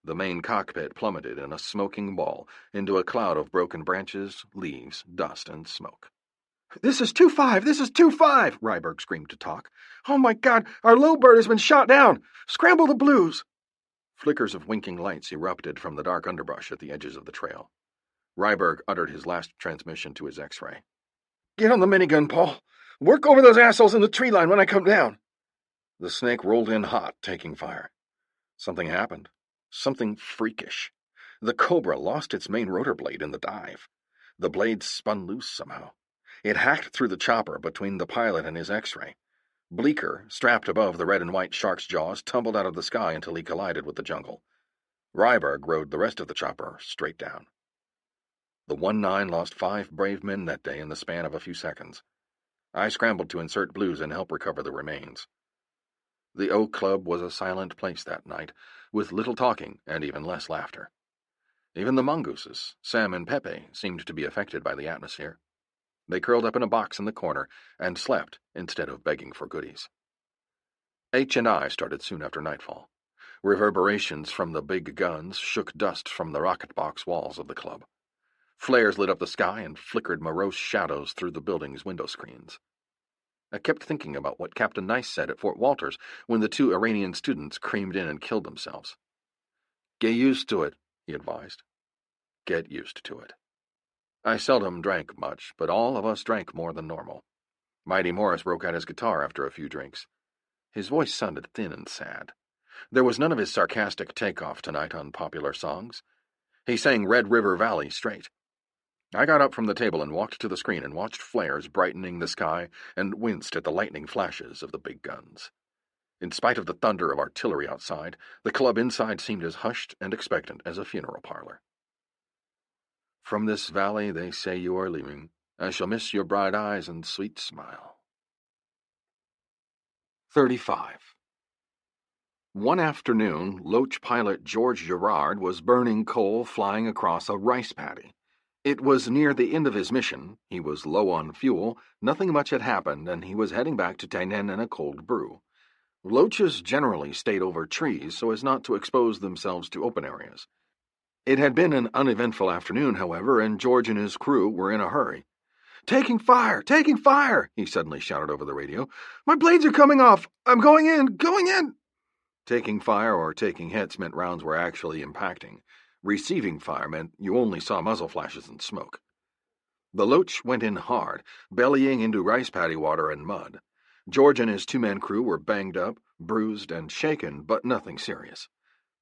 The main cockpit plummeted in a smoking ball into a cloud of broken branches, leaves, dust, and smoke. "This is 2-5! This is 2-5!" Ryberg screamed to Talk. "Oh my God! Our Low Bird has been shot down! Scramble the Blues!" Flickers of winking lights erupted from the dark underbrush at the edges of the trail. Ryberg uttered his last transmission to his X-ray. "Get on the minigun, Paul. Work over those assholes in the tree line when I come down." The Snake rolled in hot, taking fire. Something happened. Something freakish. The Cobra lost its main rotor blade in the dive. The blade spun loose somehow. It hacked through the chopper between the pilot and his X-ray. Bleecker, strapped above the red and white shark's jaws, tumbled out of the sky until he collided with the jungle. Ryberg rode the rest of the chopper straight down. The 1-9 lost 5 brave men that day in the span of a few seconds. I scrambled to insert Blues and help recover the remains. The Oak Club was a silent place that night, with little talking and even less laughter. Even the mongooses, Sam and Pepe, seemed to be affected by the atmosphere. They curled up in a box in the corner and slept instead of begging for goodies. H&I started soon after nightfall. Reverberations from the big guns shook dust from the rocket box walls of the club. Flares lit up the sky and flickered morose shadows through the building's window screens. I kept thinking about what Captain Nice said at Fort Walters when the 2 Iranian students creamed in and killed themselves. "Get used to it," he advised. Get used to it. I seldom drank much, but all of us drank more than normal. Mighty Morris broke out his guitar after a few drinks. His voice sounded thin and sad. There was none of his sarcastic takeoff tonight on popular songs. He sang Red River Valley straight. I got up from the table and walked to the screen and watched flares brightening the sky and winced at the lightning flashes of the big guns. In spite of the thunder of artillery outside, the club inside seemed as hushed and expectant as a funeral parlor. "From this valley they say you are leaving. I shall miss your bright eyes and sweet smile." 35. One afternoon, Loach pilot George Gerard was burning coal flying across a rice paddy. It was near the end of his mission, he was low on fuel, nothing much had happened, and he was heading back to Tainan and a cold brew. Loaches generally stayed over trees so as not to expose themselves to open areas. It had been an uneventful afternoon, however, and George and his crew were in a hurry. Taking fire! Taking fire!" he suddenly shouted over the radio. "My blades are coming off! I'm going in! Going in!" Taking fire or taking hits meant rounds were actually impacting. Receiving fire meant you only saw muzzle flashes and smoke. The Loach went in hard, bellying into rice paddy water and mud. George and his 2-man crew were banged up, bruised, and shaken, but nothing serious.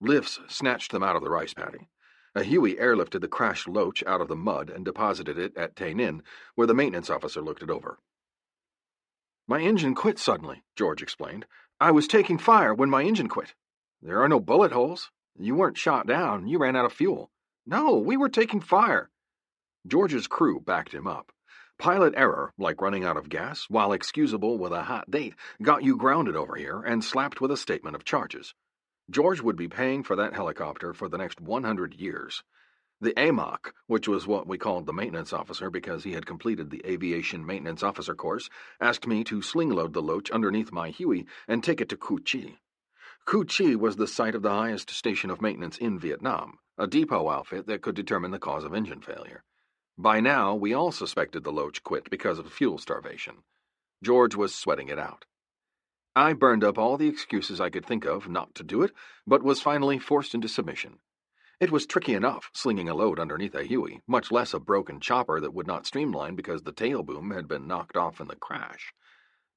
Lifts snatched them out of the rice paddy. A Huey airlifted the crashed Loach out of the mud and deposited it at Tainan, where the maintenance officer looked it over. "My engine quit suddenly," George explained. "I was taking fire when my engine quit. There are no bullet holes. You weren't shot down. You ran out of fuel." "No, we were taking fire." George's crew backed him up. Pilot error, like running out of gas, while excusable with a hot date, got you grounded over here and slapped with a statement of charges. George would be paying for that helicopter for the next 100 years. The AMOC, which was what we called the maintenance officer because he had completed the aviation maintenance officer course, asked me to sling load the Loach underneath my Huey and take it to Cu Chi. Cu Chi was the site of the highest station of maintenance in Vietnam, a depot outfit that could determine the cause of engine failure. By now, we all suspected the Loach quit because of fuel starvation. George was sweating it out. I burned up all the excuses I could think of not to do it, but was finally forced into submission. It was tricky enough slinging a load underneath a Huey, much less a broken chopper that would not streamline because the tail boom had been knocked off in the crash.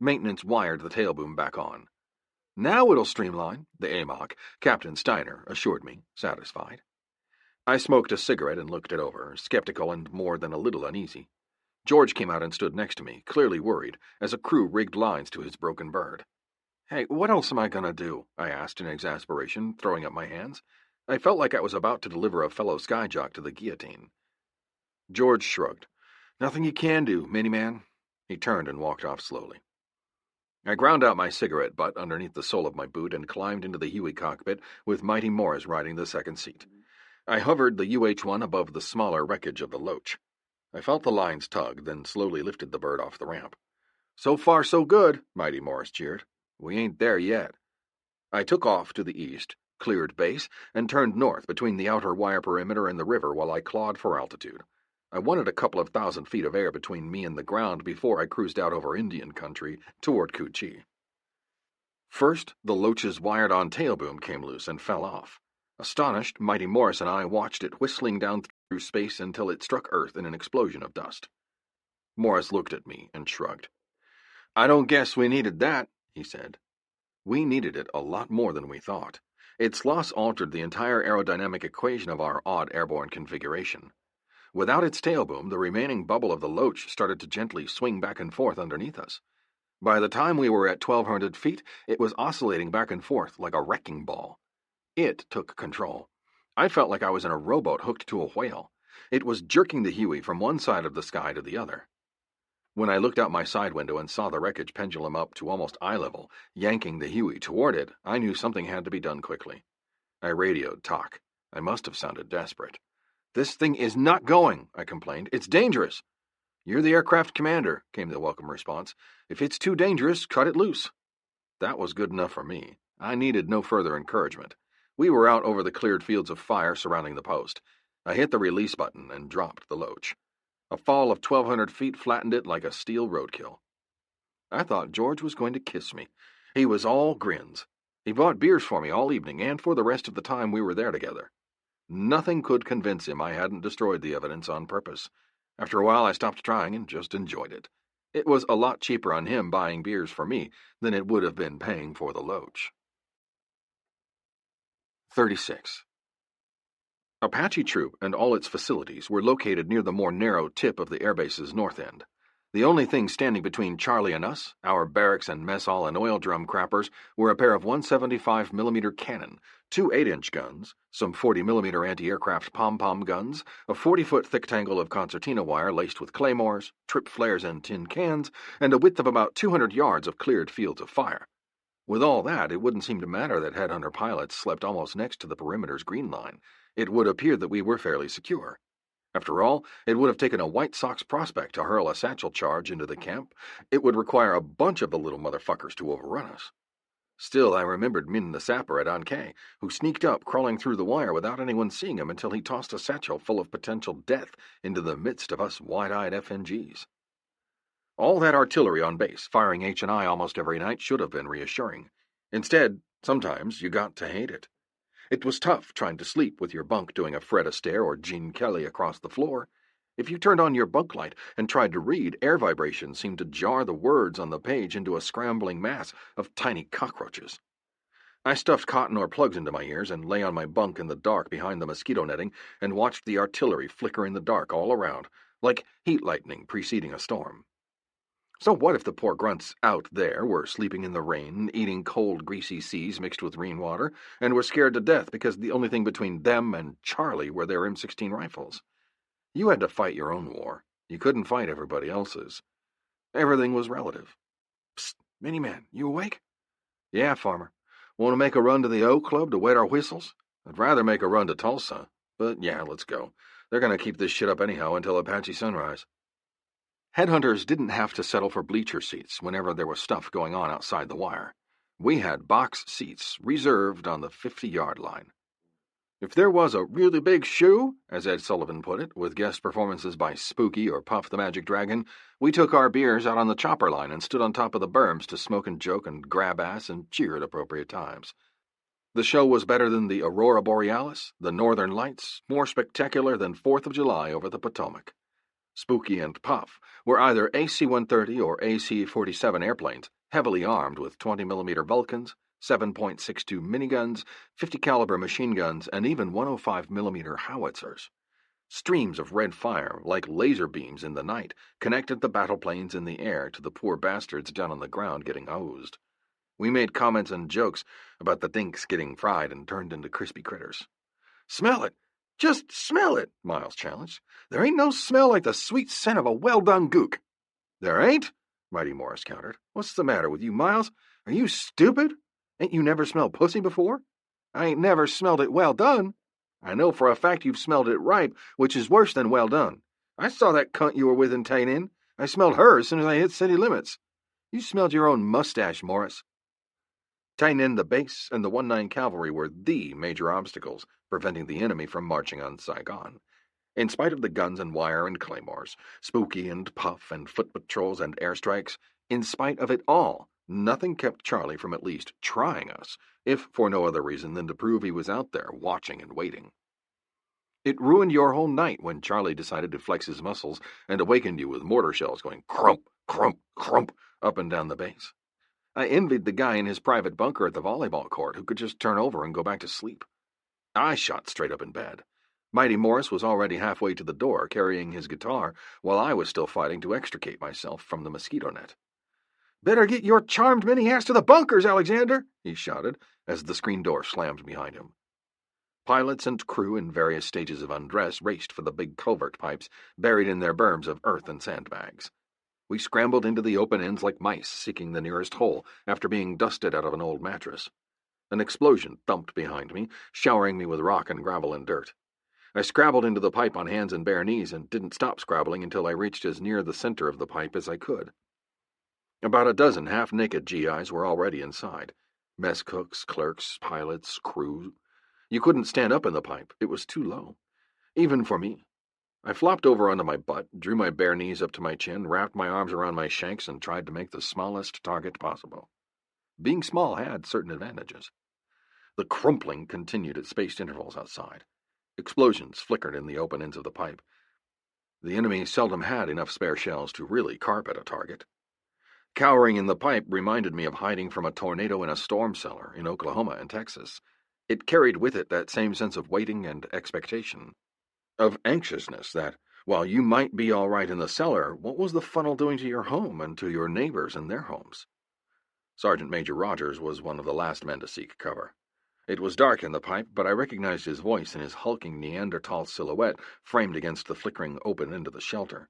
Maintenance wired the tail boom back on. Now it'll streamline, the AMOC, Captain Steiner, assured me, satisfied. I smoked a cigarette and looked it over, skeptical and more than a little uneasy. George came out and stood next to me, clearly worried, as a crew rigged lines to his broken bird. "Hey, what else am I going to do?" I asked in exasperation, throwing up my hands. I felt like I was about to deliver a fellow skyjock to the guillotine. George shrugged. "Nothing you can do, miniman." He turned and walked off slowly. I ground out my cigarette butt underneath the sole of my boot and climbed into the Huey cockpit with Mighty Morris riding the second seat. I hovered the UH-1 above the smaller wreckage of the Loach. I felt the lines tug, then slowly lifted the bird off the ramp. "So far, so good," Mighty Morris cheered. "We ain't there yet." I took off to the east, cleared base, and turned north between the outer wire perimeter and the river while I clawed for altitude. I wanted a couple of thousand feet of air between me and the ground before I cruised out over Indian country toward Cu Chi. First, the Loach's wired-on tail boom came loose and fell off. Astonished, Mighty Morris and I watched it whistling down through space until it struck Earth in an explosion of dust. Morris looked at me and shrugged. "I don't guess we needed that," he said. We needed it a lot more than we thought. Its loss altered the entire aerodynamic equation of our odd airborne configuration. Without its tail boom, the remaining bubble of the Loach started to gently swing back and forth underneath us. By the time we were at 1,200 feet, it was oscillating back and forth like a wrecking ball. It took control. I felt like I was in a rowboat hooked to a whale. It was jerking the Huey from one side of the sky to the other. When I looked out my side window and saw the wreckage pendulum up to almost eye level, yanking the Huey toward it, I knew something had to be done quickly. I radioed TOC. I must have sounded desperate. "This thing is not going," I complained. "It's dangerous." "You're the aircraft commander," came the welcome response. "If it's too dangerous, cut it loose." That was good enough for me. I needed no further encouragement. We were out over the cleared fields of fire surrounding the post. I hit the release button and dropped the Loach. A fall of 1,200 feet flattened it like a steel roadkill. I thought George was going to kiss me. He was all grins. He bought beers for me all evening and for the rest of the time we were there together. Nothing could convince him I hadn't destroyed the evidence on purpose. After a while, I stopped trying and just enjoyed it. It was a lot cheaper on him buying beers for me than it would have been paying for the Loach. 36. Apache Troop and all its facilities were located near the more narrow tip of the airbase's north end. The only thing standing between Charlie and us, our barracks and mess hall and oil drum crappers, were a pair of 175mm cannon, two 8-inch guns, some 40mm anti-aircraft pom-pom guns, a 40-foot thick tangle of concertina wire laced with claymores, trip flares and tin cans, and a width of about 200 yards of cleared fields of fire. With all that, it wouldn't seem to matter that headhunter pilots slept almost next to the perimeter's green line. It would appear that we were fairly secure. After all, it would have taken a White Sox prospect to hurl a satchel charge into the camp. It would require a bunch of the little motherfuckers to overrun us. Still, I remembered Min the sapper at Anke, who sneaked up, crawling through the wire without anyone seeing him until he tossed a satchel full of potential death into the midst of us wide-eyed FNGs. All that artillery on base, firing H&I almost every night, should have been reassuring. Instead, sometimes you got to hate it. It was tough trying to sleep with your bunk doing a Fred Astaire or Gene Kelly across the floor. If you turned on your bunk light and tried to read, air vibrations seemed to jar the words on the page into a scrambling mass of tiny cockroaches. I stuffed cotton or plugs into my ears and lay on my bunk in the dark behind the mosquito netting and watched the artillery flicker in the dark all around, like heat lightning preceding a storm. So what if the poor grunts out there were sleeping in the rain, eating cold, greasy seas mixed with rainwater, and were scared to death because the only thing between them and Charlie were their M16 rifles? You had to fight your own war. You couldn't fight everybody else's. Everything was relative. Psst, Miniman, you awake? Yeah, Farmer. Want to make a run to the O Club to wet our whistles? I'd rather make a run to Tulsa, but yeah, let's go. They're going to keep this shit up anyhow until Apache sunrise. Headhunters didn't have to settle for bleacher seats whenever there was stuff going on outside the wire. We had box seats reserved on the 50-yard line. If there was a really big shoe, as Ed Sullivan put it, with guest performances by Spooky or Puff the Magic Dragon, we took our beers out on the chopper line and stood on top of the berms to smoke and joke and grab ass and cheer at appropriate times. The show was better than the Aurora Borealis, the Northern Lights, more spectacular than 4th of July over the Potomac. Spooky and Puff were either AC-130 or AC-47 airplanes, heavily armed with 20mm Vulcans, 7.62 miniguns, 50-caliber machine guns, and even 105mm howitzers. Streams of red fire, like laser beams in the night, connected the battle planes in the air to the poor bastards down on the ground getting hosed. We made comments and jokes about the dinks getting fried and turned into crispy critters. "Smell it! Just smell it!" Miles challenged. "There ain't no smell like the sweet scent of a well-done gook." "There ain't?" Mighty Morris countered. "What's the matter with you, Miles? Are you stupid? Ain't you never smelled pussy before?" "I ain't never smelled it well done." "I know for a fact you've smelled it ripe, which is worse than well done. I saw that cunt you were with in Tain-In. I smelled her as soon as I hit city limits. You smelled your own mustache, Morris." Tain-In, the base, and the 1-9 Cavalry were the major obstacles preventing the enemy from marching on Saigon. In spite of the guns and wire and claymores, Spooky and Puff and foot patrols and airstrikes, in spite of it all, nothing kept Charlie from at least trying us, if for no other reason than to prove he was out there watching and waiting. It ruined your whole night when Charlie decided to flex his muscles and awakened you with mortar shells going crump, crump, crump up and down the base. I envied the guy in his private bunker at the volleyball court who could just turn over and go back to sleep. I shot straight up in bed. Mighty Morris was already halfway to the door, carrying his guitar, while I was still fighting to extricate myself from the mosquito net. "Better get your charmed mini-ass to the bunkers, Alexander!" he shouted, as the screen door slammed behind him. Pilots and crew in various stages of undress raced for the big culvert pipes buried in their berms of earth and sandbags. We scrambled into the open ends like mice seeking the nearest hole after being dusted out of an old mattress. An explosion thumped behind me, showering me with rock and gravel and dirt. I scrabbled into the pipe on hands and bare knees and didn't stop scrabbling until I reached as near the center of the pipe as I could. About a dozen half-naked GIs were already inside. Mess cooks, clerks, pilots, crew. You couldn't stand up in the pipe. It was too low. Even for me. I flopped over onto my butt, drew my bare knees up to my chin, wrapped my arms around my shanks, and tried to make the smallest target possible. Being small had certain advantages. The crumpling continued at spaced intervals outside. Explosions flickered in the open ends of the pipe. The enemy seldom had enough spare shells to really carpet a target. Cowering in the pipe reminded me of hiding from a tornado in a storm cellar in Oklahoma and Texas. It carried with it that same sense of waiting and expectation. Of anxiousness that, while you might be all right in the cellar, what was the funnel doing to your home and to your neighbors and their homes? Sergeant Major Rogers was one of the last men to seek cover. It was dark in the pipe, but I recognized his voice and his hulking Neanderthal silhouette framed against the flickering open end of the shelter.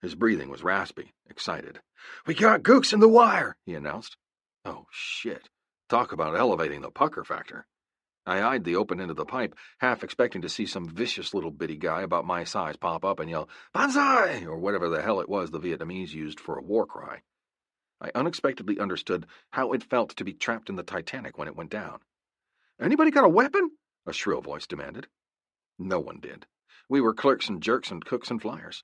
His breathing was raspy, excited. "We got gooks in the wire," he announced. Oh, shit. Talk about elevating the pucker factor. I eyed the open end of the pipe, half expecting to see some vicious little bitty guy about my size pop up and yell, "Banzai!" or whatever the hell it was the Vietnamese used for a war cry. I unexpectedly understood how it felt to be trapped in the Titanic when it went down. "Anybody got a weapon?" a shrill voice demanded. No one did. We were clerks and jerks and cooks and flyers.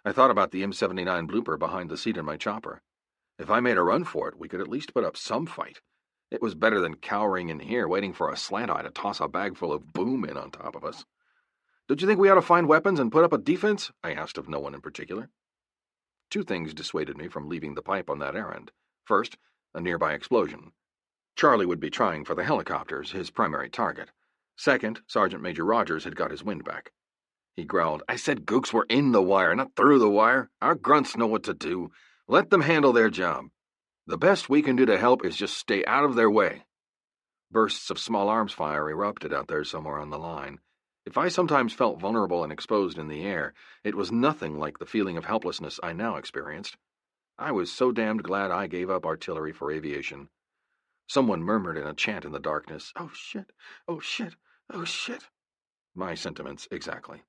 I thought about the M79 blooper behind the seat in my chopper. If I made a run for it, we could at least put up some fight. It was better than cowering in here, waiting for a slant eye to toss a bag full of boom in on top of us. "Don't you think we ought to find weapons and put up a defense?" I asked of no one in particular. Two things dissuaded me from leaving the pipe on that errand. First, a nearby explosion. Charlie would be trying for the helicopters, his primary target. Second, Sergeant Major Rogers had got his wind back. He growled, "I said gooks were in the wire, not through the wire. Our grunts know what to do. Let them handle their job. The best we can do to help is just stay out of their way." Bursts of small arms fire erupted out there somewhere on the line. If I sometimes felt vulnerable and exposed in the air, it was nothing like the feeling of helplessness I now experienced. I was so damned glad I gave up artillery for aviation. Someone murmured in a chant in the darkness, "Oh shit, oh shit, oh shit." My sentiments exactly.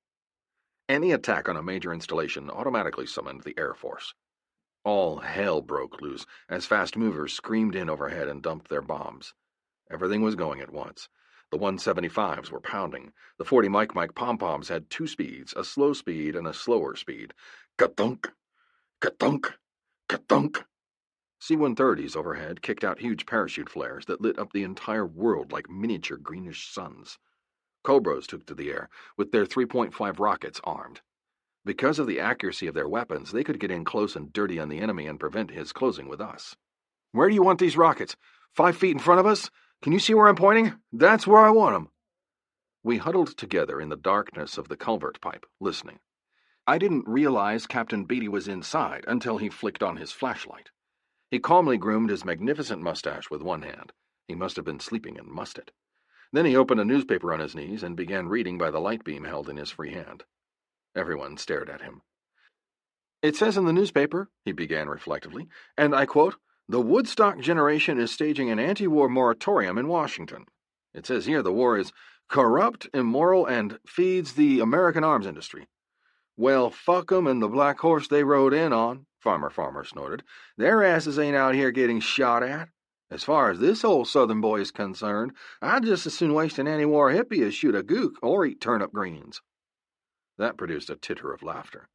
Any attack on a major installation automatically summoned the Air Force. All hell broke loose as fast movers screamed in overhead and dumped their bombs. Everything was going at once. The 175s were pounding. The 40 Mike pom-poms had two speeds, a slow speed and a slower speed. Ka-thunk! Ka-thunk! Ka-thunk! C-130s overhead kicked out huge parachute flares that lit up the entire world like miniature greenish suns. Cobras took to the air, with their 3.5 rockets armed. Because of the accuracy of their weapons, they could get in close and dirty on the enemy and prevent his closing with us. Where do you want these rockets? 5 feet in front of us? Can you see where I'm pointing? That's where I want them. We huddled together in the darkness of the culvert pipe, listening. I didn't realize Captain Beatty was inside until he flicked on his flashlight. He calmly groomed his magnificent mustache with one hand. He must have been sleeping and mussed it. Then he opened a newspaper on his knees and began reading by the light beam held in his free hand. Everyone stared at him. It says in the newspaper, he began reflectively, and I quote, "The Woodstock generation is staging an anti-war moratorium in Washington. It says here the war is corrupt, immoral, and feeds the American arms industry." "Well, fuck 'em and the black horse they rode in on," Farmer snorted. "Their asses ain't out here getting shot at. As far as this old Southern boy is concerned, I'd just as soon waste an anti-war hippie as shoot a gook or eat turnip greens." That produced a titter of laughter.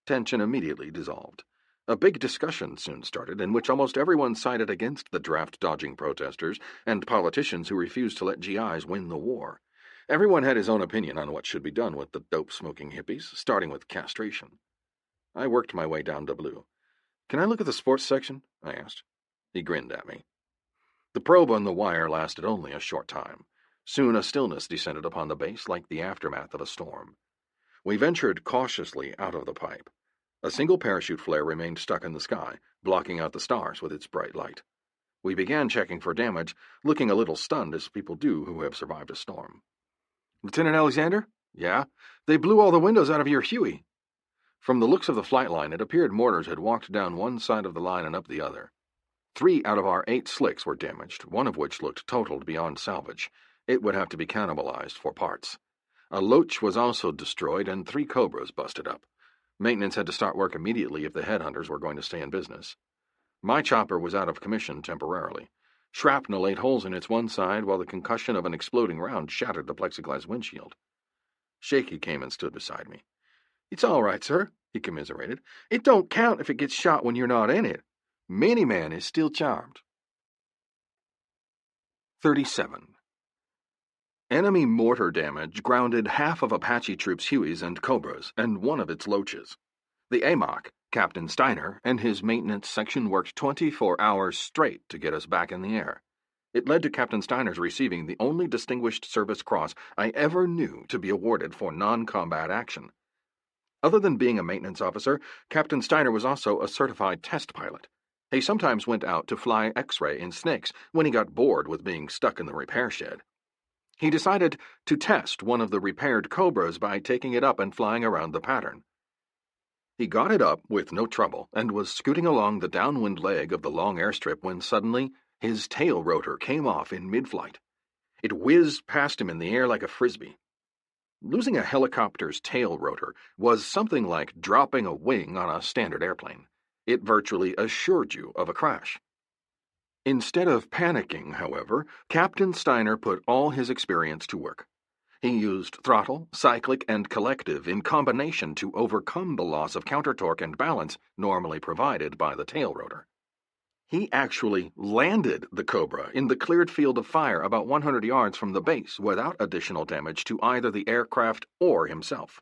Tension immediately dissolved. A big discussion soon started in which almost everyone sided against the draft-dodging protesters and politicians who refused to let GIs win the war. Everyone had his own opinion on what should be done with the dope-smoking hippies, starting with castration. I worked my way down to Blue. "Can I look at the sports section?" I asked. He grinned at me. The probe on the wire lasted only a short time. Soon a stillness descended upon the base like the aftermath of a storm. We ventured cautiously out of the pipe. A single parachute flare remained stuck in the sky, blocking out the stars with its bright light. We began checking for damage, looking a little stunned as people do who have survived a storm. "Lieutenant Alexander?" "Yeah? They blew all the windows out of your Huey." From the looks of the flight line, it appeared mortars had walked down one side of the line and up the other. 3 out of our 8 slicks were damaged, one of which looked totaled beyond salvage. It would have to be cannibalized for parts. A Loach was also destroyed and 3 Cobras busted up. Maintenance had to start work immediately if the headhunters were going to stay in business. My chopper was out of commission temporarily. Shrapnel ate holes in its one side while the concussion of an exploding round shattered the plexiglass windshield. Shaky came and stood beside me. "It's all right, sir," he commiserated. "It don't count if it gets shot when you're not in it. Miniman is still charmed." 37. Enemy mortar damage grounded half of Apache troops' Hueys and Cobras and one of its Loaches. The AMOC, Captain Steiner, and his maintenance section worked 24 hours straight to get us back in the air. It led to Captain Steiner's receiving the only Distinguished Service Cross I ever knew to be awarded for non-combat action. Other than being a maintenance officer, Captain Steiner was also a certified test pilot. He sometimes went out to fly X-ray in snakes when he got bored with being stuck in the repair shed. He decided to test one of the repaired Cobras by taking it up and flying around the pattern. He got it up with no trouble and was scooting along the downwind leg of the long airstrip when suddenly his tail rotor came off in mid-flight. It whizzed past him in the air like a frisbee. Losing a helicopter's tail rotor was something like dropping a wing on a standard airplane. It virtually assured you of a crash. Instead of panicking, however, Captain Steiner put all his experience to work. He used throttle, cyclic, and collective in combination to overcome the loss of counter-torque and balance normally provided by the tail rotor. He actually landed the Cobra in the cleared field of fire about 100 yards from the base without additional damage to either the aircraft or himself.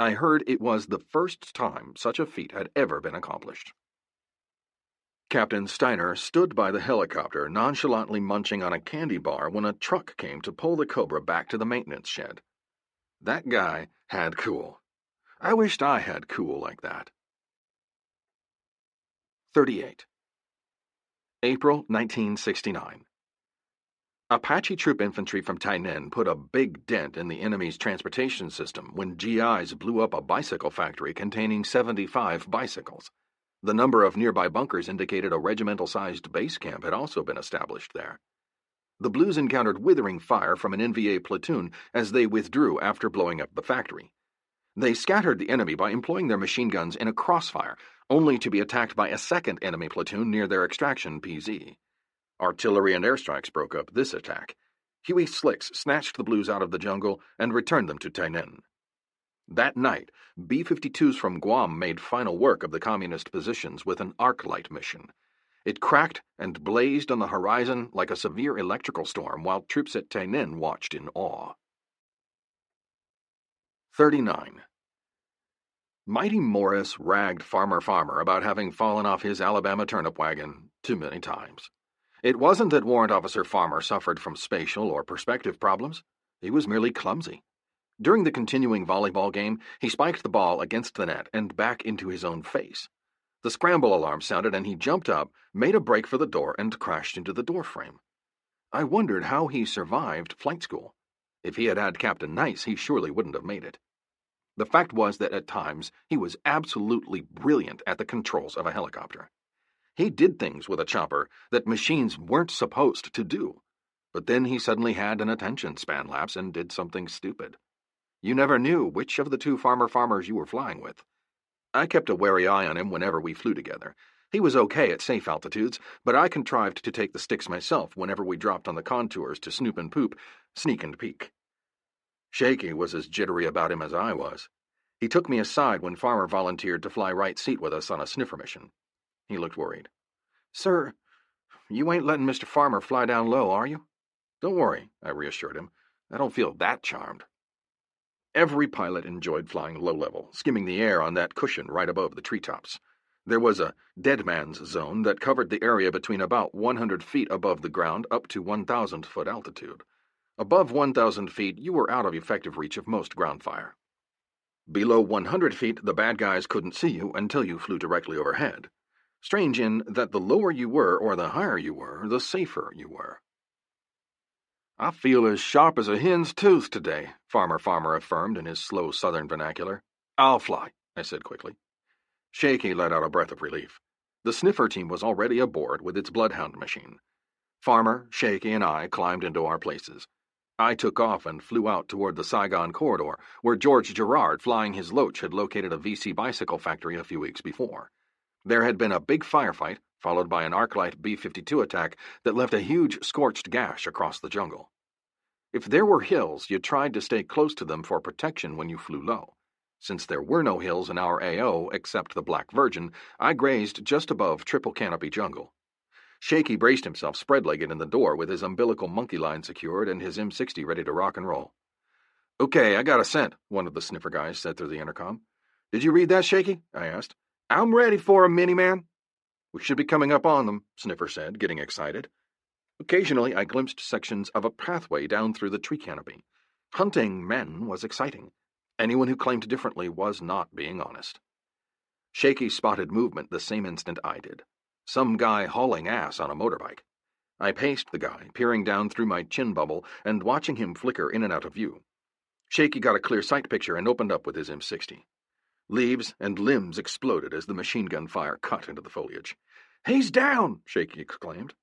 I heard it was the first time such a feat had ever been accomplished. Captain Steiner stood by the helicopter, nonchalantly munching on a candy bar when a truck came to pull the Cobra back to the maintenance shed. That guy had cool. I wished I had cool like that. 38. April 1969. Apache troop infantry from Tainan put a big dent in the enemy's transportation system when GIs blew up a bicycle factory containing 75 bicycles. The number of nearby bunkers indicated a regimental-sized base camp had also been established there. The Blues encountered withering fire from an NVA platoon as they withdrew after blowing up the factory. They scattered the enemy by employing their machine guns in a crossfire, only to be attacked by a second enemy platoon near their extraction PZ. Artillery and airstrikes broke up this attack. Huey Slicks snatched the Blues out of the jungle and returned them to Tainan. That night, B-52s from Guam made final work of the communist positions with an arc light mission. It cracked and blazed on the horizon like a severe electrical storm while troops at Tainan watched in awe. 39. Mighty Morris ragged Farmer about having fallen off his Alabama turnip wagon too many times. It wasn't that Warrant Officer Farmer suffered from spatial or perspective problems. He was merely clumsy. During the continuing volleyball game, he spiked the ball against the net and back into his own face. The scramble alarm sounded and he jumped up, made a break for the door, and crashed into the doorframe. I wondered how he survived flight school. If he had had Captain Nice, he surely wouldn't have made it. The fact was that at times he was absolutely brilliant at the controls of a helicopter. He did things with a chopper that machines weren't supposed to do, but then he suddenly had an attention span lapse and did something stupid. You never knew which of the two farmers you were flying with. I kept a wary eye on him whenever we flew together. He was okay at safe altitudes, but I contrived to take the sticks myself whenever we dropped on the contours to snoop and poop, sneak and peek. Shaky was as jittery about him as I was. He took me aside when Farmer volunteered to fly right seat with us on a sniffer mission. He looked worried. "Sir, you ain't letting Mr. Farmer fly down low, are you?" "Don't worry," I reassured him. "I don't feel that charmed." Every pilot enjoyed flying low-level, skimming the air on that cushion right above the treetops. There was a dead man's zone that covered the area between about 100 feet above the ground up to 1,000-foot altitude. Above 1,000 feet, you were out of effective reach of most ground fire. Below 100 feet, the bad guys couldn't see you until you flew directly overhead. Strange in that the lower you were or the higher you were, the safer you were. "I feel as sharp as a hen's tooth today," Farmer affirmed in his slow southern vernacular. "I'll fly," I said quickly. Shaky let out a breath of relief. The sniffer team was already aboard with its bloodhound machine. Farmer, Shaky, and I climbed into our places. I took off and flew out toward the Saigon corridor, where George Gerard, flying his Loach, had located a VC bicycle factory a few weeks before. There had been a big firefight, followed by an Arclight B-52 attack that left a huge scorched gash across the jungle. If there were hills, you tried to stay close to them for protection when you flew low. Since there were no hills in our AO except the Black Virgin, I grazed just above triple canopy jungle. Shaky braced himself spread-legged in the door with his umbilical monkey line secured and his M60 ready to rock and roll. "Okay, I got a scent," one of the sniffer guys said through the intercom. "Did you read that, Shaky?" I asked. "I'm ready for 'em, Mini-Man." "We should be coming up on them," Sniffer said, getting excited. Occasionally I glimpsed sections of a pathway down through the tree canopy. Hunting men was exciting. Anyone who claimed differently was not being honest. Shaky spotted movement the same instant I did. Some guy hauling ass on a motorbike. I paced the guy, peering down through my chin bubble and watching him flicker in and out of view. Shaky got a clear sight picture and opened up with his M60. Leaves and limbs exploded as the machine gun fire cut into the foliage. "He's down!" Shaky exclaimed.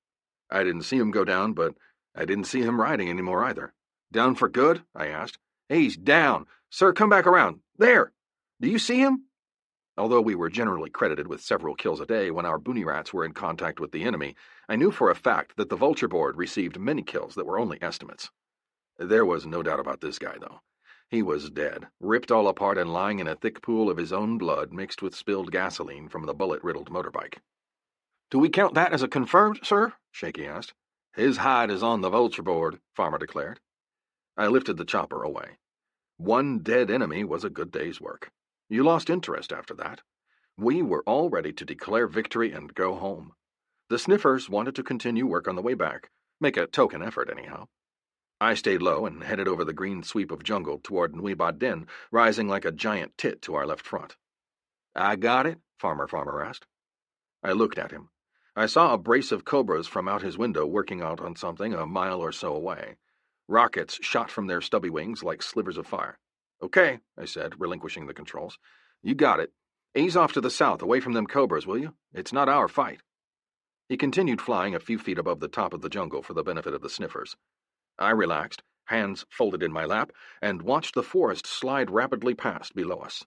I didn't see him go down, but I didn't see him riding anymore either. "Down for good?" I asked. "He's down! Sir, come back around! There! Do you see him?" Although we were generally credited with several kills a day when our boonie rats were in contact with the enemy, I knew for a fact that the Vulture Board received many kills that were only estimates. There was no doubt about this guy, though. He was dead, ripped all apart and lying in a thick pool of his own blood mixed with spilled gasoline from the bullet-riddled motorbike. "Do we count that as a confirmed, sir?" Shaky asked. "His hide is on the Vulture Board," Farmer declared. I lifted the chopper away. One dead enemy was a good day's work. You lost interest after that. We were all ready to declare victory and go home. The sniffers wanted to continue work on the way back, make a token effort anyhow. I stayed low and headed over the green sweep of jungle toward Nui Ba Din, rising like a giant tit to our left front. "I got it?" Farmer asked. I looked at him. I saw a brace of cobras from out his window working out on something a mile or so away. Rockets shot from their stubby wings like slivers of fire. "Okay," I said, relinquishing the controls. "You got it. Ease off to the south, away from them cobras, will you? It's not our fight." He continued flying a few feet above the top of the jungle for the benefit of the sniffers. I relaxed, hands folded in my lap, and watched the forest slide rapidly past below us.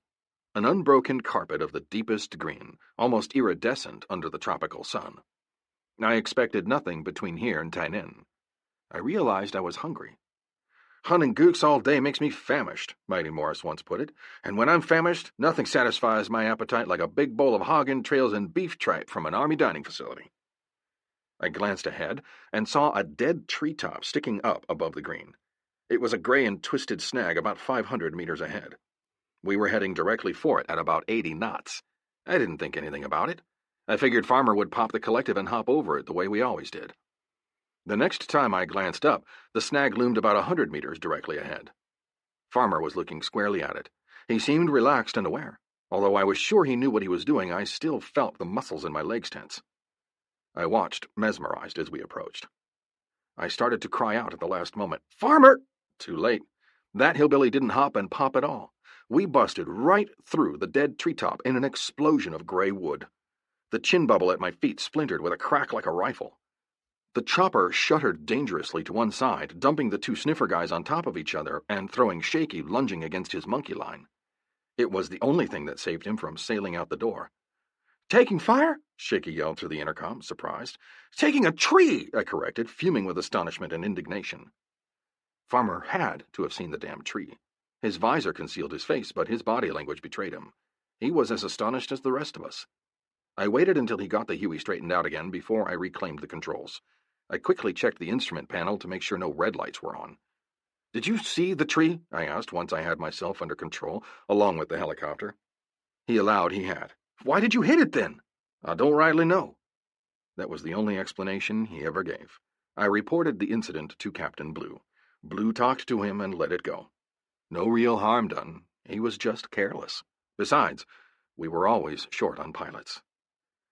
An unbroken carpet of the deepest green, almost iridescent under the tropical sun. I expected nothing between here and Tainan. I realized I was hungry. "Hunting gooks all day makes me famished," Mighty Morris once put it, "and when I'm famished, nothing satisfies my appetite like a big bowl of hog entrails and beef tripe from an army dining facility." I glanced ahead and saw a dead treetop sticking up above the green. It was a gray and twisted snag about 500 meters ahead. We were heading directly for it at about 80 knots. I didn't think anything about it. I figured Farmer would pop the collective and hop over it the way we always did. The next time I glanced up, the snag loomed about 100 meters directly ahead. Farmer was looking squarely at it. He seemed relaxed and aware. Although I was sure he knew what he was doing, I still felt the muscles in my legs tense. I watched, mesmerized, as we approached. I started to cry out at the last moment, "Farmer!" Too late. That hillbilly didn't hop and pop at all. We busted right through the dead treetop in an explosion of gray wood. The chin bubble at my feet splintered with a crack like a rifle. The chopper shuddered dangerously to one side, dumping the two sniffer guys on top of each other and throwing Shaky lunging against his monkey line. It was the only thing that saved him from sailing out the door. "Taking fire?" Shaky yelled through the intercom, surprised. "Taking a tree," I corrected, fuming with astonishment and indignation. Farmer had to have seen the damn tree. His visor concealed his face, but his body language betrayed him. He was as astonished as the rest of us. I waited until he got the Huey straightened out again before I reclaimed the controls. I quickly checked the instrument panel to make sure no red lights were on. "Did you see the tree?" I asked once I had myself under control, along with the helicopter. He allowed he had. "Why did you hit it then?" "I don't rightly know." That was the only explanation he ever gave. I reported the incident to Captain Blue. Blue talked to him and let it go. No real harm done. He was just careless. Besides, we were always short on pilots.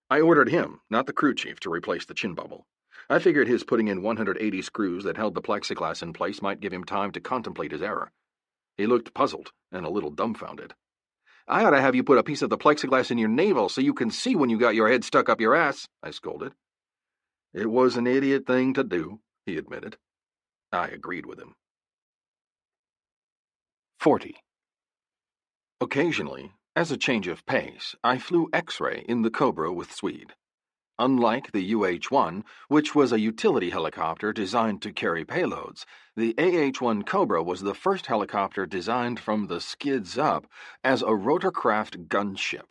I ordered him, not the crew chief, to replace the chin bubble. I figured his putting in 180 screws that held the plexiglass in place might give him time to contemplate his error. He looked puzzled and a little dumbfounded. "I ought to have you put a piece of the plexiglass in your navel so you can see when you got your head stuck up your ass," I scolded. "It was an idiot thing to do," he admitted. I agreed with him. 40. Occasionally, as a change of pace, I flew X-ray in the Cobra with Swede. Unlike the UH-1, which was a utility helicopter designed to carry payloads, the AH-1 Cobra was the first helicopter designed from the skids up as a rotorcraft gunship.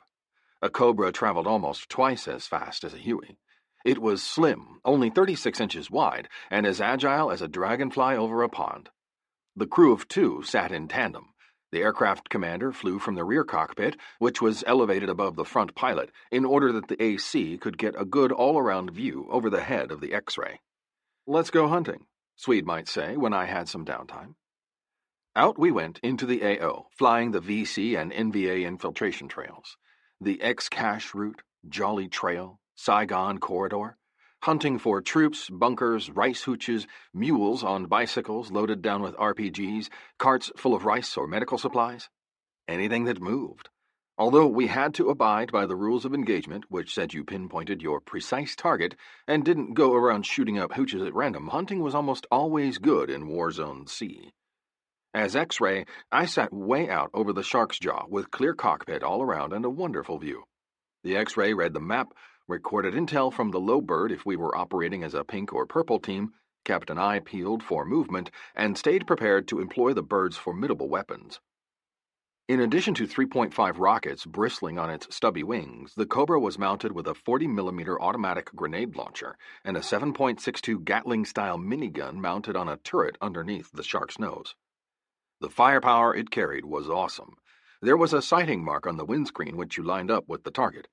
A Cobra traveled almost twice as fast as a Huey. It was slim, only 36 inches wide, and as agile as a dragonfly over a pond. The crew of two sat in tandem. The aircraft commander flew from the rear cockpit, which was elevated above the front pilot, in order that the AC could get a good all-around view over the head of the X-ray. "Let's go hunting," Swede might say when I had some downtime. Out we went into the AO, flying the VC and NVA infiltration trails. The X-Cache route, Jolly Trail, Saigon Corridor, hunting for troops, bunkers, rice hooches, mules on bicycles loaded down with RPGs, carts full of rice or medical supplies. Anything that moved. Although we had to abide by the rules of engagement, which said you pinpointed your precise target and didn't go around shooting up hooches at random, hunting was almost always good in Warzone C. As X-ray, I sat way out over the shark's jaw with clear cockpit all around and a wonderful view. The X-ray read the map, recorded intel from the low bird if we were operating as a pink or purple team, kept an eye peeled for movement, and stayed prepared to employ the bird's formidable weapons. In addition to 3.5 rockets bristling on its stubby wings, the Cobra was mounted with a 40mm automatic grenade launcher and a 7.62 Gatling-style minigun mounted on a turret underneath the shark's nose. The firepower it carried was awesome. There was a sighting mark on the windscreen which you lined up with the target.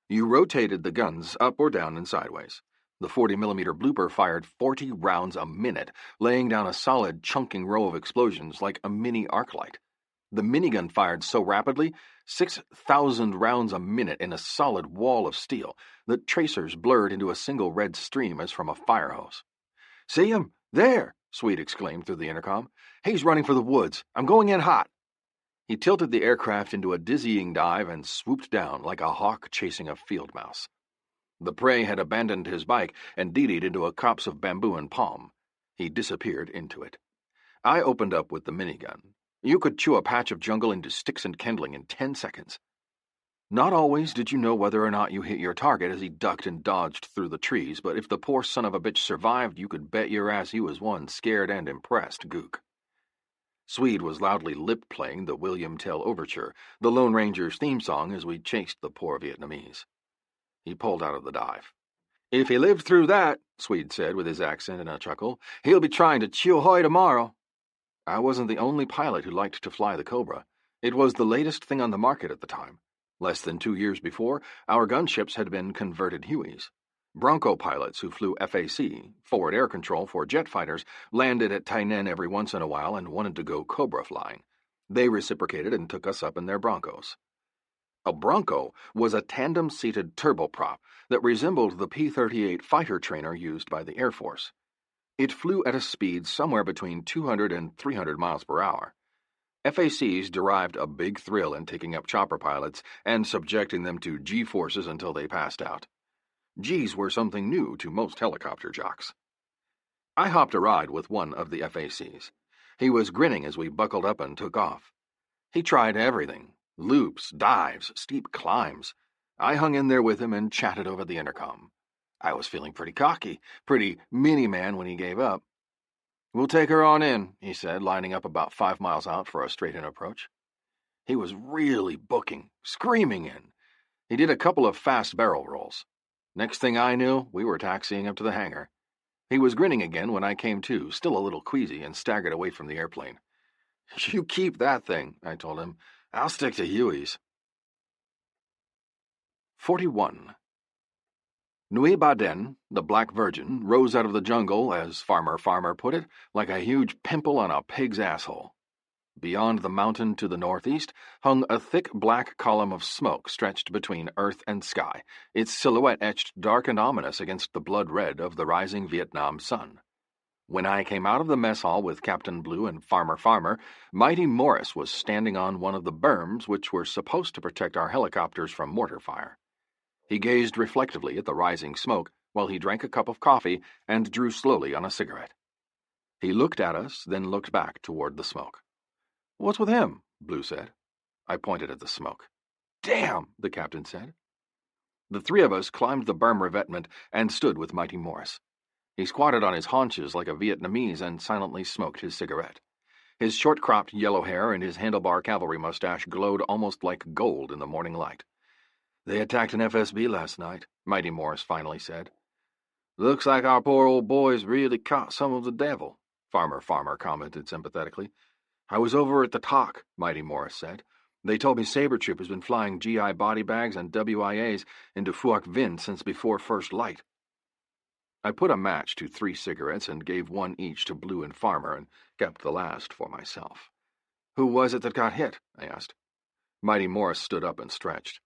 You rotated the guns up or down and sideways. The 40mm blooper fired 40 rounds a minute, laying down a solid chunking row of explosions like a mini arc light. The minigun fired so rapidly, 6,000 rounds a minute in a solid wall of steel, that tracers blurred into a single red stream as from a fire hose. "See him? There!" Sweet exclaimed through the intercom. "He's running for the woods. I'm going in hot." He tilted the aircraft into a dizzying dive and swooped down like a hawk chasing a field mouse. The prey had abandoned his bike and deeded into a copse of bamboo and palm. He disappeared into it. I opened up with the minigun. You could chew a patch of jungle into sticks and kindling in 10 seconds. Not always did you know whether or not you hit your target as he ducked and dodged through the trees, but if the poor son of a bitch survived, you could bet your ass he was one scared and impressed gook. Swede was loudly lip-playing the William Tell Overture, the Lone Ranger's theme song, as we chased the poor Vietnamese. He pulled out of the dive. "If he lived through that," Swede said with his accent and a chuckle, "he'll be trying to chew ahoy tomorrow." I wasn't the only pilot who liked to fly the Cobra. It was the latest thing on the market at the time. Less than 2 years before, our gunships had been converted Hueys. Bronco pilots who flew FAC, forward air control for jet fighters, landed at Tainan every once in a while and wanted to go Cobra flying. They reciprocated and took us up in their Broncos. A Bronco was a tandem-seated turboprop that resembled the P-38 fighter trainer used by the Air Force. It flew at a speed somewhere between 200 and 300 miles per hour. FACs derived a big thrill in taking up chopper pilots and subjecting them to G-forces until they passed out. G's were something new to most helicopter jocks. I hopped a ride with one of the FACs. He was grinning as we buckled up and took off. He tried everything: loops, dives, steep climbs. I hung in there with him and chatted over the intercom. I was feeling pretty cocky, pretty mini-man when he gave up. "We'll take her on in," he said, lining up about 5 miles out for a straight-in approach. He was really booking, screaming in. He did a couple of fast barrel rolls. Next thing I knew, we were taxiing up to the hangar. He was grinning again when I came to, still a little queasy, and staggered away from the airplane. "You keep that thing," I told him. "I'll stick to Hueys." 41. Nui Baden, the Black Virgin, rose out of the jungle, as Farmer put it, like a huge pimple on a pig's asshole. Beyond the mountain to the northeast hung a thick black column of smoke stretched between earth and sky, its silhouette etched dark and ominous against the blood red of the rising Vietnam sun. When I came out of the mess hall with Captain Blue and Farmer, Mighty Morris was standing on one of the berms which were supposed to protect our helicopters from mortar fire. He gazed reflectively at the rising smoke while he drank a cup of coffee and drew slowly on a cigarette. He looked at us, then looked back toward the smoke. "What's with him?" Blue said. I pointed at the smoke. "Damn," the captain said. The three of us climbed the berm revetment and stood with Mighty Morris. He squatted on his haunches like a Vietnamese and silently smoked his cigarette. His short-cropped yellow hair and his handlebar cavalry mustache glowed almost like gold in the morning light. "They attacked an FSB last night," Mighty Morris finally said. "Looks like our poor old boys really caught some of the devil," Farmer commented sympathetically. "I was over at the talk," Mighty Morris said. "They told me Saber Troop has been flying GI body bags and WIAs into Phuoc Vinh since before first light." I put a match to 3 cigarettes and gave one each to Blue and Farmer and kept the last for myself. "Who was it that got hit?" I asked. Mighty Morris stood up and stretched.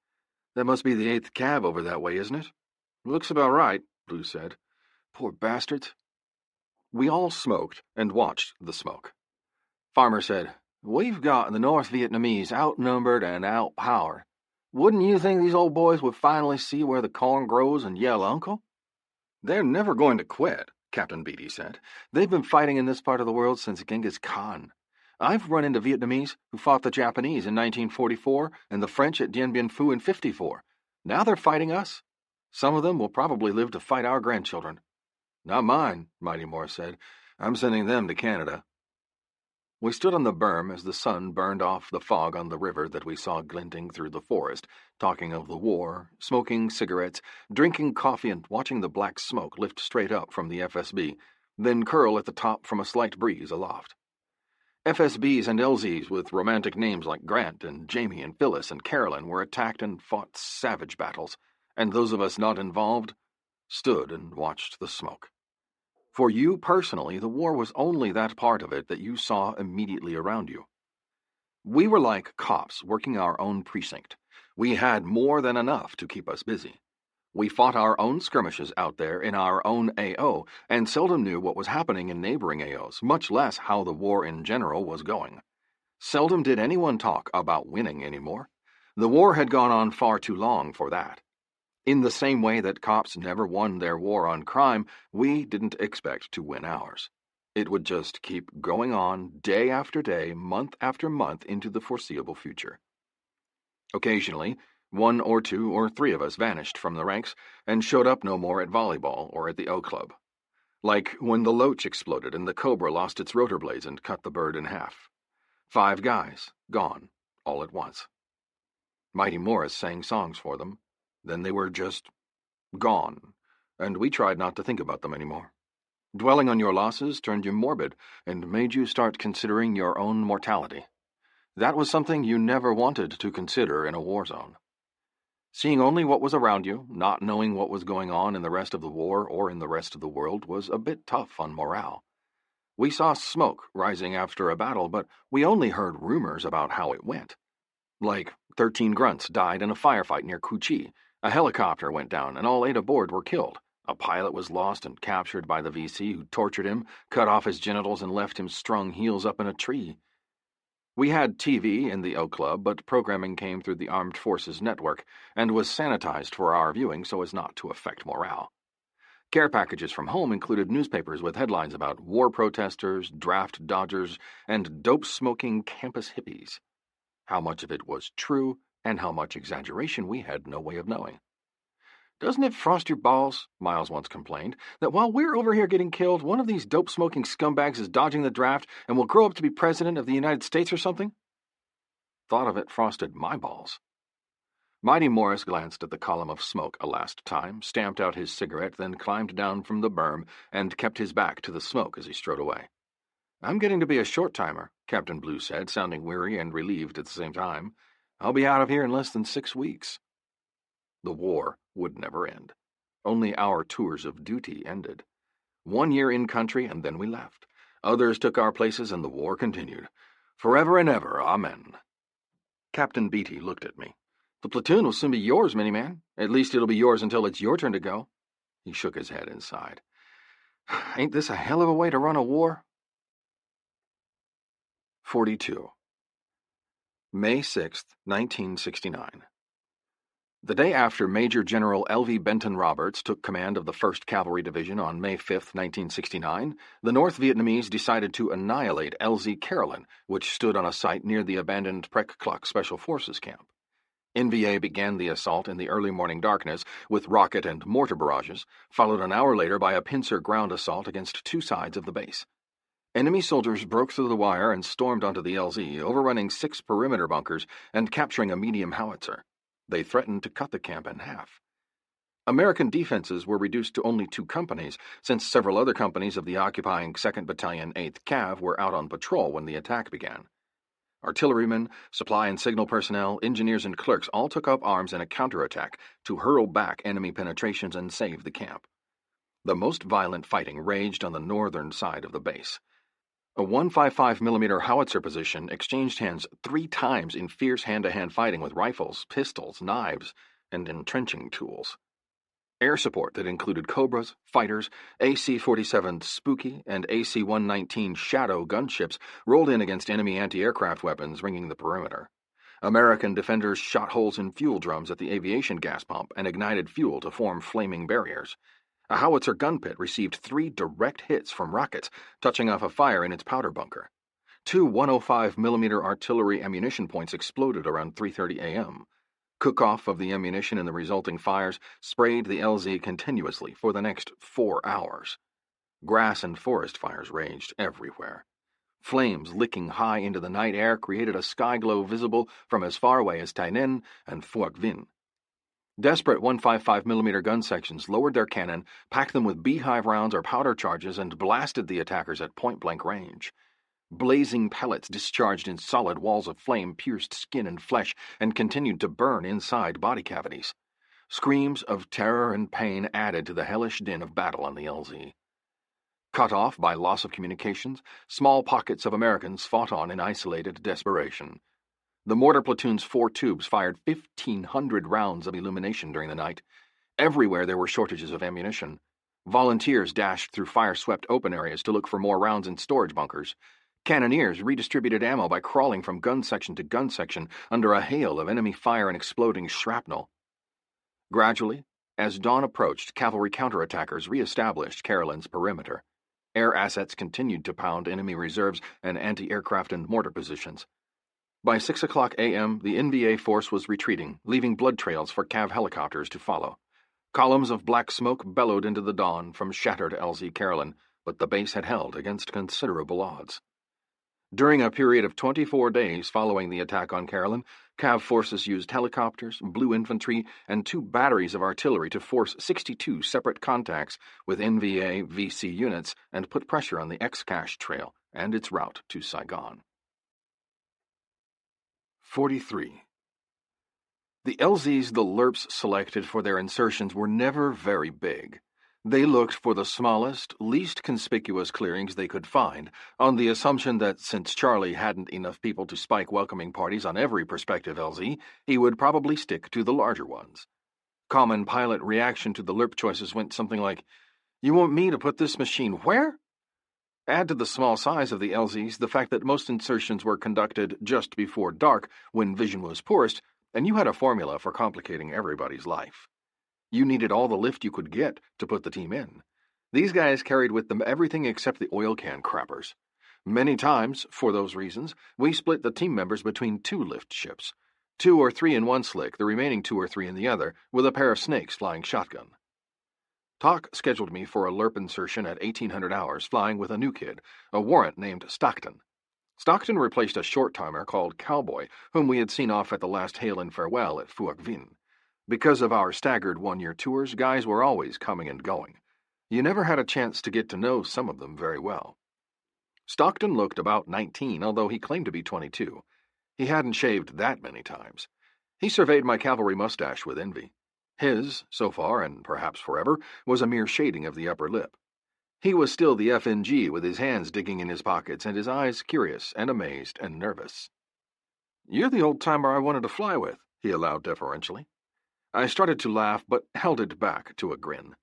"That must be the 8th Cav over that way, isn't it?" "Looks about right," Blue said. "Poor bastards." We all smoked and watched the smoke. Farmer said, "We've got the North Vietnamese outnumbered and outpowered. Wouldn't you think these old boys would finally see where the corn grows and yell uncle?" "They're never going to quit," Captain Beatty said. "They've been fighting in this part of the world since Genghis Khan. I've run into Vietnamese who fought the Japanese in 1944 and the French at Dien Bien Phu in 54. Now they're fighting us. Some of them will probably live to fight our grandchildren." "Not mine," Mighty Morris said. "I'm sending them to Canada." We stood on the berm as the sun burned off the fog on the river that we saw glinting through the forest, talking of the war, smoking cigarettes, drinking coffee, and watching the black smoke lift straight up from the FSB, then curl at the top from a slight breeze aloft. FSBs and LZs with romantic names like Grant and Jamie and Phyllis and Carolyn were attacked and fought savage battles, and those of us not involved stood and watched the smoke. For you personally, the war was only that part of it that you saw immediately around you. We were like cops working our own precinct. We had more than enough to keep us busy. We fought our own skirmishes out there in our own AO, and seldom knew what was happening in neighboring AOs, much less how the war in general was going. Seldom did anyone talk about winning anymore. The war had gone on far too long for that. In the same way that cops never won their war on crime, we didn't expect to win ours. It would just keep going on day after day, month after month into the foreseeable future. Occasionally, one or two or three of us vanished from the ranks and showed up no more at volleyball or at the O Club. Like when the Loach exploded and the Cobra lost its rotor blades and cut the bird in half. 5 guys, gone, all at once. Mighty Morris sang songs for them. Then they were just gone, and we tried not to think about them anymore. Dwelling on your losses turned you morbid and made you start considering your own mortality. That was something you never wanted to consider in a war zone. Seeing only what was around you, not knowing what was going on in the rest of the war or in the rest of the world, was a bit tough on morale. We saw smoke rising after a battle, but we only heard rumors about how it went. Like 13 grunts died in a firefight near Kuchi, a helicopter went down and all 8 aboard were killed. A pilot was lost and captured by the VC who tortured him, cut off his genitals and left him strung heels up in a tree. We had TV in the O Club, but programming came through the Armed Forces Network and was sanitized for our viewing so as not to affect morale. Care packages from home included newspapers with headlines about war protesters, draft dodgers, and dope-smoking campus hippies. How much of it was true and how much exaggeration we had no way of knowing. "Doesn't it frost your balls," Miles once complained, "that while we're over here getting killed, one of these dope-smoking scumbags is dodging the draft and will grow up to be president of the United States or something?" Thought of it frosted my balls. Mighty Morris glanced at the column of smoke a last time, stamped out his cigarette, then climbed down from the berm and kept his back to the smoke as he strode away. "I'm getting to be a short-timer," Captain Blue said, sounding weary and relieved at the same time. "I'll be out of here in less than 6 weeks." The war would never end. Only our tours of duty ended. 1 year in country, and then we left. Others took our places, and the war continued. Forever and ever, amen. Captain Beatty looked at me. "The platoon will soon be yours, Miniman. At least it'll be yours until it's your turn to go." He shook his head and sighed. "Ain't this a hell of a way to run a war?" 42. May 6th, 1969. The day after Major General L.V. Benton Roberts took command of the 1st Cavalry Division on May 5, 1969, the North Vietnamese decided to annihilate L.Z. Carolyn, which stood on a site near the abandoned Prek Kluk Special Forces camp. NVA began the assault in the early morning darkness with rocket and mortar barrages, followed an hour later by a pincer ground assault against 2 sides of the base. Enemy soldiers broke through the wire and stormed onto the LZ, overrunning 6 perimeter bunkers and capturing a medium howitzer. They threatened to cut the camp in half. American defenses were reduced to only 2 companies, since several other companies of the occupying 2nd Battalion, 8th Cav were out on patrol when the attack began. Artillerymen, supply and signal personnel, engineers, and clerks all took up arms in a counterattack to hurl back enemy penetrations and save the camp. The most violent fighting raged on the northern side of the base. A 155mm howitzer position exchanged hands 3 times in fierce hand-to-hand fighting with rifles, pistols, knives, and entrenching tools. Air support that included Cobras, fighters, AC-47 Spooky, and AC-119 Shadow gunships rolled in against enemy anti-aircraft weapons ringing the perimeter. American defenders shot holes in fuel drums at the aviation gas pump and ignited fuel to form flaming barriers. A howitzer gun pit received 3 direct hits from rockets, touching off a fire in its powder bunker. 2 105mm artillery ammunition points exploded around 3:30 a.m. Cook-off of the ammunition and the resulting fires sprayed the LZ continuously for the next 4 hours. Grass and forest fires raged everywhere. Flames licking high into the night air created a sky glow visible from as far away as Tai Ninh and Phuoc Vinh. Desperate 155mm gun sections lowered their cannon, packed them with beehive rounds or powder charges, and blasted the attackers at point-blank range. Blazing pellets discharged in solid walls of flame pierced skin and flesh and continued to burn inside body cavities. Screams of terror and pain added to the hellish din of battle on the LZ. Cut off by loss of communications, small pockets of Americans fought on in isolated desperation. The mortar platoon's 4 tubes fired 1,500 rounds of illumination during the night. Everywhere there were shortages of ammunition. Volunteers dashed through fire-swept open areas to look for more rounds in storage bunkers. Cannoneers redistributed ammo by crawling from gun section to gun section under a hail of enemy fire and exploding shrapnel. Gradually, As dawn approached, cavalry counterattackers re-established Carolyn's perimeter. Air assets continued to pound enemy reserves and anti-aircraft and mortar positions. By 6 o'clock a.m., the NVA force was retreating, leaving blood trails for Cav helicopters to follow. Columns of black smoke bellowed into the dawn from shattered LZ Carolyn, but the base had held against considerable odds. During a period of 24 days following the attack on Carolyn, Cav forces used helicopters, blue infantry, and 2 batteries of artillery to force 62 separate contacts with NVA VC units and put pressure on the X-Cache trail and its route to Saigon. 43. The LZs the LRPs selected for their insertions were never very big. They looked for the smallest, least conspicuous clearings they could find, on the assumption that since Charlie hadn't enough people to spike welcoming parties on every prospective LZ, he would probably stick to the larger ones. Common pilot reaction to the LRP choices went something like, "You want me to put this machine where?" Add to the small size of the LZs the fact that most insertions were conducted just before dark, when vision was poorest, and you had a formula for complicating everybody's life. You needed all the lift you could get to put the team in. These guys carried with them everything except the oil can crappers. Many times, for those reasons, we split the team members between 2 lift ships. 2 or 3 in one slick, the remaining 2 or 3 in the other, with a pair of snakes flying shotgun. Talk scheduled me for a LRP insertion at 1800 hours, flying with a new kid, a warrant named Stockton. Stockton replaced a short-timer called Cowboy, whom we had seen off at the last hail and farewell at Phuoc Vinh. Because of our staggered one-year tours, guys were always coming and going. You never had a chance to get to know some of them very well. Stockton looked about 19, although he claimed to be 22. He hadn't shaved that many times. He surveyed my cavalry mustache with envy. His, so far and perhaps forever, was a mere shading of the upper lip. He was still the FNG, with his hands digging in his pockets and his eyes curious and amazed and nervous. "You're the old-timer I wanted to fly with," he allowed deferentially. I started to laugh, but held it back to a grin.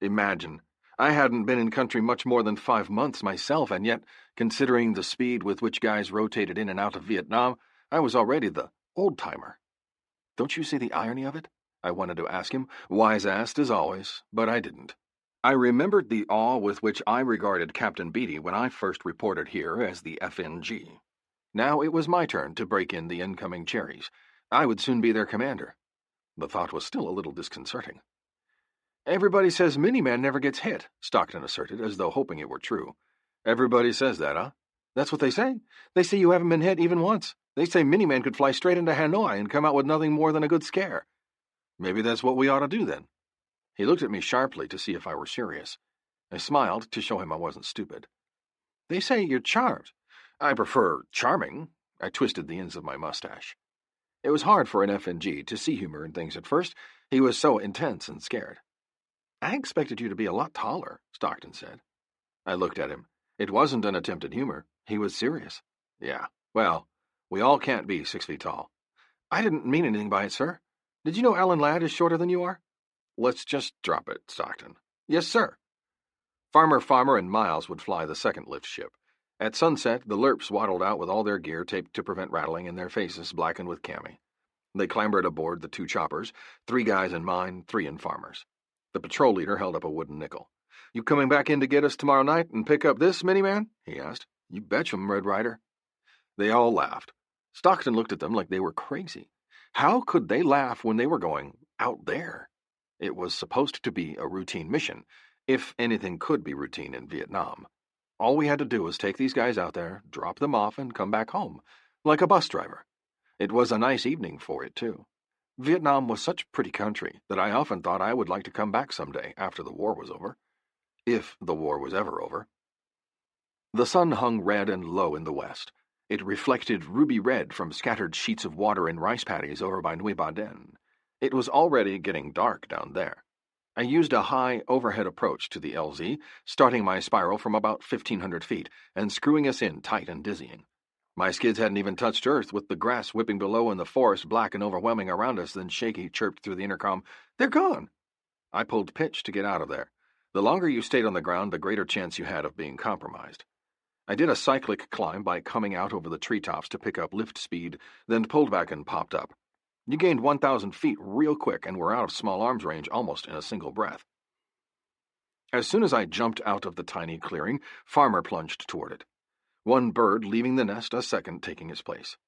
Imagine, I hadn't been in country much more than 5 months myself, and yet, considering the speed with which guys rotated in and out of Vietnam, I was already the old-timer. Don't you see the irony of it? I wanted to ask him, wise-assed as always, but I didn't. I remembered the awe with which I regarded Captain Beatty when I first reported here as the FNG. Now it was my turn to break in the incoming cherries. I would soon be their commander. The thought was still a little disconcerting. "Everybody says Miniman never gets hit," Stockton asserted, as though hoping it were true. "Everybody says that, huh?" "That's what they say. They say you haven't been hit even once. They say Miniman could fly straight into Hanoi and come out with nothing more than a good scare." "Maybe that's what we ought to do, then." He looked at me sharply to see if I were serious. I smiled to show him I wasn't stupid. "They say you're charmed." "I prefer charming." I twisted the ends of my mustache. It was hard for an FNG to see humor in things at first. He was so intense and scared. "I expected you to be a lot taller," Stockton said. I looked at him. It wasn't an attempt at humor. He was serious. "Yeah, well, we all can't be 6 feet tall." "I didn't mean anything by it, sir. Did you know Alan Ladd is shorter than you are?" "Let's just drop it, Stockton." "Yes, sir." Farmer and Miles would fly the second lift ship. At sunset, the LRPs waddled out with all their gear taped to prevent rattling and their faces blackened with cami. They clambered aboard the 2 choppers, 3 guys in mine, 3 in Farmer's. The patrol leader held up a wooden nickel. "You coming back in to get us tomorrow night and pick up this, Miniman?" he asked. "You betch'm, Red Ryder." They all laughed. Stockton looked at them like they were crazy. How could they laugh when they were going out there? It was supposed to be a routine mission, if anything could be routine in Vietnam. All we had to do was take these guys out there, drop them off, and come back home, like a bus driver. It was a nice evening for it, too. Vietnam was such a pretty country that I often thought I would like to come back someday after the war was over. If the war was ever over. The sun hung red and low in the west. It reflected ruby red from scattered sheets of water in rice paddies over by Nguy Ba Den. It was already getting dark down there. I used a high, overhead approach to the LZ, starting my spiral from about 1,500 feet and screwing us in tight and dizzying. My skids hadn't even touched earth, with the grass whipping below and the forest black and overwhelming around us. Then Shaky chirped through the intercom, "They're gone!" I pulled pitch to get out of there. The longer you stayed on the ground, the greater chance you had of being compromised. I did a cyclic climb by coming out over the treetops to pick up lift speed, then pulled back and popped up. You gained 1,000 feet real quick and were out of small arms range almost in a single breath. As soon as I jumped out of the tiny clearing, Farmer plunged toward it. One bird leaving the nest, a second taking his place.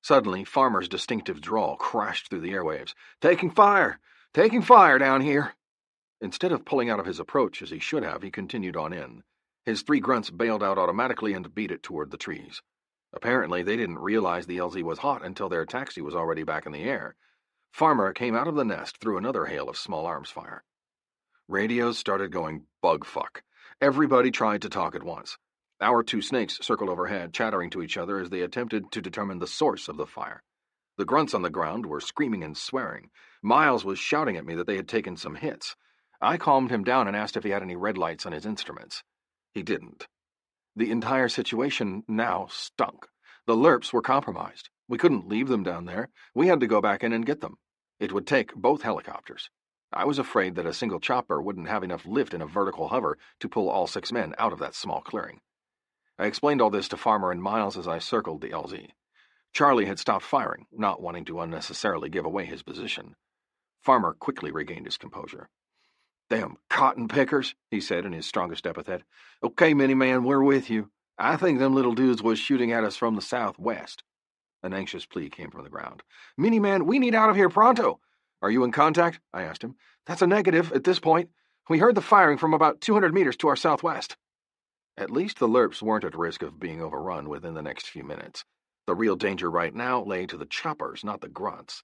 Suddenly, Farmer's distinctive drawl crashed through the airwaves. "Taking fire! Taking fire down here!" Instead of pulling out of his approach as he should have, he continued on in. His 3 grunts bailed out automatically and beat it toward the trees. Apparently, they didn't realize the LZ was hot until their taxi was already back in the air. Farmer came out of the nest through another hail of small arms fire. Radios started going bug fuck. Everybody tried to talk at once. Our 2 snakes circled overhead, chattering to each other as they attempted to determine the source of the fire. The grunts on the ground were screaming and swearing. Miles was shouting at me that they had taken some hits. I calmed him down and asked if he had any red lights on his instruments. He didn't. The entire situation now stunk. The Lerps were compromised. We couldn't leave them down there. We had to go back in and get them. It would take both helicopters. I was afraid that a single chopper wouldn't have enough lift in a vertical hover to pull all 6 men out of that small clearing. I explained all this to Farmer and Miles as I circled the LZ. Charlie had stopped firing, not wanting to unnecessarily give away his position. Farmer quickly regained his composure. "Damn cotton pickers," he said in his strongest epithet. "Okay, Miniman, we're with you. I think them little dudes was shooting at us from the southwest." An anxious plea came from the ground. "Miniman, we need out of here pronto." "Are you in contact?" I asked him. "That's a negative at this point. We heard the firing from about 200 meters to our southwest." At least the Lerps weren't at risk of being overrun within the next few minutes. The real danger right now lay to the choppers, not the grunts.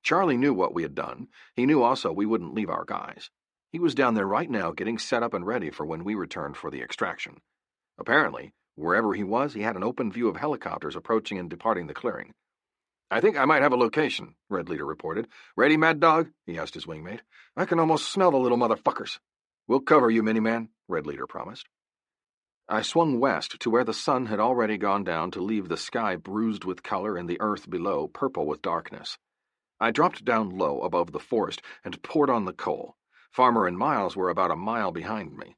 Charlie knew what we had done. He knew also we wouldn't leave our guys. He was down there right now getting set up and ready for when we returned for the extraction. Apparently, wherever he was, he had an open view of helicopters approaching and departing the clearing. "I think I might have a location," Red Leader reported. "Ready, Mad Dog?" he asked his wingmate. "I can almost smell the little motherfuckers." "We'll cover you, Miniman," Red Leader promised. I swung west to where the sun had already gone down to leave the sky bruised with color and the earth below purple with darkness. I dropped down low above the forest and poured on the coal. Farmer and Miles were about a mile behind me.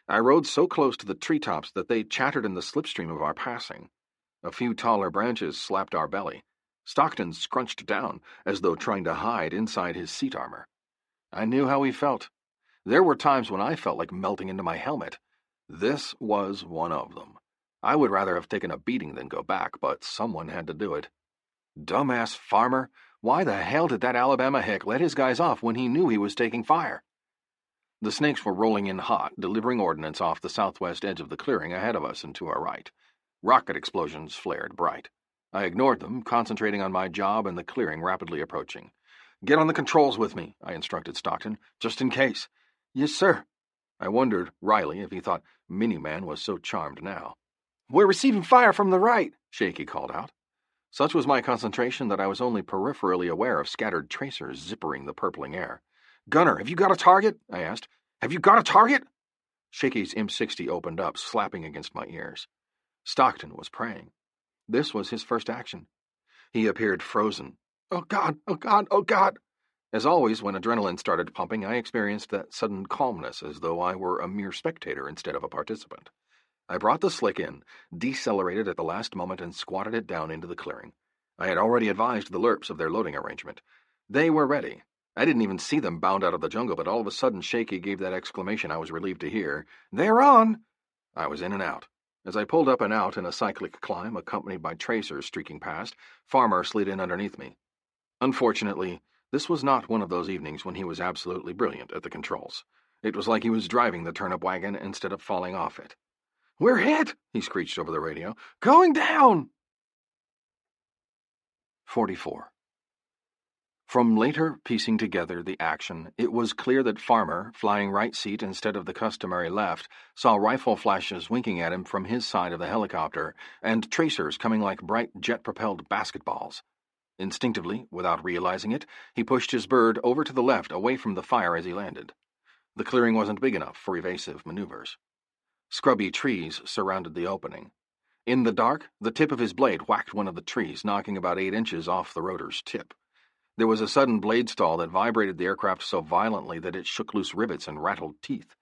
I rode so close to the treetops that they chattered in the slipstream of our passing. A few taller branches slapped our belly. Stockton scrunched down, as though trying to hide inside his seat armor. I knew how he felt. There were times when I felt like melting into my helmet. This was one of them. I would rather have taken a beating than go back, but someone had to do it. Dumbass Farmer! Why the hell did that Alabama hick let his guys off when he knew he was taking fire? The snakes were rolling in hot, delivering ordnance off the southwest edge of the clearing ahead of us and to our right. Rocket explosions flared bright. I ignored them, concentrating on my job and the clearing rapidly approaching. "Get on the controls with me," I instructed Stockton, "just in case." "Yes, sir." I wondered, Riley, if he thought Miniman was so charmed now. "We're receiving fire from the right," Shaky called out. Such was my concentration that I was only peripherally aware of scattered tracers zippering the purpling air. "Gunner, have you got a target?" I asked. "Have you got a target?" Shaky's M60 opened up, slapping against my ears. Stockton was praying. This was his first action. He appeared frozen. "Oh, God! Oh, God! Oh, God!" As always, when adrenaline started pumping, I experienced that sudden calmness as though I were a mere spectator instead of a participant. I brought the slick in, decelerated at the last moment, and squatted it down into the clearing. I had already advised the Lerps of their loading arrangement. They were ready. I didn't even see them bound out of the jungle, but all of a sudden Shaky gave that exclamation I was relieved to hear. "They're on!" I was in and out. As I pulled up and out in a cyclic climb, accompanied by tracers streaking past, Farmer slid in underneath me. Unfortunately, this was not one of those evenings when he was absolutely brilliant at the controls. It was like he was driving the turnip wagon instead of falling off it. "We're hit!" he screeched over the radio. "Going down!" 44. From later piecing together the action, it was clear that Farmer, flying right seat instead of the customary left, saw rifle flashes winking at him from his side of the helicopter, and tracers coming like bright jet-propelled basketballs. Instinctively, without realizing it, he pushed his bird over to the left, away from the fire as he landed. The clearing wasn't big enough for evasive maneuvers. Scrubby trees surrounded the opening. In the dark, the tip of his blade whacked one of the trees, knocking about 8 inches off the rotor's tip. There was a sudden blade stall that vibrated the aircraft so violently that it shook loose rivets and rattled teeth.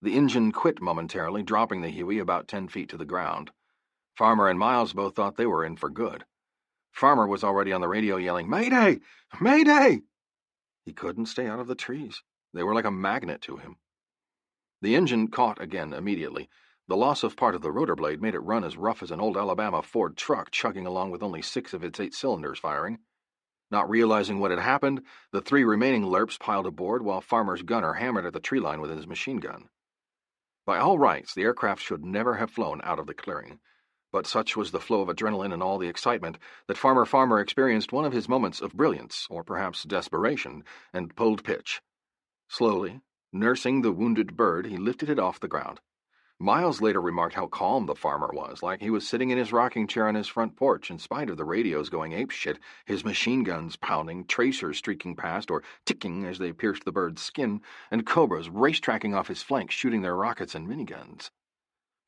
The engine quit momentarily, dropping the Huey about 10 feet to the ground. Farmer and Miles both thought they were in for good. Farmer was already on the radio yelling, "Mayday! Mayday!" He couldn't stay out of the trees. They were like a magnet to him. The engine caught again immediately. The loss of part of the rotor blade made it run as rough as an old Alabama Ford truck chugging along with only 6 of its 8 cylinders firing. Not realizing what had happened, the 3 remaining lerps piled aboard while Farmer's gunner hammered at the tree line with his machine gun. By all rights, the aircraft should never have flown out of the clearing, but such was the flow of adrenaline and all the excitement that Farmer experienced one of his moments of brilliance, or perhaps desperation, and pulled pitch. Slowly, nursing the wounded bird, he lifted it off the ground. Miles later remarked how calm the farmer was, like he was sitting in his rocking chair on his front porch in spite of the radios going apeshit, his machine guns pounding, tracers streaking past or ticking as they pierced the bird's skin, and cobras race-tracking off his flank shooting their rockets and miniguns.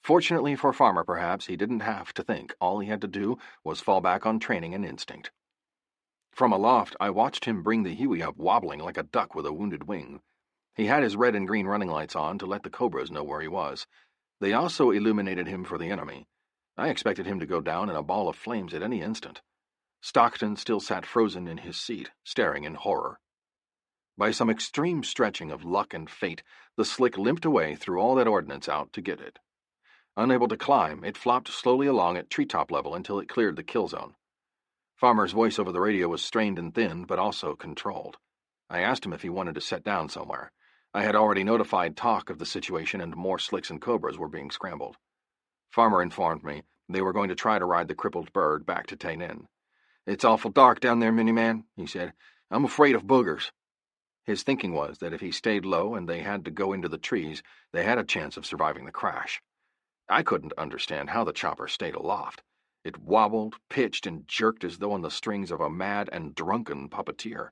Fortunately for Farmer, perhaps, he didn't have to think. All he had to do was fall back on training and instinct. From aloft, I watched him bring the Huey up wobbling like a duck with a wounded wing. He had his red and green running lights on to let the cobras know where he was. They also illuminated him for the enemy. I expected him to go down in a ball of flames at any instant. Stockton still sat frozen in his seat, staring in horror. By some extreme stretching of luck and fate, the slick limped away through all that ordnance out to get it. Unable to climb, it flopped slowly along at treetop level until it cleared the kill zone. Farmer's voice over the radio was strained and thin, but also controlled. I asked him if he wanted to set down somewhere. I had already notified Talk of the situation, and more slicks and cobras were being scrambled. Farmer informed me they were going to try to ride the crippled bird back to Tainan. "It's awful dark down there, Miniman," he said. "I'm afraid of boogers." His thinking was that if he stayed low and they had to go into the trees, they had a chance of surviving the crash. I couldn't understand how the chopper stayed aloft. It wobbled, pitched, and jerked as though on the strings of a mad and drunken puppeteer.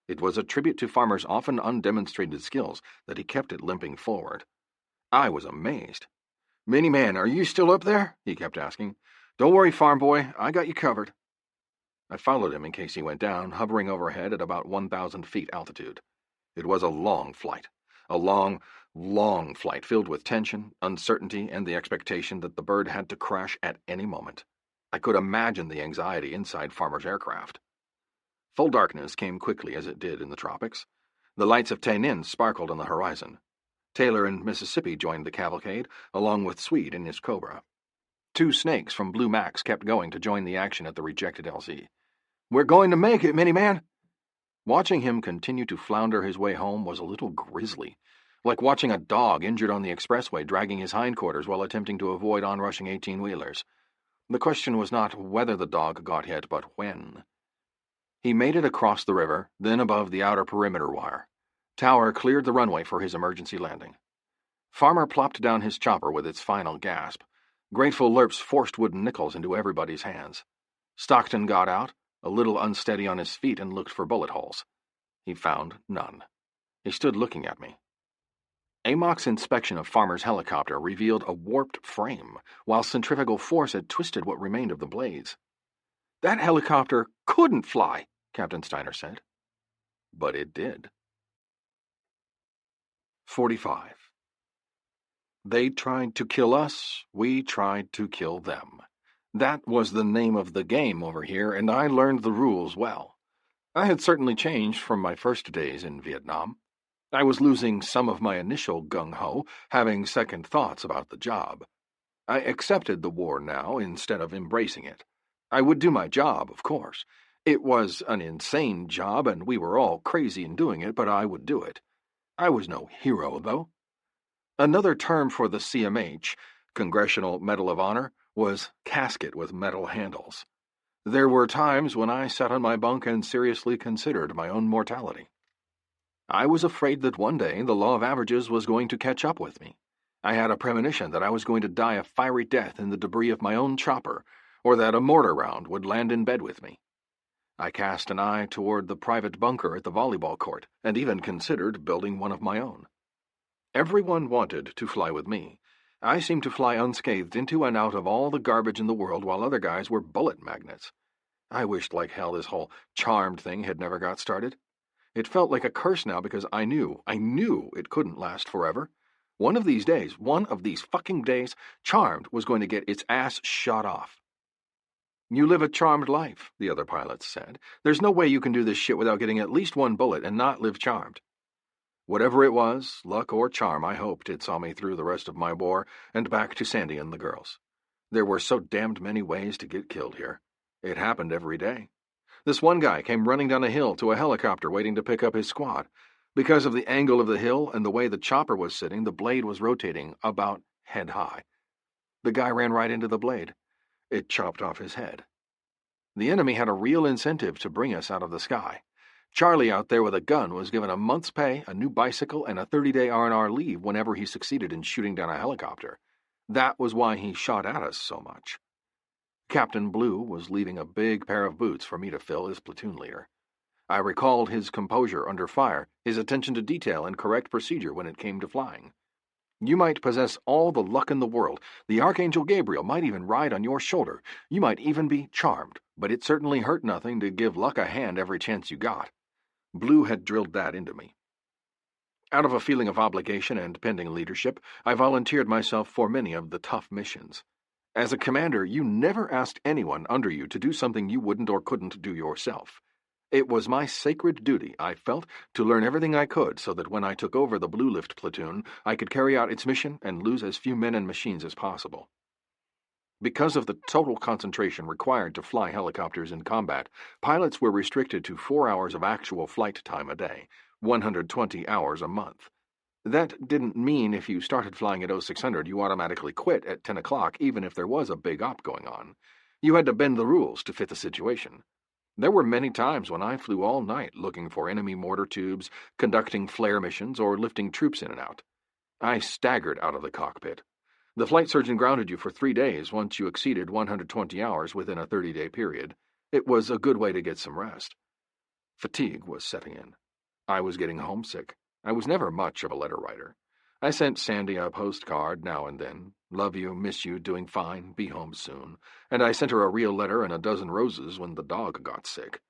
It was a tribute to Farmer's often undemonstrated skills that he kept it limping forward. I was amazed. "Miniman, are you still up there?" he kept asking. "Don't worry, farm boy, I got you covered." I followed him in case he went down, hovering overhead at about 1,000 feet altitude. It was a long flight. A long flight filled with tension, uncertainty, and the expectation that the bird had to crash at any moment. I could imagine the anxiety inside Farmer's aircraft. Full darkness came quickly as it did in the tropics. The lights of Tainan sparkled on the horizon. Taylor and Mississippi joined the cavalcade, along with Swede and his Cobra. 2 snakes from Blue Max kept going to join the action at the rejected LZ. "We're going to make it, Miniman!" Watching him continue to flounder his way home was a little grisly, like watching a dog injured on the expressway dragging his hindquarters while attempting to avoid onrushing 18-wheelers. The question was not whether the dog got hit, but when. He made it across the river, then above the outer perimeter wire. Tower cleared the runway for his emergency landing. Farmer plopped down his chopper with its final gasp. Grateful lerps forced wooden nickels into everybody's hands. Stockton got out, a little unsteady on his feet, and looked for bullet holes. He found none. He stood looking at me. Amok's inspection of Farmer's helicopter revealed a warped frame, while centrifugal force had twisted what remained of the blades. "That helicopter couldn't fly," Captain Steiner said. But it did. 45. They tried to kill us, we tried to kill them. That was the name of the game over here, and I learned the rules well. I had certainly changed from my first days in Vietnam. I was losing some of my initial gung-ho, having second thoughts about the job. I accepted the war now instead of embracing it. I would do my job, of course. It was an insane job, and we were all crazy in doing it, but I would do it. I was no hero, though. Another term for the CMH, Congressional Medal of Honor, was casket with metal handles. There were times when I sat on my bunk and seriously considered my own mortality. I was afraid that one day the law of averages was going to catch up with me. I had a premonition that I was going to die a fiery death in the debris of my own chopper, or that a mortar round would land in bed with me. I cast an eye toward the private bunker at the volleyball court, and even considered building one of my own. Everyone wanted to fly with me. I seemed to fly unscathed into and out of all the garbage in the world, while other guys were bullet magnets. I wished like hell this whole charmed thing had never got started. It felt like a curse now because I knew it couldn't last forever. One of these fucking days, Charmed was going to get its ass shot off. You live a charmed life, the other pilots said. There's no way you can do this shit without getting at least one bullet and not live charmed. Whatever it was, luck or charm, I hoped it saw me through the rest of my war and back to Sandy and the girls. There were so damned many ways to get killed here. It happened every day. This one guy came running down a hill to a helicopter waiting to pick up his squad. Because of the angle of the hill and the way the chopper was sitting, the blade was rotating about head high. The guy ran right into the blade. It chopped off his head. The enemy had a real incentive to bring us out of the sky. Charlie out there with a gun was given a month's pay, a new bicycle, and a 30-day R&R leave whenever he succeeded in shooting down a helicopter. That was why he shot at us so much. Captain Blue was leaving a big pair of boots for me to fill as platoon leader. I recalled his composure under fire, his attention to detail and correct procedure when it came to flying. You might possess all the luck in the world. The Archangel Gabriel might even ride on your shoulder. You might even be charmed, but it certainly hurt nothing to give luck a hand every chance you got. Blue had drilled that into me. Out of a feeling of obligation and pending leadership, I volunteered myself for many of the tough missions. As a commander, you never asked anyone under you to do something you wouldn't or couldn't do yourself. It was my sacred duty, I felt, to learn everything I could so that when I took over the Blue Lift platoon, I could carry out its mission and lose as few men and machines as possible. Because of the total concentration required to fly helicopters in combat, pilots were restricted to 4 hours of actual flight time a day, 120 hours a month. That didn't mean if you started flying at 0600 you automatically quit at 10 o'clock even if there was a big op going on. You had to bend the rules to fit the situation. There were many times when I flew all night looking for enemy mortar tubes, conducting flare missions, or lifting troops in and out. I staggered out of the cockpit. The flight surgeon grounded you for 3 days once you exceeded 120 hours within a 30-day period. It was a good way to get some rest. Fatigue was setting in. I was getting homesick. I was never much of a letter writer. I sent Sandy a postcard now and then. Love you, miss you, doing fine, be home soon. And I sent her a real letter and a dozen roses when the dog got sick.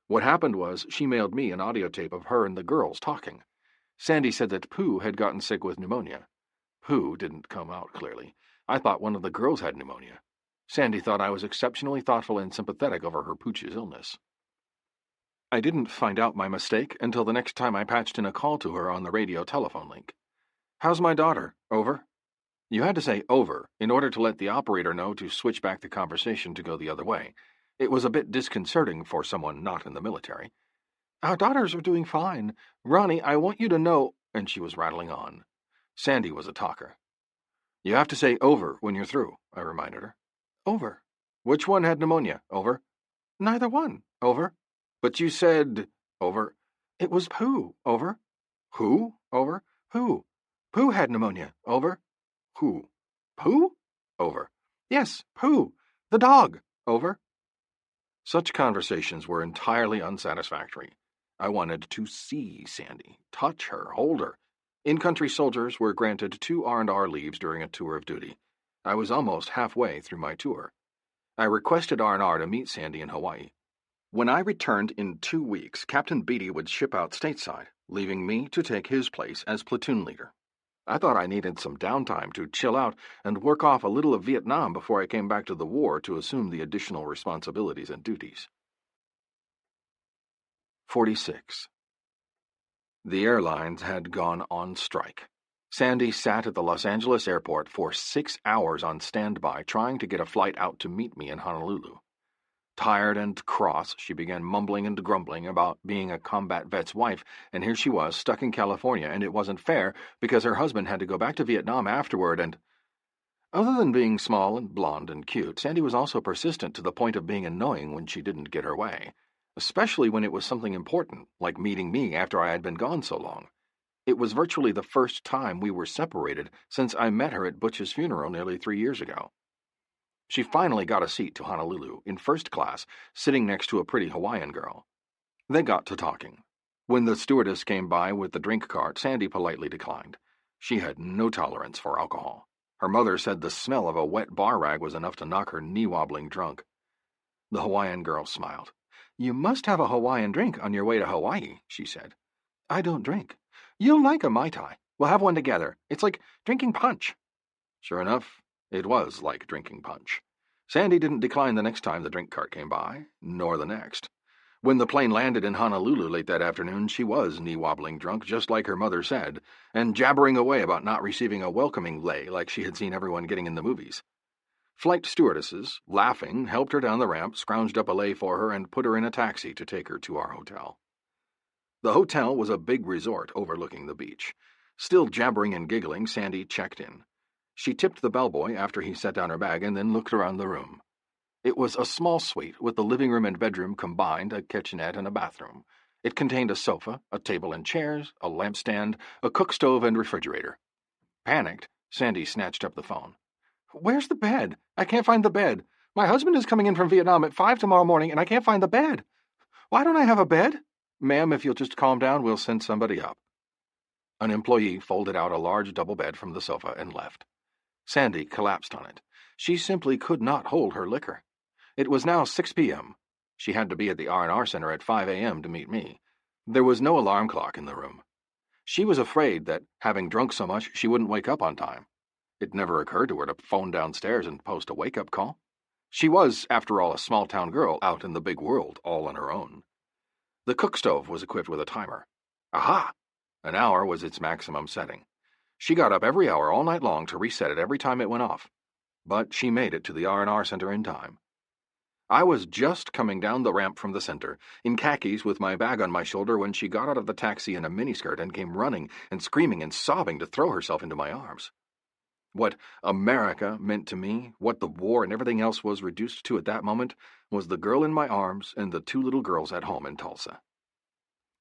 What happened was she mailed me an audio tape of her and the girls talking. Sandy said that Pooh had gotten sick with pneumonia. Pooh didn't come out clearly. I thought one of the girls had pneumonia. Sandy thought I was exceptionally thoughtful and sympathetic over her pooch's illness. I didn't find out my mistake until the next time I patched in a call to her on the radio telephone link. How's my daughter? Over? You had to say over in order to let the operator know to switch back the conversation to go the other way. It was a bit disconcerting for someone not in the military. Our daughters are doing fine. Ronnie, I want you to know... And she was rattling on. Sandy was a talker. You have to say over when you're through, I reminded her. Over. Which one had pneumonia? Over. Neither one. Over. But you said... Over. It was Pooh. Over. Who? Over. Who? Pooh had pneumonia. Over. Who? Pooh? Over. Yes, Pooh. The dog. Over. Such conversations were entirely unsatisfactory. I wanted to see Sandy, touch her, hold her. In-country soldiers were granted 2 R&R leaves during a tour of duty. I was almost halfway through my tour. I requested R&R to meet Sandy in Hawaii. When I returned in 2 weeks, Captain Beatty would ship out stateside, leaving me to take his place as platoon leader. I thought I needed some downtime to chill out and work off a little of Vietnam before I came back to the war to assume the additional responsibilities and duties. 46. The airlines had gone on strike. Sandy sat at the Los Angeles airport for 6 hours on standby trying to get a flight out to meet me in Honolulu. Tired and cross, she began mumbling and grumbling about being a combat vet's wife, and here she was, stuck in California, and it wasn't fair because her husband had to go back to Vietnam afterward, and... Other than being small and blonde and cute, Sandy was also persistent to the point of being annoying when she didn't get her way, especially when it was something important, like meeting me after I had been gone so long. It was virtually the first time we were separated since I met her at Butch's funeral nearly 3 years ago. She finally got a seat to Honolulu, in first class, sitting next to a pretty Hawaiian girl. They got to talking. When the stewardess came by with the drink cart, Sandy politely declined. She had no tolerance for alcohol. Her mother said the smell of a wet bar rag was enough to knock her knee-wobbling drunk. The Hawaiian girl smiled. You must have a Hawaiian drink on your way to Hawaii, she said. I don't drink. You'll like a Mai Tai. We'll have one together. It's like drinking punch. Sure enough, it was like drinking punch. Sandy didn't decline the next time the drink cart came by, nor the next. When the plane landed in Honolulu late that afternoon, she was knee-wobbling drunk, just like her mother said, and jabbering away about not receiving a welcoming lei like she had seen everyone getting in the movies. Flight stewardesses, laughing, helped her down the ramp, scrounged up a lei for her, and put her in a taxi to take her to our hotel. The hotel was a big resort overlooking the beach. Still jabbering and giggling, Sandy checked in. She tipped the bellboy after he set down her bag and then looked around the room. It was a small suite with the living room and bedroom combined, a kitchenette and a bathroom. It contained a sofa, a table and chairs, a lampstand, a cook stove and refrigerator. Panicked, Sandy snatched up the phone. "Where's the bed? I can't find the bed. My husband is coming in from Vietnam at 5 tomorrow morning, and I can't find the bed. Why don't I have a bed? Ma'am, if you'll just calm down, we'll send somebody up." An employee folded out a large double bed from the sofa and left. Sandy collapsed on it. She simply could not hold her liquor. It was now 6 p.m. She had to be at the R&R Center at 5 a.m. to meet me. There was no alarm clock in the room. She was afraid that, having drunk so much, she wouldn't wake up on time. It never occurred to her to phone downstairs and post a wake-up call. She was, after all, a small-town girl out in the big world, all on her own. The cook stove was equipped with a timer. Aha! An hour was its maximum setting. She got up every hour all night long to reset it every time it went off. But she made it to the R&R Center in time. I was just coming down the ramp from the center, in khakis with my bag on my shoulder, when she got out of the taxi in a miniskirt and came running and screaming and sobbing to throw herself into my arms. What America meant to me, what the war and everything else was reduced to at that moment, was the girl in my arms and the 2 little girls at home in Tulsa.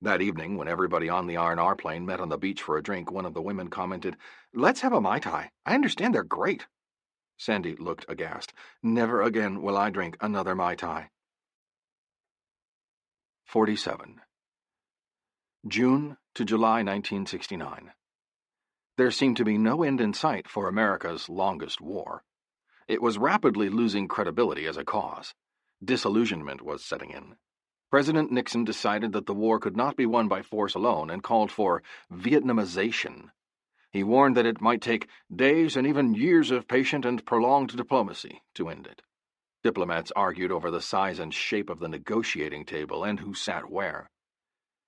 That evening, when everybody on the R&R plane met on the beach for a drink, one of the women commented, "Let's have a Mai Tai. I understand they're great." Sandy looked aghast. "Never again will I drink another Mai Tai." 47. June to July 1969. There seemed to be no end in sight for America's longest war. It was rapidly losing credibility as a cause. Disillusionment was setting in. President Nixon decided that the war could not be won by force alone and called for Vietnamization. He warned that it might take days and even years of patient and prolonged diplomacy to end it. Diplomats argued over the size and shape of the negotiating table and who sat where.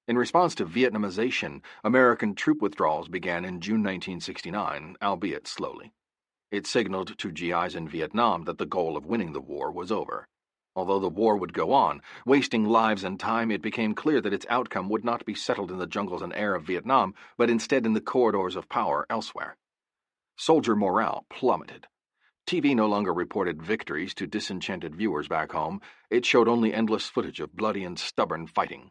In response to Vietnamization, American troop withdrawals began in June 1969, albeit slowly. It signaled to GIs in Vietnam that the goal of winning the war was over. Although the war would go on, wasting lives and time, it became clear that its outcome would not be settled in the jungles and air of Vietnam, but instead in the corridors of power elsewhere. Soldier morale plummeted. TV no longer reported victories to disenchanted viewers back home. It showed only endless footage of bloody and stubborn fighting.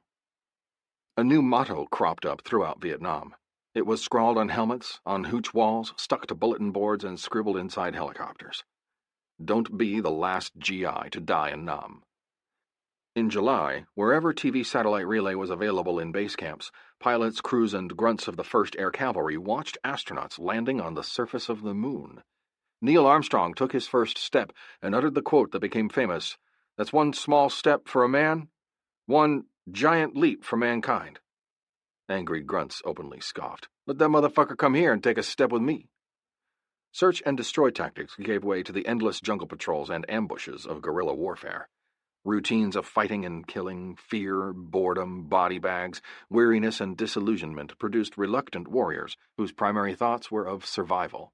A new motto cropped up throughout Vietnam. It was scrawled on helmets, on hooch walls, stuck to bulletin boards, and scribbled inside helicopters. "Don't be the last GI to die in Nam." In July, wherever TV satellite relay was available in base camps, pilots, crews, and grunts of the 1st Air Cavalry watched astronauts landing on the surface of the moon. Neil Armstrong took his first step and uttered the quote that became famous, "That's one small step for a man, one giant leap for mankind." Angry grunts openly scoffed. "Let that motherfucker come here and take a step with me." Search and destroy tactics gave way to the endless jungle patrols and ambushes of guerrilla warfare. Routines of fighting and killing, fear, boredom, body bags, weariness, and disillusionment produced reluctant warriors whose primary thoughts were of survival.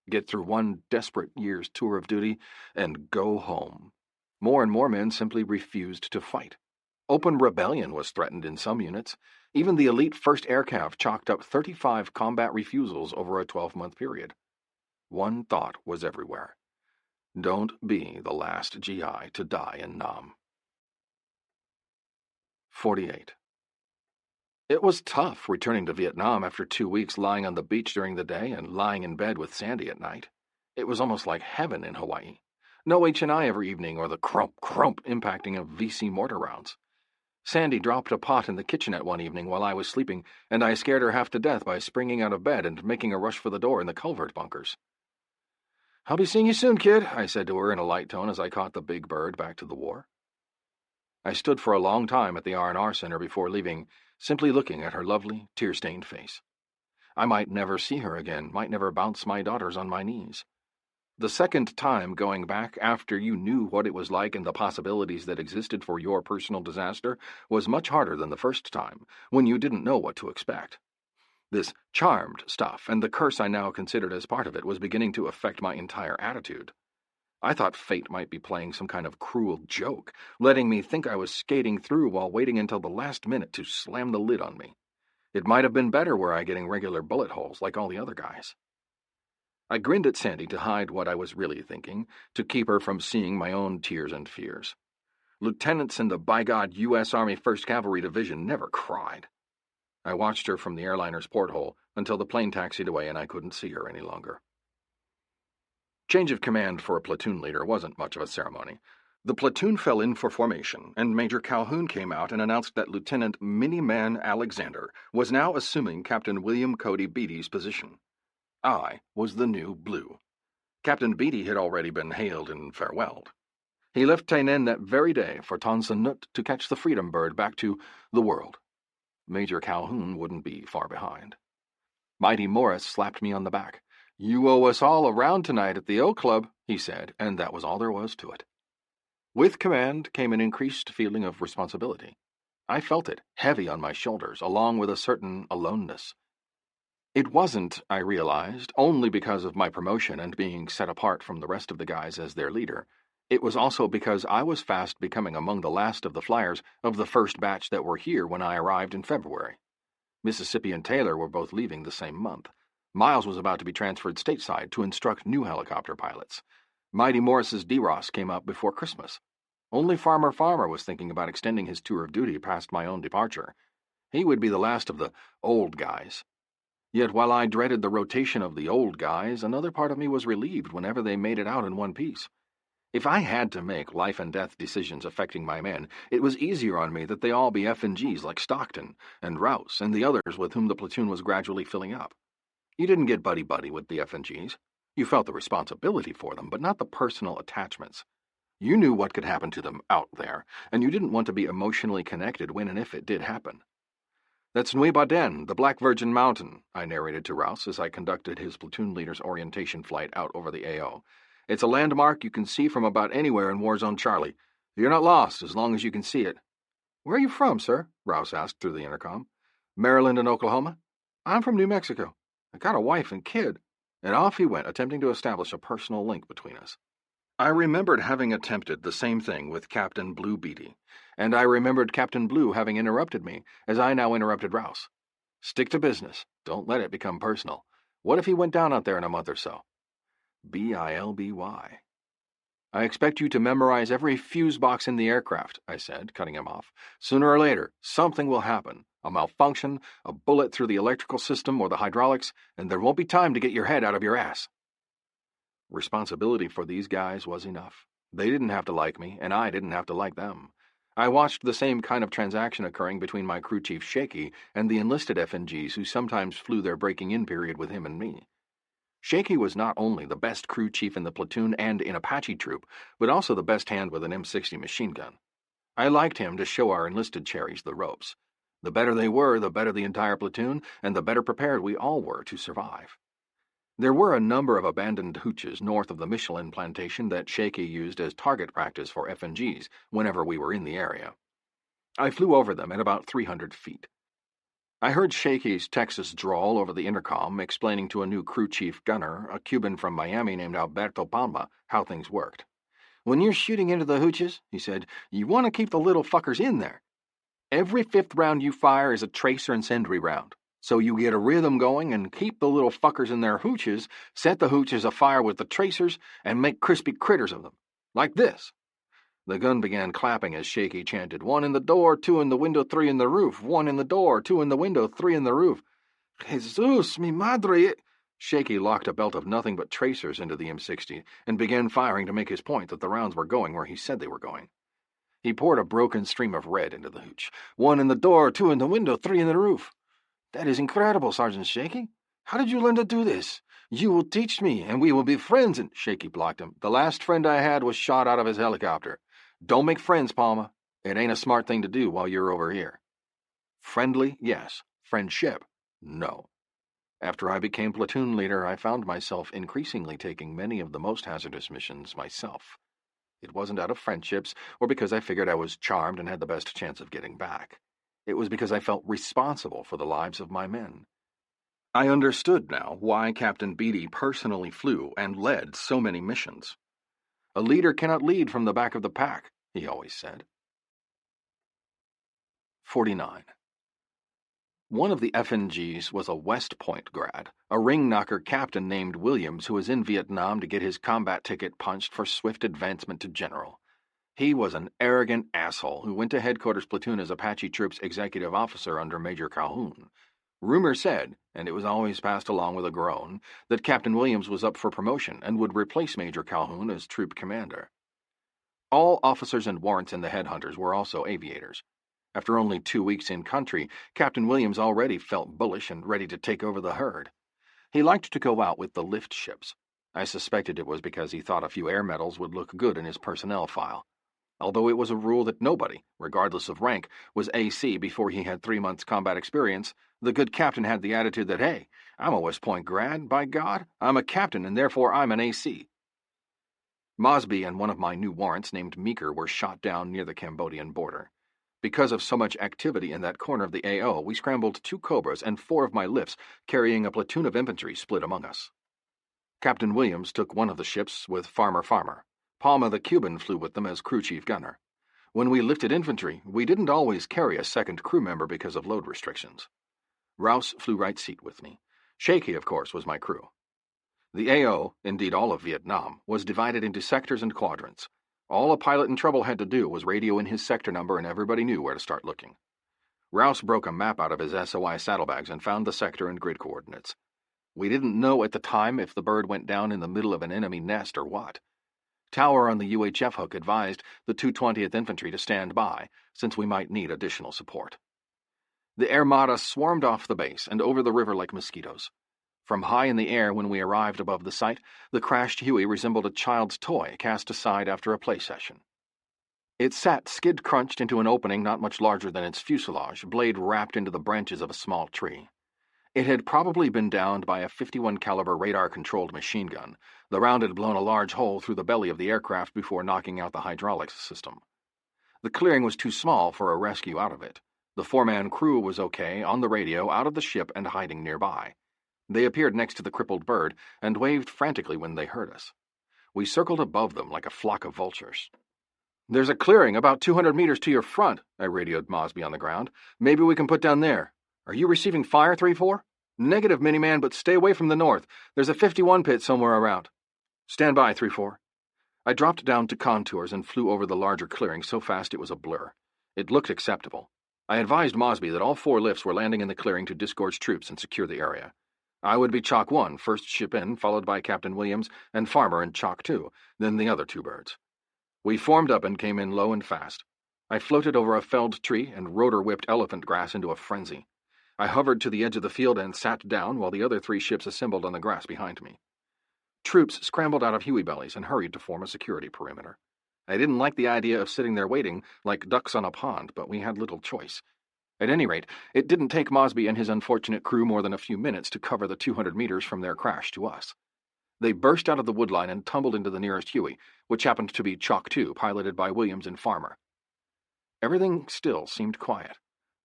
Get through one desperate year's tour of duty and go home. More and more men simply refused to fight. Open rebellion was threatened in some units. Even the elite 1st Air Cav chalked up 35 combat refusals over a 12-month period. One thought was everywhere. Don't be the last GI to die in Nam. 48. It was tough returning to Vietnam after 2 weeks lying on the beach during the day and lying in bed with Sandy at night. It was almost like heaven in Hawaii. No H&I every evening or the crump impacting of VC mortar rounds. Sandy dropped a pot in the kitchenette one evening while I was sleeping, and I scared her half to death by springing out of bed and making a rush for the door in the culvert bunkers. "I'll be seeing you soon, kid," I said to her in a light tone as I caught the big bird back to the war. I stood for a long time at the R&R Center before leaving, simply looking at her lovely, tear-stained face. I might never see her again, might never bounce my daughters on my knees. The second time going back after you knew what it was like and the possibilities that existed for your personal disaster was much harder than the first time, when you didn't know what to expect. This charmed stuff, and the curse I now considered as part of it, was beginning to affect my entire attitude. I thought fate might be playing some kind of cruel joke, letting me think I was skating through while waiting until the last minute to slam the lid on me. It might have been better were I getting regular bullet holes like all the other guys. I grinned at Sandy to hide what I was really thinking, to keep her from seeing my own tears and fears. Lieutenants in the by-God U.S. Army 1st Cavalry Division never cried. I watched her from the airliner's porthole until the plane taxied away and I couldn't see her any longer. Change of command for a platoon leader wasn't much of a ceremony. The platoon fell in for formation, and Major Calhoun came out and announced that Lieutenant Miniman Alexander was now assuming Captain William Cody Beatty's position. I was the new Blue. Captain Beatty had already been hailed and farewelled. He left Tainan that very day for Tonsanut to catch the Freedom Bird back to the world. Major Calhoun wouldn't be far behind. Mighty Morris slapped me on the back. "You owe us all a round tonight at the Oak Club," he said, and that was all there was to it. With command came an increased feeling of responsibility. I felt it, heavy on my shoulders, along with a certain aloneness. It wasn't, I realized, only because of my promotion and being set apart from the rest of the guys as their leader. It was also because I was fast becoming among the last of the flyers of the first batch that were here when I arrived in February. Mississippi and Taylor were both leaving the same month. Miles was about to be transferred stateside to instruct new helicopter pilots. Mighty Morris's DROS came up before Christmas. Only Farmer was thinking about extending his tour of duty past my own departure. He would be the last of the old guys. Yet while I dreaded the rotation of the old guys, another part of me was relieved whenever they made it out in one piece. If I had to make life-and-death decisions affecting my men, it was easier on me that they all be F&Gs like Stockton and Rouse and the others with whom the platoon was gradually filling up. You didn't get buddy-buddy with the F&Gs. You felt the responsibility for them, but not the personal attachments. You knew what could happen to them out there, and you didn't want to be emotionally connected when and if it did happen. "That's Nui Baden, the Black Virgin Mountain," I narrated to Rouse as I conducted his platoon leader's orientation flight out over the AO. "It's a landmark you can see from about anywhere in Warzone Charlie. You're not lost as long as you can see it." "Where are you from, sir?" Rouse asked through the intercom. "Maryland and Oklahoma." "I'm from New Mexico. I got a wife and kid." And off he went, attempting to establish a personal link between us. I remembered having attempted the same thing with Captain Blue Beatty, and I remembered Captain Blue having interrupted me, as I now interrupted Rouse. Stick to business. Don't let it become personal. What if he went down out there in a month or so? Bilby. "I expect you to memorize every fuse box in the aircraft," I said, cutting him off. "Sooner or later, something will happen. A malfunction, a bullet through the electrical system or the hydraulics, and there won't be time to get your head out of your ass." Responsibility for these guys was enough. They didn't have to like me, and I didn't have to like them. I watched the same kind of transaction occurring between my crew chief Shaky and the enlisted F&Gs who sometimes flew their breaking-in period with him and me. Shaky was not only the best crew chief in the platoon and in Apache troop, but also the best hand with an M60 machine gun. I liked him to show our enlisted cherries the ropes. The better they were, the better the entire platoon, and the better prepared we all were to survive. There were a number of abandoned hooches north of the Michelin plantation that Shaky used as target practice for F&Gs whenever we were in the area. I flew over them at about 300 feet. I heard Shaky's Texas drawl over the intercom explaining to a new crew chief gunner, a Cuban from Miami named Alberto Palma, how things worked. "When you're shooting into the hooches," he said, "you want to keep the little fuckers in there. Every fifth round you fire is a tracer incendiary round. So you get a rhythm going and keep the little fuckers in their hooches, set the hooches afire with the tracers, and make crispy critters of them. Like this." The gun began clapping as Shaky chanted, "1 in the door, 2 in the window, 3 in the roof. 1 in the door, 2 in the window, 3 in the roof." "Jesus, mi madre!" Shaky locked a belt of nothing but tracers into the M60 and began firing to make his point that the rounds were going where he said they were going. He poured a broken stream of red into the hooch. "1 in the door, 2 in the window, 3 in the roof." "That is incredible, Sergeant Shaky. How did you learn to do this? You will teach me, and we will be friends." And Shaky blocked him. "The last friend I had was shot out of his helicopter. Don't make friends, Palma. It ain't a smart thing to do while you're over here." Friendly, yes. Friendship, no. After I became platoon leader, I found myself increasingly taking many of the most hazardous missions myself. It wasn't out of friendships or because I figured I was charmed and had the best chance of getting back. It was because I felt responsible for the lives of my men. I understood now why Captain Beatty personally flew and led so many missions. A leader cannot lead from the back of the pack, he always said. 49. One of the FNGs was a West Point grad, a ring-knocker captain named Williams who was in Vietnam to get his combat ticket punched for swift advancement to general. He was an arrogant asshole who went to headquarters platoon as Apache Troops executive officer under Major Calhoun. Rumor said, and it was always passed along with a groan, that Captain Williams was up for promotion and would replace Major Calhoun as troop commander. All officers and warrants in the headhunters were also aviators. After only 2 weeks in country, Captain Williams already felt bullish and ready to take over the herd. He liked to go out with the lift ships. I suspected it was because he thought a few air medals would look good in his personnel file. Although it was a rule that nobody, regardless of rank, was AC before he had 3 months combat experience, the good captain had the attitude that, hey, I'm a West Point grad, by God, I'm a captain and therefore I'm an AC. Mosby and one of my new warrants named Meeker were shot down near the Cambodian border. Because of so much activity in that corner of the AO, we scrambled 2 Cobras and 4 of my lifts, carrying a platoon of infantry split among us. Captain Williams took one of the ships with Farmer. Palma the Cuban flew with them as crew chief gunner. When we lifted infantry, we didn't always carry a second crew member because of load restrictions. Rouse flew right seat with me. Shaky, of course, was my crew. The AO, indeed all of Vietnam, was divided into sectors and quadrants. All a pilot in trouble had to do was radio in his sector number and everybody knew where to start looking. Rouse broke a map out of his SOI saddlebags and found the sector and grid coordinates. We didn't know at the time if the bird went down in the middle of an enemy nest or what. Tower on the UHF hook advised the 220th Infantry to stand by, since we might need additional support. The Armada swarmed off the base and over the river like mosquitoes. From high in the air when we arrived above the site, the crashed Huey resembled a child's toy cast aside after a play session. It sat skid-crunched into an opening not much larger than its fuselage, blade wrapped into the branches of a small tree. It had probably been downed by a 51 caliber radar-controlled machine gun. The round had blown a large hole through the belly of the aircraft before knocking out the hydraulics system. The clearing was too small for a rescue out of it. The 4-man crew was okay, on the radio, out of the ship and hiding nearby. They appeared next to the crippled bird and waved frantically when they heard us. We circled above them like a flock of vultures. "There's a clearing about 200 meters to your front," I radioed Mosby on the ground. "Maybe we can put down there. Are you receiving fire, 3-4? Negative, Miniman, but stay away from the north. There's a 51 pit somewhere around." "Stand by, 3-4. I dropped down to contours and flew over the larger clearing so fast it was a blur. It looked acceptable. I advised Mosby that all 4 lifts were landing in the clearing to disgorge troops and secure the area. I would be Chalk 1, first ship in, followed by Captain Williams and Farmer in Chalk 2, then the other 2 birds. We formed up and came in low and fast. I floated over a felled tree and rotor-whipped elephant grass into a frenzy. I hovered to the edge of the field and sat down while the other 3 ships assembled on the grass behind me. Troops scrambled out of Huey bellies and hurried to form a security perimeter. I didn't like the idea of sitting there waiting like ducks on a pond, but we had little choice. At any rate, it didn't take Mosby and his unfortunate crew more than a few minutes to cover the 200 meters from their crash to us. They burst out of the woodline and tumbled into the nearest Huey, which happened to be Chalk 2, piloted by Williams and Farmer. Everything still seemed quiet,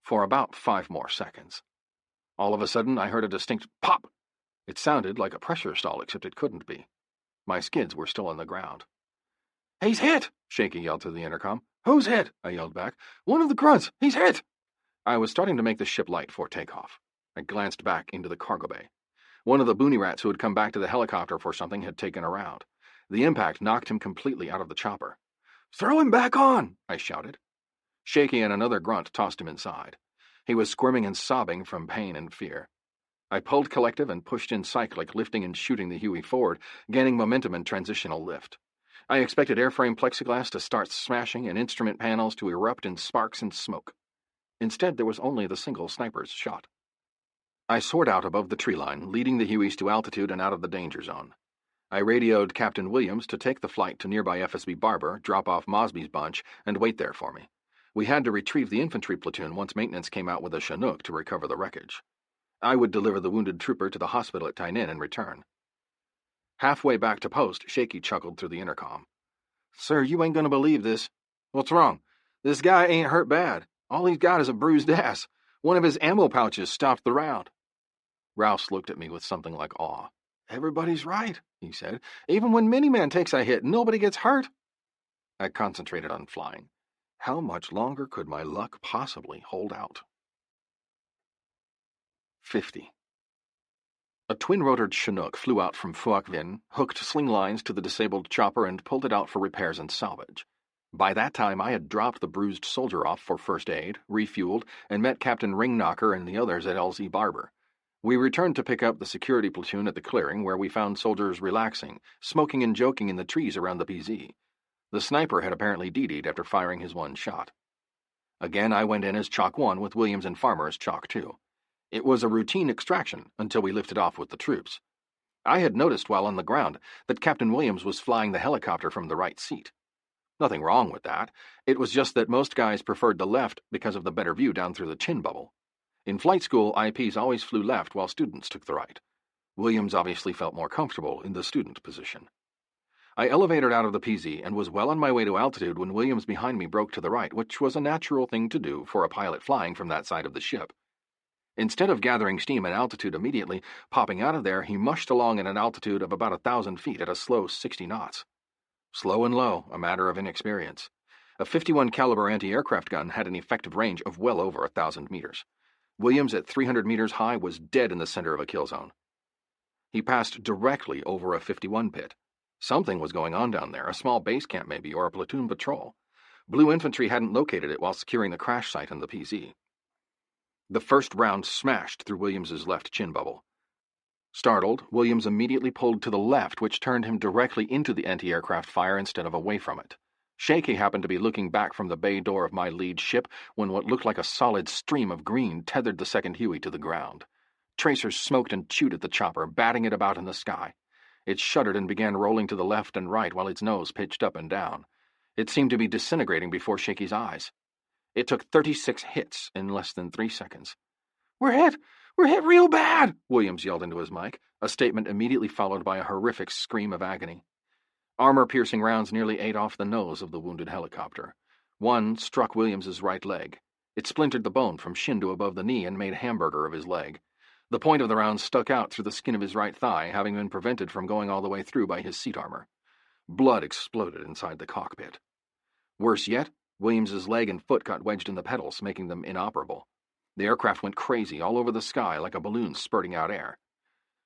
for about 5 more seconds. All of a sudden, I heard a distinct pop. It sounded like a pressure stall, except it couldn't be. My skids were still on the ground. "He's hit!" Shaky yelled through the intercom. "Who's hit?" I yelled back. "One of the grunts! He's hit!" I was starting to make the ship light for takeoff. I glanced back into the cargo bay. One of the boonie rats who had come back to the helicopter for something had taken a round. The impact knocked him completely out of the chopper. "Throw him back on!" I shouted. Shaky and another grunt tossed him inside. He was squirming and sobbing from pain and fear. I pulled collective and pushed in cyclic, lifting and shooting the Huey forward, gaining momentum and transitional lift. I expected airframe plexiglass to start smashing and instrument panels to erupt in sparks and smoke. Instead, there was only the single sniper's shot. I soared out above the tree line, leading the Hueys to altitude and out of the danger zone. I radioed Captain Williams to take the flight to nearby FSB Barber, drop off Mosby's bunch, and wait there for me. We had to retrieve the infantry platoon once maintenance came out with a Chinook to recover the wreckage. I would deliver the wounded trooper to the hospital at Tainan and return. Halfway back to post, Shaky chuckled through the intercom. Sir, you ain't gonna believe this. What's wrong? This guy ain't hurt bad. All he's got is a bruised ass. One of his ammo pouches stopped the round. Rouse looked at me with something like awe. Everybody's right, he said. Even when Miniman takes a hit, nobody gets hurt. I concentrated on flying. How much longer could my luck possibly hold out? 50. A twin-rotored Chinook flew out from Phuoc Vinh, hooked sling lines to the disabled chopper, and pulled it out for repairs and salvage. By that time, I had dropped the bruised soldier off for first aid, refueled, and met Captain Ringknocker and the others at LZ Barber. We returned to pick up the security platoon at the clearing, where we found soldiers relaxing, smoking and joking in the trees around the PZ. The sniper had apparently DD'd after firing his one shot. Again, I went in as Chalk 1 with Williams and Farmer as Chalk 2. It was a routine extraction until we lifted off with the troops. I had noticed while on the ground that Captain Williams was flying the helicopter from the right seat. Nothing wrong with that. It was just that most guys preferred the left because of the better view down through the chin bubble. In flight school, IPs always flew left while students took the right. Williams obviously felt more comfortable in the student position. I elevated out of the PZ and was well on my way to altitude when Williams behind me broke to the right, which was a natural thing to do for a pilot flying from that side of the ship. Instead of gathering steam at altitude immediately, popping out of there, he mushed along at an altitude of about 1,000 feet at a slow 60 knots. Slow and low, a matter of inexperience. A 51 caliber anti-aircraft gun had an effective range of well over 1,000 meters. Williams at 300 meters high was dead in the center of a kill zone. He passed directly over a 51 pit. Something was going on down there, a small base camp maybe, or a platoon patrol. Blue infantry hadn't located it while securing the crash site in the PZ. The first round smashed through Williams's left chin bubble. Startled, Williams immediately pulled to the left, which turned him directly into the anti-aircraft fire instead of away from it. Shaky happened to be looking back from the bay door of my lead ship when what looked like a solid stream of green tethered the second Huey to the ground. Tracers smoked and chewed at the chopper, batting it about in the sky. It shuddered and began rolling to the left and right while its nose pitched up and down. It seemed to be disintegrating before Shaky's eyes. It took 36 hits in less than 3 seconds. "We're hit! We're hit real bad!" Williams yelled into his mic, a statement immediately followed by a horrific scream of agony. Armor-piercing rounds nearly ate off the nose of the wounded helicopter. One struck Williams's right leg. It splintered the bone from shin to above the knee and made hamburger of his leg. The point of the round stuck out through the skin of his right thigh, having been prevented from going all the way through by his seat armor. Blood exploded inside the cockpit. Worse yet, Williams's leg and foot got wedged in the pedals, making them inoperable. The aircraft went crazy all over the sky like a balloon spurting out air.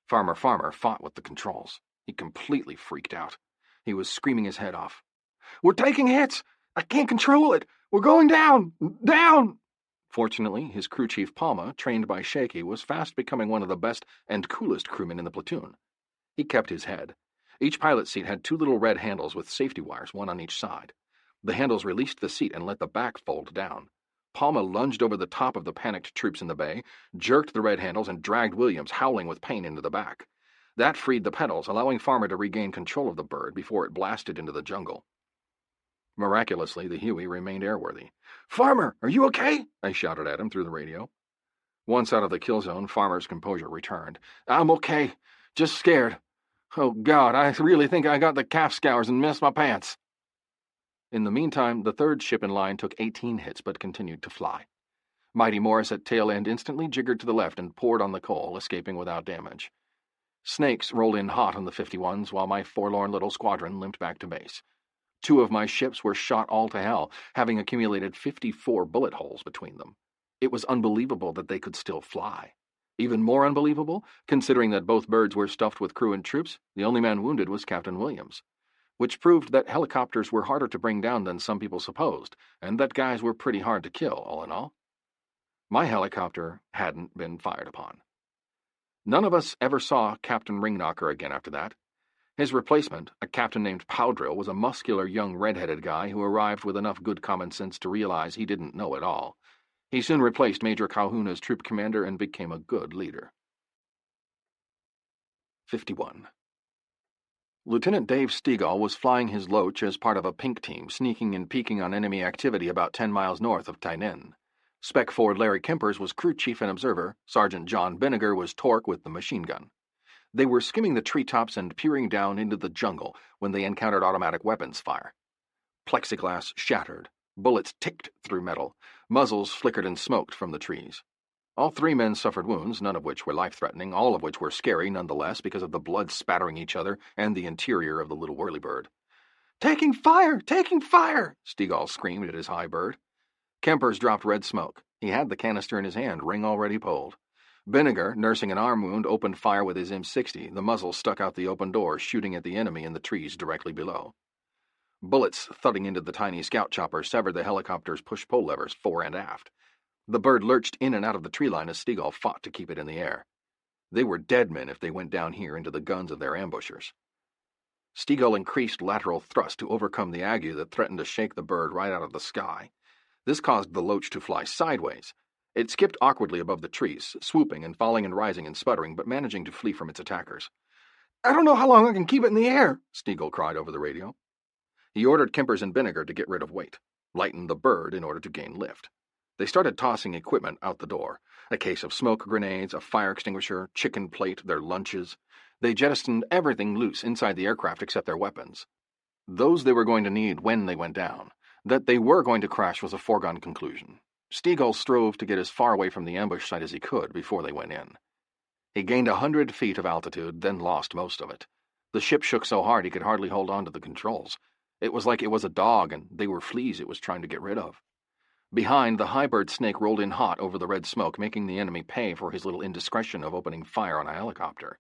Farmer fought with the controls. He completely freaked out. He was screaming his head off. "We're taking hits! I can't control it! We're going down! Down!" Fortunately, his crew chief Palma, trained by Shaky, was fast becoming one of the best and coolest crewmen in the platoon. He kept his head. Each pilot seat had 2 little red handles with safety wires, one on each side. The handles released the seat and let the back fold down. Palma lunged over the top of the panicked troops in the bay, jerked the red handles, and dragged Williams, howling with pain, into the back. That freed the pedals, allowing Farmer to regain control of the bird before it blasted into the jungle. Miraculously, the Huey remained airworthy. "Farmer, are you okay?" I shouted at him through the radio. Once out of the kill zone, Farmer's composure returned. "I'm okay. Just scared. Oh, God, I really think I got the calf scours and missed my pants." In the meantime, the third ship in line took 18 hits but continued to fly. Mighty Morris at tail end instantly jiggered to the left and poured on the coal, escaping without damage. Snakes rolled in hot on the 51s while my forlorn little squadron limped back to base. 2 of my ships were shot all to hell, having accumulated 54 bullet holes between them. It was unbelievable that they could still fly. Even more unbelievable, considering that both birds were stuffed with crew and troops, the only man wounded was Captain Williams, which proved that helicopters were harder to bring down than some people supposed, and that guys were pretty hard to kill, all in all. My helicopter hadn't been fired upon. None of us ever saw Captain Ringknocker again after that. His replacement, a captain named Powdrill, was a muscular young red-headed guy who arrived with enough good common sense to realize he didn't know it all. He soon replaced Major Calhoun as troop commander and became a good leader. 51. Lieutenant Dave Stegall was flying his Loach as part of a pink team, sneaking and peeking on enemy activity about 10 miles north of Tainan. Spec Ford Larry Kempers was crew chief and observer. Sergeant John Benniger was Torque with the machine gun. They were skimming the treetops and peering down into the jungle when they encountered automatic weapons fire. Plexiglass shattered. Bullets ticked through metal. Muzzles flickered and smoked from the trees. All three men suffered wounds, none of which were life-threatening, all of which were scary nonetheless because of the blood spattering each other and the interior of the little whirlybird. "Taking fire! Taking fire!" Stegall screamed at his high bird. Kempers dropped red smoke. He had the canister in his hand, ring already pulled. Benniger, nursing an arm wound, opened fire with his M60. The muzzle stuck out the open door, shooting at the enemy in the trees directly below. Bullets thudding into the tiny scout chopper severed the helicopter's push-pull levers fore and aft. The bird lurched in and out of the tree line as Stegall fought to keep it in the air. They were dead men if they went down here into the guns of their ambushers. Stegall increased lateral thrust to overcome the ague that threatened to shake the bird right out of the sky. This caused the loach to fly sideways. It skipped awkwardly above the trees, swooping and falling and rising and sputtering, but managing to flee from its attackers. "I don't know how long I can keep it in the air," Stegall cried over the radio. He ordered Kempers and Benniger to get rid of weight, lighten the bird in order to gain lift. They started tossing equipment out the door. A case of smoke grenades, a fire extinguisher, chicken plate, their lunches. They jettisoned everything loose inside the aircraft except their weapons. Those they were going to need when they went down. That they were going to crash was a foregone conclusion. Stegall strove to get as far away from the ambush site as he could before they went in. He gained 100 feet of altitude, then lost most of it. The ship shook so hard he could hardly hold on to the controls. It was like it was a dog, and they were fleas it was trying to get rid of. Behind, the high-bird snake rolled in hot over the red smoke, making the enemy pay for his little indiscretion of opening fire on a helicopter.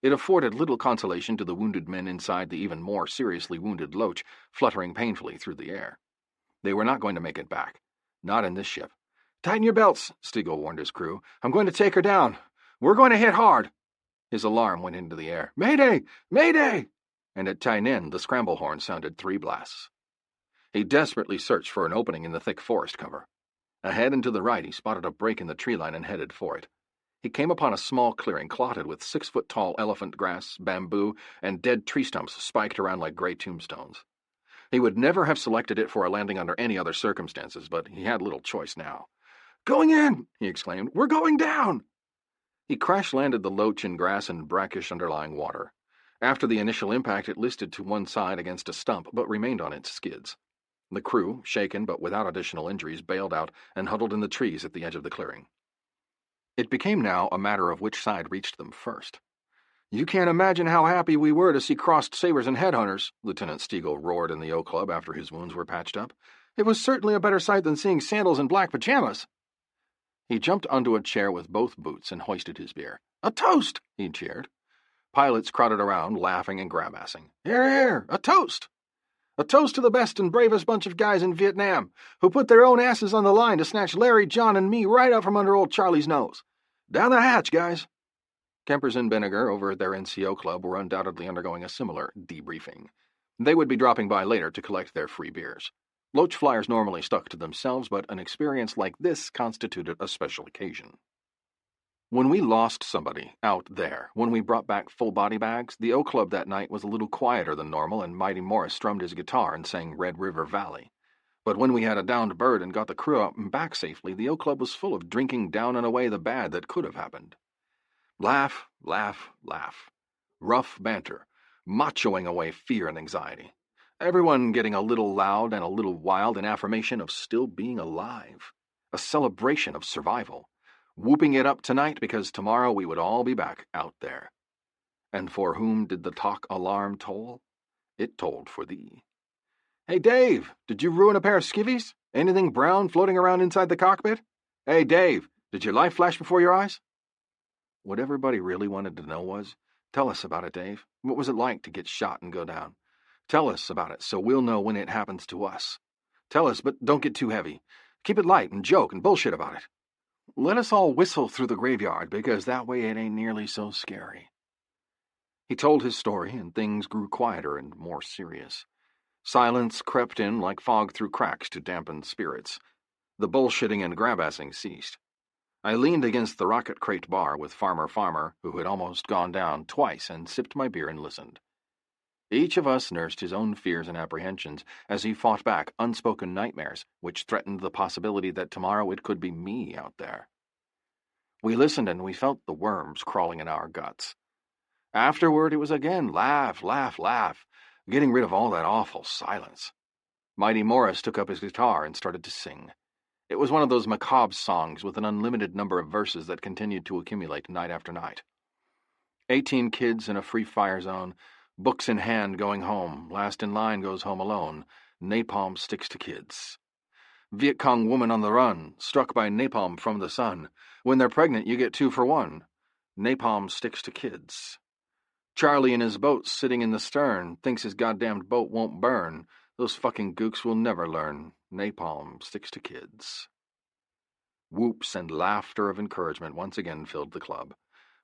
It afforded little consolation to the wounded men inside the even more seriously wounded Loach, fluttering painfully through the air. They were not going to make it back. Not in this ship. "Tighten your belts," Stegall warned his crew. "I'm going to take her down. We're going to hit hard." His alarm went into the air. "Mayday! Mayday!" And at Tynan, the scramble horn sounded 3 blasts. He desperately searched for an opening in the thick forest cover. Ahead and to the right, he spotted a break in the tree line and headed for it. He came upon a small clearing clotted with 6-foot-tall elephant grass, bamboo, and dead tree stumps spiked around like gray tombstones. He would never have selected it for a landing under any other circumstances, but he had little choice now. "Going in!" he exclaimed. "We're going down!" He crash-landed the loach in grass and brackish underlying water. After the initial impact, it listed to one side against a stump, but remained on its skids. The crew, shaken but without additional injuries, bailed out and huddled in the trees at the edge of the clearing. It became now a matter of which side reached them first. "You can't imagine how happy we were to see crossed sabers and headhunters," Lieutenant Stegall roared in the O Club after his wounds were patched up. "It was certainly a better sight than seeing sandals and black pajamas." He jumped onto a chair with both boots and hoisted his beer. "A toast!" he cheered. Pilots crowded around, laughing and grab-assing. "Hear, hear! A toast! A toast to the best and bravest bunch of guys in Vietnam, who put their own asses on the line to snatch Larry, John, and me right out from under old Charlie's nose. Down the hatch, guys!" Kempers and Benniger over at their NCO club were undoubtedly undergoing a similar debriefing. They would be dropping by later to collect their free beers. Loach flyers normally stuck to themselves, but an experience like this constituted a special occasion. When we lost somebody out there, when we brought back full body bags, the O Club that night was a little quieter than normal, and Mighty Morris strummed his guitar and sang Red River Valley. But when we had a downed bird and got the crew out and back safely, the O Club was full of drinking down and away the bad that could have happened. Laugh, laugh, laugh. Rough banter, machoing away fear and anxiety. Everyone getting a little loud and a little wild in affirmation of still being alive. A celebration of survival. Whooping it up tonight because tomorrow we would all be back out there. And for whom did the talk alarm toll? It tolled for thee. "Hey, Dave, did you ruin a pair of skivvies? Anything brown floating around inside the cockpit? Hey, Dave, did your life flash before your eyes?" What everybody really wanted to know was, "Tell us about it, Dave. What was it like to get shot and go down? Tell us about it so we'll know when it happens to us. Tell us, but don't get too heavy. Keep it light and joke and bullshit about it. Let us all whistle through the graveyard, because that way it ain't nearly so scary." He told his story, and things grew quieter and more serious. Silence crept in like fog through cracks to dampen spirits. The bullshitting and grab-assing ceased. I leaned against the rocket crate bar with Farmer, who had almost gone down twice, and sipped my beer and listened. Each of us nursed his own fears and apprehensions as he fought back unspoken nightmares which threatened the possibility that tomorrow it could be me out there. We listened and we felt the worms crawling in our guts. Afterward, it was again laugh, laugh, laugh, getting rid of all that awful silence. Mighty Morris took up his guitar and started to sing. It was one of those macabre songs with an unlimited number of verses that continued to accumulate night after night. 18 kids in a free fire zone, books in hand going home, last in line goes home alone, napalm sticks to kids. Viet Cong woman on the run, struck by napalm from the sun. When they're pregnant, you get 2 for 1. Napalm sticks to kids. Charlie in his boat sitting in the stern, thinks his goddamned boat won't burn. Those fucking gooks will never learn. Napalm sticks to kids. Whoops and laughter of encouragement once again filled the club.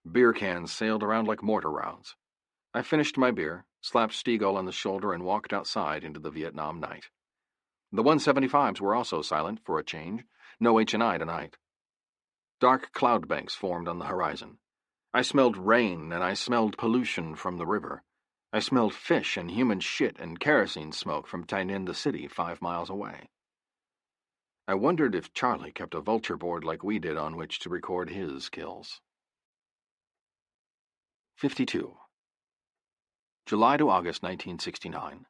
Beer cans sailed around like mortar rounds. I finished my beer, slapped Stiegel on the shoulder, and walked outside into the Vietnam night. The 175s were also silent for a change. No H&I tonight. Dark cloud banks formed on the horizon. I smelled rain and I smelled pollution from the river. I smelled fish and human shit and kerosene smoke from Tay Ninh, the city 5 miles away. I wondered if Charlie kept a vulture board like we did on which to record his kills. 52. July to August 1969.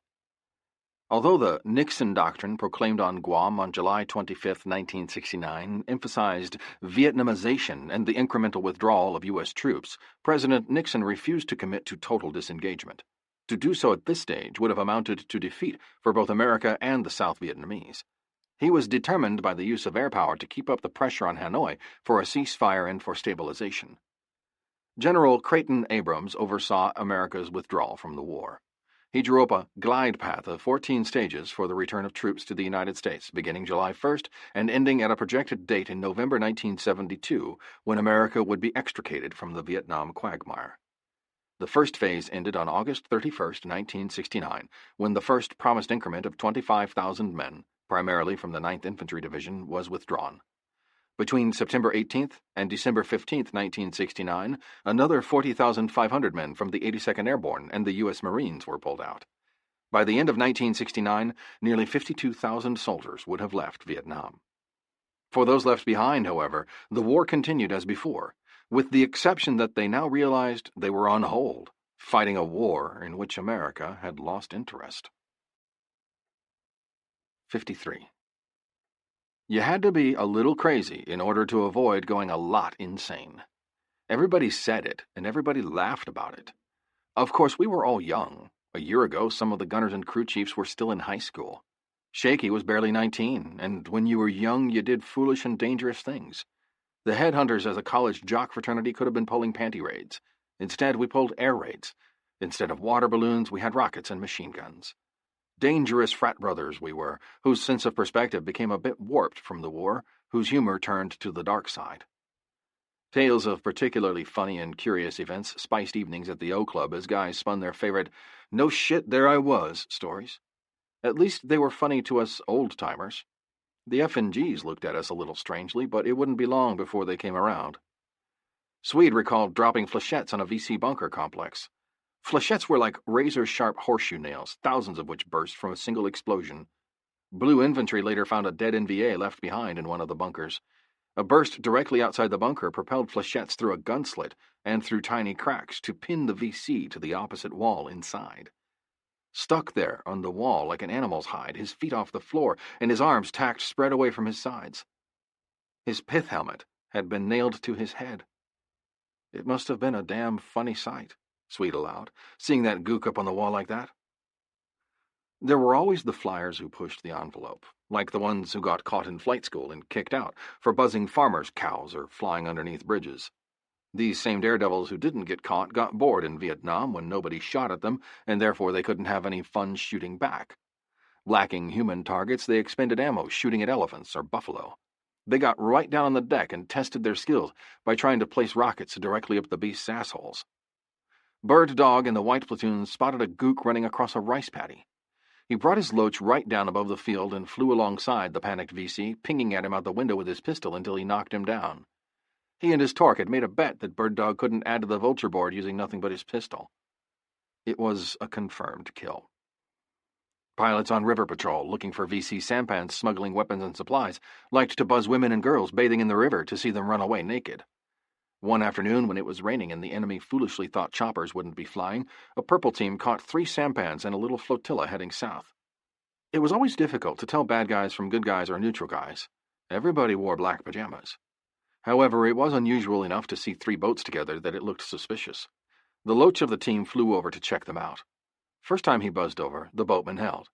Although the Nixon Doctrine proclaimed on Guam on July 25, 1969, emphasized Vietnamization and the incremental withdrawal of U.S. troops, President Nixon refused to commit to total disengagement. To do so at this stage would have amounted to defeat for both America and the South Vietnamese. He was determined by the use of air power to keep up the pressure on Hanoi for a ceasefire and for stabilization. General Creighton Abrams oversaw America's withdrawal from the war. He drew up a glide path of 14 stages for the return of troops to the United States, beginning July 1st and ending at a projected date in November 1972, when America would be extricated from the Vietnam quagmire. The first phase ended on August 31st, 1969, when the first promised increment of 25,000 men, primarily from the 9th Infantry Division, was withdrawn. Between September 18th and December 15th, 1969, another 40,500 men from the 82nd Airborne and the U.S. Marines were pulled out. By the end of 1969, nearly 52,000 soldiers would have left Vietnam. For those left behind, however, the war continued as before, with the exception that they now realized they were on hold, fighting a war in which America had lost interest. 53. You had to be a little crazy in order to avoid going a lot insane. Everybody said it, and everybody laughed about it. Of course, we were all young. A year ago, some of the gunners and crew chiefs were still in high school. Shaky was barely 19, and when you were young, you did foolish and dangerous things. The headhunters as a college jock fraternity could have been pulling panty raids. Instead, we pulled air raids. Instead of water balloons, we had rockets and machine guns. Dangerous frat brothers we were, whose sense of perspective became a bit warped from the war, whose humor turned to the dark side. Tales of particularly funny and curious events spiced evenings at the O Club as guys spun their favorite "no shit, there I was" stories. At least they were funny to us old-timers. The F&Gs looked at us a little strangely, but it wouldn't be long before they came around. Swede recalled dropping flechettes on a VC bunker complex. Flechettes were like razor-sharp horseshoe nails, thousands of which burst from a single explosion. Blue Infantry later found a dead NVA left behind in one of the bunkers. A burst directly outside the bunker propelled flechettes through a gun slit and through tiny cracks to pin the VC to the opposite wall inside. Stuck there on the wall like an animal's hide, his feet off the floor and his arms tacked spread away from his sides. His pith helmet had been nailed to his head. It must have been a damn funny sight, Swede allowed, seeing that gook up on the wall like that. There were always the flyers who pushed the envelope, like the ones who got caught in flight school and kicked out for buzzing farmers' cows or flying underneath bridges. These same daredevils who didn't get caught got bored in Vietnam when nobody shot at them, and therefore they couldn't have any fun shooting back. Lacking human targets, they expended ammo shooting at elephants or buffalo. They got right down on the deck and tested their skills by trying to place rockets directly up the beast's assholes. Bird Dog in the white platoon spotted a gook running across a rice paddy. He brought his loach right down above the field and flew alongside the panicked VC, pinging at him out the window with his pistol until he knocked him down. He and his torque had made a bet that Bird Dog couldn't add to the vulture board using nothing but his pistol. It was a confirmed kill. Pilots on river patrol, looking for VC sampans smuggling weapons and supplies, liked to buzz women and girls bathing in the river to see them run away naked. One afternoon, when it was raining and the enemy foolishly thought choppers wouldn't be flying, a purple team caught 3 sampans and a little flotilla heading south. It was always difficult to tell bad guys from good guys or neutral guys. Everybody wore black pajamas. However, it was unusual enough to see 3 boats together that it looked suspicious. The loach of the team flew over to check them out. First time he buzzed over, the boatman held.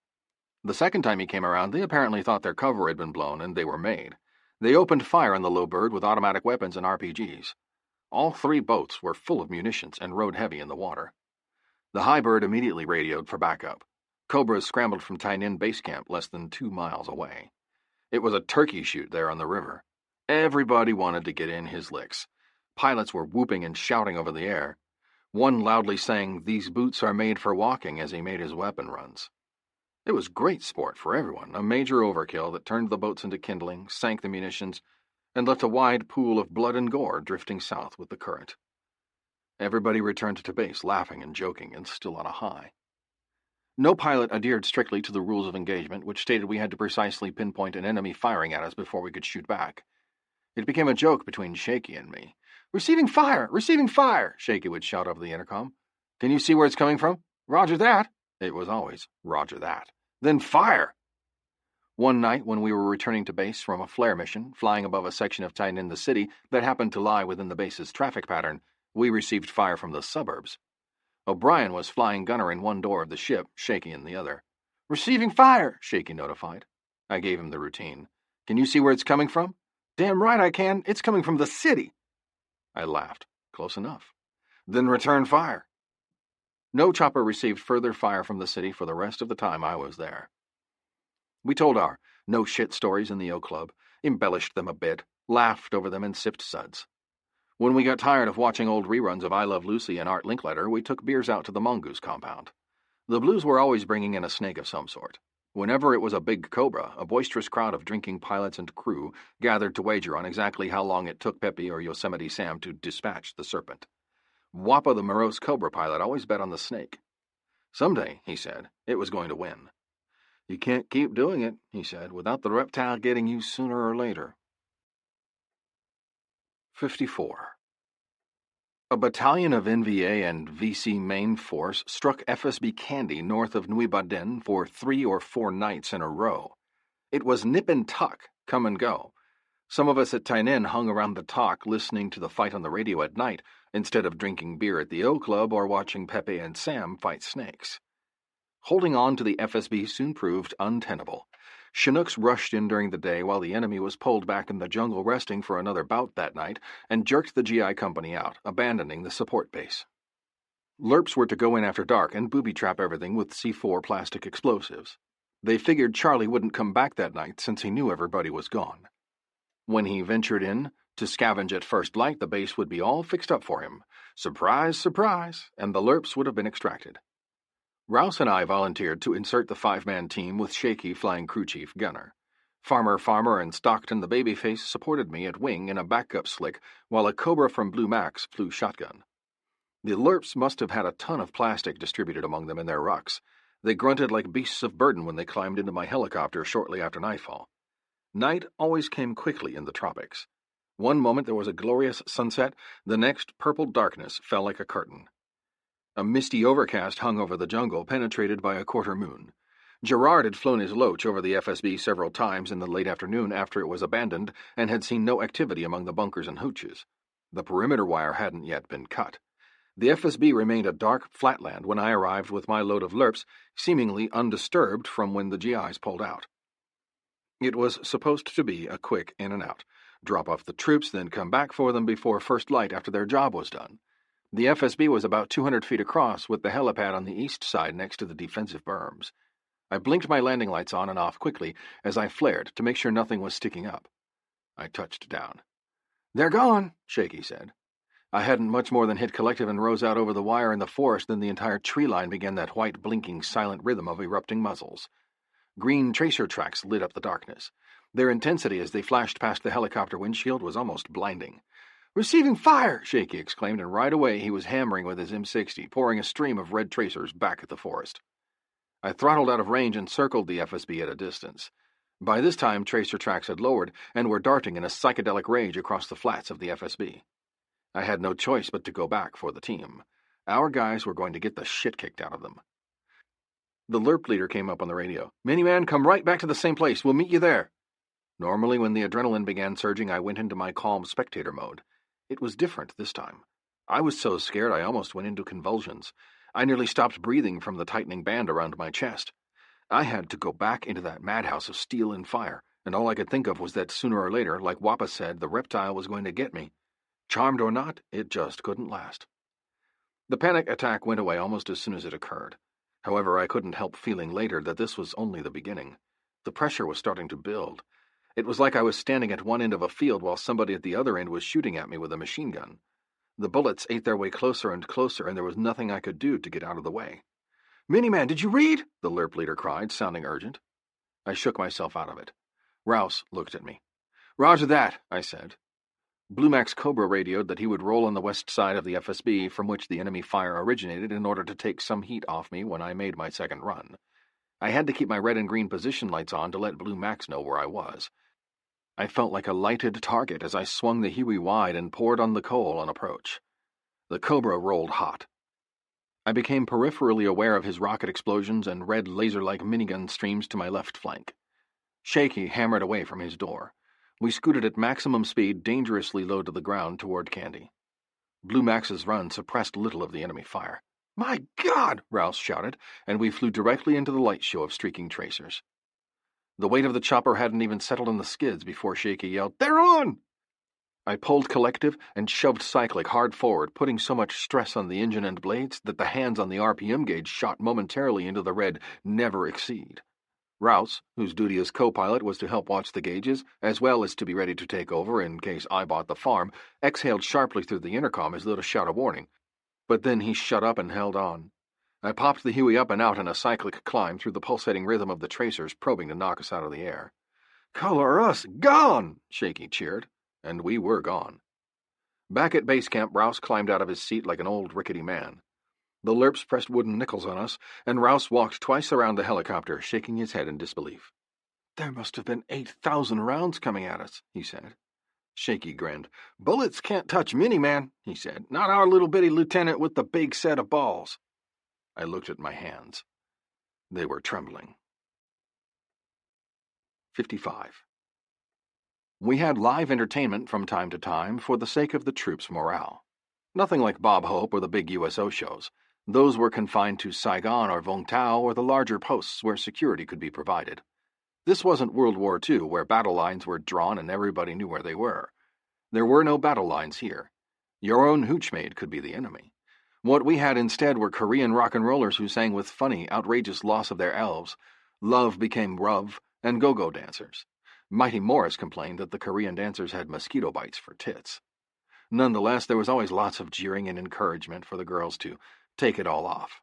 The second time he came around, they apparently thought their cover had been blown and they were made. They opened fire on the low bird with automatic weapons and RPGs. All 3 boats were full of munitions and rode heavy in the water. The high bird immediately radioed for backup. Cobras scrambled from Tainan base camp less than 2 miles away. It was a turkey shoot there on the river. Everybody wanted to get in his licks. Pilots were whooping and shouting over the air. One loudly sang, "These boots are made for walking," as he made his weapon runs. It was great sport for everyone, a major overkill that turned the boats into kindling, sank the munitions, and left a wide pool of blood and gore drifting south with the current. Everybody returned to base laughing and joking and still on a high. No pilot adhered strictly to the rules of engagement, which stated we had to precisely pinpoint an enemy firing at us before we could shoot back. It became a joke between Shaky and me. "Receiving fire! Receiving fire!" Shaky would shout over the intercom. "Can you see where it's coming from?" "Roger that." It was always, "Roger that." "Then fire!" One night, when we were returning to base from a flare mission, flying above a section of Tainan the city that happened to lie within the base's traffic pattern, we received fire from the suburbs. O'Brien was flying gunner in one door of the ship, Shaky in the other. "Receiving fire!" Shaky notified. I gave him the routine. "Can you see where it's coming from?" "Damn right I can. It's coming from the city." I laughed. Close enough. "Then return fire." No chopper received further fire from the city for the rest of the time I was there. We told our no-shit stories in the O Club, embellished them a bit, laughed over them, and sipped suds. When we got tired of watching old reruns of I Love Lucy and Art Linkletter, we took beers out to the Mongoose compound. The Blues were always bringing in a snake of some sort. Whenever it was a big cobra, a boisterous crowd of drinking pilots and crew gathered to wager on exactly how long it took Pepe or Yosemite Sam to dispatch the serpent. Wappa, the morose cobra pilot, always bet on the snake. Someday, he said, it was going to win. "You can't keep doing it," he said, "without the reptile getting you sooner or later." 54. A battalion of NVA and VC main force struck FSB Kandy north of Nui Baden for 3 or 4 nights in a row. It was nip and tuck, come and go. Some of us at Tainan hung around the talk listening to the fight on the radio at night instead of drinking beer at the O Club or watching Pepe and Sam fight snakes. Holding on to the FSB soon proved untenable. Chinooks rushed in during the day while the enemy was pulled back in the jungle resting for another bout that night and jerked the GI company out, abandoning the support base. Lerps were to go in after dark and booby-trap everything with C4 plastic explosives. They figured Charlie wouldn't come back that night since he knew everybody was gone. When he ventured in to scavenge at first light, the base would be all fixed up for him. Surprise, surprise, and the Lerps would have been extracted. Rouse and I volunteered to insert the 5-man team with Shaky flying crew chief gunner. Farmer and Stockton the babyface supported me at wing in a backup slick while a Cobra from Blue Max flew shotgun. The Lerps must have had a ton of plastic distributed among them in their rucks. They grunted like beasts of burden when they climbed into my helicopter shortly after nightfall. Night always came quickly in the tropics. One moment there was a glorious sunset, the next purple darkness fell like a curtain. A misty overcast hung over the jungle, penetrated by a quarter moon. Gerard had flown his loach over the FSB several times in the late afternoon after it was abandoned and had seen no activity among the bunkers and hooches. The perimeter wire hadn't yet been cut. The FSB remained a dark flatland when I arrived with my load of Lerps, seemingly undisturbed from when the GIs pulled out. It was supposed to be a quick in and out. Drop off the troops, then come back for them before first light after their job was done. The FSB was about 200 feet across, with the helipad on the east side next to the defensive berms. I blinked my landing lights on and off quickly as I flared to make sure nothing was sticking up. I touched down. "They're gone," Shaky said. I hadn't much more than hit collective and rose out over the wire in the forest, then the entire tree line began that white, blinking, silent rhythm of erupting muzzles. Green tracer tracks lit up the darkness. Their intensity as they flashed past the helicopter windshield was almost blinding. "Receiving fire!" Shaky exclaimed, and right away he was hammering with his M60, pouring a stream of red tracers back at the forest. I throttled out of range and circled the FSB at a distance. By this time, tracer tracks had lowered and were darting in a psychedelic rage across the flats of the FSB. I had no choice but to go back for the team. Our guys were going to get the shit kicked out of them. The LERP leader came up on the radio. "Miniman, come right back to the same place. We'll meet you there." Normally, when the adrenaline began surging, I went into my calm spectator mode. It was different this time. I was so scared I almost went into convulsions. I nearly stopped breathing from the tightening band around my chest. I had to go back into that madhouse of steel and fire, and all I could think of was that sooner or later, like Wappa said, the reptile was going to get me. Charmed or not, it just couldn't last. The panic attack went away almost as soon as it occurred. However, I couldn't help feeling later that this was only the beginning. The pressure was starting to build. It was like I was standing at one end of a field while somebody at the other end was shooting at me with a machine gun. The bullets ate their way closer and closer, and there was nothing I could do to get out of the way. "Miniman, did you read?" the LERP leader cried, sounding urgent. I shook myself out of it. Rouse looked at me. "Roger that," I said. Blue Max Cobra radioed that he would roll on the west side of the FSB from which the enemy fire originated in order to take some heat off me when I made my second run. I had to keep my red and green position lights on to let Blue Max know where I was. I felt like a lighted target as I swung the Huey wide and poured on the coal on approach. The Cobra rolled hot. I became peripherally aware of his rocket explosions and red laser-like minigun streams to my left flank. Shaky hammered away from his door. We scooted at maximum speed dangerously low to the ground toward Candy. Blue Max's run suppressed little of the enemy fire. "My God!" Rouse shouted, and we flew directly into the light show of streaking tracers. The weight of the chopper hadn't even settled on the skids before Shaky yelled, "They're on!" I pulled collective and shoved cyclic hard forward, putting so much stress on the engine and blades that the hands on the RPM gauge shot momentarily into the red "Never Exceed." Rouse, whose duty as co-pilot was to help watch the gauges, as well as to be ready to take over in case I bought the farm, exhaled sharply through the intercom as though to shout a warning. But then he shut up and held on. I popped the Huey up and out in a cyclic climb through the pulsating rhythm of the tracers probing to knock us out of the air. "Color us gone!" Shaky cheered, and we were gone. Back at base camp, Rouse climbed out of his seat like an old rickety man. The LERPs pressed wooden nickels on us, and Rouse walked twice around the helicopter, shaking his head in disbelief. "There must have been 8,000 rounds coming at us," he said. Shaky grinned. "Bullets can't touch Miniman," he said. "Not our little bitty lieutenant with the big set of balls." I looked at my hands. They were trembling. 55. We had live entertainment from time to time for the sake of the troops' morale. Nothing like Bob Hope or the big USO shows. Those were confined to Saigon or Vung Tau or the larger posts where security could be provided. This wasn't World War II, where battle lines were drawn and everybody knew where they were. There were no battle lines here. Your own hoochmaid could be the enemy. What we had instead were Korean rock and rollers who sang with funny, outrageous loss of their elves. Love became rub, and go-go dancers. Mighty Morris complained that the Korean dancers had mosquito bites for tits. Nonetheless, there was always lots of jeering and encouragement for the girls to take it all off.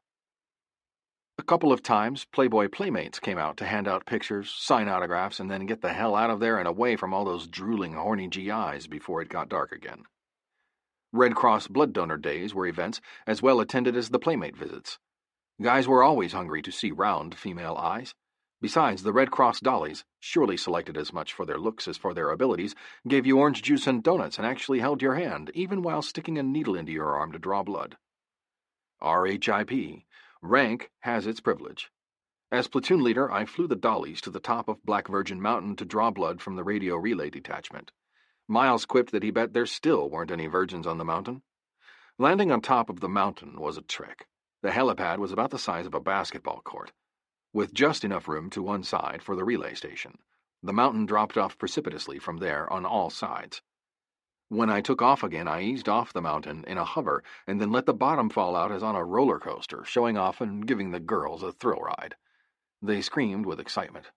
A couple of times, Playboy Playmates came out to hand out pictures, sign autographs, and then get the hell out of there and away from all those drooling, horny GIs before it got dark again. Red Cross blood donor days were events as well attended as the Playmate visits. Guys were always hungry to see round female eyes. Besides, the Red Cross dollies, surely selected as much for their looks as for their abilities, gave you orange juice and donuts and actually held your hand, even while sticking a needle into your arm to draw blood. RHIP. Rank has its privilege. As platoon leader, I flew the dollies to the top of Black Virgin Mountain to draw blood from the radio relay detachment. Miles quipped that he bet there still weren't any virgins on the mountain. Landing on top of the mountain was a trick. The helipad was about the size of a basketball court, with just enough room to one side for the relay station. The mountain dropped off precipitously from there on all sides. When I took off again, I eased off the mountain in a hover and then let the bottom fall out as on a roller coaster, showing off and giving the girls a thrill ride. They screamed with excitement.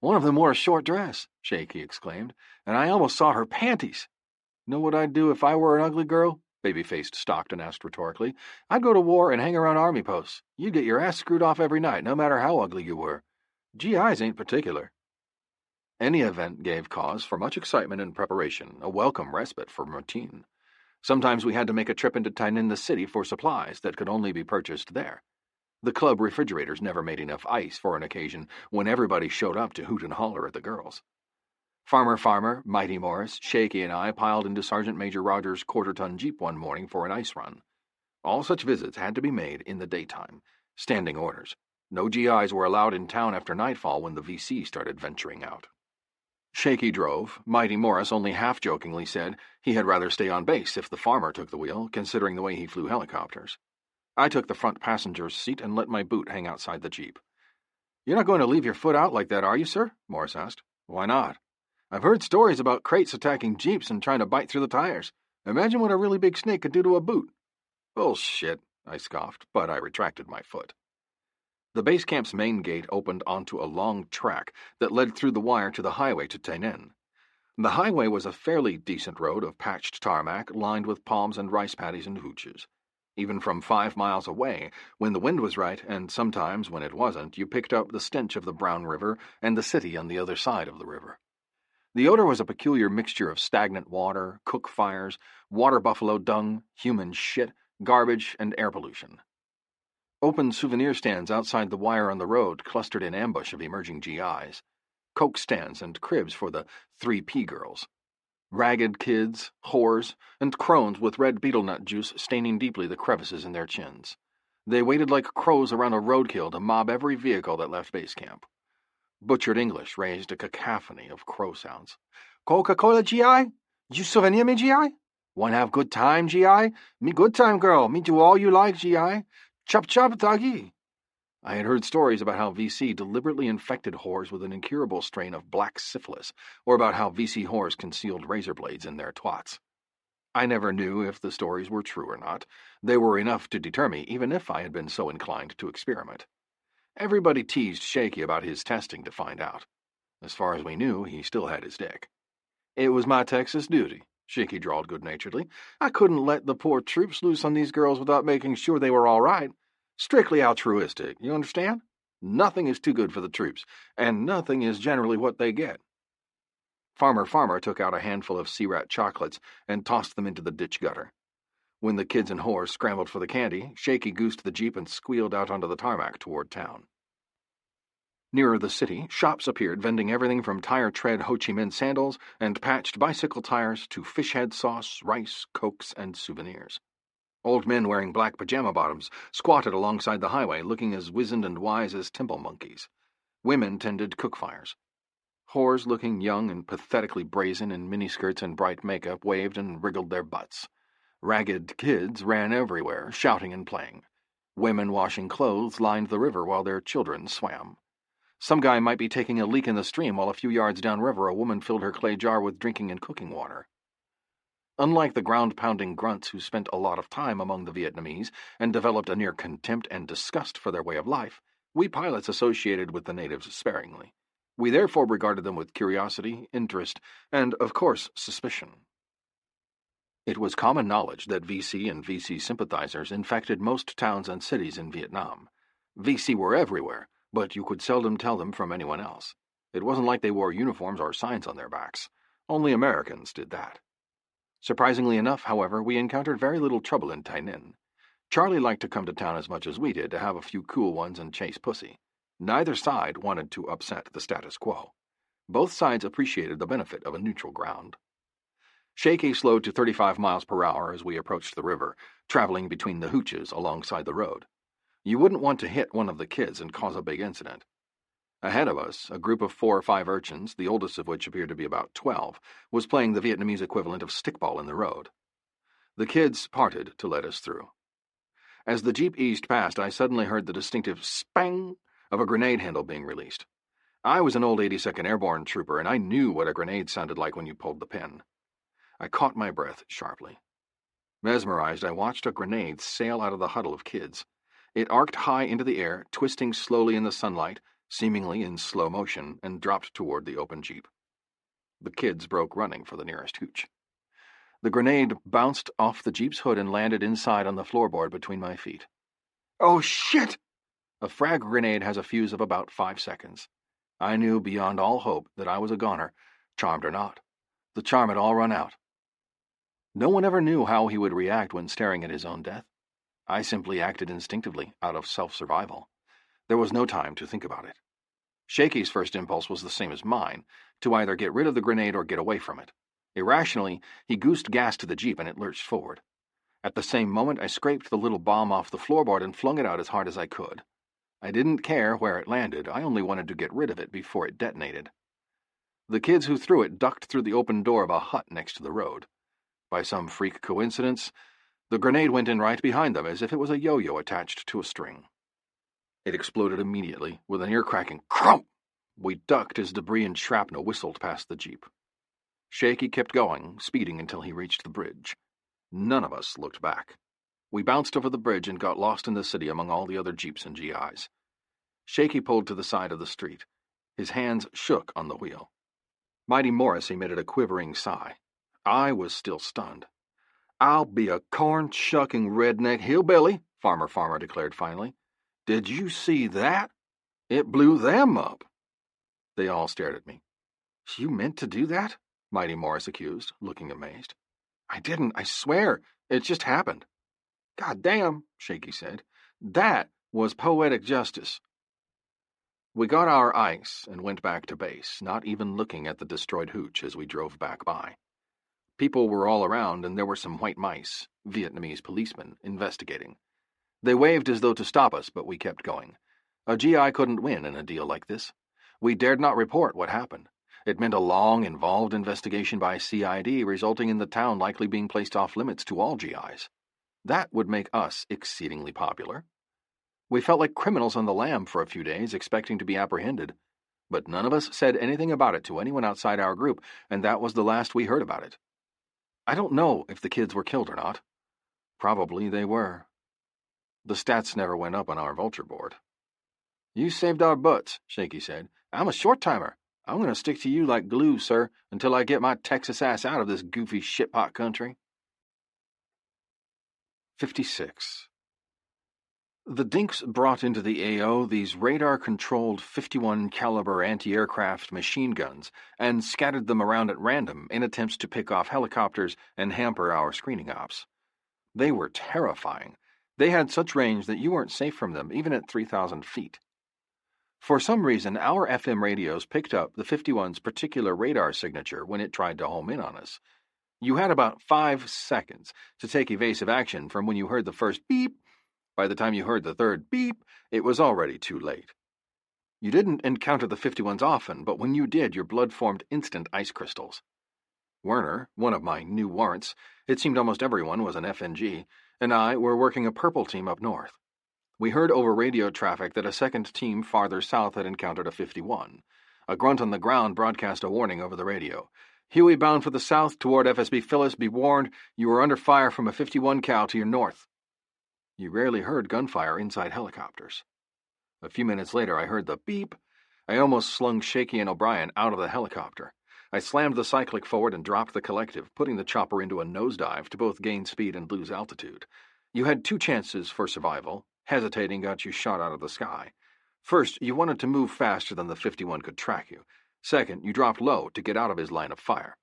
"One of them wore a short dress," Shaky exclaimed, "and I almost saw her panties." "Know what I'd do if I were an ugly girl?" Baby-faced Stockton asked rhetorically. "I'd go to war and hang around army posts. You'd get your ass screwed off every night, no matter how ugly you were. GIs ain't particular." Any event gave cause for much excitement and preparation, a welcome respite from routine. Sometimes we had to make a trip into Tainan the city for supplies that could only be purchased there. The club refrigerators never made enough ice for an occasion when everybody showed up to hoot and holler at the girls. Farmer, Mighty Morris, Shaky, and I piled into Sergeant Major Rogers' quarter-ton Jeep one morning for an ice run. All such visits had to be made in the daytime, standing orders. No GIs were allowed in town after nightfall when the VC started venturing out. Shaky drove. Mighty Morris only half-jokingly said he had rather stay on base if the farmer took the wheel, considering the way he flew helicopters. I took the front passenger's seat and let my boot hang outside the Jeep. "You're not going to leave your foot out like that, are you, sir?" Morris asked. "Why not?" "I've heard stories about crates attacking Jeeps and trying to bite through the tires. Imagine what a really big snake could do to a boot." "Bullshit," I scoffed, but I retracted my foot. The base camp's main gate opened onto a long track that led through the wire to the highway to Tainan. The highway was a fairly decent road of patched tarmac lined with palms and rice paddies and hooches. Even from 5 miles away, when the wind was right, and sometimes when it wasn't, you picked up the stench of the Brown River and the city on the other side of the river. The odor was a peculiar mixture of stagnant water, cook fires, water buffalo dung, human shit, garbage, and air pollution. Open souvenir stands outside the wire on the road clustered in ambush of emerging GIs. Coke stands and cribs for the 3P girls. Ragged kids, whores, and crones with red betel nut juice staining deeply the crevices in their chins. They waited like crows around a roadkill to mob every vehicle that left base camp. Butchered English raised a cacophony of crow sounds. "Coca-Cola, GI? You souvenir me, GI? Want have good time, GI? Me good time, girl. Me do all you like, GI. Chop chop, doggy." I had heard stories about how VC deliberately infected whores with an incurable strain of black syphilis, or about how VC whores concealed razor blades in their twats. I never knew if the stories were true or not. They were enough to deter me, even if I had been so inclined to experiment. Everybody teased Shaky about his testing to find out. As far as we knew, he still had his dick. "It was my Texas duty," Shaky drawled good-naturedly. "I couldn't let the poor troops loose on these girls without making sure they were all right. Strictly altruistic, you understand? Nothing is too good for the troops, and nothing is generally what they get." Farmer took out a handful of sea-rat chocolates and tossed them into the ditch gutter. When the kids and whores scrambled for the candy, Shaky goosed the Jeep and squealed out onto the tarmac toward town. Nearer the city, shops appeared vending everything from tire-tread Ho Chi Minh sandals and patched bicycle tires to fish head sauce, rice, cokes, and souvenirs. Old men wearing black pajama bottoms squatted alongside the highway, looking as wizened and wise as temple monkeys. Women tended cook fires. Whores looking young and pathetically brazen in miniskirts and bright makeup waved and wriggled their butts. Ragged kids ran everywhere, shouting and playing. Women washing clothes lined the river while their children swam. Some guy might be taking a leak in the stream while a few yards downriver a woman filled her clay jar with drinking and cooking water. Unlike the ground-pounding grunts who spent a lot of time among the Vietnamese and developed a near contempt and disgust for their way of life, we pilots associated with the natives sparingly. We therefore regarded them with curiosity, interest, and, of course, suspicion. It was common knowledge that VC and VC sympathizers infected most towns and cities in Vietnam. VC were everywhere, but you could seldom tell them from anyone else. It wasn't like they wore uniforms or signs on their backs. Only Americans did that. Surprisingly enough, however, we encountered very little trouble in Tainan. Charlie liked to come to town as much as we did to have a few cool ones and chase pussy. Neither side wanted to upset the status quo. Both sides appreciated the benefit of a neutral ground. Shaky slowed to 35 miles per hour as we approached the river, traveling between the hooches alongside the road. You wouldn't want to hit one of the kids and cause a big incident. Ahead of us, a group of 4 or 5 urchins, the oldest of which appeared to be about 12, was playing the Vietnamese equivalent of stickball in the road. The kids parted to let us through. As the Jeep eased past, I suddenly heard the distinctive spang of a grenade handle being released. I was an old 82nd Airborne trooper, and I knew what a grenade sounded like when you pulled the pin. I caught my breath sharply. Mesmerized, I watched a grenade sail out of the huddle of kids. It arced high into the air, twisting slowly in the sunlight, seemingly in slow motion, and dropped toward the open Jeep. The kids broke running for the nearest hooch. The grenade bounced off the Jeep's hood and landed inside on the floorboard between my feet. "Oh, shit!" A frag grenade has a fuse of about 5 seconds. I knew beyond all hope that I was a goner, charmed or not. The charm had all run out. No one ever knew how he would react when staring at his own death. I simply acted instinctively, out of self-survival. There was no time to think about it. Shaky's first impulse was the same as mine, to either get rid of the grenade or get away from it. Irrationally, he goosed gas to the Jeep and it lurched forward. At the same moment, I scraped the little bomb off the floorboard and flung it out as hard as I could. I didn't care where it landed, I only wanted to get rid of it before it detonated. The kids who threw it ducked through the open door of a hut next to the road. By some freak coincidence, the grenade went in right behind them as if it was a yo-yo attached to a string. It exploded immediately, with an ear-cracking crump. We ducked as debris and shrapnel whistled past the Jeep. Shaky kept going, speeding until he reached the bridge. None of us looked back. We bounced over the bridge and got lost in the city among all the other Jeeps and GIs. Shaky pulled to the side of the street. His hands shook on the wheel. Mighty Morris emitted a quivering sigh. I was still stunned. "I'll be a corn-shucking redneck hillbilly," Farmer declared finally. "Did you see that? It blew them up." They all stared at me. "You meant to do that?" Mighty Morris accused, looking amazed. "I didn't, I swear. It just happened." "God damn," Shaky said. "That was poetic justice." We got our ice and went back to base, not even looking at the destroyed hooch as we drove back by. People were all around, and there were some white mice, Vietnamese policemen, investigating. They waved as though to stop us, but we kept going. A GI couldn't win in a deal like this. We dared not report what happened. It meant a long, involved investigation by CID, resulting in the town likely being placed off limits to all GIs. That would make us exceedingly popular. We felt like criminals on the lam for a few days, expecting to be apprehended. But none of us said anything about it to anyone outside our group, and that was the last we heard about it. I don't know if the kids were killed or not. Probably they were. The stats never went up on our vulture board. "You saved our butts," Shaky said. "I'm a short-timer. I'm going to stick to you like glue, sir, until I get my Texas ass out of this goofy shitpot country." 56. The Dinks brought into the AO these radar-controlled 51 caliber anti-aircraft machine guns and scattered them around at random in attempts to pick off helicopters and hamper our screening ops. They were terrifying. They had such range that you weren't safe from them, even at 3,000 feet. For some reason, our FM radios picked up the 51's particular radar signature when it tried to home in on us. You had about 5 seconds to take evasive action from when you heard the first beep. By the time you heard the third beep, it was already too late. You didn't encounter the 51s often, but when you did, your blood formed instant ice crystals. Werner, one of my new warrants, it seemed almost everyone was an FNG, and I were working a purple team up north. We heard over radio traffic that a second team farther south had encountered a 51. A grunt on the ground broadcast a warning over the radio. "Huey bound for the south toward FSB Phyllis, be warned, you are under fire from a 51 cal to your north." You rarely heard gunfire inside helicopters. A few minutes later I heard the beep. I almost slung Shaky and O'Brien out of the helicopter. I slammed the cyclic forward and dropped the collective, putting the chopper into a nosedive to both gain speed and lose altitude. You had 2 chances for survival. Hesitating got you shot out of the sky. First, you wanted to move faster than the 51 could track you. Second, you dropped low to get out of his line of fire.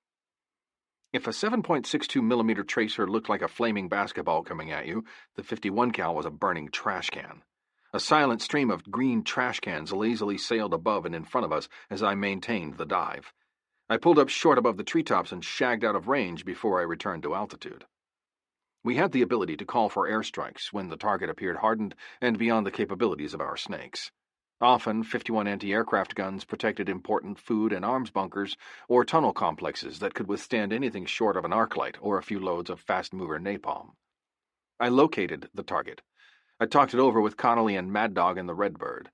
If a 7.62mm tracer looked like a flaming basketball coming at you, the 51 cal was a burning trash can. A silent stream of green trash cans lazily sailed above and in front of us as I maintained the dive. I pulled up short above the treetops and shagged out of range before I returned to altitude. We had the ability to call for airstrikes when the target appeared hardened and beyond the capabilities of our snakes. Often, 51 anti-aircraft guns protected important food and arms bunkers or tunnel complexes that could withstand anything short of an arc light or a few loads of fast-mover napalm. I located the target. I talked it over with Connolly and Mad Dog and the Redbird.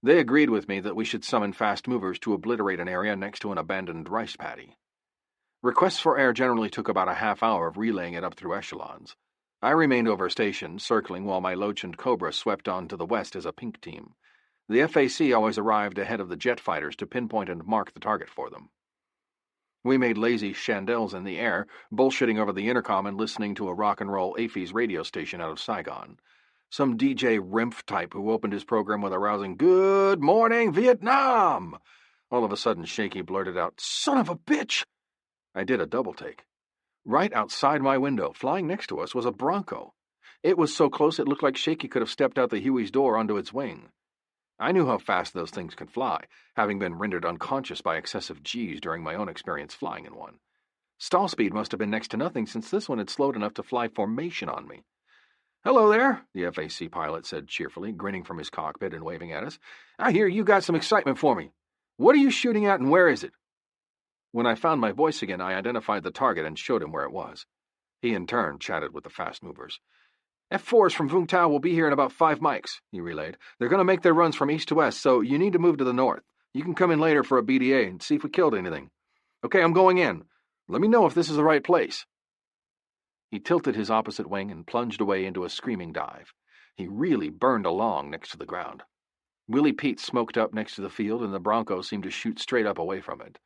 They agreed with me that we should summon fast movers to obliterate an area next to an abandoned rice paddy. Requests for air generally took about a half hour of relaying it up through echelons. I remained over station, circling while my Loach and Cobra swept on to the west as a pink team. The FAC always arrived ahead of the jet fighters to pinpoint and mark the target for them. We made lazy chandelles in the air, bullshitting over the intercom and listening to a rock-and-roll AFIS radio station out of Saigon. Some DJ Rimph type who opened his program with a rousing "Good Morning, Vietnam!" All of a sudden, Shaky blurted out, "Son of a bitch!" I did a double take. Right outside my window, flying next to us, was a Bronco. It was so close it looked like Shaky could have stepped out the Huey's door onto its wing. I knew how fast those things could fly, having been rendered unconscious by excessive G's during my own experience flying in one. Stall speed must have been next to nothing since this one had slowed enough to fly formation on me. "Hello there," the FAC pilot said cheerfully, grinning from his cockpit and waving at us. "I hear you got some excitement for me. What are you shooting at and where is it?" When I found my voice again, I identified the target and showed him where it was. He in turn chatted with the fast movers. "F4s from Vung Tau will be here in about 5 mics, he relayed. "They're going to make their runs from east to west, so you need to move to the north. You can come in later for a BDA and see if we killed anything. Okay, I'm going in. Let me know if this is the right place." He tilted his opposite wing and plunged away into a screaming dive. He really burned along next to the ground. Willie Pete smoked up next to the field, and the Bronco seemed to shoot straight up away from it.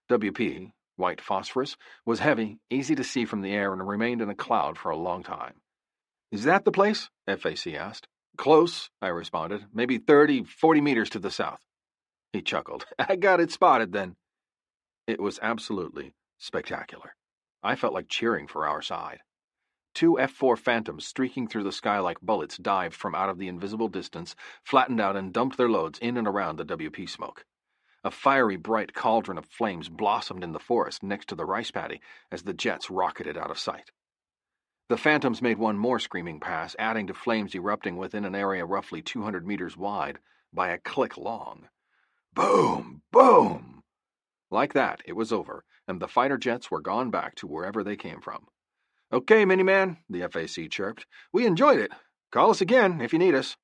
WP, white phosphorus, was heavy, easy to see from the air, and remained in a cloud for a long time. "Is that the place?" FAC asked. "Close," I responded. "Maybe 30, 40 meters to the south." He chuckled. "I got it spotted then." It was absolutely spectacular. I felt like cheering for our side. 2 F4 Phantoms streaking through the sky like bullets dived from out of the invisible distance, flattened out, and dumped their loads in and around the WP smoke. A fiery, bright cauldron of flames blossomed in the forest next to the rice paddy as the jets rocketed out of sight. The Phantoms made one more screaming pass, adding to flames erupting within an area roughly 200 meters wide by a click long. Boom! Boom! Like that, it was over, and the fighter jets were gone back to wherever they came from. "Okay, Miniman," the FAC chirped. "We enjoyed it. Call us again if you need us."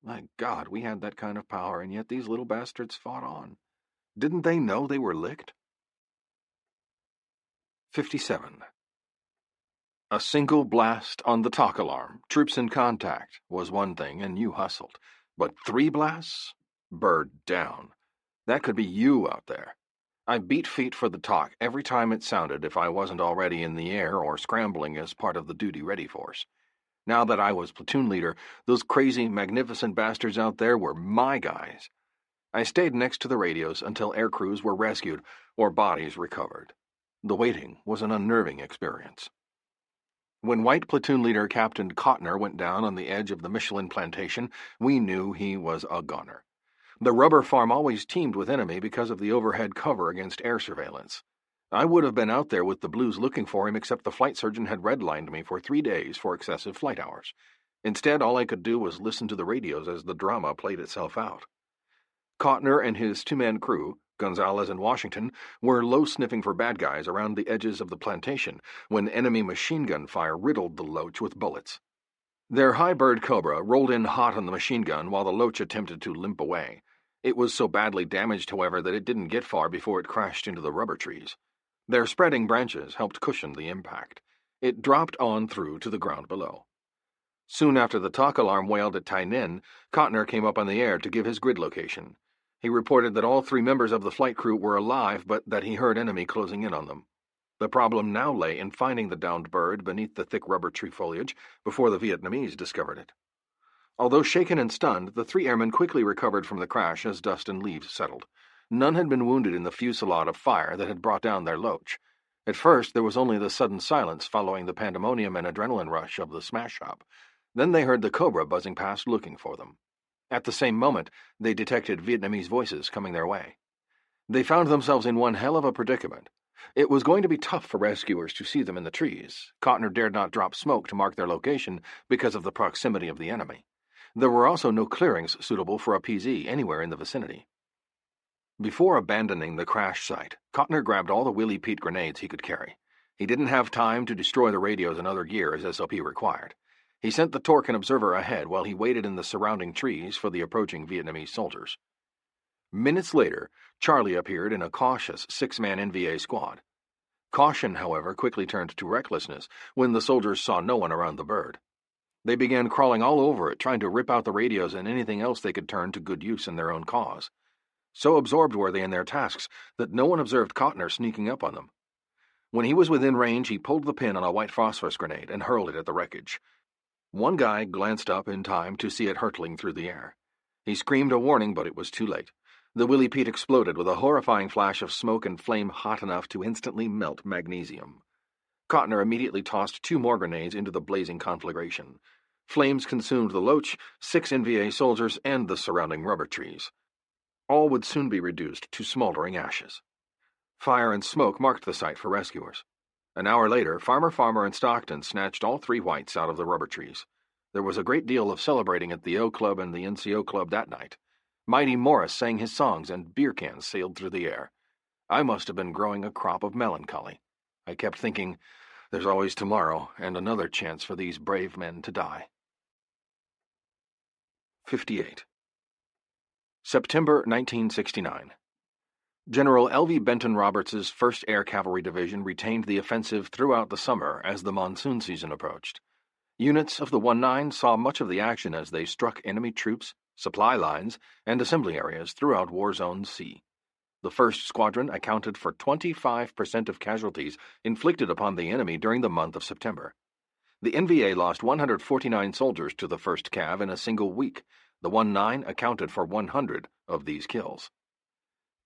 My God, we had that kind of power, and yet these little bastards fought on. Didn't they know they were licked? 57. A single blast on the talk alarm, troops in contact, was one thing, and you hustled. But 3 blasts? Bird down. That could be you out there. I beat feet for the talk every time it sounded if I wasn't already in the air or scrambling as part of the duty-ready force. Now that I was platoon leader, those crazy, magnificent bastards out there were my guys. I stayed next to the radios until air crews were rescued or bodies recovered. The waiting was an unnerving experience. When White Platoon Leader Captain Kottner went down on the edge of the Michelin plantation, we knew he was a gunner. The rubber farm always teamed with enemy because of the overhead cover against air surveillance. I would have been out there with the Blues looking for him, except the flight surgeon had redlined me for 3 days for excessive flight hours. Instead, all I could do was listen to the radios as the drama played itself out. Kottner and his 2-man crew, Gonzalez and Washington, were low-sniffing for bad guys around the edges of the plantation when enemy machine gun fire riddled the Loach with bullets. Their high-bird Cobra rolled in hot on the machine gun while the Loach attempted to limp away. It was so badly damaged, however, that it didn't get far before it crashed into the rubber trees. Their spreading branches helped cushion the impact. It dropped on through to the ground below. Soon after the talk alarm wailed at Tainan, Kottner came up on the air to give his grid location. He reported that all 3 members of the flight crew were alive, but that he heard enemy closing in on them. The problem now lay in finding the downed bird beneath the thick rubber tree foliage before the Vietnamese discovered it. Although shaken and stunned, the 3 airmen quickly recovered from the crash as dust and leaves settled. None had been wounded in the fusillade of fire that had brought down their Loach. At first, there was only the sudden silence following the pandemonium and adrenaline rush of the smash shop. Then they heard the Cobra buzzing past looking for them. At the same moment, they detected Vietnamese voices coming their way. They found themselves in one hell of a predicament. It was going to be tough for rescuers to see them in the trees. Kottner dared not drop smoke to mark their location because of the proximity of the enemy. There were also no clearings suitable for a PZ anywhere in the vicinity. Before abandoning the crash site, Kottner grabbed all the Willie Pete grenades he could carry. He didn't have time to destroy the radios and other gear as SOP required. He sent the Torkin observer ahead while he waited in the surrounding trees for the approaching Vietnamese soldiers. Minutes later, Charlie appeared in a cautious 6-man NVA squad. Caution, however, quickly turned to recklessness when the soldiers saw no one around the bird. They began crawling all over it, trying to rip out the radios and anything else they could turn to good use in their own cause. So absorbed were they in their tasks that no one observed Kottner sneaking up on them. When he was within range, he pulled the pin on a white phosphorus grenade and hurled it at the wreckage. One guy glanced up in time to see it hurtling through the air. He screamed a warning, but it was too late. The Willy Pete exploded with a horrifying flash of smoke and flame hot enough to instantly melt magnesium. Cotner immediately tossed 2 more grenades into the blazing conflagration. Flames consumed the Loach, 6 NVA soldiers, and the surrounding rubber trees. All would soon be reduced to smoldering ashes. Fire and smoke marked the site for rescuers. An hour later, Farmer and Stockton snatched all 3 whites out of the rubber trees. There was a great deal of celebrating at the O Club and the NCO Club that night. Mighty Morris sang his songs and beer cans sailed through the air. I must have been growing a crop of melancholy. I kept thinking, there's always tomorrow and another chance for these brave men to die. 58. September 1969. General L.V. Benton Roberts's 1st Air Cavalry Division retained the offensive throughout the summer as the monsoon season approached. Units of the 1-9 saw much of the action as they struck enemy troops, supply lines, and assembly areas throughout War Zone C. The 1st Squadron accounted for 25% of casualties inflicted upon the enemy during the month of September. The NVA lost 149 soldiers to the 1st Cav in a single week. The 1-9 accounted for 100 of these kills.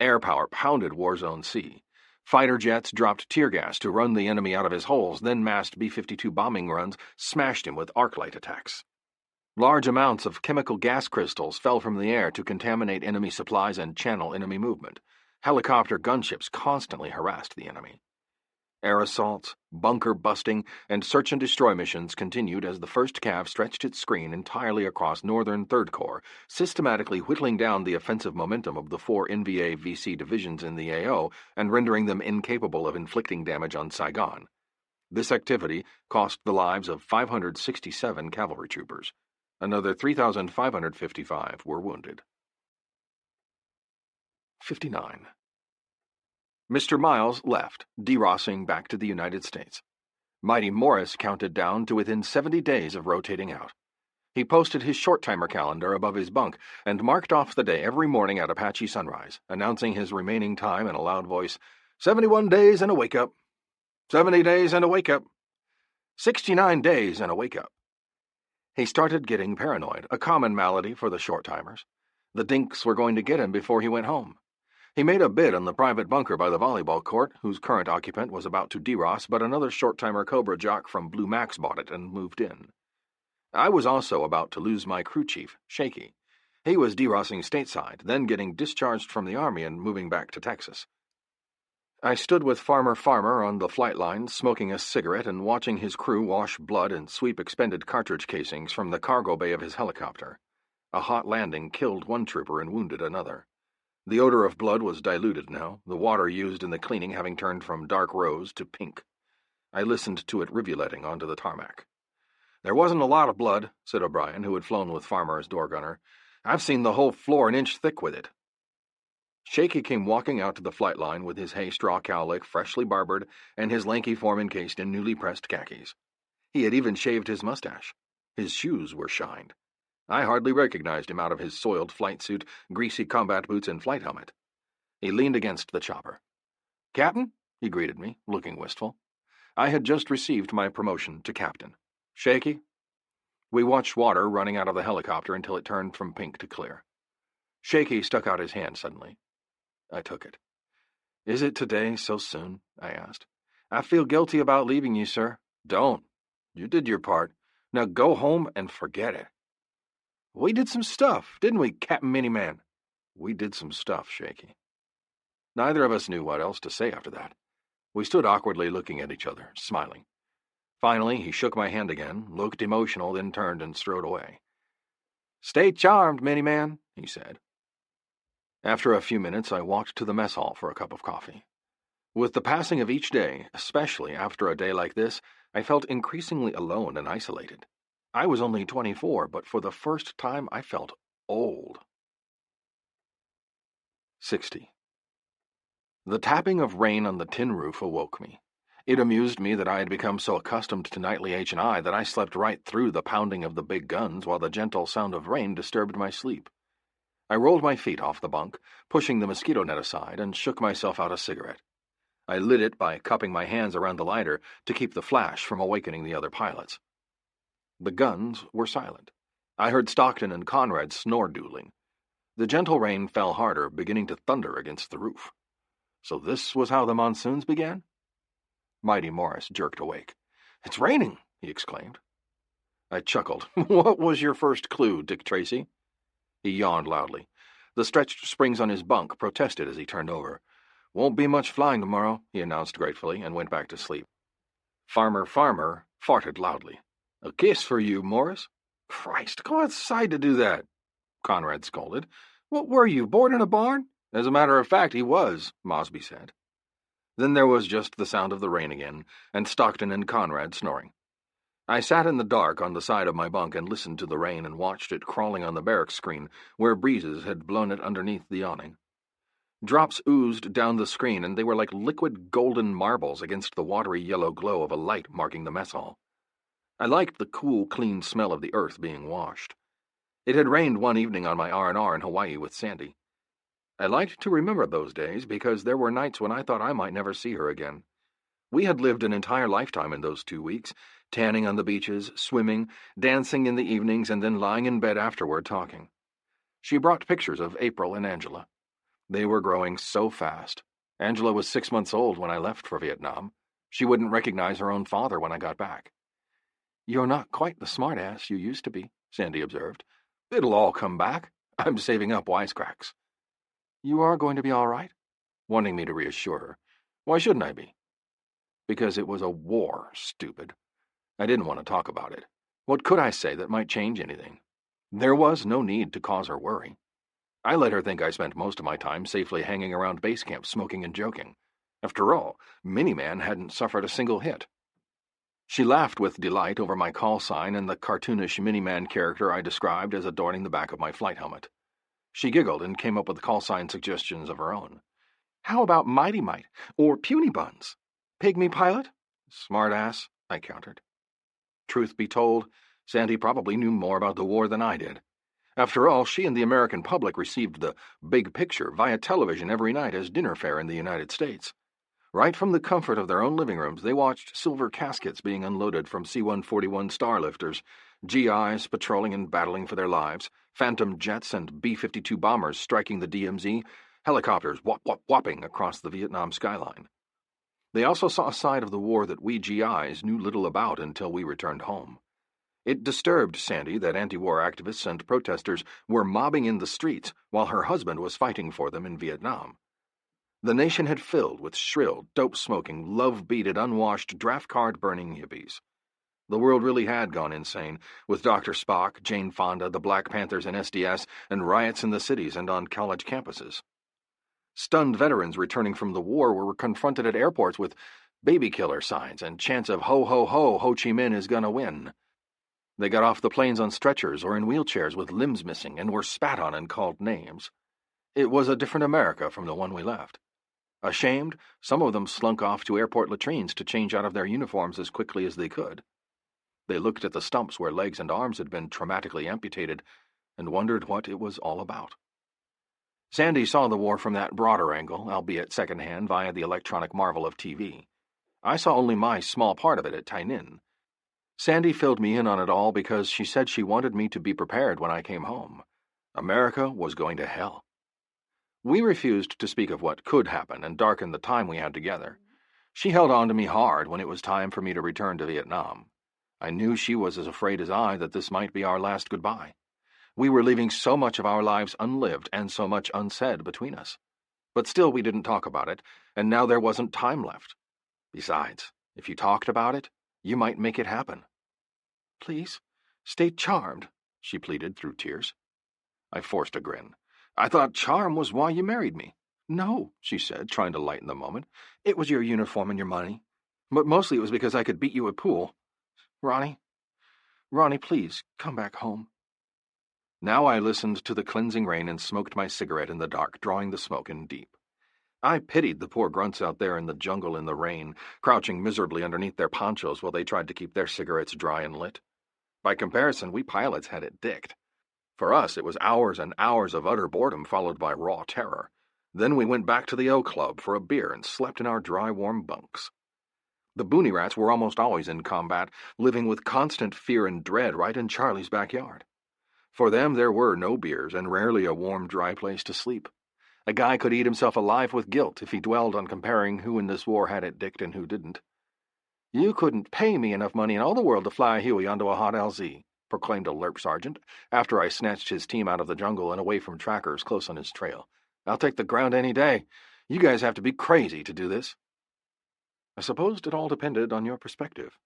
Air power pounded War Zone C. Fighter jets dropped tear gas to run the enemy out of his holes, then massed B-52 bombing runs smashed him with arc light attacks. Large amounts of chemical gas crystals fell from the air to contaminate enemy supplies and channel enemy movement. Helicopter gunships constantly harassed the enemy. Air assaults, bunker busting, and search and destroy missions continued as the 1st Cav stretched its screen entirely across Northern 3rd Corps, systematically whittling down the offensive momentum of the 4 NVA VC divisions in the AO and rendering them incapable of inflicting damage on Saigon. This activity cost the lives of 567 cavalry troopers. Another 3,555 were wounded. 59. Mr. Miles left, derossing back to the United States. Mighty Morris counted down to within 70 days of rotating out. He posted his short-timer calendar above his bunk and marked off the day every morning at Apache sunrise, announcing his remaining time in a loud voice, 71 days and a wake-up. 70 days and a wake-up. 69 days and a wake-up. He started getting paranoid, a common malady for the short-timers. The dinks were going to get him before he went home. He made a bid on the private bunker by the volleyball court, whose current occupant was about to deross, but another short-timer Cobra jock from Blue Max bought it and moved in. I was also about to lose my crew chief, Shaky. He was derossing stateside, then getting discharged from the Army and moving back to Texas. I stood with Farmer on the flight line, smoking a cigarette and watching his crew wash blood and sweep expended cartridge casings from the cargo bay of his helicopter. A hot landing killed one trooper and wounded another. The odor of blood was diluted now, the water used in the cleaning having turned from dark rose to pink. I listened to it rivuletting onto the tarmac. "There wasn't a lot of blood," said O'Brien, who had flown with Farmer as door gunner. "I've seen the whole floor an inch thick with it." Shaky came walking out to the flight line with his hay straw cowlick freshly barbered and his lanky form encased in newly pressed khakis. He had even shaved his mustache. His shoes were shined. I hardly recognized him out of his soiled flight suit, greasy combat boots, and flight helmet. He leaned against the chopper. "Captain?" he greeted me, looking wistful. I had just received my promotion to captain. "Shaky?" We watched water running out of the helicopter until it turned from pink to clear. Shaky stuck out his hand suddenly. I took it. "Is it today so soon?" I asked. "I feel guilty about leaving you, sir." "Don't. You did your part. Now go home and forget it." "We did some stuff, didn't we, Captain Miniman?" "We did some stuff, Shaky." Neither of us knew what else to say after that. We stood awkwardly looking at each other, smiling. Finally, he shook my hand again, looked emotional, then turned and strode away. "Stay charmed, Miniman," he said. After a few minutes, I walked to the mess hall for a cup of coffee. With the passing of each day, especially after a day like this, I felt increasingly alone and isolated. I was only 24, but for the first time I felt old. 60. The tapping of rain on the tin roof awoke me. It amused me that I had become so accustomed to nightly H&I that I slept right through the pounding of the big guns while the gentle sound of rain disturbed my sleep. I rolled my feet off the bunk, pushing the mosquito net aside, and shook myself out a cigarette. I lit it by cupping my hands around the lighter to keep the flash from awakening the other pilots. The guns were silent. I heard Stockton and Conrad snore-doodling. The gentle rain fell harder, beginning to thunder against the roof. So this was how the monsoons began? Mighty Morris jerked awake. "It's raining!" he exclaimed. I chuckled. "What was your first clue, Dick Tracy?" He yawned loudly. The stretched springs on his bunk protested as he turned over. "Won't be much flying tomorrow," he announced gratefully, and went back to sleep. Farmer farted loudly. "A kiss for you, Morris." "Christ, go outside to do that," Conrad scolded. "What were you, bored in a barn?" "As a matter of fact, he was," Mosby said. Then there was just the sound of the rain again, and Stockton and Conrad snoring. I sat in the dark on the side of my bunk and listened to the rain and watched it crawling on the barrack screen where breezes had blown it underneath the awning. Drops oozed down the screen, and they were like liquid golden marbles against the watery yellow glow of a light marking the mess hall. I liked the cool, clean smell of the earth being washed. It had rained one evening on my R&R in Hawaii with Sandy. I liked to remember those days because there were nights when I thought I might never see her again. We had lived an entire lifetime in those 2 weeks, tanning on the beaches, swimming, dancing in the evenings, and then lying in bed afterward talking. She brought pictures of April and Angela. They were growing so fast. Angela was 6 months old when I left for Vietnam. She wouldn't recognize her own father when I got back. "You're not quite the smart-ass you used to be," Sandy observed. "It'll all come back. I'm saving up wisecracks." "You are going to be all right?" Wanting me to reassure her. Why shouldn't I be? Because it was a war, stupid. I didn't want to talk about it. What could I say that might change anything? There was no need to cause her worry. I let her think I spent most of my time safely hanging around base camp smoking and joking. After all, Miniman hadn't suffered a single hit. She laughed with delight over my call sign and the cartoonish Miniman character I described as adorning the back of my flight helmet. She giggled and came up with call sign suggestions of her own. "How about Mighty Mite or Puny Buns? Pygmy Pilot?" "Smart ass," I countered. Truth be told, Sandy probably knew more about the war than I did. After all, she and the American public received the big picture via television every night as dinner fare in the United States. Right from the comfort of their own living rooms, they watched silver caskets being unloaded from C-141 Starlifters, GIs patrolling and battling for their lives, Phantom jets and B-52 bombers striking the DMZ, helicopters whopping across the Vietnam skyline. They also saw a side of the war that we GIs knew little about until we returned home. It disturbed Sandy that anti-war activists and protesters were mobbing in the streets while her husband was fighting for them in Vietnam. The nation had filled with shrill, dope-smoking, love-beated, unwashed, draft-card-burning hippies. The world really had gone insane, with Dr. Spock, Jane Fonda, the Black Panthers in SDS, and riots in the cities and on college campuses. Stunned veterans returning from the war were confronted at airports with baby killer signs and chants of "Ho, ho, ho, Ho Chi Minh is gonna win." They got off the planes on stretchers or in wheelchairs with limbs missing and were spat on and called names. It was a different America from the one we left. Ashamed, some of them slunk off to airport latrines to change out of their uniforms as quickly as they could. They looked at the stumps where legs and arms had been traumatically amputated and wondered what it was all about. Sandy saw the war from that broader angle, albeit secondhand via the electronic marvel of TV. I saw only my small part of it at Tai Ninh. Sandy filled me in on it all because she said she wanted me to be prepared when I came home. America was going to hell. We refused to speak of what could happen and darken the time we had together. She held on to me hard when it was time for me to return to Vietnam. I knew she was as afraid as I that this might be our last goodbye. We were leaving so much of our lives unlived and so much unsaid between us. But still we didn't talk about it, and now there wasn't time left. Besides, if you talked about it, you might make it happen. "Please, stay charmed," she pleaded through tears. I forced a grin. "I thought charm was why you married me." "No," she said, trying to lighten the moment. "It was your uniform and your money. But mostly it was because I could beat you at pool. Ronnie, please, come back home." Now I listened to the cleansing rain and smoked my cigarette in the dark, drawing the smoke in deep. I pitied the poor grunts out there in the jungle in the rain, crouching miserably underneath their ponchos while they tried to keep their cigarettes dry and lit. By comparison, we pilots had it dicked. For us, it was hours and hours of utter boredom followed by raw terror. Then we went back to the O Club for a beer and slept in our dry, warm bunks. The Boonie Rats were almost always in combat, living with constant fear and dread right in Charlie's backyard. For them there were no beers and rarely a warm, dry place to sleep. A guy could eat himself alive with guilt if he dwelled on comparing who in this war had it dicked and who didn't. "You couldn't pay me enough money in all the world to fly a Huey onto a hot LZ," proclaimed a lerp sergeant, after I snatched his team out of the jungle and away from trackers close on his trail. "I'll take the ground any day. You guys have to be crazy to do this." I supposed it all depended on your perspective.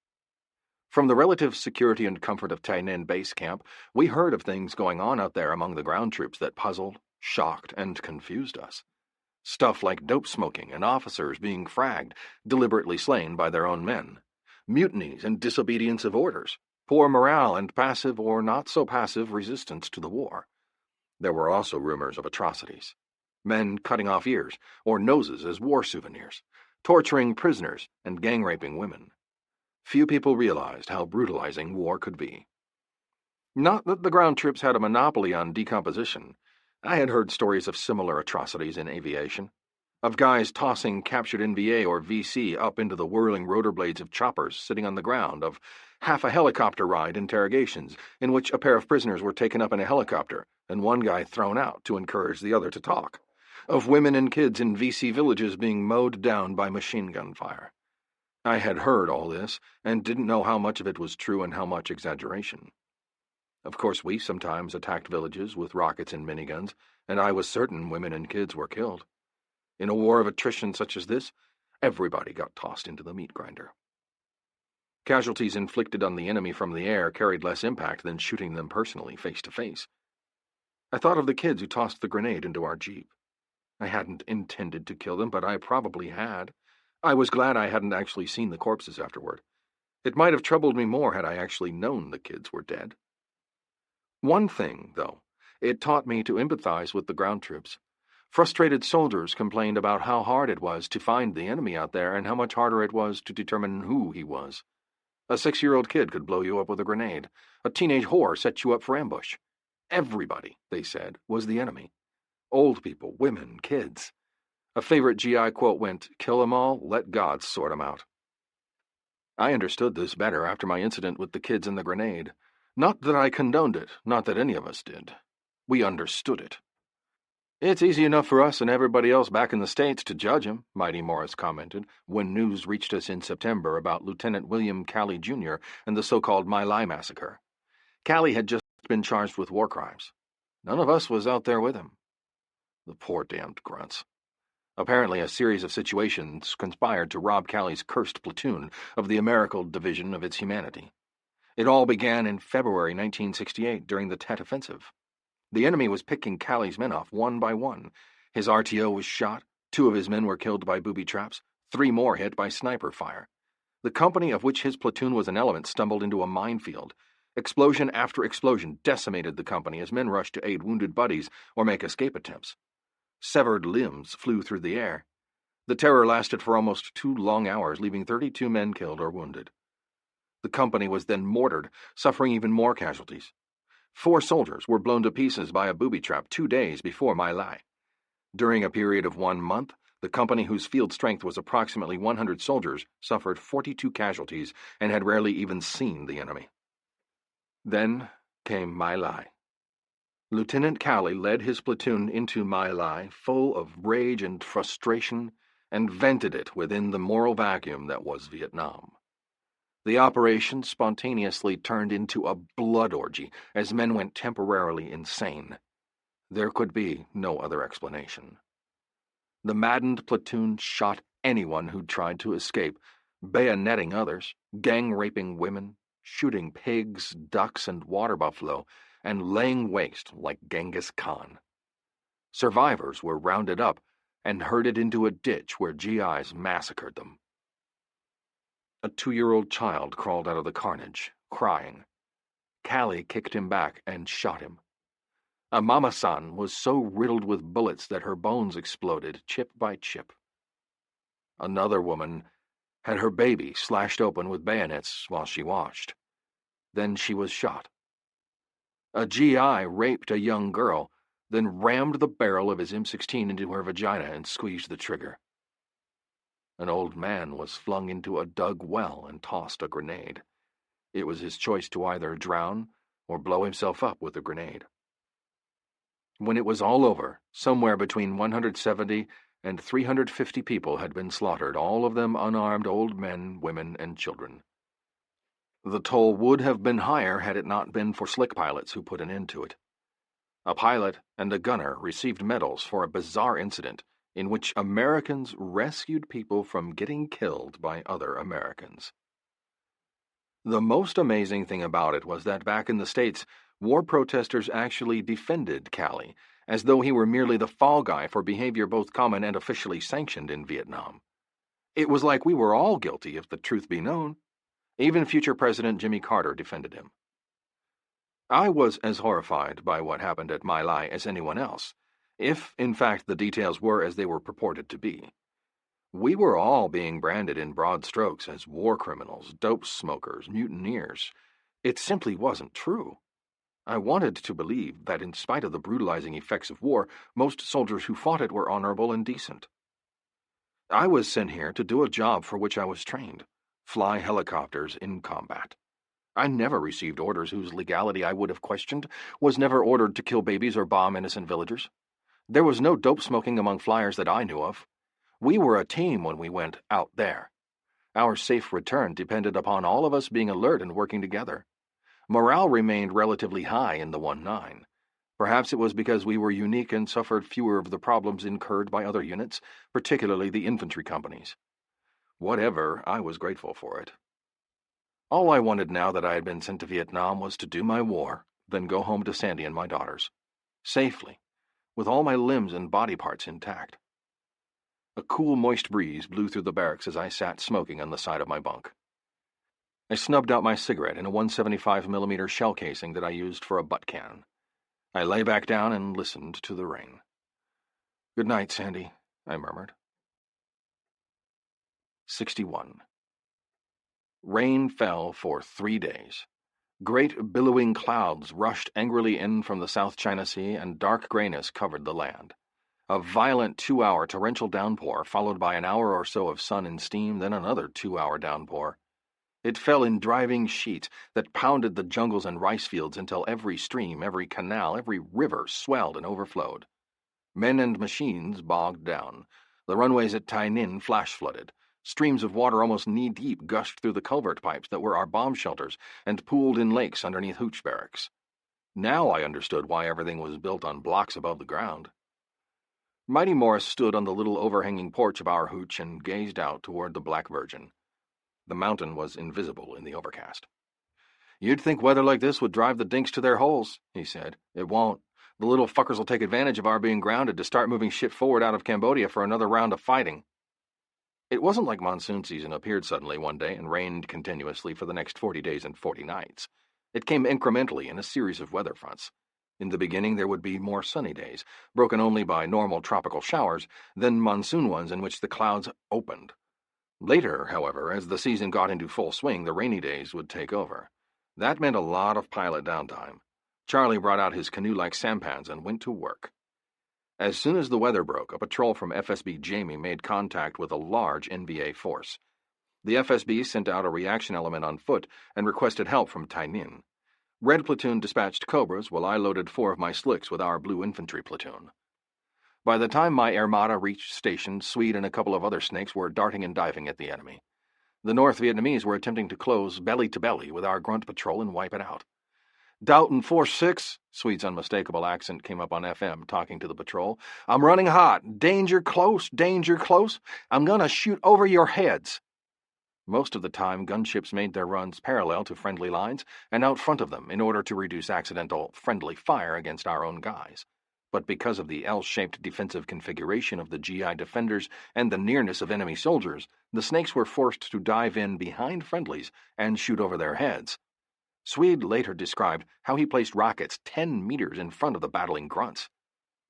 From the relative security and comfort of Tainan Base Camp, we heard of things going on out there among the ground troops that puzzled, shocked, and confused us. Stuff like dope smoking and officers being fragged, deliberately slain by their own men. Mutinies and disobedience of orders. Poor morale and passive or not-so-passive resistance to the war. There were also rumors of atrocities. Men cutting off ears or noses as war souvenirs, torturing prisoners, and gang-raping women. Few people realized how brutalizing war could be. Not that the ground troops had a monopoly on decomposition. I had heard stories of similar atrocities in aviation, of guys tossing captured NVA or VC up into the whirling rotor blades of choppers sitting on the ground, of half a helicopter ride interrogations in which a pair of prisoners were taken up in a helicopter and one guy thrown out to encourage the other to talk, of women and kids in VC villages being mowed down by machine gun fire. I had heard all this and didn't know how much of it was true and how much exaggeration. Of course, we sometimes attacked villages with rockets and miniguns, and I was certain women and kids were killed. In a war of attrition such as this, everybody got tossed into the meat grinder. Casualties inflicted on the enemy from the air carried less impact than shooting them personally face to face. I thought of the kids who tossed the grenade into our jeep. I hadn't intended to kill them, but I probably had. I was glad I hadn't actually seen the corpses afterward. It might have troubled me more had I actually known the kids were dead. One thing, though, it taught me to empathize with the ground troops. Frustrated soldiers complained about how hard it was to find the enemy out there and how much harder it was to determine who he was. A 6-year-old kid could blow you up with a grenade. A teenage whore set you up for ambush. Everybody, they said, was the enemy. Old people, women, kids. A favorite GI quote went, "Kill 'em all, let God sort 'em out." I understood this better after my incident with the kids and the grenade. Not that I condoned it, not that any of us did. We understood it. "It's easy enough for us and everybody else back in the States to judge him," Mighty Morris commented, when news reached us in September about Lieutenant William Calley Jr. and the so-called My Lai massacre. Calley had just been charged with war crimes. None of us was out there with him. The poor damned grunts. Apparently, a series of situations conspired to rob Calley's cursed platoon of the American division of its humanity. It all began in February 1968 during the Tet Offensive. The enemy was picking Calley's men off one by one. His RTO was shot, 2 of his men were killed by booby traps, 3 more hit by sniper fire. The company of which his platoon was an element stumbled into a minefield. Explosion after explosion decimated the company as men rushed to aid wounded buddies or make escape attempts. Severed limbs flew through the air. The terror lasted for almost 2 long hours, leaving 32 men killed or wounded. The company was then mortared, suffering even more casualties. 4 soldiers were blown to pieces by a booby trap 2 days before My Lai. During a period of 1 month, the company, whose field strength was approximately 100 soldiers, suffered 42 casualties and had rarely even seen the enemy. Then came My Lai. Lieutenant Calley led his platoon into My Lai, full of rage and frustration, and vented it within the moral vacuum that was Vietnam. The operation spontaneously turned into a blood orgy as men went temporarily insane. There could be no other explanation. The maddened platoon shot anyone who tried to escape, bayoneting others, gang-raping women, shooting pigs, ducks, and water buffalo, and laying waste like Genghis Khan. Survivors were rounded up and herded into a ditch where GIs massacred them. A 2-year-old child crawled out of the carnage, crying. Calley kicked him back and shot him. A mama-san was so riddled with bullets that her bones exploded chip by chip. Another woman had her baby slashed open with bayonets while she watched. Then she was shot. A GI raped a young girl, then rammed the barrel of his M16 into her vagina and squeezed the trigger. An old man was flung into a dug well and tossed a grenade. It was his choice to either drown or blow himself up with a grenade. When it was all over, somewhere between 170 and 350 people had been slaughtered, all of them unarmed old men, women, and children. The toll would have been higher had it not been for slick pilots who put an end to it. A pilot and a gunner received medals for a bizarre incident in which Americans rescued people from getting killed by other Americans. The most amazing thing about it was that back in the States, war protesters actually defended Calley, as though he were merely the fall guy for behavior both common and officially sanctioned in Vietnam. It was like we were all guilty, if the truth be known. Even future President Jimmy Carter defended him. I was as horrified by what happened at My Lai as anyone else, if, in fact, the details were as they were purported to be. We were all being branded in broad strokes as war criminals, dope smokers, mutineers. It simply wasn't true. I wanted to believe that in spite of the brutalizing effects of war, most soldiers who fought it were honorable and decent. I was sent here to do a job for which I was trained: fly helicopters in combat. I never received orders whose legality I would have questioned, was never ordered to kill babies or bomb innocent villagers. There was no dope smoking among flyers that I knew of. We were a team when we went out there. Our safe return depended upon all of us being alert and working together. Morale remained relatively high in the 1-9. Perhaps it was because we were unique and suffered fewer of the problems incurred by other units, particularly the infantry companies. Whatever, I was grateful for it. All I wanted now that I had been sent to Vietnam was to do my war, then go home to Sandy and my daughters. Safely, with all my limbs and body parts intact. A cool, moist breeze blew through the barracks as I sat smoking on the side of my bunk. I snubbed out my cigarette in a 175mm shell casing that I used for a butt can. I lay back down and listened to the rain. "Good night, Sandy," I murmured. 61. Rain fell for 3 days. Great billowing clouds rushed angrily in from the South China Sea, and dark grayness covered the land. A violent 2-hour torrential downpour, followed by an hour or so of sun and steam, then another 2-hour downpour. It fell in driving sheets that pounded the jungles and rice fields until every stream, every canal, every river swelled and overflowed. Men and machines bogged down. The runways at Tainan flash-flooded. Streams of water almost knee-deep gushed through the culvert pipes that were our bomb shelters and pooled in lakes underneath hooch barracks. Now I understood why everything was built on blocks above the ground. Mighty Morris stood on the little overhanging porch of our hooch and gazed out toward the Black Virgin. The mountain was invisible in the overcast. "You'd think weather like this would drive the dinks to their holes," he said. "It won't. The little fuckers will take advantage of our being grounded to start moving shit forward out of Cambodia for another round of fighting." It wasn't like monsoon season appeared suddenly one day and rained continuously for the next 40 days and 40 nights. It came incrementally in a series of weather fronts. In the beginning there would be more sunny days, broken only by normal tropical showers, then monsoon ones in which the clouds opened. Later, however, as the season got into full swing, the rainy days would take over. That meant a lot of pilot downtime. Charlie brought out his canoe-like sampans and went to work. As soon as the weather broke, a patrol from FSB Jamie made contact with a large NVA force. The FSB sent out a reaction element on foot and requested help from Tainan. Red Platoon dispatched Cobras while I loaded 4 of my slicks with our Blue Infantry platoon. By the time my Armada reached station, Swede and a couple of other snakes were darting and diving at the enemy. The North Vietnamese were attempting to close belly to belly with our grunt patrol and wipe it out. "Dalton 4-6, Swede's unmistakable accent came up on FM, talking to the patrol. "I'm running hot. Danger close, danger close. I'm gonna shoot over your heads." Most of the time, gunships made their runs parallel to friendly lines and out front of them in order to reduce accidental friendly fire against our own guys. But because of the L-shaped defensive configuration of the GI defenders and the nearness of enemy soldiers, the snakes were forced to dive in behind friendlies and shoot over their heads. Swede later described how he placed rockets 10 meters in front of the battling grunts.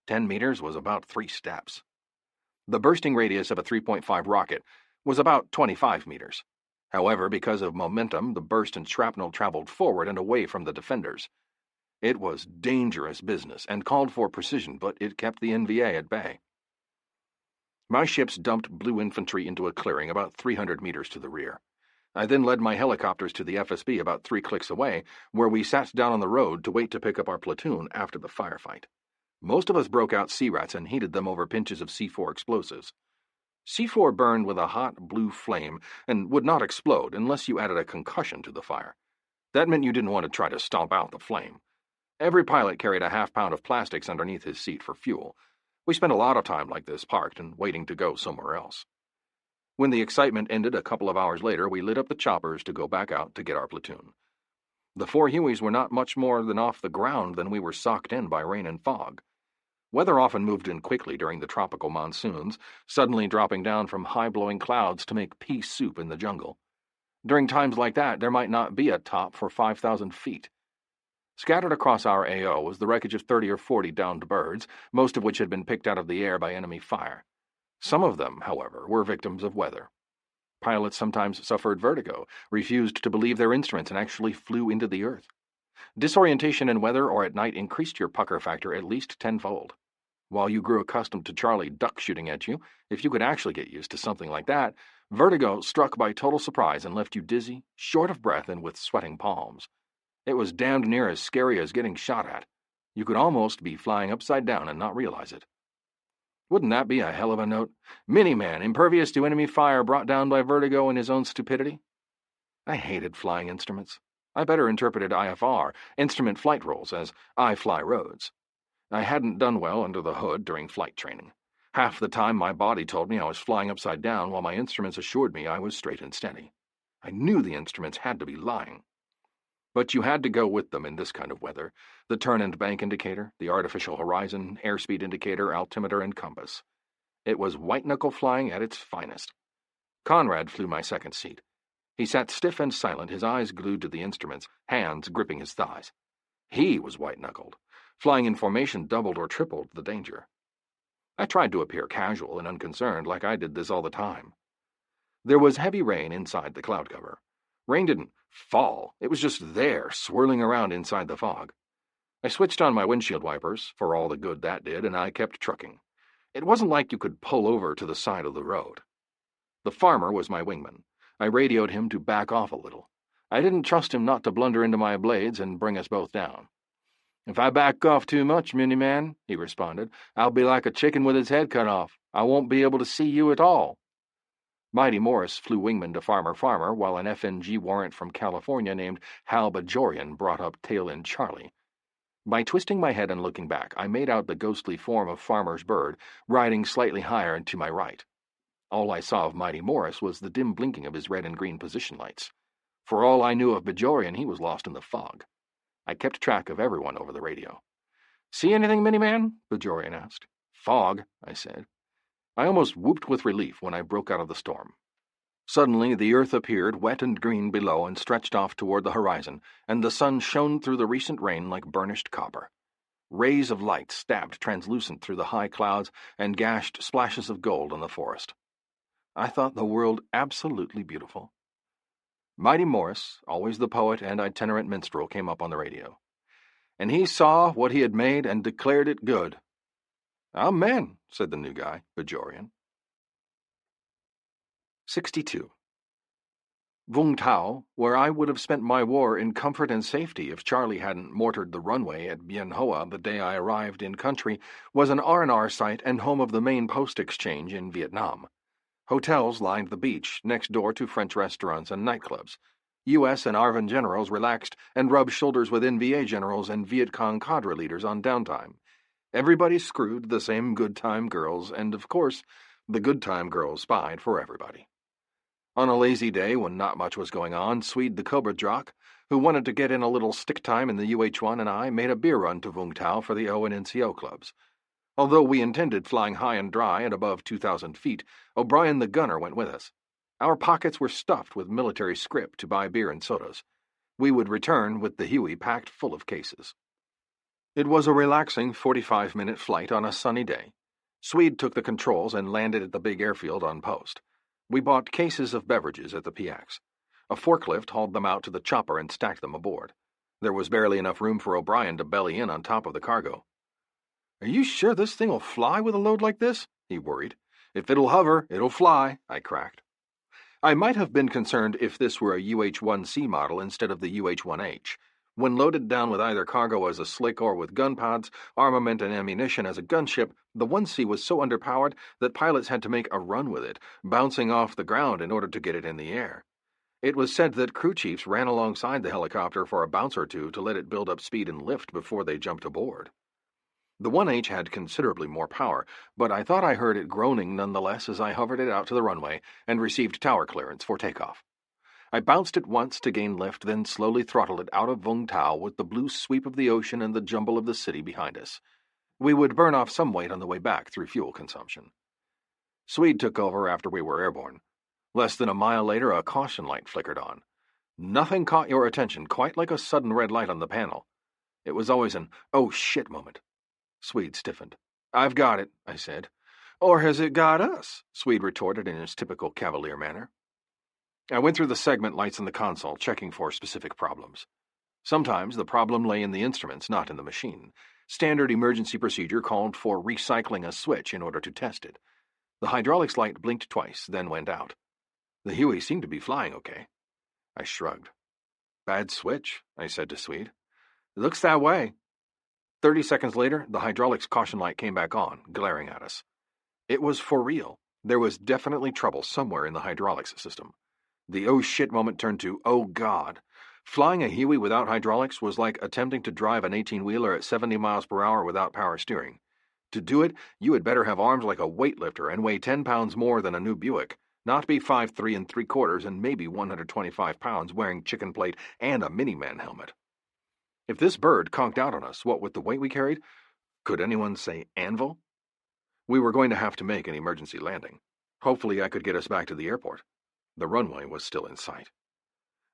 10 meters was about 3 steps. The bursting radius of a 3.5 rocket was about 25 meters. However, because of momentum, the burst and shrapnel traveled forward and away from the defenders. It was dangerous business and called for precision, but it kept the NVA at bay. My ships dumped Blue Infantry into a clearing about 300 meters to the rear. I then led my helicopters to the FSB about 3 clicks away, where we sat down on the road to wait to pick up our platoon after the firefight. Most of us broke out C-rats and heated them over pinches of C4 explosives. C4 burned with a hot blue flame and would not explode unless you added a concussion to the fire. That meant you didn't want to try to stomp out the flame. Every pilot carried a half-pound of plastics underneath his seat for fuel. We spent a lot of time like this, parked and waiting to go somewhere else. When the excitement ended a couple of hours later, we lit up the choppers to go back out to get our platoon. The 4 Hueys were not much more than off the ground than we were socked in by rain and fog. Weather often moved in quickly during the tropical monsoons, suddenly dropping down from high-blowing clouds to make pea soup in the jungle. During times like that, there might not be a top for 5,000 feet. Scattered across our AO was the wreckage of 30 or 40 downed birds, most of which had been picked out of the air by enemy fire. Some of them, however, were victims of weather. Pilots sometimes suffered vertigo, refused to believe their instruments, and actually flew into the earth. Disorientation in weather or at night increased your pucker factor at least tenfold. While you grew accustomed to Charlie duck shooting at you, if you could actually get used to something like that, vertigo struck by total surprise and left you dizzy, short of breath, and with sweating palms. It was damned near as scary as getting shot at. You could almost be flying upside down and not realize it. Wouldn't that be a hell of a note? Miniman, impervious to enemy fire, brought down by vertigo and his own stupidity? I hated flying instruments. I better interpreted IFR, instrument flight rules, as I fly roads. I hadn't done well under the hood during flight training. Half the time my body told me I was flying upside down, while my instruments assured me I was straight and steady. I knew the instruments had to be lying. But you had to go with them in this kind of weather: the turn and bank indicator, the artificial horizon, airspeed indicator, altimeter, and compass. It was white-knuckle flying at its finest. Conrad flew my second seat. He sat stiff and silent, his eyes glued to the instruments, hands gripping his thighs. He was white-knuckled. Flying in formation doubled or tripled the danger. I tried to appear casual and unconcerned, like I did this all the time. There was heavy rain inside the cloud cover. Rain didn't fall, it was just there, swirling around inside the fog. I switched on my windshield wipers, for all the good that did, and I kept trucking. It wasn't like you could pull over to the side of the road. The farmer was my wingman. I radioed him to back off a little. I didn't trust him not to blunder into my blades and bring us both down. "If I back off too much, Miniman," he responded, "I'll be like a chicken with its head cut off. I won't be able to see you at all." Mighty Morris flew wingman to Farmer, while an FNG warrant from California named Hal Bajorian brought up tail-end Charlie. By twisting my head and looking back, I made out the ghostly form of Farmer's bird, riding slightly higher and to my right. All I saw of Mighty Morris was the dim blinking of his red and green position lights. For all I knew of Bajorian, he was lost in the fog. I kept track of everyone over the radio. "See anything, Miniman?" Bajorian asked. "Fog," I said. I almost whooped with relief when I broke out of the storm. Suddenly the earth appeared wet and green below and stretched off toward the horizon, and the sun shone through the recent rain like burnished copper. Rays of light stabbed translucent through the high clouds and gashed splashes of gold on the forest. I thought the world absolutely beautiful. Mighty Morris, always the poet and itinerant minstrel, came up on the radio. "And he saw what he had made and declared it good." "Amen," said the new guy, Bajorian. 62. Vung Tau, where I would have spent my war in comfort and safety if Charlie hadn't mortared the runway at Bien Hoa the day I arrived in country, was an R&R site and home of the main post exchange in Vietnam. Hotels lined the beach, next door to French restaurants and nightclubs. U.S. and ARVN generals relaxed and rubbed shoulders with NVA generals and Viet Cong cadre leaders on downtime. Everybody screwed the same good-time girls, and, of course, the good-time girls spied for everybody. On a lazy day when not much was going on, Swede the Cobra Jock, who wanted to get in a little stick time in the UH-1, and I made a beer run to Vung Tau for the O and NCO clubs. Although we intended flying high and dry at above 2,000 feet, O'Brien the gunner went with us. Our pockets were stuffed with military scrip to buy beer and sodas. We would return with the Huey packed full of cases. It was a relaxing 45-minute flight on a sunny day. Swede took the controls and landed at the big airfield on post. We bought cases of beverages at the PX. A forklift hauled them out to the chopper and stacked them aboard. There was barely enough room for O'Brien to belly in on top of the cargo. "Are you sure this thing will fly with a load like this?" he worried. "If it'll hover, it'll fly," I cracked. I might have been concerned if this were a UH-1C model instead of the UH-1H. When loaded down with either cargo as a slick or with gun pods, armament and ammunition as a gunship, the 1C was so underpowered that pilots had to make a run with it, bouncing off the ground in order to get it in the air. It was said that crew chiefs ran alongside the helicopter for a bounce or two to let it build up speed and lift before they jumped aboard. The 1H had considerably more power, but I thought I heard it groaning nonetheless as I hovered it out to the runway and received tower clearance for takeoff. I bounced it once to gain lift, then slowly throttled it out of Vung Tau with the blue sweep of the ocean and the jumble of the city behind us. We would burn off some weight on the way back through fuel consumption. Swede took over after we were airborne. Less than a mile later, a caution light flickered on. Nothing caught your attention quite like a sudden red light on the panel. It was always an "oh shit" moment. Swede stiffened. "I've got it," I said. "Or has it got us?" Swede retorted in his typical cavalier manner. I went through the segment lights in the console, checking for specific problems. Sometimes the problem lay in the instruments, not in the machine. Standard emergency procedure called for recycling a switch in order to test it. The hydraulics light blinked twice, then went out. The Huey seemed to be flying okay. I shrugged. "Bad switch," I said to Swede. "It looks that way." 30 seconds later, the hydraulics caution light came back on, glaring at us. It was for real. There was definitely trouble somewhere in the hydraulics system. The "oh shit" moment turned to "oh god." Flying a Huey without hydraulics was like attempting to drive an 18-wheeler at 70 miles per hour without power steering. To do it, you had better have arms like a weightlifter and weigh 10 pounds more than a new Buick, not be 5'3" 3/4" and maybe 125 pounds wearing chicken plate and a Miniman helmet. If this bird conked out on us, what with the weight we carried, could anyone say anvil? We were going to have to make an emergency landing. Hopefully I could get us back to the airport. The runway was still in sight.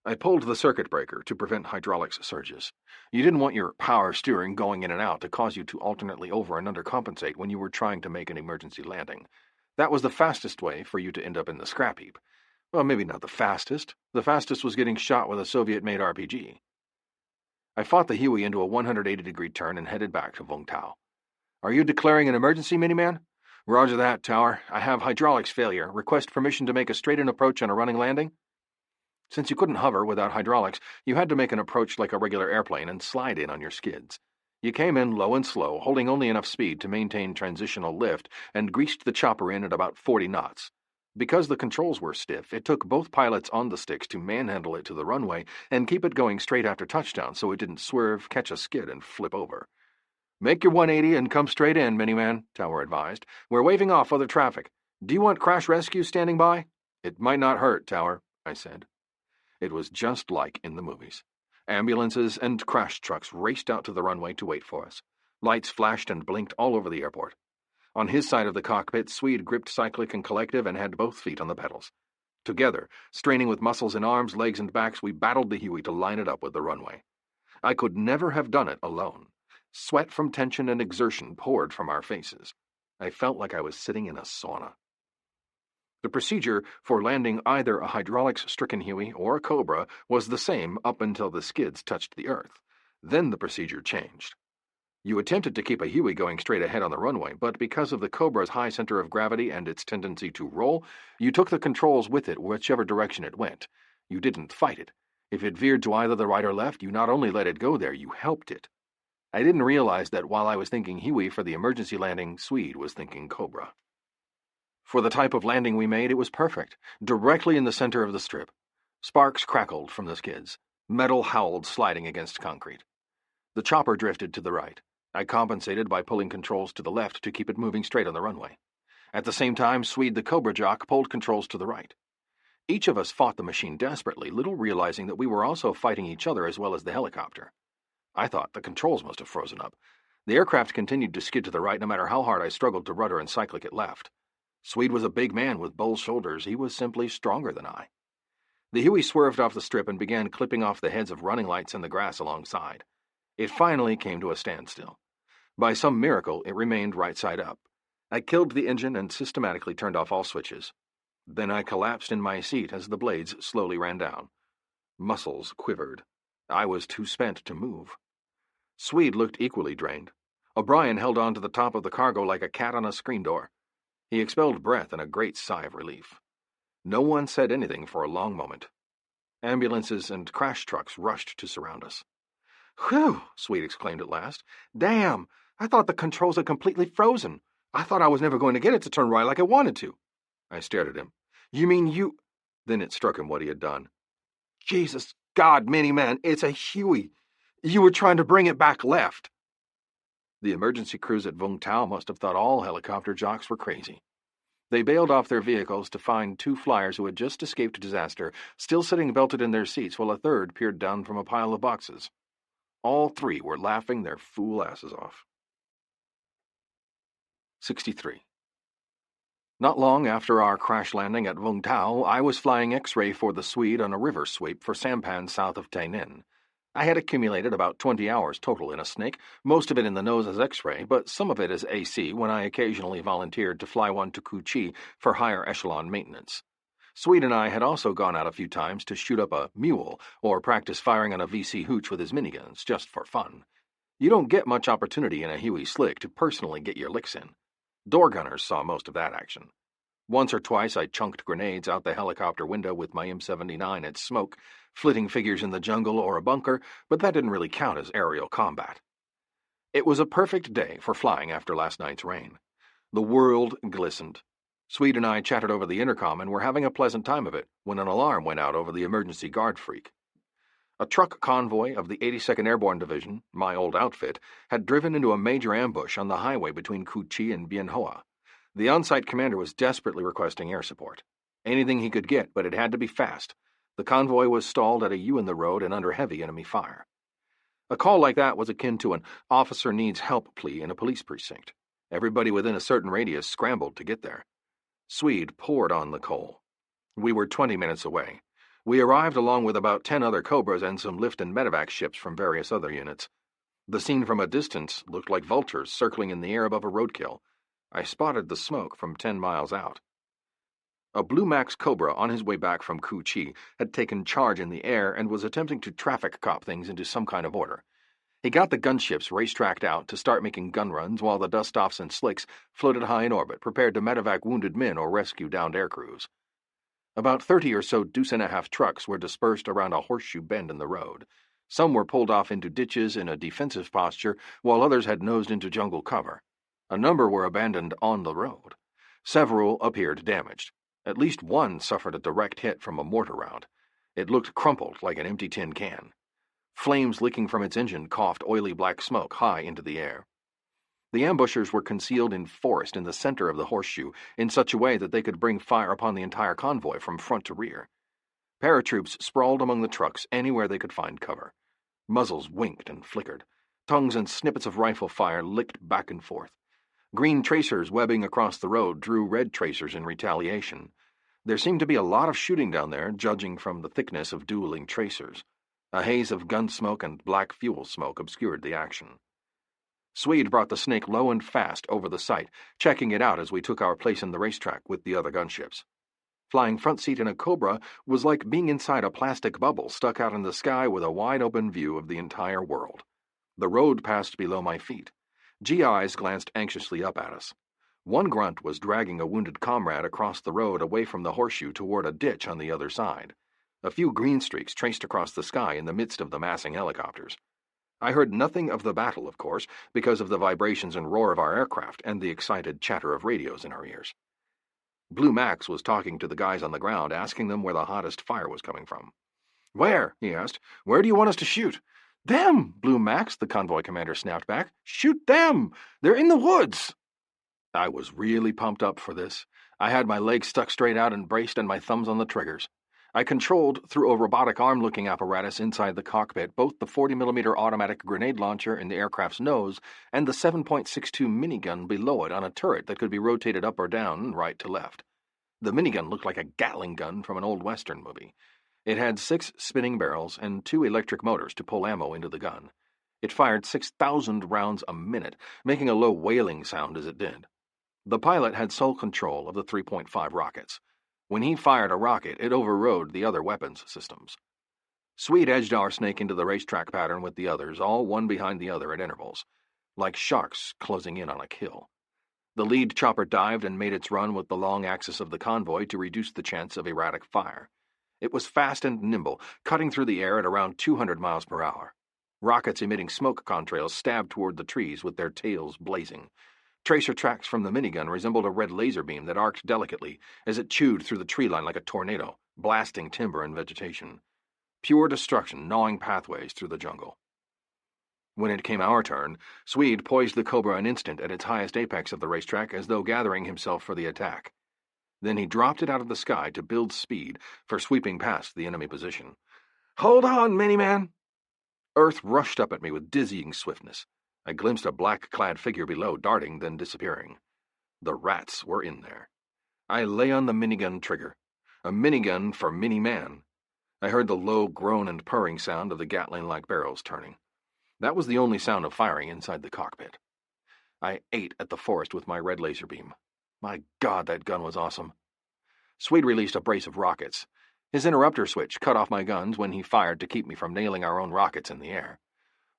I pulled the circuit breaker to prevent hydraulics surges. You didn't want your power steering going in and out to cause you to alternately over and undercompensate when you were trying to make an emergency landing. That was the fastest way for you to end up in the scrap heap. Well, maybe not the fastest. The fastest was getting shot with a Soviet-made RPG. I fought the Huey into a 180-degree turn and headed back to Vung Tau. "Are you declaring an emergency, Miniman?" "Roger that, Tower. I have hydraulics failure. Request permission to make a straight-in approach on a running landing?" Since you couldn't hover without hydraulics, you had to make an approach like a regular airplane and slide in on your skids. You came in low and slow, holding only enough speed to maintain transitional lift, and greased the chopper in at about 40 knots. Because the controls were stiff, it took both pilots on the sticks to manhandle it to the runway and keep it going straight after touchdown so it didn't swerve, catch a skid, and flip over. "Make your 180 and come straight in, Miniman," Tower advised. "We're waving off other traffic. Do you want crash rescue standing by?" "It might not hurt, Tower," I said. It was just like in the movies. Ambulances and crash trucks raced out to the runway to wait for us. Lights flashed and blinked all over the airport. On his side of the cockpit, Swede gripped Cyclic and Collective and had both feet on the pedals. Together, straining with muscles in arms, legs, and backs, we battled the Huey to line it up with the runway. I could never have done it alone. Sweat from tension and exertion poured from our faces. I felt like I was sitting in a sauna. The procedure for landing either a hydraulics-stricken Huey or a Cobra was the same up until the skids touched the earth. Then the procedure changed. You attempted to keep a Huey going straight ahead on the runway, but because of the Cobra's high center of gravity and its tendency to roll, you took the controls with it whichever direction it went. You didn't fight it. If it veered to either the right or left, you not only let it go there, you helped it. I didn't realize that while I was thinking Huey for the emergency landing, Swede was thinking Cobra. For the type of landing we made, it was perfect, directly in the center of the strip. Sparks crackled from the skids. Metal howled sliding against concrete. The chopper drifted to the right. I compensated by pulling controls to the left to keep it moving straight on the runway. At the same time, Swede the Cobra Jock pulled controls to the right. Each of us fought the machine desperately, little realizing that we were also fighting each other as well as the helicopter. I thought the controls must have frozen up. The aircraft continued to skid to the right no matter how hard I struggled to rudder and cyclic it left. Swede was a big man with bull shoulders. He was simply stronger than I. The Huey swerved off the strip and began clipping off the heads of running lights in the grass alongside. It finally came to a standstill. By some miracle, it remained right side up. I killed the engine and systematically turned off all switches. Then I collapsed in my seat as the blades slowly ran down. Muscles quivered. I was too spent to move. Swede looked equally drained. O'Brien held on to the top of the cargo like a cat on a screen door. He expelled breath in a great sigh of relief. No one said anything for a long moment. Ambulances and crash trucks rushed to surround us. "Whew!" Sweet exclaimed at last. "Damn! I thought the controls had completely frozen. I thought I was never going to get it to turn right like I wanted to." I stared at him. "You mean you—" Then it struck him what he had done. "Jesus God, Miniman, it's a Huey. You were trying to bring it back left." The emergency crews at Vung Tau must have thought all helicopter jocks were crazy. They bailed off their vehicles to find two flyers who had just escaped disaster, still sitting belted in their seats, while a third peered down from a pile of boxes. All three were laughing their fool asses off. 63. Not long after our crash landing at Vung Tau, I was flying X-ray for the Swede on a river sweep for sampans south of Tainan. I had accumulated about 20 hours total in a snake, most of it in the nose as X-ray, but some of it as AC when I occasionally volunteered to fly one to Kuchi for higher echelon maintenance. Swede and I had also gone out a few times to shoot up a mule or practice firing on a VC hooch with his miniguns, just for fun. You don't get much opportunity in a Huey slick to personally get your licks in. Door gunners saw most of that action. Once or twice I chunked grenades out the helicopter window with my M79 at smoke, flitting figures in the jungle or a bunker, but that didn't really count as aerial combat. It was a perfect day for flying after last night's rain. The world glistened. Swede and I chatted over the intercom and were having a pleasant time of it when an alarm went out over the emergency guard freak. A truck convoy of the 82nd Airborne Division, my old outfit, had driven into a major ambush on the highway between Kuchi and Bien Hoa. The on-site commander was desperately requesting air support. Anything he could get, but it had to be fast. The convoy was stalled at a U in the road and under heavy enemy fire. A call like that was akin to an officer needs help plea in a police precinct. Everybody within a certain radius scrambled to get there. Swede poured on the coal. We were 20 minutes away. We arrived along with about 10 other Cobras and some lift and medevac ships from various other units. The scene from a distance looked like vultures circling in the air above a roadkill. I spotted the smoke from 10 miles out. A Blue Max Cobra on his way back from Kuchi had taken charge in the air and was attempting to traffic cop things into some kind of order. He got the gunships racetracked out to start making gun runs while the dust-offs and slicks floated high in orbit, prepared to medevac wounded men or rescue downed air crews. About 30 or so deuce-and-a-half trucks were dispersed around a horseshoe bend in the road. Some were pulled off into ditches in a defensive posture, while others had nosed into jungle cover. A number were abandoned on the road. Several appeared damaged. At least one suffered a direct hit from a mortar round. It looked crumpled like an empty tin can. Flames leaking from its engine coughed oily black smoke high into the air. The ambushers were concealed in forest in the center of the horseshoe in such a way that they could bring fire upon the entire convoy from front to rear. Paratroops sprawled among the trucks anywhere they could find cover. Muzzles winked and flickered. Tongues and snippets of rifle fire licked back and forth. Green tracers webbing across the road drew red tracers in retaliation. There seemed to be a lot of shooting down there, judging from the thickness of dueling tracers. A haze of gun smoke and black fuel smoke obscured the action. Swede brought the snake low and fast over the site, checking it out as we took our place in the racetrack with the other gunships. Flying front seat in a Cobra was like being inside a plastic bubble stuck out in the sky with a wide-open view of the entire world. The road passed below my feet. GIs glanced anxiously up at us. One grunt was dragging a wounded comrade across the road away from the horseshoe toward a ditch on the other side. A few green streaks traced across the sky in the midst of the massing helicopters. I heard nothing of the battle, of course, because of the vibrations and roar of our aircraft and the excited chatter of radios in our ears. Blue Max was talking to the guys on the ground, asking them where the hottest fire was coming from. "Where?" he asked. "Where do you want us to shoot?" "Them, Blue Max," the convoy commander snapped back. "Shoot them! They're in the woods!" I was really pumped up for this. I had my legs stuck straight out and braced and my thumbs on the triggers. I controlled, through a robotic arm-looking apparatus inside the cockpit, both the 40mm automatic grenade launcher in the aircraft's nose and the 7.62 minigun below it on a turret that could be rotated up or down, right to left. The minigun looked like a Gatling gun from an old Western movie. It had 6 spinning barrels and 2 electric motors to pull ammo into the gun. It fired 6,000 rounds a minute, making a low wailing sound as it did. The pilot had sole control of the 3.5 rockets. When he fired a rocket, it overrode the other weapons systems. Swede edged our snake into the racetrack pattern with the others, all one behind the other at intervals, like sharks closing in on a kill. The lead chopper dived and made its run with the long axis of the convoy to reduce the chance of erratic fire. It was fast and nimble, cutting through the air at around 200 miles per hour. Rockets emitting smoke contrails stabbed toward the trees with their tails blazing. Tracer tracks from the minigun resembled a red laser beam that arced delicately as it chewed through the tree line like a tornado, blasting timber and vegetation. Pure destruction gnawing pathways through the jungle. When it came our turn, Swede poised the Cobra an instant at its highest apex of the racetrack as though gathering himself for the attack. Then he dropped it out of the sky to build speed for sweeping past the enemy position. "Hold on, Miniman!" Earth rushed up at me with dizzying swiftness. I glimpsed a black-clad figure below, darting, then disappearing. The rats were in there. I lay on the minigun trigger. A minigun for Mini-Man. I heard the low groan and purring sound of the Gatling-like barrels turning. That was the only sound of firing inside the cockpit. I ate at the forest with my red laser beam. My God, that gun was awesome. Swede released a brace of rockets. His interrupter switch cut off my guns when he fired to keep me from nailing our own rockets in the air.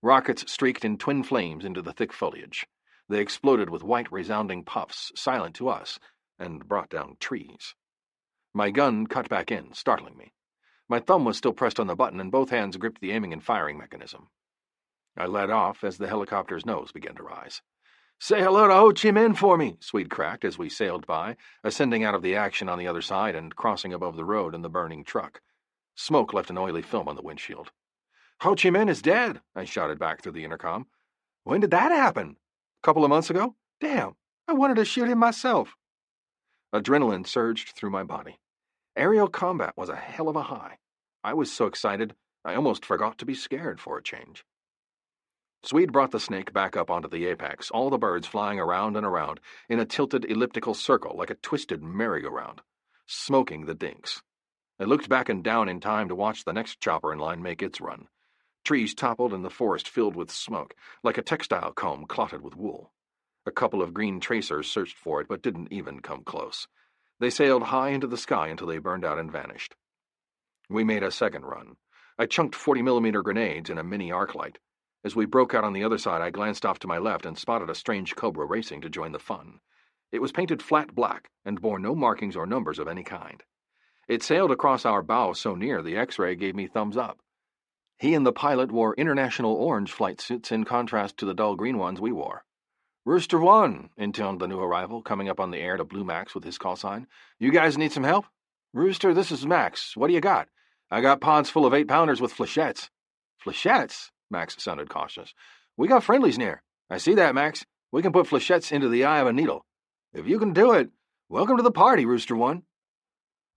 Rockets streaked in twin flames into the thick foliage. They exploded with white resounding puffs, silent to us, and brought down trees. My gun cut back in, startling me. My thumb was still pressed on the button, and both hands gripped the aiming and firing mechanism. I led off as the helicopter's nose began to rise. "Say hello to Ho Chi Minh for me," Swede cracked as we sailed by, ascending out of the action on the other side and crossing above the road in the burning truck. Smoke left an oily film on the windshield. "Ho Chi Minh is dead," I shouted back through the intercom. "When did that happen? A couple of months ago? Damn, I wanted to shoot him myself." Adrenaline surged through my body. Aerial combat was a hell of a high. I was so excited, I almost forgot to be scared for a change. Swede brought the snake back up onto the apex, all the birds flying around and around in a tilted elliptical circle like a twisted merry-go-round, smoking the dinks. I looked back and down in time to watch the next chopper in line make its run. Trees toppled and the forest filled with smoke, like a textile comb clotted with wool. A couple of green tracers searched for it but didn't even come close. They sailed high into the sky until they burned out and vanished. We made a second run. I chunked 40mm grenades in a mini arc light. As we broke out on the other side, I glanced off to my left and spotted a strange Cobra racing to join the fun. It was painted flat black and bore no markings or numbers of any kind. It sailed across our bow so near the X-ray gave me thumbs up. He and the pilot wore international orange flight suits in contrast to the dull green ones we wore. "Rooster One," intoned the new arrival, coming up on the air to Blue Max with his call sign. "You guys need some help?" "Rooster, this is Max. What do you got?" "I got pods full of 8-pounders with flechettes." "Flechettes?" Max sounded cautious. "We got friendlies near." "I see that, Max. We can put flechettes into the eye of a needle." "If you can do it, welcome to the party, Rooster One."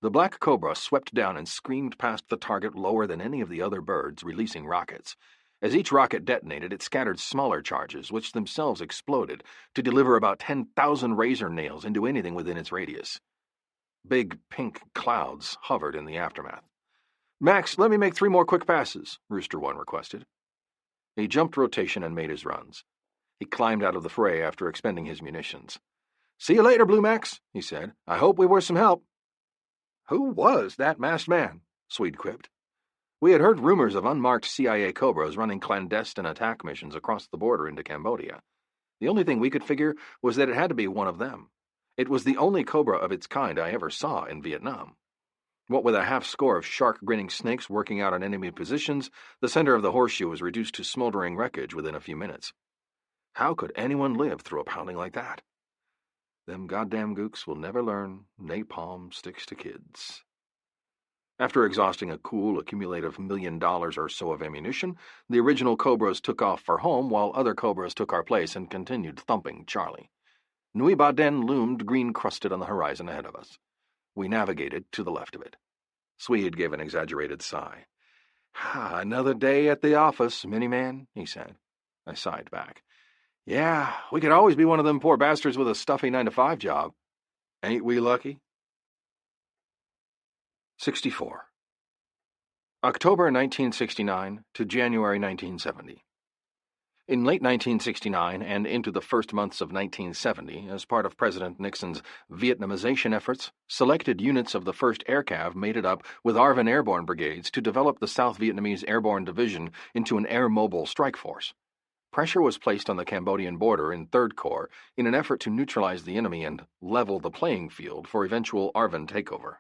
The black Cobra swept down and screamed past the target lower than any of the other birds, releasing rockets. As each rocket detonated, it scattered smaller charges, which themselves exploded, to deliver about 10,000 razor nails into anything within its radius. Big pink clouds hovered in the aftermath. "Max, let me make 3 more quick passes," Rooster One requested. He jumped rotation and made his runs. He climbed out of the fray after expending his munitions. "See you later, Blue Max," he said. "I hope we were some help." "Who was that masked man?" Swede quipped. We had heard rumors of unmarked CIA Cobras running clandestine attack missions across the border into Cambodia. The only thing we could figure was that it had to be one of them. It was the only Cobra of its kind I ever saw in Vietnam. What with a half-score of shark-grinning snakes working out on enemy positions, the center of the horseshoe was reduced to smoldering wreckage within a few minutes. How could anyone live through a pounding like that? Them goddamn gooks will never learn napalm sticks to kids. After exhausting a cool, accumulative $1 million or so of ammunition, the original Cobras took off for home while other Cobras took our place and continued thumping Charlie. Nui Ba Den loomed green-crusted on the horizon ahead of us. We navigated to the left of it. Swede gave an exaggerated sigh. "Another day at the office, Miniman," he said. I sighed back. "Yeah, we could always be one of them poor bastards with a stuffy 9-to-5 job. Ain't we lucky?" 64. October 1969 to January 1970. In late 1969 and into the first months of 1970, as part of President Nixon's Vietnamization efforts, selected units of the 1st Air Cav mated up with ARVN airborne brigades to develop the South Vietnamese Airborne Division into an air-mobile strike force. Pressure was placed on the Cambodian border in 3rd Corps in an effort to neutralize the enemy and level the playing field for eventual ARVN takeover.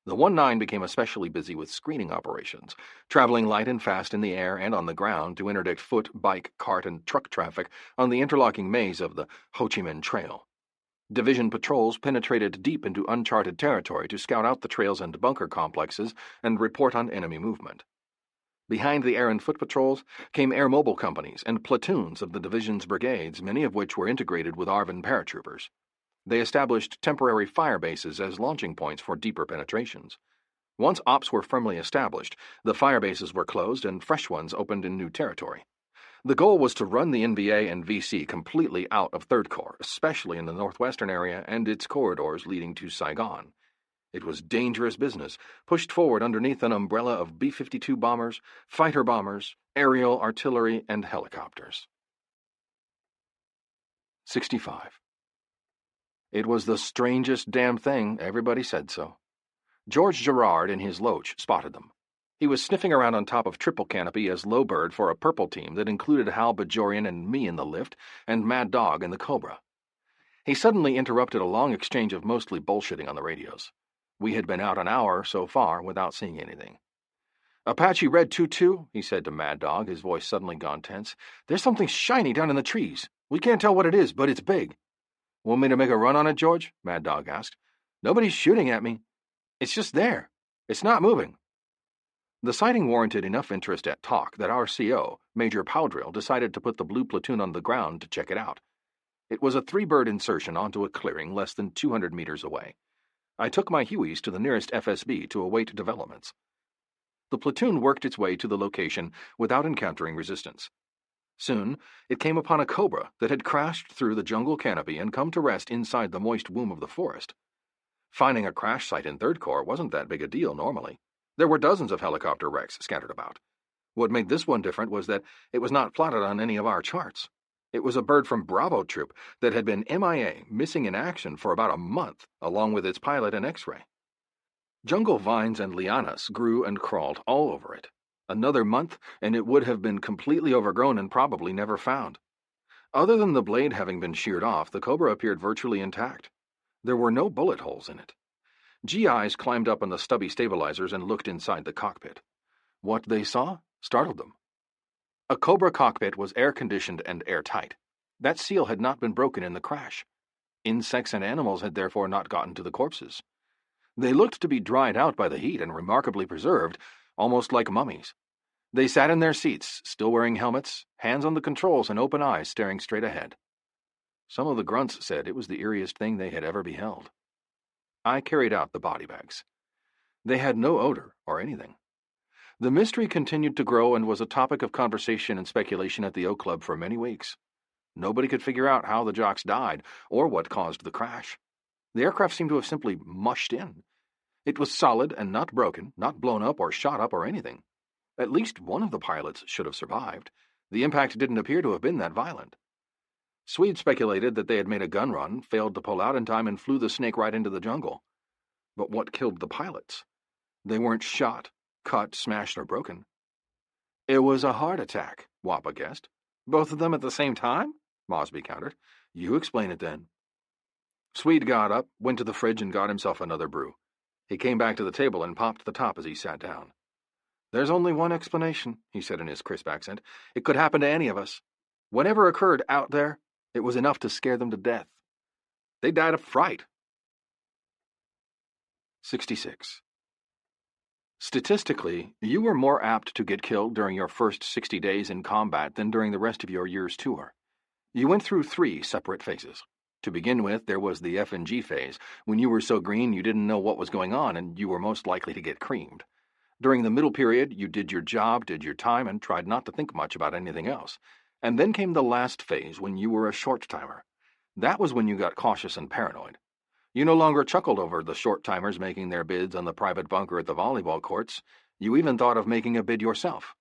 The 1-9 became especially busy with screening operations, traveling light and fast in the air and on the ground to interdict foot, bike, cart, and truck traffic on the interlocking maze of the Ho Chi Minh Trail. Division patrols penetrated deep into uncharted territory to scout out the trails and bunker complexes and report on enemy movement. Behind the air and foot patrols came air mobile companies and platoons of the division's brigades, many of which were integrated with ARVN paratroopers. They established temporary fire bases as launching points for deeper penetrations. Once ops were firmly established, the fire bases were closed and fresh ones opened in new territory. The goal was to run the NVA and VC completely out of 3rd Corps, especially in the northwestern area and its corridors leading to Saigon. It was dangerous business, pushed forward underneath an umbrella of B-52 bombers, fighter bombers, aerial artillery, and helicopters. 65. It was the strangest damn thing, everybody said so. George Gerard in his loach spotted them. He was sniffing around on top of triple canopy as lowbird for a purple team that included Hal Bajorian and me in the lift and Mad Dog in the Cobra. He suddenly interrupted a long exchange of mostly bullshitting on the radios. We had been out an hour so far without seeing anything. "Apache Red 2-2," he said to Mad Dog, his voice suddenly gone tense. "There's something shiny down in the trees. We can't tell what it is, but it's big." "Want me to make a run on it, George?" Mad Dog asked. "Nobody's shooting at me. It's just there. It's not moving." The sighting warranted enough interest at talk that our CO, Major Powdrill, decided to put the blue platoon on the ground to check it out. It was a 3-bird insertion onto a clearing less than 200 meters away. I took my Hueys to the nearest FSB to await developments. The platoon worked its way to the location without encountering resistance. Soon, it came upon a cobra that had crashed through the jungle canopy and come to rest inside the moist womb of the forest. Finding a crash site in 3rd Corps wasn't that big a deal normally. There were dozens of helicopter wrecks scattered about. What made this one different was that it was not plotted on any of our charts. It was a bird from Bravo Troop that had been MIA, missing in action for about a month, along with its pilot and X-ray. Jungle vines and lianas grew and crawled all over it. Another month, and it would have been completely overgrown and probably never found. Other than the blade having been sheared off, the cobra appeared virtually intact. There were no bullet holes in it. GIs climbed up on the stubby stabilizers and looked inside the cockpit. What they saw startled them. A Cobra cockpit was air-conditioned and airtight. That seal had not been broken in the crash. Insects and animals had therefore not gotten to the corpses. They looked to be dried out by the heat and remarkably preserved, almost like mummies. They sat in their seats, still wearing helmets, hands on the controls and open eyes staring straight ahead. Some of the grunts said it was the eeriest thing they had ever beheld. I carried out the body bags. They had no odor or anything. The mystery continued to grow and was a topic of conversation and speculation at the O Club for many weeks. Nobody could figure out how the jocks died or what caused the crash. The aircraft seemed to have simply mushed in. It was solid and not broken, not blown up or shot up or anything. At least one of the pilots should have survived. The impact didn't appear to have been that violent. Swede speculated that they had made a gun run, failed to pull out in time, and flew the snake right into the jungle. But what killed the pilots? They weren't shot, cut, smashed, or broken. It was a heart attack, Wappa guessed. Both of them at the same time? Mosby countered. You explain it then. Swede got up, went to the fridge, and got himself another brew. He came back to the table and popped the top as he sat down. There's only one explanation, he said in his crisp accent. It could happen to any of us. Whatever occurred out there, it was enough to scare them to death. They died of fright. 66. Statistically, you were more apt to get killed during your first 60 days in combat than during the rest of your year's tour. You went through 3 separate phases. To begin with, there was the F&G phase, when you were so green you didn't know what was going on and you were most likely to get creamed. During the middle period, you did your job, did your time, and tried not to think much about anything else. And then came the last phase, when you were a short-timer. That was when you got cautious and paranoid. You no longer chuckled over the short-timers making their bids on the private bunker at the volleyball courts. You even thought of making a bid yourself.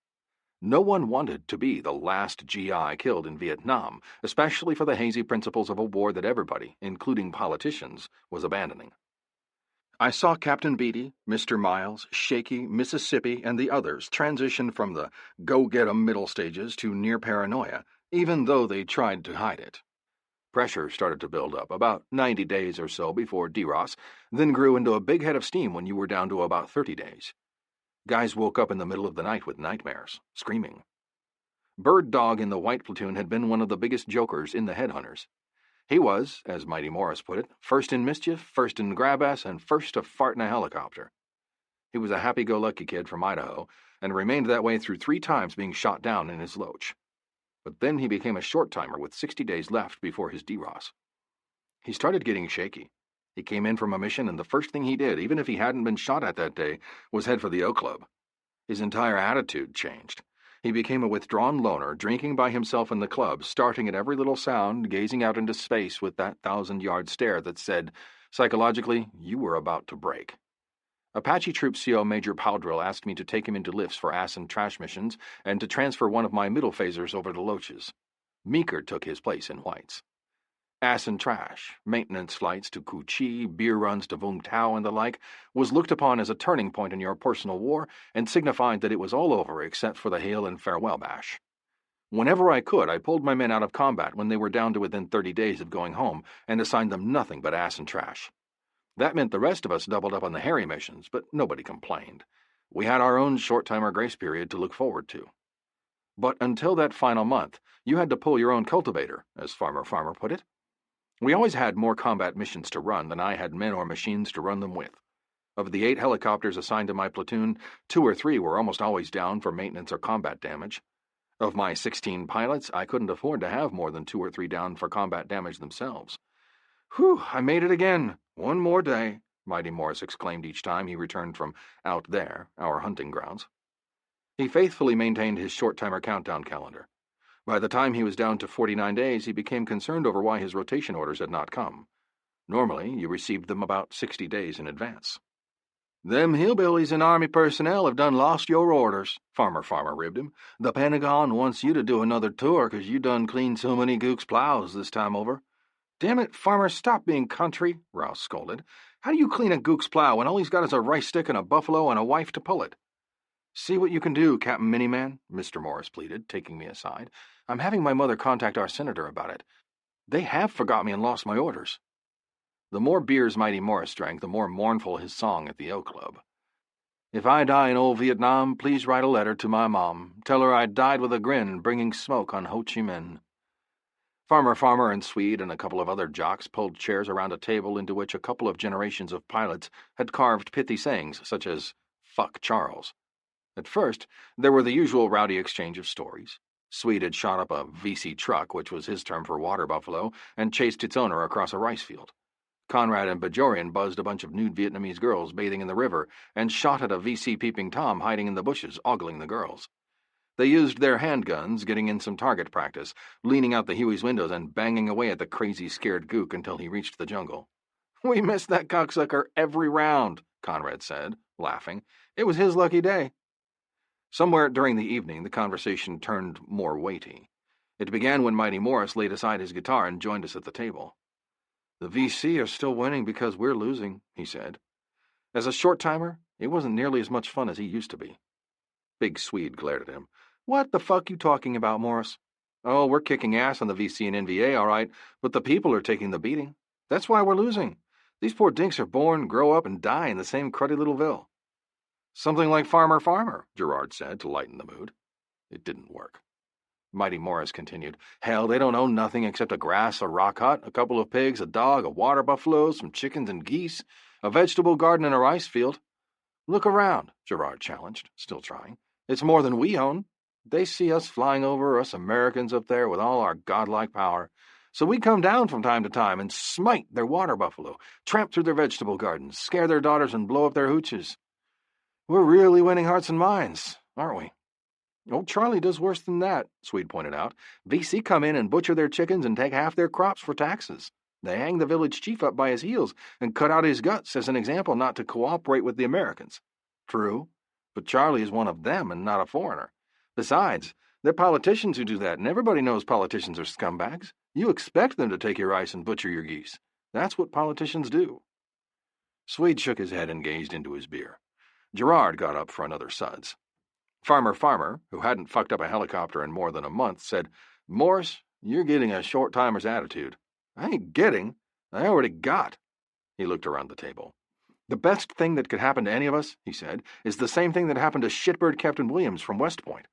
No one wanted to be the last GI killed in Vietnam, especially for the hazy principles of a war that everybody, including politicians, was abandoning. I saw Captain Beatty, Mr. Miles, Shaky, Mississippi, and the others transition from the go-get-em middle stages to near paranoia, even though they tried to hide it. Pressure started to build up about 90 days or so before DROS, then grew into a big head of steam when you were down to about 30 days. Guys woke up in the middle of the night with nightmares, screaming. Bird Dog in the White Platoon had been one of the biggest jokers in the Headhunters. He was, as Mighty Morris put it, first in mischief, first in grab-ass, and first to fart in a helicopter. He was a happy-go-lucky kid from Idaho, and remained that way through 3 times being shot down in his loach. But then he became a short-timer with 60 days left before his DROS. He started getting shaky. He came in from a mission, and the first thing he did, even if he hadn't been shot at that day, was head for the O Club. His entire attitude changed. He became a withdrawn loner, drinking by himself in the club, starting at every little sound, gazing out into space with that 1,000-yard stare that said, psychologically, you were about to break. Apache Troop CO Major Powdrill asked me to take him into lifts for ass and trash missions and to transfer one of my middle phasers over to Loaches. Meeker took his place in Whites. Ass and trash, maintenance flights to Cu Chi, beer runs to Vung Tau and the like, was looked upon as a turning point in your personal war and signified that it was all over except for the hail and farewell bash. Whenever I could, I pulled my men out of combat when they were down to within 30 days of going home and assigned them nothing but ass and trash. That meant the rest of us doubled up on the hairy missions, but nobody complained. We had our own short-timer grace period to look forward to. But until that final month, you had to pull your own cultivator, as Farmer put it. We always had more combat missions to run than I had men or machines to run them with. Of the 8 helicopters assigned to my platoon, 2 or 3 were almost always down for maintenance or combat damage. Of my 16 pilots, I couldn't afford to have more than 2 or 3 down for combat damage themselves. Whew, I made it again. One more day, Mighty Morris exclaimed each time he returned from out there, our hunting grounds. He faithfully maintained his short-timer countdown calendar. By the time he was down to 49 days, he became concerned over why his rotation orders had not come. Normally, you received them about 60 days in advance. "Them hillbillies and Army personnel have done lost your orders," Farmer ribbed him. "The Pentagon wants you to do another tour 'cause you done cleaned so many Gooks plows this time over." "Damn it, Farmer, stop being country," Rouse scolded. "How do you clean a Gook's plow when all he's got is a rice stick and a buffalo and a wife to pull it?" "See what you can do, Captain Miniman," Mr. Morris pleaded, taking me aside. "I'm having my mother contact our senator about it. They have forgot me and lost my orders." The more beers Mighty Morris drank, the more mournful his song at the O Club. "If I die in old Vietnam, please write a letter to my mom. Tell her I died with a grin, bringing smoke on Ho Chi Minh." Farmer and Swede and a couple of other jocks pulled chairs around a table into which a couple of generations of pilots had carved pithy sayings such as, "Fuck Charles." At first, there were the usual rowdy exchange of stories. Swede had shot up a VC truck, which was his term for water buffalo, and chased its owner across a rice field. Conrad and Bajorian buzzed a bunch of nude Vietnamese girls bathing in the river and shot at a VC peeping Tom hiding in the bushes, ogling the girls. They used their handguns, getting in some target practice, leaning out the Huey's windows and banging away at the crazy, scared Gook until he reached the jungle. "We missed that cocksucker every round," Conrad said, laughing. "It was his lucky day." Somewhere during the evening, the conversation turned more weighty. It began when Mighty Morris laid aside his guitar and joined us at the table. "The VC are still winning because we're losing," he said. As a short-timer, it wasn't nearly as much fun as he used to be. Big Swede glared at him. "What the fuck you talking about, Morris?" "Oh, we're kicking ass on the VC and NVA, all right, but the people are taking the beating. That's why we're losing. These poor dinks are born, grow up, and die in the same cruddy little ville." "Something like Farmer," Gerard said to lighten the mood. It didn't work. Mighty Morris continued. "Hell, they don't own nothing except a grass, a rock hut, a couple of pigs, a dog, a water buffalo, some chickens and geese, a vegetable garden and a rice field." "Look around," Gerard challenged, still trying. "It's more than we own. They see us flying over, us Americans up there with all our godlike power. So we come down from time to time and smite their water buffalo, tramp through their vegetable gardens, scare their daughters and blow up their hooches. We're really winning hearts and minds, aren't we?" "Old Charlie does worse than that," Swede pointed out. "VC come in and butcher their chickens and take half their crops for taxes. They hang the village chief up by his heels and cut out his guts as an example not to cooperate with the Americans." "True, but Charlie is one of them and not a foreigner. Besides, they're politicians who do that, and everybody knows politicians are scumbags. You expect them to take your rice and butcher your geese. That's what politicians do." Swede shook his head and gazed into his beer. Gerard got up for another suds. Farmer, who hadn't fucked up a helicopter in more than a month, said, Morris, you're getting a short-timer's attitude. I ain't getting. I already got. He looked around the table. The best thing that could happen to any of us, he said, is the same thing that happened to shitbird Captain Williams from West Point.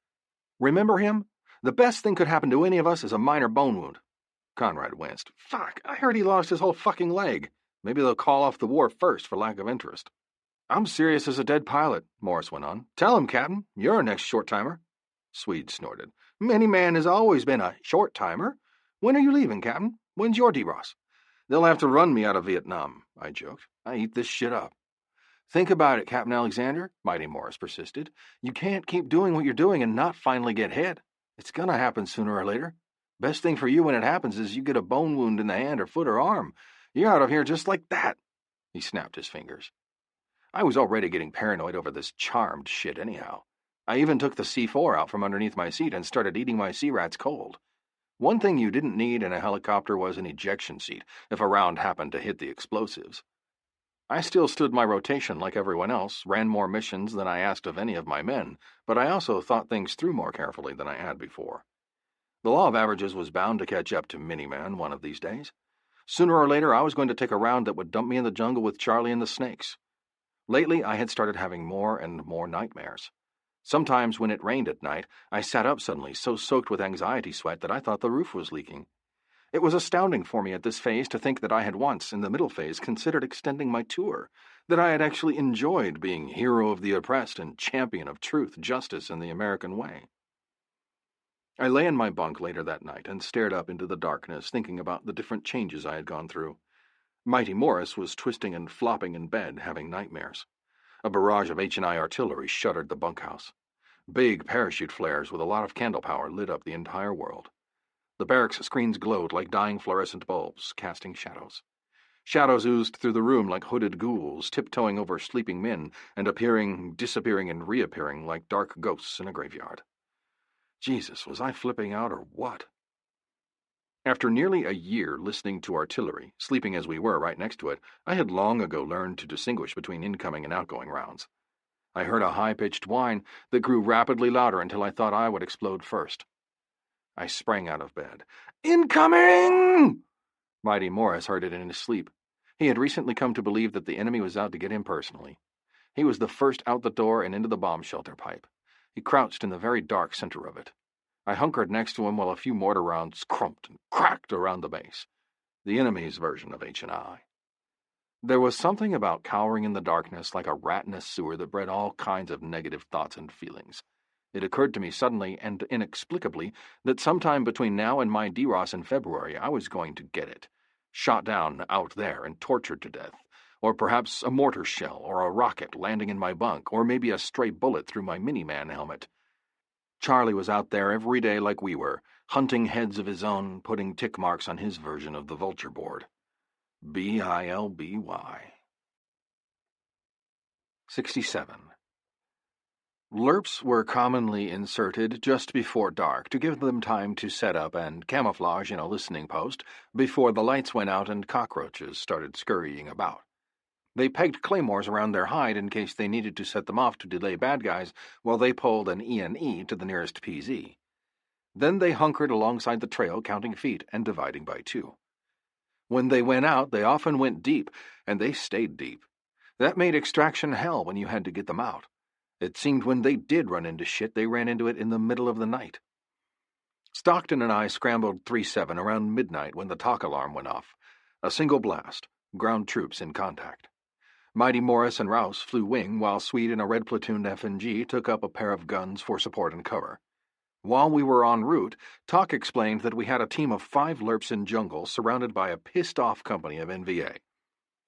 Remember him? The best thing could happen to any of us is a minor bone wound. Conrad winced. Fuck, I heard he lost his whole fucking leg. Maybe they'll call off the war first for lack of interest. I'm serious as a dead pilot, Morris went on. Tell him, Captain, you're our next short-timer. Swede snorted. Many man has always been a short-timer. When are you leaving, Captain? When's your D-Ross? They'll have to run me out of Vietnam, I joked. I eat this shit up. Think about it, Captain Alexander, Mighty Morris persisted. You can't keep doing what you're doing and not finally get hit. It's gonna happen sooner or later. Best thing for you when it happens is you get a bone wound in the hand or foot or arm. You're out of here just like that. He snapped his fingers. I was already getting paranoid over this charmed shit anyhow. I even took the C4 out from underneath my seat and started eating my sea rats cold. One thing you didn't need in a helicopter was an ejection seat if a round happened to hit the explosives. I still stood my rotation like everyone else, ran more missions than I asked of any of my men, but I also thought things through more carefully than I had before. The law of averages was bound to catch up to Miniman one of these days. Sooner or later, I was going to take a round that would dump me in the jungle with Charlie and the snakes. Lately, I had started having more and more nightmares. Sometimes when it rained at night, I sat up suddenly, so soaked with anxiety sweat that I thought the roof was leaking. It was astounding for me at this phase to think that I had once, in the middle phase, considered extending my tour, that I had actually enjoyed being hero of the oppressed and champion of truth, justice, and the American way. I lay in my bunk later that night and stared up into the darkness, thinking about the different changes I had gone through. Mighty Morris was twisting and flopping in bed, having nightmares. A barrage of H&I artillery shuttered the bunkhouse. Big parachute flares with a lot of candle power lit up the entire world. The barracks screens glowed like dying fluorescent bulbs, casting shadows. Shadows oozed through the room like hooded ghouls, tiptoeing over sleeping men and appearing, disappearing, and reappearing like dark ghosts in a graveyard. Jesus, was I flipping out or what? After nearly a year listening to artillery, sleeping as we were right next to it, I had long ago learned to distinguish between incoming and outgoing rounds. I heard a high-pitched whine that grew rapidly louder until I thought I would explode first. I sprang out of bed. Incoming! Mighty Morris heard it in his sleep. He had recently come to believe that the enemy was out to get him personally. He was the first out the door and into the bomb shelter pipe. He crouched in the very dark center of it. I hunkered next to him while a few mortar rounds crumped and cracked around the base. The enemy's version of H&I. There was something about cowering in the darkness like a rat in a sewer that bred all kinds of negative thoughts and feelings. It occurred to me suddenly and inexplicably that sometime between now and my D-Ross in February I was going to get it. Shot down out there and tortured to death. Or perhaps a mortar shell or a rocket landing in my bunk, or maybe a stray bullet through my Miniman helmet. Charlie was out there every day like we were, hunting heads of his own, putting tick marks on his version of the vulture board. Bilby. 67. Lerps were commonly inserted just before dark to give them time to set up and camouflage in a listening post before the lights went out and cockroaches started scurrying about. They pegged claymores around their hide in case they needed to set them off to delay bad guys while they pulled an E&E to the nearest PZ. Then they hunkered alongside the trail, counting feet and dividing by two. When they went out, they often went deep, and they stayed deep. That made extraction hell when you had to get them out. It seemed when they did run into shit, they ran into it in the middle of the night. Stockton and I scrambled 3-7 around midnight when the talk alarm went off. A single blast, ground troops in contact. Mighty Morris and Rouse flew wing, while Swede and a red platooned F&G took up a pair of guns for support and cover. While we were en route, Talk explained that we had a team of 5 Lerps in jungle surrounded by a pissed-off company of NVA.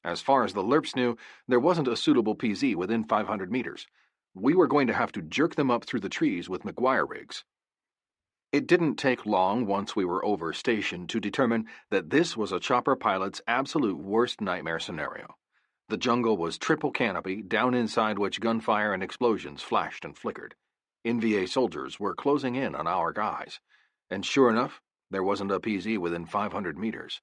As far as the Lerps knew, there wasn't a suitable PZ within 500 meters. We were going to have to jerk them up through the trees with McGuire rigs. It didn't take long once we were over station to determine that this was a chopper pilot's absolute worst nightmare scenario. The jungle was triple canopy, down inside which gunfire and explosions flashed and flickered. NVA soldiers were closing in on our guys, and sure enough, there wasn't a PZ within 500 meters.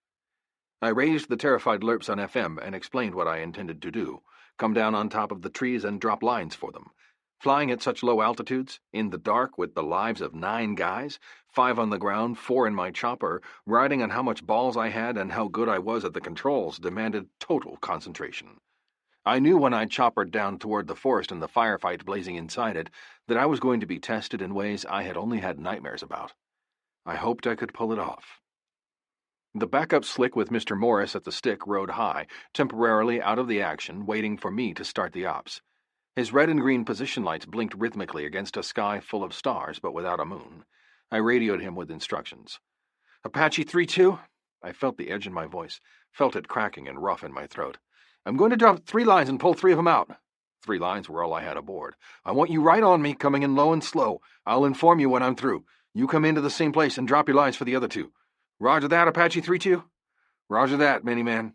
I raised the terrified Lerps on FM and explained what I intended to do, come down on top of the trees and drop lines for them. Flying at such low altitudes, in the dark with the lives of 9 guys, 5 on the ground, 4 in my chopper, riding on how much balls I had and how good I was at the controls, demanded total concentration. I knew when I choppered down toward the forest and the firefight blazing inside it that I was going to be tested in ways I had only had nightmares about. I hoped I could pull it off. The backup slick with Mr. Morris at the stick rode high, temporarily out of the action, waiting for me to start the ops. His red and green position lights blinked rhythmically against a sky full of stars, but without a moon. I radioed him with instructions. Apache 3-2? I felt the edge in my voice, felt it cracking and rough in my throat. I'm going to drop 3 lines and pull 3 of them out. 3 lines were all I had aboard. I want you right on me, coming in low and slow. I'll inform you when I'm through. You come into the same place and drop your lines for the other 2. Roger that, Apache 3-2? Roger that, Miniman.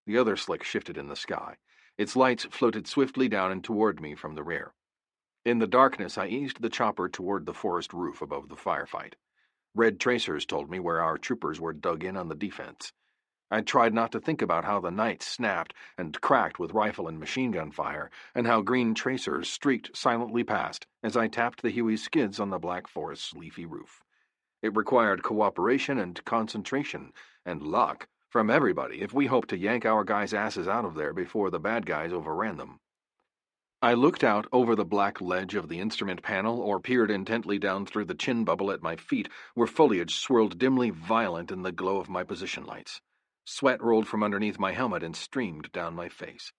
The other slick shifted in the sky. Its lights floated swiftly down and toward me from the rear. In the darkness, I eased the chopper toward the forest roof above the firefight. Red tracers told me where our troopers were dug in on the defense. I tried not to think about how the night snapped and cracked with rifle and machine gun fire, and how green tracers streaked silently past as I tapped the Huey's skids on the black forest's leafy roof. It required cooperation and concentration and luck from everybody if we hoped to yank our guys' asses out of there before the bad guys overran them. I looked out over the black ledge of the instrument panel or peered intently down through the chin bubble at my feet, where foliage swirled dimly violent in the glow of my position lights. Sweat rolled from underneath my helmet and streamed down my face.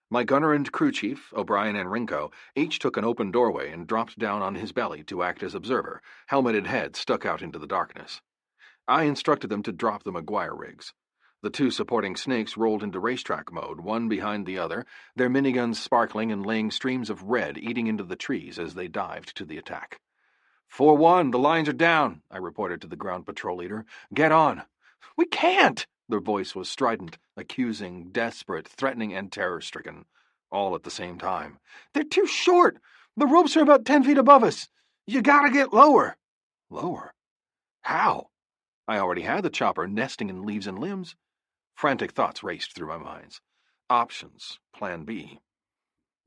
My gunner and crew chief, O'Brien and Rinko, each took an open doorway and dropped down on his belly to act as observer, helmeted head stuck out into the darkness. I instructed them to drop the McGuire rigs. The 2 supporting snakes rolled into racetrack mode, one behind the other, their miniguns sparkling and laying streams of red eating into the trees as they dived to the attack. 4-1, the lines are down, I reported to the ground patrol leader. Get on. We can't! Their voice was strident, accusing, desperate, threatening, and terror-stricken, all at the same time. They're too short! The ropes are about 10 feet above us! You gotta get lower! Lower? How? I already had the chopper nesting in leaves and limbs. Frantic thoughts raced through my mind. Options. Plan B.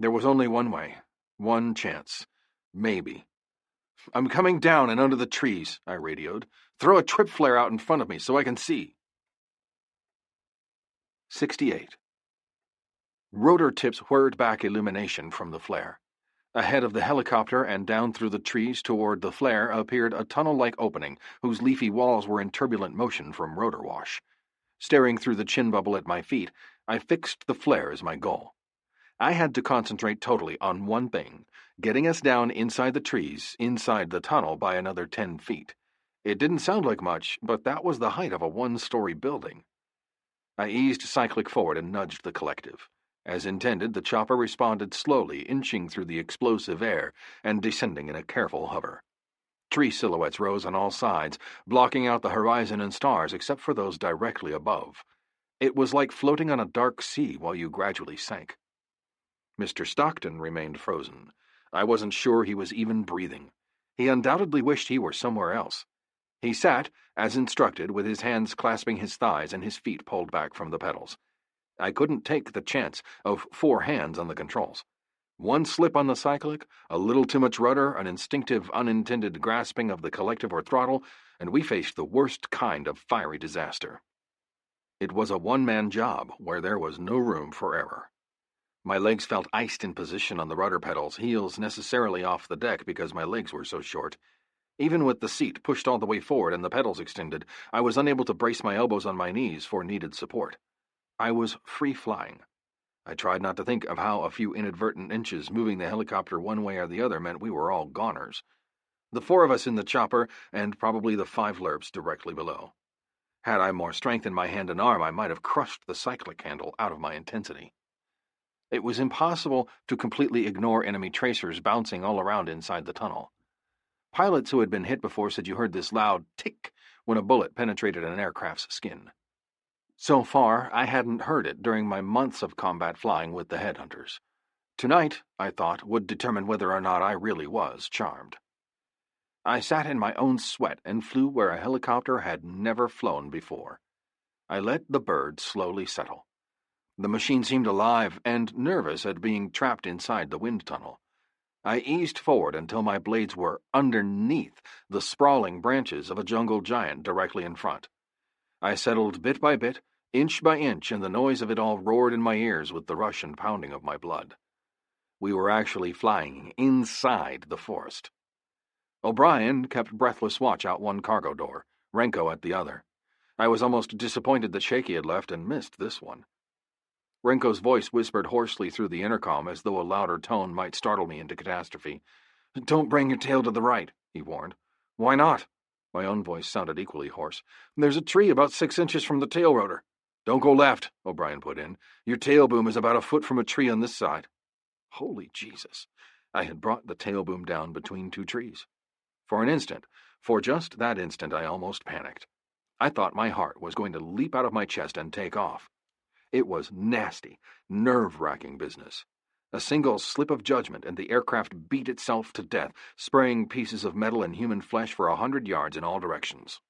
There was only one way. One chance. Maybe. I'm coming down and under the trees, I radioed. Throw a trip flare out in front of me so I can see. 68. Rotor tips whirred back illumination from the flare. Ahead of the helicopter and down through the trees toward the flare appeared a tunnel-like opening whose leafy walls were in turbulent motion from rotor wash. Staring through the chin bubble at my feet, I fixed the flare as my goal. I had to concentrate totally on one thing, getting us down inside the trees, inside the tunnel by another 10 feet. It didn't sound like much, but that was the height of a 1-story building. I eased cyclic forward and nudged the collective. As intended, the chopper responded slowly, inching through the explosive air and descending in a careful hover. Tree silhouettes rose on all sides, blocking out the horizon and stars except for those directly above. It was like floating on a dark sea while you gradually sank. Mr. Stockton remained frozen. I wasn't sure he was even breathing. He undoubtedly wished he were somewhere else. He sat, as instructed, with his hands clasping his thighs and his feet pulled back from the pedals. I couldn't take the chance of 4 hands on the controls. One slip on the cyclic, a little too much rudder, an instinctive, unintended grasping of the collective or throttle, and we faced the worst kind of fiery disaster. It was a one-man job where there was no room for error. My legs felt iced in position on the rudder pedals, heels necessarily off the deck because my legs were so short. Even with the seat pushed all the way forward and the pedals extended, I was unable to brace my elbows on my knees for needed support. I was free-flying. I tried not to think of how a few inadvertent inches moving the helicopter one way or the other meant we were all goners. The 4 of us in the chopper, and probably the 5 lerps directly below. Had I more strength in my hand and arm, I might have crushed the cyclic handle out of my intensity. It was impossible to completely ignore enemy tracers bouncing all around inside the tunnel. Pilots who had been hit before said you heard this loud tick when a bullet penetrated an aircraft's skin. So far, I hadn't heard it during my months of combat flying with the headhunters. Tonight, I thought, would determine whether or not I really was charmed. I sat in my own sweat and flew where a helicopter had never flown before. I let the bird slowly settle. The machine seemed alive and nervous at being trapped inside the wind tunnel. I eased forward until my blades were underneath the sprawling branches of a jungle giant directly in front. I settled bit by bit, inch by inch, and the noise of it all roared in my ears with the rush and pounding of my blood. We were actually flying inside the forest. O'Brien kept breathless watch out one cargo door, Renko at the other. I was almost disappointed that Shaky had left and missed this one. Renko's voice whispered hoarsely through the intercom as though a louder tone might startle me into catastrophe. "Don't bring your tail to the right," he warned. "Why not?" My own voice sounded equally hoarse. "There's a tree about 6 inches from the tail rotor." "Don't go left," O'Brien put in. "Your tail boom is about a foot from a tree on this side." Holy Jesus! I had brought the tail boom down between two trees. For just that instant, I almost panicked. I thought my heart was going to leap out of my chest and take off. It was nasty, nerve-wracking business. A single slip of judgment, and the aircraft beat itself to death, spraying pieces of metal and human flesh for 100 yards in all directions.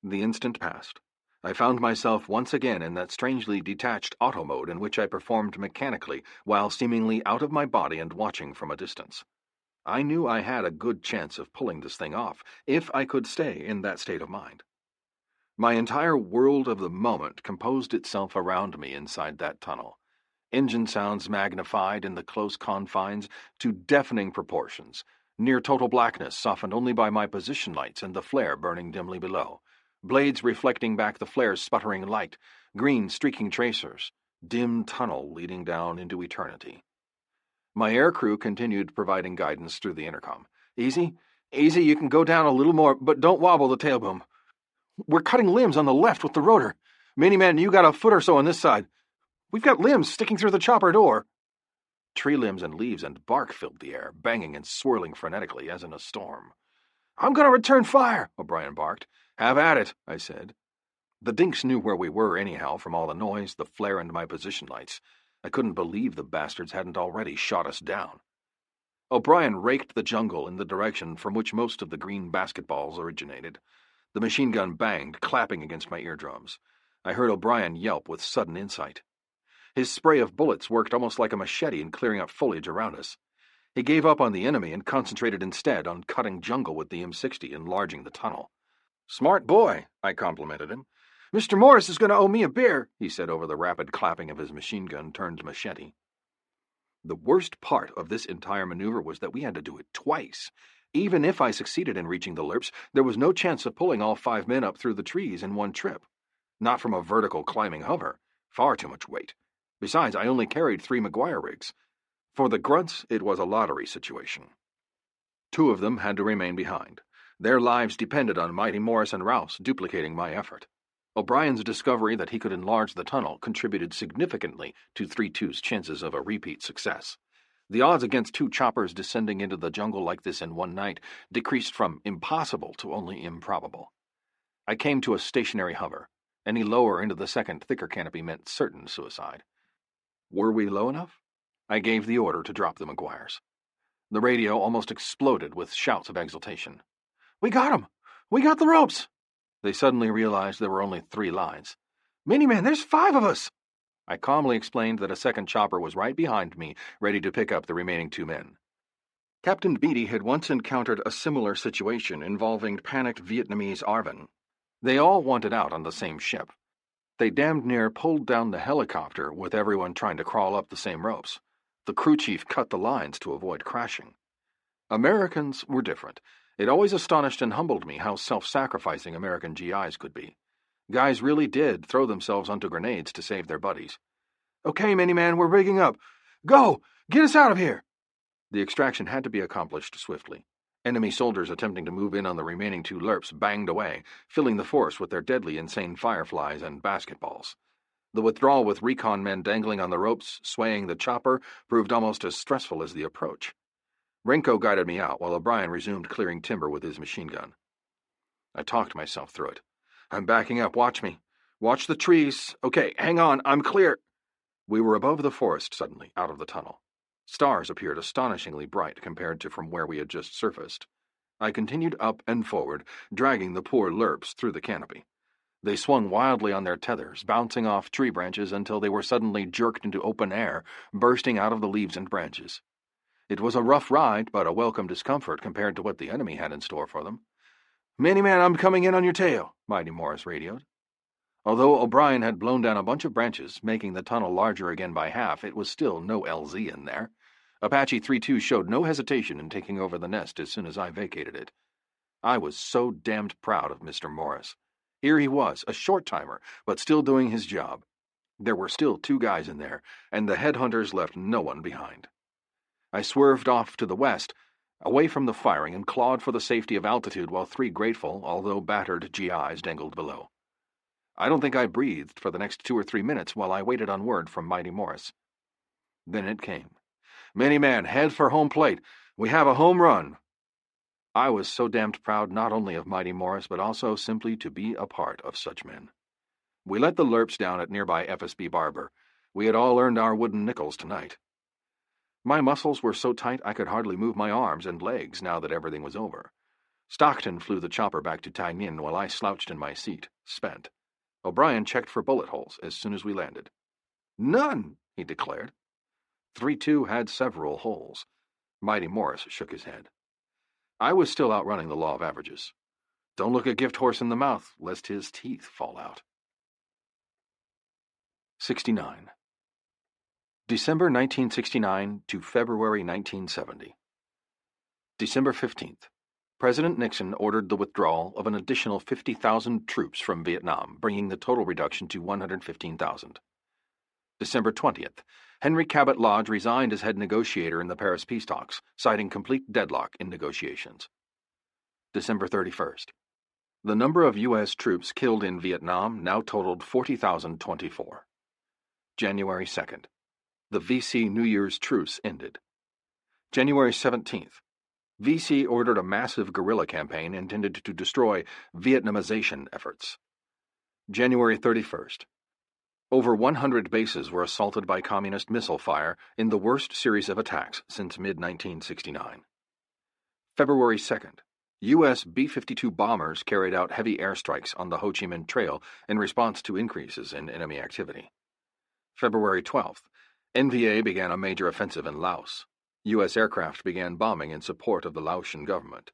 The instant passed. I found myself once again in that strangely detached auto mode in which I performed mechanically while seemingly out of my body and watching from a distance. I knew I had a good chance of pulling this thing off, if I could stay in that state of mind. My entire world of the moment composed itself around me inside that tunnel. Engine sounds magnified in the close confines to deafening proportions, near total blackness softened only by my position lights and the flare burning dimly below, blades reflecting back the flare's sputtering light, green streaking tracers, dim tunnel leading down into eternity. My aircrew continued providing guidance through the intercom. "Easy, easy, you can go down a little more, but don't wobble the tail boom. We're cutting limbs on the left with the rotor. Miniman, you got a foot or so on this side. We've got limbs sticking through the chopper door." Tree limbs and leaves and bark filled the air, banging and swirling frenetically as in a storm. "I'm going to return fire," O'Brien barked. "Have at it," I said. The dinks knew where we were anyhow from all the noise, the flare, and my position lights. I couldn't believe the bastards hadn't already shot us down. O'Brien raked the jungle in the direction from which most of the green basketballs originated. The machine gun banged, clapping against my eardrums. I heard O'Brien yelp with sudden insight. His spray of bullets worked almost like a machete in clearing up foliage around us. He gave up on the enemy and concentrated instead on cutting jungle with the M60, enlarging the tunnel. "Smart boy," I complimented him. "Mr. Morris is going to owe me a beer," he said over the rapid clapping of his machine gun turned machete. The worst part of this entire maneuver was that we had to do it twice. Even if I succeeded in reaching the lerps, there was no chance of pulling all 5 men up through the trees in one trip. Not from a vertical climbing hover. Far too much weight. Besides, I only carried 3 McGuire rigs. For the grunts, it was a lottery situation. 2 of them had to remain behind. Their lives depended on Mighty Morris and Rouse duplicating my effort. O'Brien's discovery that he could enlarge the tunnel contributed significantly to 3-2's chances of a repeat success. The odds against 2 choppers descending into the jungle like this in one night decreased from impossible to only improbable. I came to a stationary hover. Any lower into the second, thicker canopy meant certain suicide. Were we low enough? I gave the order to drop the McGuires. The radio almost exploded with shouts of exultation. "We got 'em! We got the ropes!" They suddenly realized there were only 3 lines. "Miniman, there's 5 of us!" I calmly explained that a second chopper was right behind me, ready to pick up the remaining 2 men. Captain Beatty had once encountered a similar situation involving panicked Vietnamese Arvin. They all wanted out on the same ship. They damned near pulled down the helicopter with everyone trying to crawl up the same ropes. The crew chief cut the lines to avoid crashing. Americans were different. It always astonished and humbled me how self-sacrificing American GIs could be. Guys really did throw themselves onto grenades to save their buddies. "Okay, Miniman, we're rigging up. Go! Get us out of here!" The extraction had to be accomplished swiftly. Enemy soldiers attempting to move in on the remaining 2 lerps banged away, filling the force with their deadly insane fireflies and basketballs. The withdrawal with recon men dangling on the ropes, swaying the chopper, proved almost as stressful as the approach. Renko guided me out while O'Brien resumed clearing timber with his machine gun. I talked myself through it. "I'm backing up, watch me. Watch the trees. Okay, hang on, I'm clear." We were above the forest suddenly, out of the tunnel. Stars appeared astonishingly bright compared to from where we had just surfaced. I continued up and forward, dragging the poor lerps through the canopy. They swung wildly on their tethers, bouncing off tree branches until they were suddenly jerked into open air, bursting out of the leaves and branches. It was a rough ride, but a welcome discomfort compared to what the enemy had in store for them. "Miniman, I'm coming in on your tail," Mighty Morris radioed. Although O'Brien had blown down a bunch of branches, making the tunnel larger again by half, it was still no LZ in there. Apache 3-2 showed no hesitation in taking over the nest as soon as I vacated it. I was so damned proud of Mr. Morris. Here he was, a short-timer, but still doing his job. There were still 2 guys in there, and the headhunters left no one behind. I swerved off to the west, away from the firing, and clawed for the safety of altitude while 3 grateful, although battered GIs dangled below. I don't think I breathed for the next 2 or 3 minutes while I waited on word from Mighty Morris. Then it came. "Miniman, head for home plate. We have a home run." I was so damned proud not only of Mighty Morris, but also simply to be a part of such men. We let the lerps down at nearby FSB Barber. We had all earned our wooden nickels tonight. My muscles were so tight I could hardly move my arms and legs now that everything was over. Stockton flew the chopper back to Tainan while I slouched in my seat, spent. O'Brien checked for bullet holes as soon as we landed. "None," he declared. 3-2 had several holes. Mighty Morris shook his head. I was still outrunning the law of averages. Don't look a gift horse in the mouth, lest his teeth fall out. 69. December 1969 to February 1970. December 15th. President Nixon ordered the withdrawal of an additional 50,000 troops from Vietnam, bringing the total reduction to 115,000. December 20th. Henry Cabot Lodge resigned as head negotiator in the Paris peace talks, citing complete deadlock in negotiations. December 31st. The number of U.S. troops killed in Vietnam now totaled 40,024. January 2nd. The VC New Year's truce ended. January 17th. VC ordered a massive guerrilla campaign intended to destroy Vietnamization efforts. January 31st. Over 100 bases were assaulted by communist missile fire in the worst series of attacks since mid-1969. February 2nd. U.S. B-52 bombers carried out heavy airstrikes on the Ho Chi Minh Trail in response to increases in enemy activity. February 12th. NVA began a major offensive in Laos. U.S. aircraft began bombing in support of the Laotian government.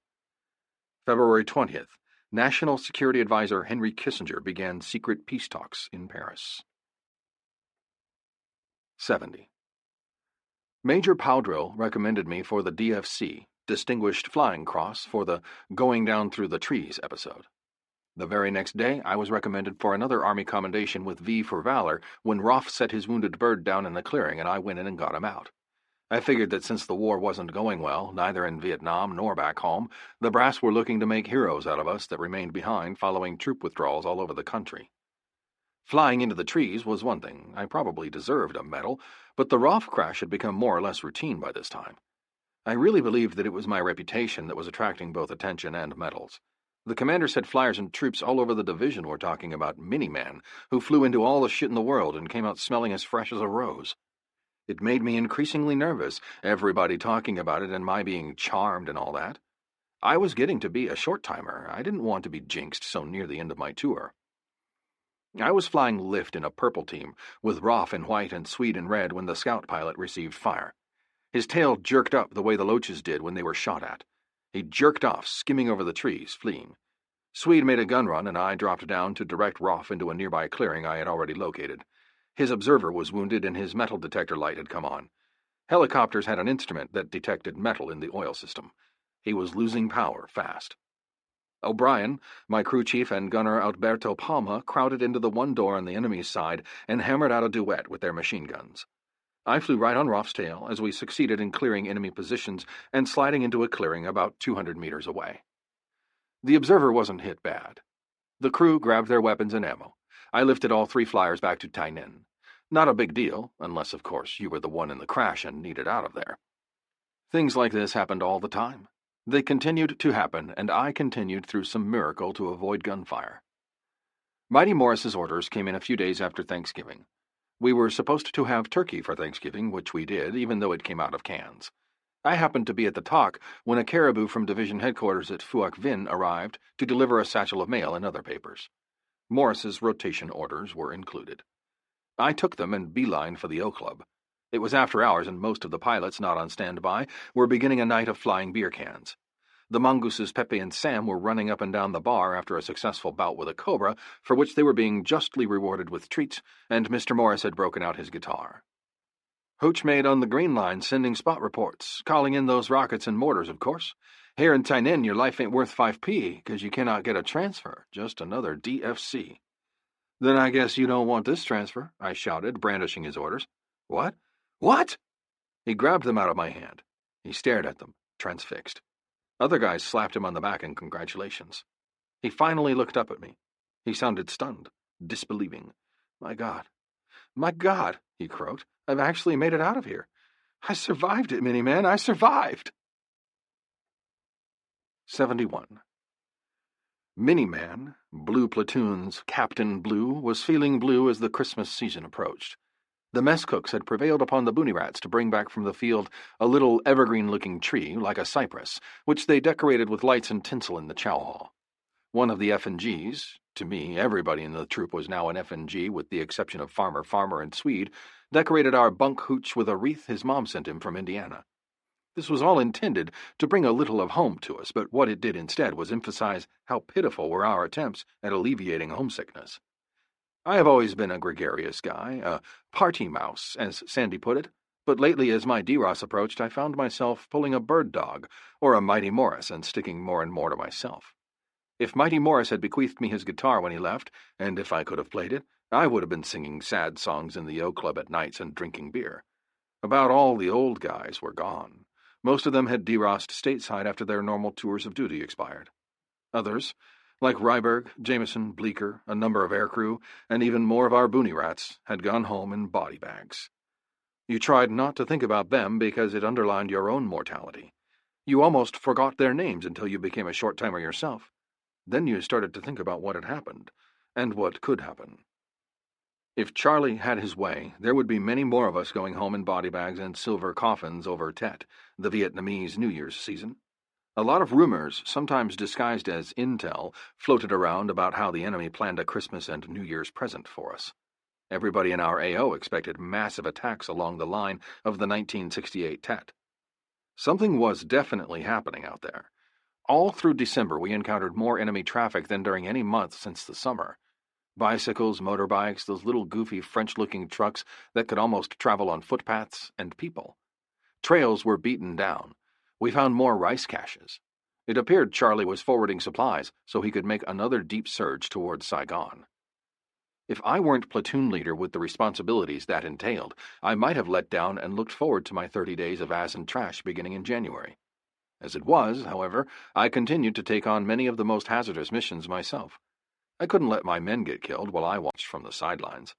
February 20th. National Security Advisor Henry Kissinger began secret peace talks in Paris. 70. Major Powdrill recommended me for the DFC, Distinguished Flying Cross, for the Going Down Through the Trees episode. The very next day, I was recommended for another Army commendation with V for Valor when Roth set his wounded bird down in the clearing and I went in and got him out. I figured that since the war wasn't going well, neither in Vietnam nor back home, the brass were looking to make heroes out of us that remained behind following troop withdrawals all over the country. Flying into the trees was one thing. I probably deserved a medal, but the Roth crash had become more or less routine by this time. I really believed that it was my reputation that was attracting both attention and medals. The commander said flyers and troops all over the division were talking about Miniman, who flew into all the shit in the world and came out smelling as fresh as a rose. It made me increasingly nervous, everybody talking about it and my being charmed and all that. I was getting to be a short-timer. I didn't want to be jinxed so near the end of my tour. I was flying lift in a purple team, with Roth in white and Swede in red when the scout pilot received fire. His tail jerked up the way the loaches did when they were shot at. He jerked off, skimming over the trees, fleeing. Swede made a gun run, and I dropped down to direct Roth into a nearby clearing I had already located. His observer was wounded, and his metal detector light had come on. Helicopters had an instrument that detected metal in the oil system. He was losing power fast. O'Brien, my crew chief, and gunner Alberto Palma crowded into the one door on the enemy's side and hammered out a duet with their machine guns. I flew right on Roth's tail as we succeeded in clearing enemy positions and sliding into a clearing about 200 meters away. The observer wasn't hit bad. The crew grabbed their weapons and ammo. I lifted all 3 flyers back to Tainan. Not a big deal, unless, of course, you were the one in the crash and needed out of there. Things like this happened all the time. They continued to happen, and I continued through some miracle to avoid gunfire. Mighty Morris's orders came in a few days after Thanksgiving. We were supposed to have turkey for Thanksgiving, which we did, even though it came out of cans. I happened to be at the talk when a caribou from division headquarters at Phuoc Vinh arrived to deliver a satchel of mail and other papers. Morris's rotation orders were included. I took them and beelined for the O Club. It was after hours, and most of the pilots not on standby were beginning a night of flying beer cans. The mongooses Pepe and Sam were running up and down the bar after a successful bout with a cobra, for which they were being justly rewarded with treats, and Mr. Morris had broken out his guitar. "Hooch made on the Green Line, sending spot reports, calling in those rockets and mortars, of course. Here in Tynan, your life ain't worth 5p, 'cause you cannot get a transfer, just another DFC. "Then I guess you don't want this transfer," I shouted, brandishing his orders. "What? What?" He grabbed them out of my hand. He stared at them, transfixed. Other guys slapped him on the back in congratulations. He finally looked up at me. He sounded stunned, disbelieving. My God, he croaked. "I've actually made it out of here. I survived it, Miniman, I survived!" 71. Miniman, Blue Platoon's Captain Blue, was feeling blue as the Christmas season approached. The mess cooks had prevailed upon the boonie rats to bring back from the field a little evergreen-looking tree, like a cypress, which they decorated with lights and tinsel in the chow hall. One of the F&Gs, to me everybody in the troop was now an F&G with the exception of Farmer, and Swede, decorated our bunk hooch with a wreath his mom sent him from Indiana. This was all intended to bring a little of home to us, but what it did instead was emphasize how pitiful were our attempts at alleviating homesickness. I have always been a gregarious guy, a party mouse, as Sandy put it, but lately as my DROS approached I found myself pulling a bird dog, or a Mighty Morris, and sticking more and more to myself. If Mighty Morris had bequeathed me his guitar when he left, and if I could have played it, I would have been singing sad songs in the O Club at nights and drinking beer. About all the old guys were gone. Most of them had DROS'd stateside after their normal tours of duty expired. Others, like Ryberg, Jameson, Bleecker, a number of aircrew, and even more of our boonie rats, had gone home in body bags. You tried not to think about them because it underlined your own mortality. You almost forgot their names until you became a short-timer yourself. Then you started to think about what had happened, and what could happen. If Charlie had his way, there would be many more of us going home in body bags and silver coffins over Tet, the Vietnamese New Year's season. A lot of rumors, sometimes disguised as intel, floated around about how the enemy planned a Christmas and New Year's present for us. Everybody in our AO expected massive attacks along the line of the 1968 Tet. Something was definitely happening out there. All through December we encountered more enemy traffic than during any month since the summer. Bicycles, motorbikes, those little goofy French-looking trucks that could almost travel on footpaths, and people. Trails were beaten down. We found more rice caches. It appeared Charlie was forwarding supplies so he could make another deep surge towards Saigon. If I weren't platoon leader with the responsibilities that entailed, I might have let down and looked forward to my 30 days of ass and trash beginning in January. As it was, however, I continued to take on many of the most hazardous missions myself. I couldn't let my men get killed while I watched from the sidelines.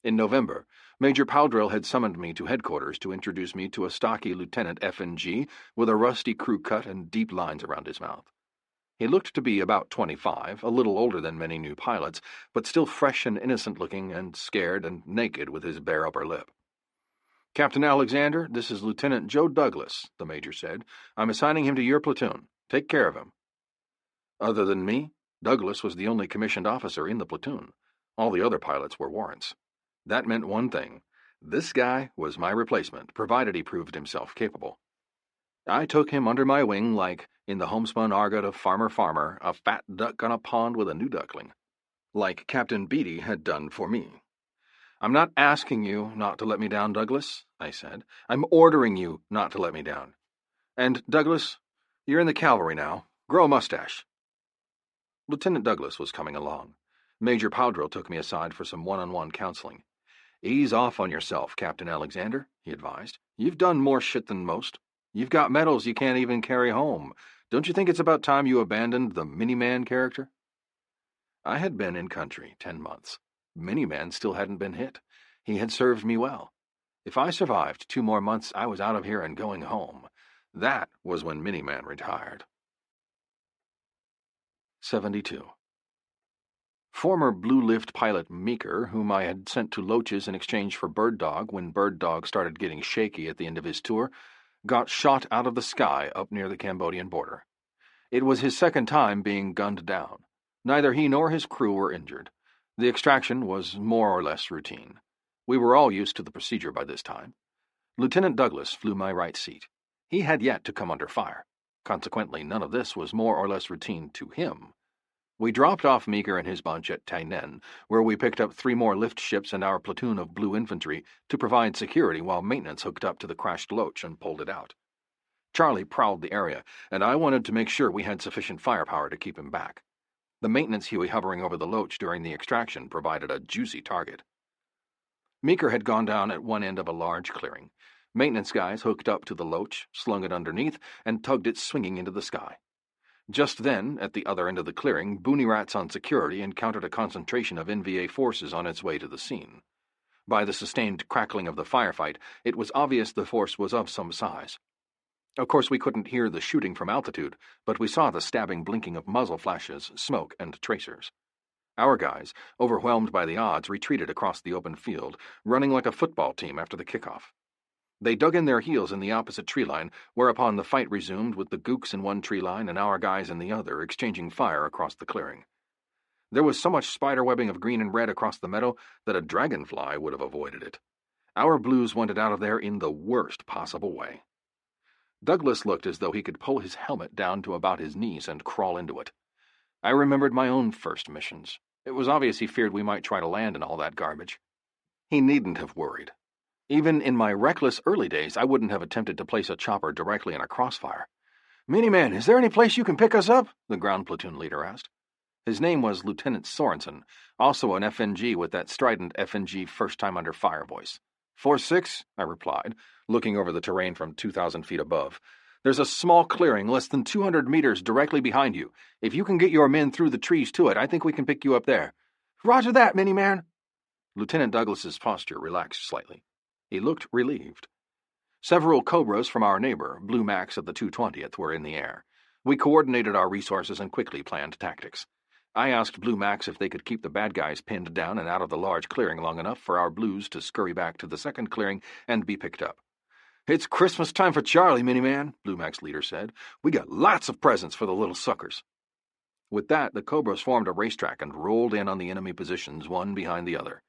In November, Major Powdrill had summoned me to headquarters to introduce me to a stocky Lieutenant F&G with a rusty crew cut and deep lines around his mouth. He looked to be about 25, a little older than many new pilots, but still fresh and innocent-looking and scared and naked with his bare upper lip. "Captain Alexander, this is Lieutenant Joe Douglas," the major said. "I'm assigning him to your platoon. Take care of him." Other than me, Douglas was the only commissioned officer in the platoon. All the other pilots were warrants. That meant one thing. This guy was my replacement, provided he proved himself capable. I took him under my wing like, in the homespun argot of Farmer, a fat duck on a pond with a new duckling. Like Captain Beatty had done for me. "I'm not asking you not to let me down, Douglas," I said. "I'm ordering you not to let me down. And, Douglas, you're in the cavalry now. Grow a mustache." Lieutenant Douglas was coming along. Major Powdrill took me aside for some one-on-one counseling. "Ease off on yourself, Captain Alexander," he advised. "You've done more shit than most. You've got medals you can't even carry home. Don't you think it's about time you abandoned the Miniman character?" I had been in country 10 months. Miniman still hadn't been hit. He had served me well. If I survived 2 more months, I was out of here and going home. That was when Miniman retired. 72. Former Blue Lift pilot Meeker, whom I had sent to Loaches in exchange for Bird Dog when Bird Dog started getting shaky at the end of his tour, got shot out of the sky up near the Cambodian border. It was his second time being gunned down. Neither he nor his crew were injured. The extraction was more or less routine. We were all used to the procedure by this time. Lieutenant Douglas flew my right seat. He had yet to come under fire. Consequently, none of this was more or less routine to him. We dropped off Meeker and his bunch at Tainan, where we picked up 3 more lift ships and our platoon of blue infantry to provide security while maintenance hooked up to the crashed Loach and pulled it out. Charlie prowled the area, and I wanted to make sure we had sufficient firepower to keep him back. The maintenance Huey hovering over the Loach during the extraction provided a juicy target. Meeker had gone down at one end of a large clearing. Maintenance guys hooked up to the Loach, slung it underneath, and tugged it swinging into the sky. Just then, at the other end of the clearing, Boonie Rats on security encountered a concentration of NVA forces on its way to the scene. By the sustained crackling of the firefight, it was obvious the force was of some size. Of course, we couldn't hear the shooting from altitude, but we saw the stabbing blinking of muzzle flashes, smoke, and tracers. Our guys, overwhelmed by the odds, retreated across the open field, running like a football team after the kickoff. They dug in their heels in the opposite tree line, whereupon the fight resumed with the gooks in one tree line and our guys in the other, exchanging fire across the clearing. There was so much spiderwebbing of green and red across the meadow that a dragonfly would have avoided it. Our blues wanted out of there in the worst possible way. Douglas looked as though he could pull his helmet down to about his knees and crawl into it. I remembered my own first missions. It was obvious he feared we might try to land in all that garbage. He needn't have worried. Even in my reckless early days, I wouldn't have attempted to place a chopper directly in a crossfire. "Miniman, is there any place you can pick us up?" the ground platoon leader asked. His name was Lieutenant Sorensen, also an FNG with that strident FNG first-time-under-fire voice. 4-6, I replied, looking over the terrain from 2,000 feet above. "There's a small clearing less than 200 meters directly behind you. If you can get your men through the trees to it, I think we can pick you up there." "Roger that, Miniman." Lieutenant Douglas's posture relaxed slightly. He looked relieved. Several Cobras from our neighbor, Blue Max of the 220th, were in the air. We coordinated our resources and quickly planned tactics. I asked Blue Max if they could keep the bad guys pinned down and out of the large clearing long enough for our blues to scurry back to the second clearing and be picked up. "It's Christmas time for Charlie, Miniman," Blue Max leader said. "We got lots of presents for the little suckers." With that, the Cobras formed a racetrack and rolled in on the enemy positions, one behind the other.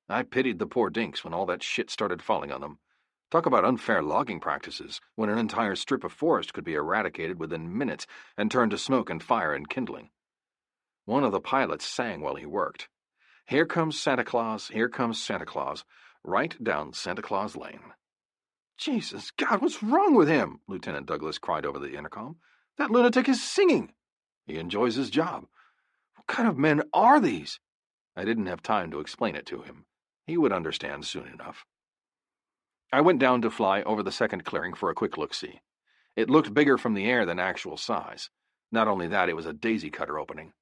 I pitied the poor dinks when all that shit started falling on them. Talk about unfair logging practices, when an entire strip of forest could be eradicated within minutes and turned to smoke and fire and kindling. One of the pilots sang while he worked. "Here comes Santa Claus, here comes Santa Claus, right down Santa Claus Lane." "Jesus, God, what's wrong with him?" Lieutenant Douglas cried over the intercom. "That lunatic is singing." "He enjoys his job." "What kind of men are these?" I didn't have time to explain it to him. He would understand soon enough. I went down to fly over the second clearing for a quick look-see. It looked bigger from the air than actual size. Not only that, it was a daisy cutter opening.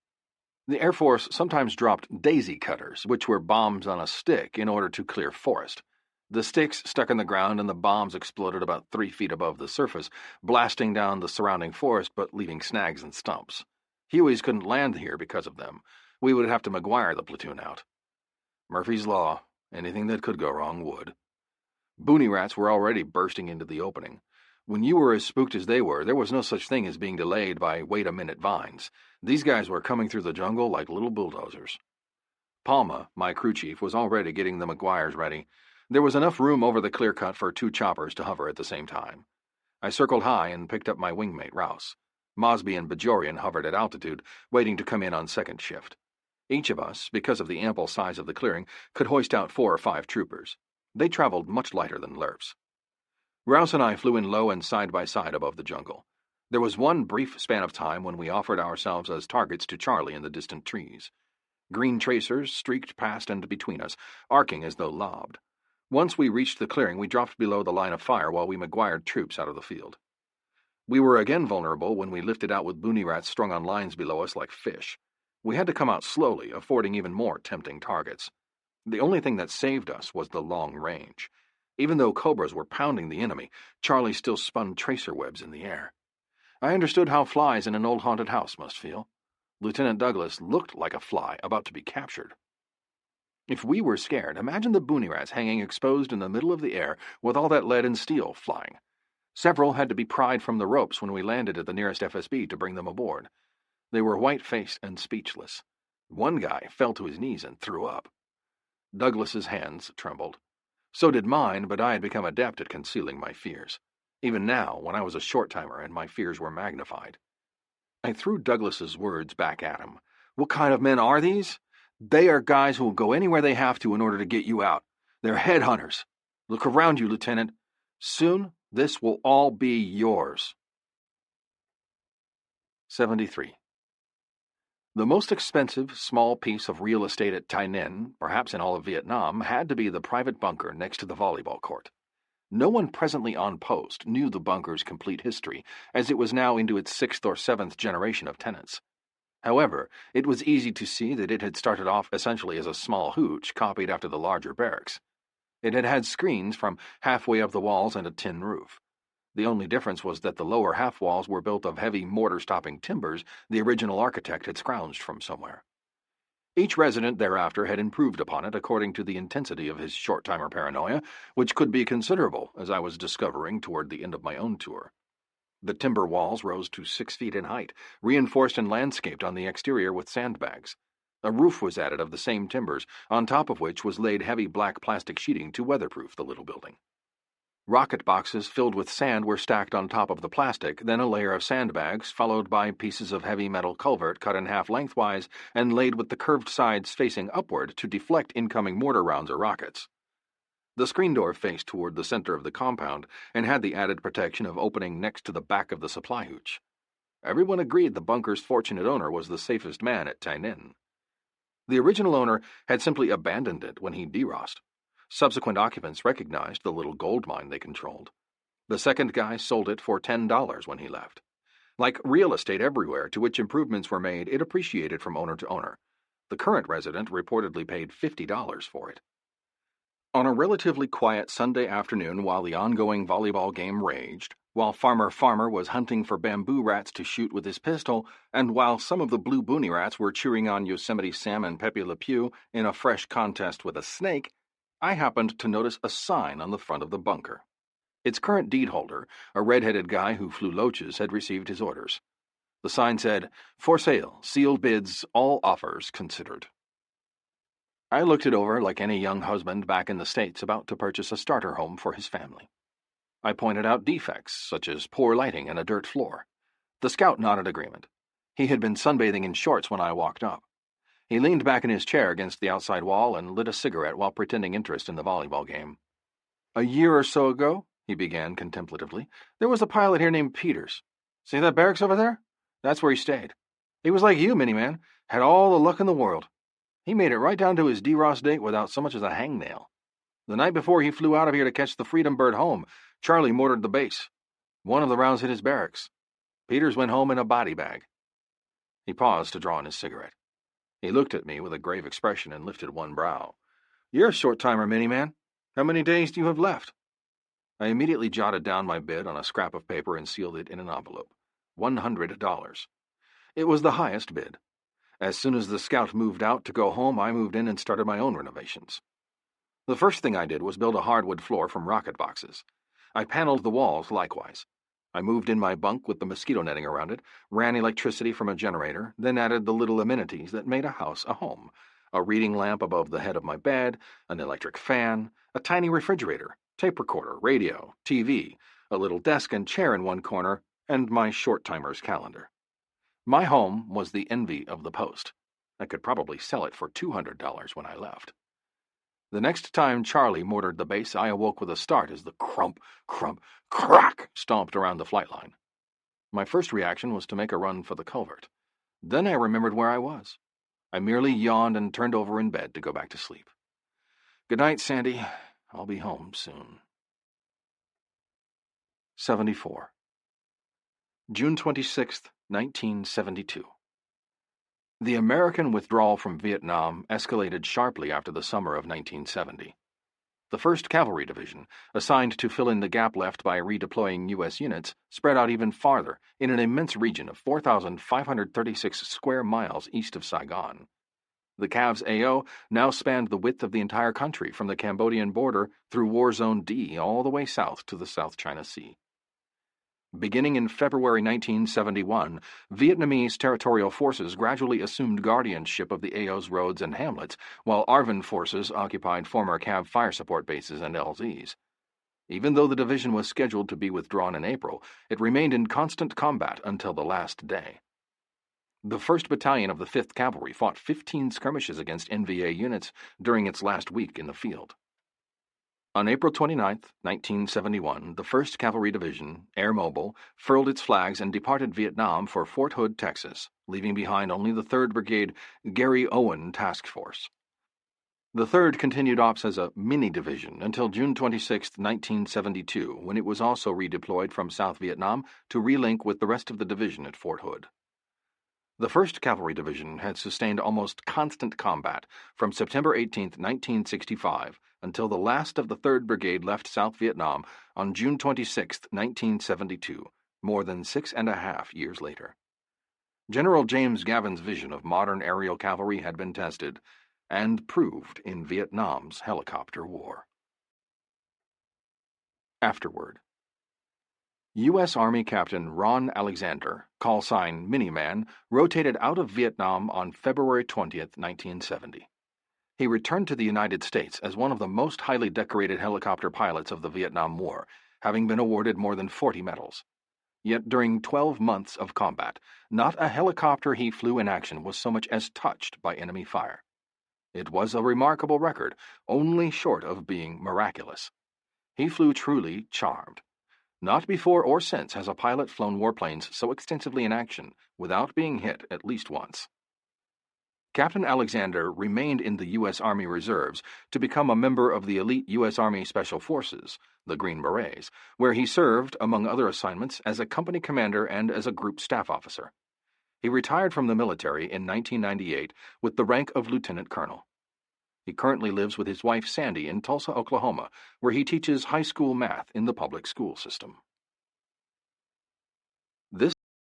The Air Force sometimes dropped daisy cutters, which were bombs on a stick, in order to clear forest. The sticks stuck in the ground and the bombs exploded about 3 feet above the surface, blasting down the surrounding forest but leaving snags and stumps. Hueys couldn't land here because of them. We would have to McGuire the platoon out. Murphy's Law. Anything that could go wrong would. Boonie Rats were already bursting into the opening. When you were as spooked as they were, there was no such thing as being delayed by wait-a-minute vines. These guys were coming through the jungle like little bulldozers. Palma, my crew chief, was already getting the McGuires ready. There was enough room over the clear cut for 2 choppers to hover at the same time. I circled high and picked up my wingmate, Rouse. Mosby and Bajorian hovered at altitude, waiting to come in on second shift. Each of us, because of the ample size of the clearing, could hoist out 4 or 5 troopers. They traveled much lighter than lerps. Rouse and I flew in low and side by side above the jungle. There was one brief span of time when we offered ourselves as targets to Charlie in the distant trees. Green tracers streaked past and between us, arcing as though lobbed. Once we reached the clearing, we dropped below the line of fire while we McGuired troops out of the field. We were again vulnerable when we lifted out with Boonie Rats strung on lines below us like fish. We had to come out slowly, affording even more tempting targets. The only thing that saved us was the long range. Even though Cobras were pounding the enemy, Charlie still spun tracer webs in the air. I understood how flies in an old haunted house must feel. Lieutenant Douglas looked like a fly about to be captured. If we were scared, imagine the Boonie Rats hanging exposed in the middle of the air with all that lead and steel flying. Several had to be pried from the ropes when we landed at the nearest FSB to bring them aboard. They were white-faced and speechless. One guy fell to his knees and threw up. Douglas's hands trembled. So did mine, but I had become adept at concealing my fears, even now when I was a short-timer and my fears were magnified. I threw Douglas's words back at him. What kind of men are these? They are guys who will go anywhere they have to in order to get you out. They're headhunters. Look around you, Lieutenant. Soon, this will all be yours. 73. The most expensive small piece of real estate at Tai Ninh, perhaps in all of Vietnam, had to be the private bunker next to the volleyball court. No one presently on post knew the bunker's complete history, as it was now into its 6th or 7th generation of tenants. However, it was easy to see that it had started off essentially as a small hooch copied after the larger barracks. It had had screens from halfway up the walls and a tin roof. The only difference was that the lower half walls were built of heavy mortar-stopping timbers the original architect had scrounged from somewhere. Each resident thereafter had improved upon it according to the intensity of his short-timer paranoia, which could be considerable, as I was discovering toward the end of my own tour. The timber walls rose to 6 feet in height, reinforced and landscaped on the exterior with sandbags. A roof was added of the same timbers, on top of which was laid heavy black plastic sheeting to weatherproof the little building. Rocket boxes filled with sand were stacked on top of the plastic, then a layer of sandbags, followed by pieces of heavy metal culvert cut in half lengthwise and laid with the curved sides facing upward to deflect incoming mortar rounds or rockets. The screen door faced toward the center of the compound and had the added protection of opening next to the back of the supply hooch. Everyone agreed the bunker's fortunate owner was the safest man at Tai Ninh. The original owner had simply abandoned it when he derossed. Subsequent occupants recognized the little gold mine they controlled. The second guy sold it for $10 when he left. Like real estate everywhere to which improvements were made, it appreciated from owner to owner. The current resident reportedly paid $50 for it. On a relatively quiet Sunday afternoon while the ongoing volleyball game raged, while Farmer was hunting for bamboo rats to shoot with his pistol, and while some of the blue boonie rats were cheering on Yosemite Sam and Pepe Le Pew in a fresh contest with a snake, I happened to notice a sign on the front of the bunker. Its current deed holder, a red-headed guy who flew loaches, had received his orders. The sign said, "For sale, sealed bids, all offers considered." I looked it over like any young husband back in the States about to purchase a starter home for his family. I pointed out defects, such as poor lighting and a dirt floor. The scout nodded agreement. He had been sunbathing in shorts when I walked up. He leaned back in his chair against the outside wall and lit a cigarette while pretending interest in the volleyball game. "A year or so ago," he began contemplatively, "there was a pilot here named Peters. See that barracks over there? That's where he stayed. He was like you, Miniman, had all the luck in the world. He made it right down to his DeRoss date without so much as a hangnail. The night before he flew out of here to catch the Freedom Bird home, Charlie mortared the base. One of the rounds hit his barracks. Peters went home in a body bag." He paused to draw on his cigarette. He looked at me with a grave expression and lifted one brow. "You're a short-timer, Miniman. How many days do you have left?" I immediately jotted down my bid on a scrap of paper and sealed it in an envelope. $100. It was the highest bid. As soon as the scout moved out to go home, I moved in and started my own renovations. The first thing I did was build a hardwood floor from rocket boxes. I paneled the walls likewise. I moved in my bunk with the mosquito netting around it, ran electricity from a generator, then added the little amenities that made a house a home: a reading lamp above the head of my bed, an electric fan, a tiny refrigerator, tape recorder, radio, TV, a little desk and chair in one corner, and my short-timer's calendar. My home was the envy of the post. I could probably sell it for $200 when I left. The next time Charlie mortared the base, I awoke with a start as the crump, crump, crack stomped around the flight line. My first reaction was to make a run for the culvert. Then I remembered where I was. I merely yawned and turned over in bed to go back to sleep. Good night, Sandy. I'll be home soon. 74. June 26, 1972. The American withdrawal from Vietnam escalated sharply after the summer of 1970. The 1st Cavalry Division, assigned to fill in the gap left by redeploying U.S. units, spread out even farther in an immense region of 4,536 square miles east of Saigon. The Cavs AO now spanned the width of the entire country from the Cambodian border through War Zone D all the way south to the South China Sea. Beginning in February 1971, Vietnamese territorial forces gradually assumed guardianship of the AO's roads and hamlets, while ARVN forces occupied former CAV fire support bases and LZs. Even though the division was scheduled to be withdrawn in April, it remained in constant combat until the last day. The 1st Battalion of the 5th Cavalry fought 15 skirmishes against NVA units during its last week in the field. On April 29, 1971, the 1st Cavalry Division, Air Mobile, furled its flags and departed Vietnam for Fort Hood, Texas, leaving behind only the 3rd Brigade Gary Owen Task Force. The 3rd continued ops as a mini-division until June 26, 1972, when it was also redeployed from South Vietnam to relink with the rest of the division at Fort Hood. The 1st Cavalry Division had sustained almost constant combat from September 18, 1965, until the last of the 3rd Brigade left South Vietnam on June 26, 1972, more than 6.5 years later. General James Gavin's vision of modern aerial cavalry had been tested and proved in Vietnam's helicopter war. Afterward. U.S. Army Captain Ron Alexander, call sign Miniman, rotated out of Vietnam on February 20, 1970. He returned to the United States as one of the most highly decorated helicopter pilots of the Vietnam War, having been awarded more than 40 medals. Yet during 12 months of combat, not a helicopter he flew in action was so much as touched by enemy fire. It was a remarkable record, only short of being miraculous. He flew truly charmed. Not before or since has a pilot flown warplanes so extensively in action without being hit at least once. Captain Alexander remained in the U.S. Army Reserves to become a member of the elite U.S. Army Special Forces, the Green Berets, where he served, among other assignments, as a company commander and as a group staff officer. He retired from the military in 1998 with the rank of lieutenant colonel. He currently lives with his wife Sandy in Tulsa, Oklahoma, where he teaches high school math in the public school system.